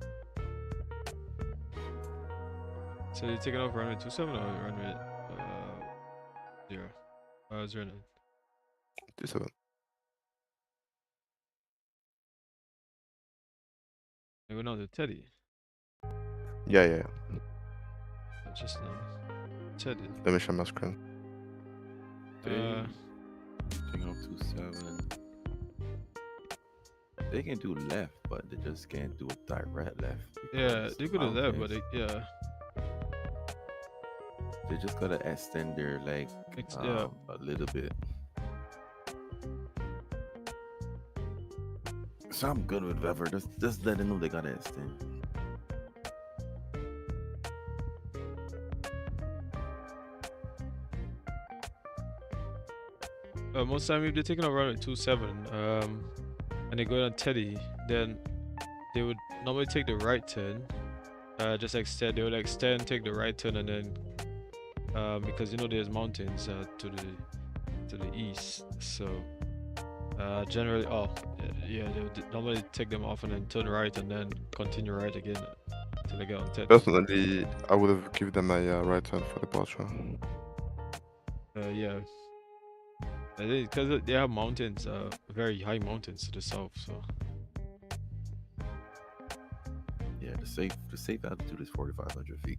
So you're taking off runway 27 or runway 0? 09. 27. You're going on to Teddy. Yeah. Just now. Teddy. Let me share my screen. Taking off 27. They can do left, but they just can't do a direct left. Yeah, they could have left, but yeah. They just gotta extend their leg a little bit. So I'm good with whatever. Just let them know they gotta extend. Most time if they're taking off runway 27, and they go on Teddy, then they would normally take the right turn. Just extend. They would extend, take the right turn, and then because there's mountains to the east, so generally, they would normally take them off and then turn right and then continue right again until they get on Teddy. Personally, I would have given them a right turn for departure. Yeah. Because they have mountains, very high mountains to the south, so. Yeah, the safe altitude is 4,500 feet.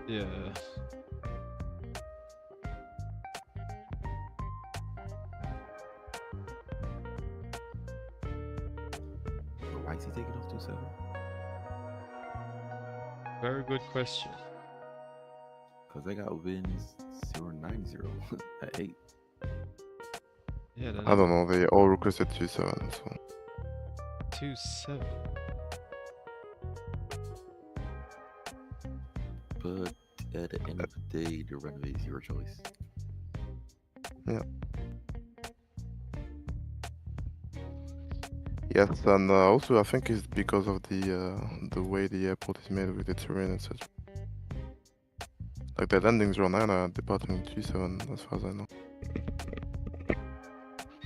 Yeah. But why is he taking off 27? Very good question. Because they got winds 090 at 8. Yeah, I don't know, they all requested 27, so. 27. But at the end of the day, the runway is your choice. Yeah. Yes, and also I think it's because of the way the airport is made with the terrain and such. Like the landings 09 are departing 27 as far as I know.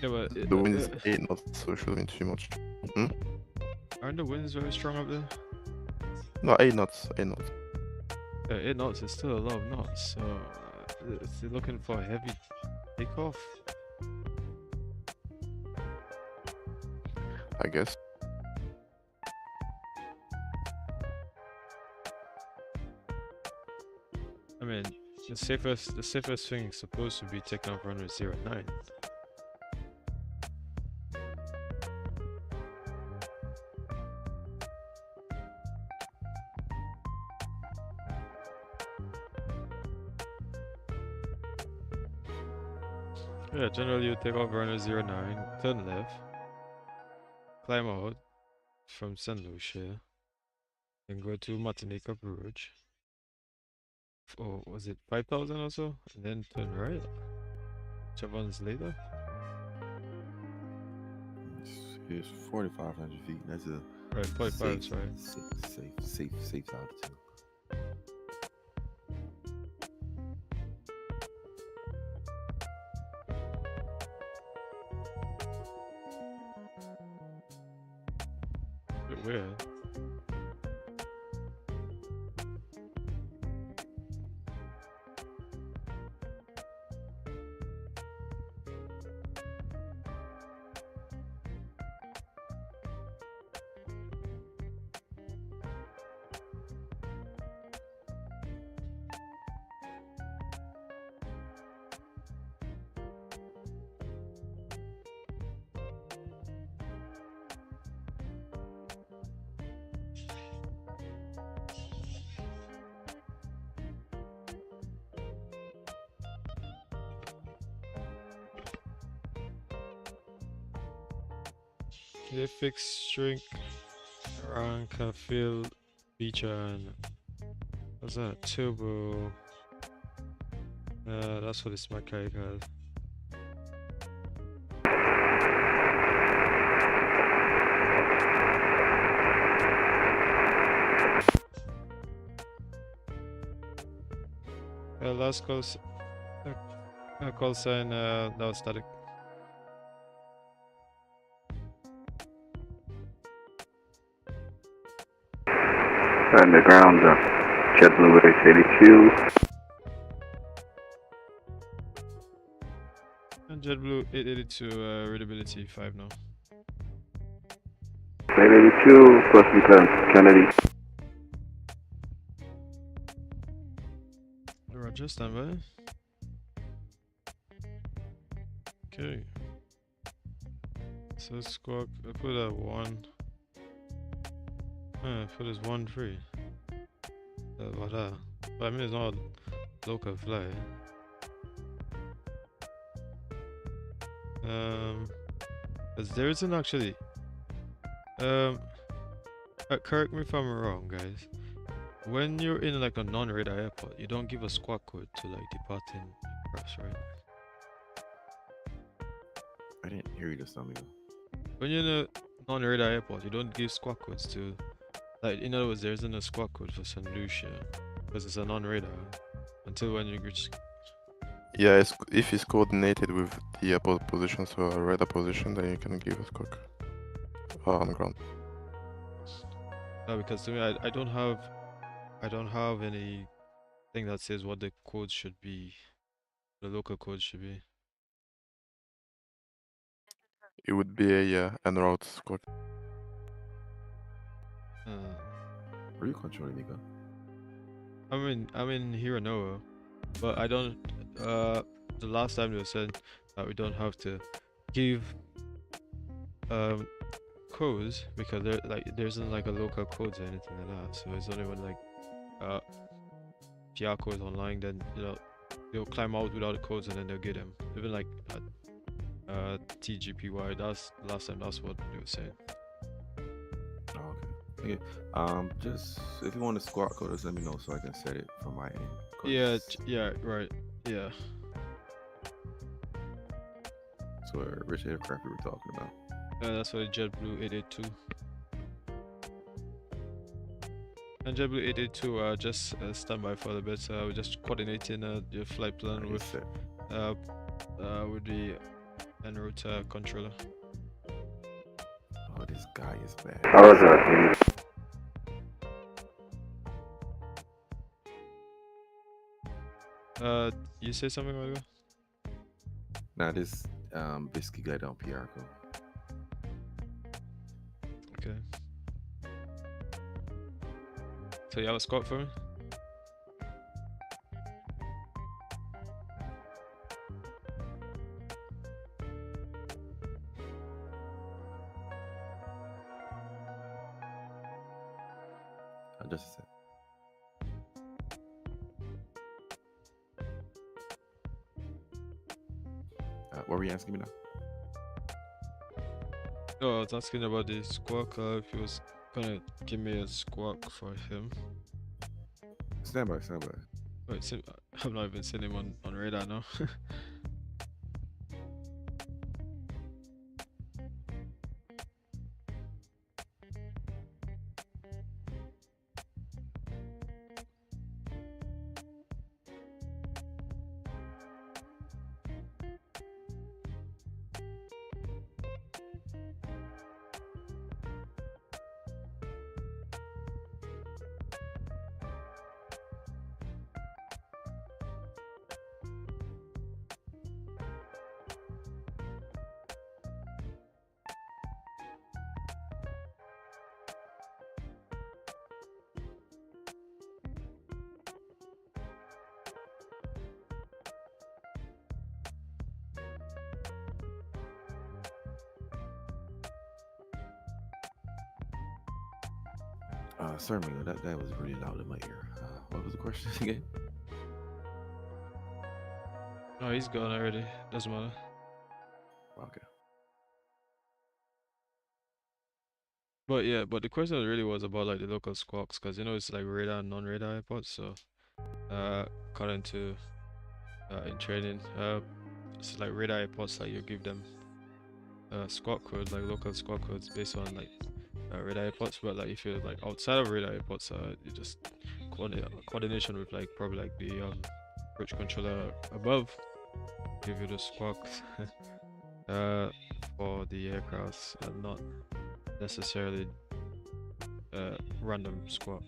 Yeah, but the wind is 8 knots, so it shouldn't be too much. Aren't the winds very strong up there? No, 8 knots. 8 knots. Yeah, 8 knots is still a lot of knots, so is he looking for a heavy takeoff? I guess. I mean, the safest thing is supposed to be taking off runway 09. Yeah, generally you take off runway 09, turn left, climb out from Saint Lucia, and go to Martinique Approach. Oh, was it 5,000 or so? And then turn right. Whichever one's later. It's 4,500 feet. That's a right. 45 is right. Safe altitude. Bit weird. Okay, fixed strength, rank, field, feature, and what's that? Turbo. That's what this mechanic has. Last call sign, that was static. And the ground's up. JetBlue 882. And JetBlue 882, readability 5 now. 882, plus clearance, Kennedy. Roger, stand by. Okay. So squawk, I put a 1. I put this 1 3. What that? But I mean, it's not local fly. Because there isn't actually. Correct me if I'm wrong, guys. When you're in like a non-radar airport, you don't give a squawk code to like departing aircrafts, right? I didn't hear you this time ago. When you're in a non-radar airport, you don't give squawk codes to, like, in other words, there isn't a squawk code for Saint Lucia because it's a non-radar until when you reach. Yeah, if it's coordinated with the airport position, so a radar position, then you can give a squawk on the ground. No, because to me, I don't have any thing that says what the code should be, the local code should be. It would be a en route squawk. Where are you controlling, Nico? I'm in here now, but I don't. The last time they said that we don't have to give codes because there isn't like a local codes or anything like that. So it's only when like Piarco is online, then they'll climb out without the codes and then they'll get them. Even like TGPY, that's the last time that's what they were saying. Oh, okay. Just if you want to squawk code, just let me know so I can set it from my end. Yeah, right. Yeah. So which aircraft we were talking about? That's what JetBlue 882. And JetBlue 882, just stand by for a bit. We're just coordinating your flight plan with the en route controller. Oh, this guy is bad. How was that? You say something, Margo? Now this biscuit guy down Piarco. Okay. So you have a squawk for me? Just a sec. What were you asking me now? No, I was asking about the squawk, if he was gonna give me a squawk for him. Stand by. Wait, I'm not even seeing him on radar now. Sorry, Mingo, that was really loud in my ear. What was the question again? Oh, he's gone already. Doesn't matter. Okay. But yeah, but the question really was about like the local squawks, because you know it's like radar and non-radar airports. So, according to in training, it's like radar airports, like you give them squawk code, like local squawk codes based on like radar airports. But like if you're like outside of radar airports, you just coordination with like probably like the approach controller above give you the squawks for the aircrafts and not necessarily random squawk.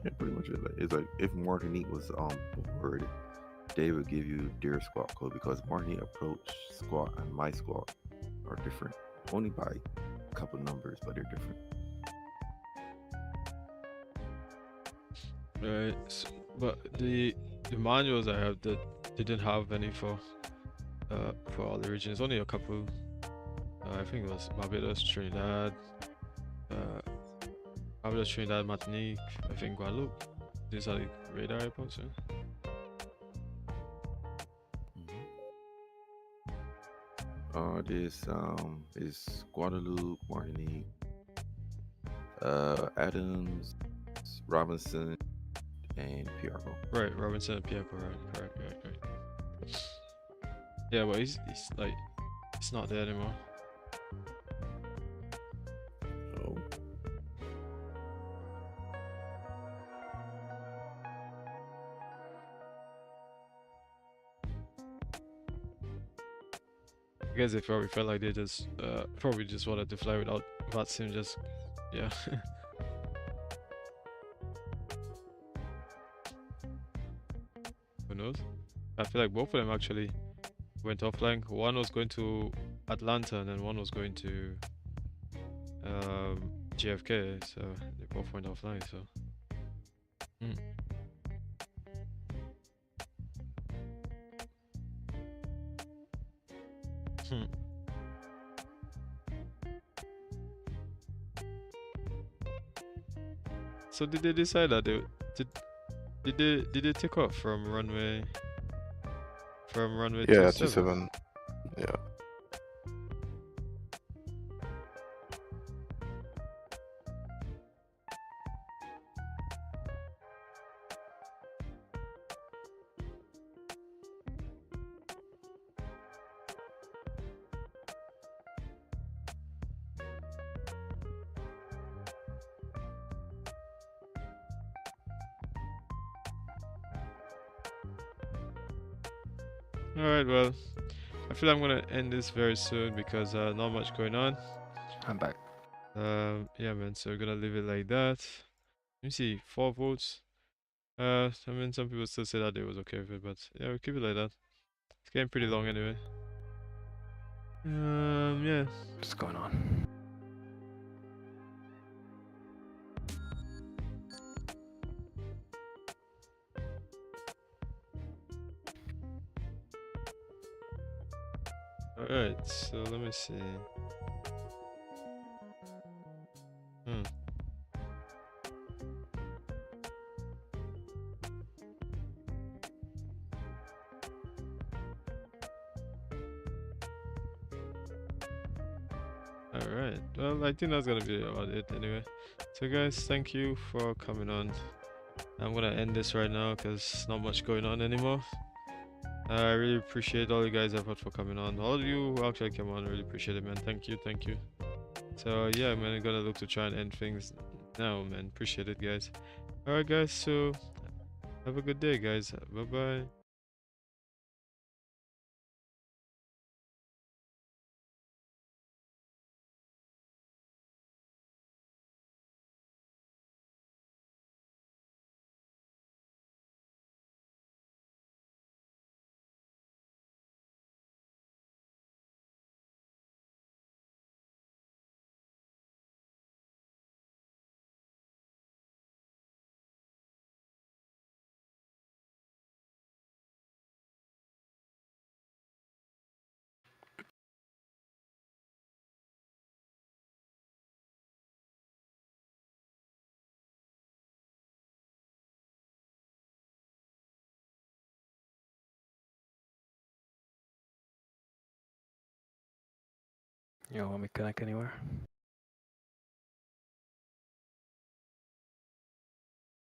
Yeah, pretty much. It's like if Martinique was on board, they would give you their squawk code because Martinique approach squawk and my squawk are different, only by a couple numbers, but they're different. Right, but the manuals I have that didn't have any for all the regions. Only a couple. I think it was Barbados, Trinidad, Barbados, Trinidad, Martinique. I think Guadeloupe. These are the radar airports. Yeah? This is Guadeloupe, Martinique, Adams, Robinson, and Piarco. Right, Robinson and Piarco. Right, correct. Yeah, but he's like it's not there anymore. Oh. I guess they probably felt like they just probably just wanted to fly without VATSIM. Just yeah. Who knows? I feel like both of them actually went offline. One was going to Atlanta and then one was going to JFK, so they both went offline. So So did they decide that they did they take off from runway 27? 27. Yeah. Alright, well, I feel I'm gonna end this very soon because not much going on. I'm back. Yeah, man. So we're gonna leave it like that. Let me see, 4 votes. I mean, some people still say that they was okay with it, but yeah, we'll keep it like that. It's getting pretty long anyway. Yeah. What's going on? Alright, so let me see. Alright, well, I think that's gonna be about it anyway. So guys, thank you for coming on. I'm gonna end this right now because not much going on anymore. I really appreciate all you guys' effort for coming on. All of you who actually came on, really appreciate it, man. Thank you. So yeah, man, I'm gonna look to try and end things now, man. Appreciate it, guys. Alright, guys, so have a good day, guys. Bye bye. You don't want me to connect anywhere?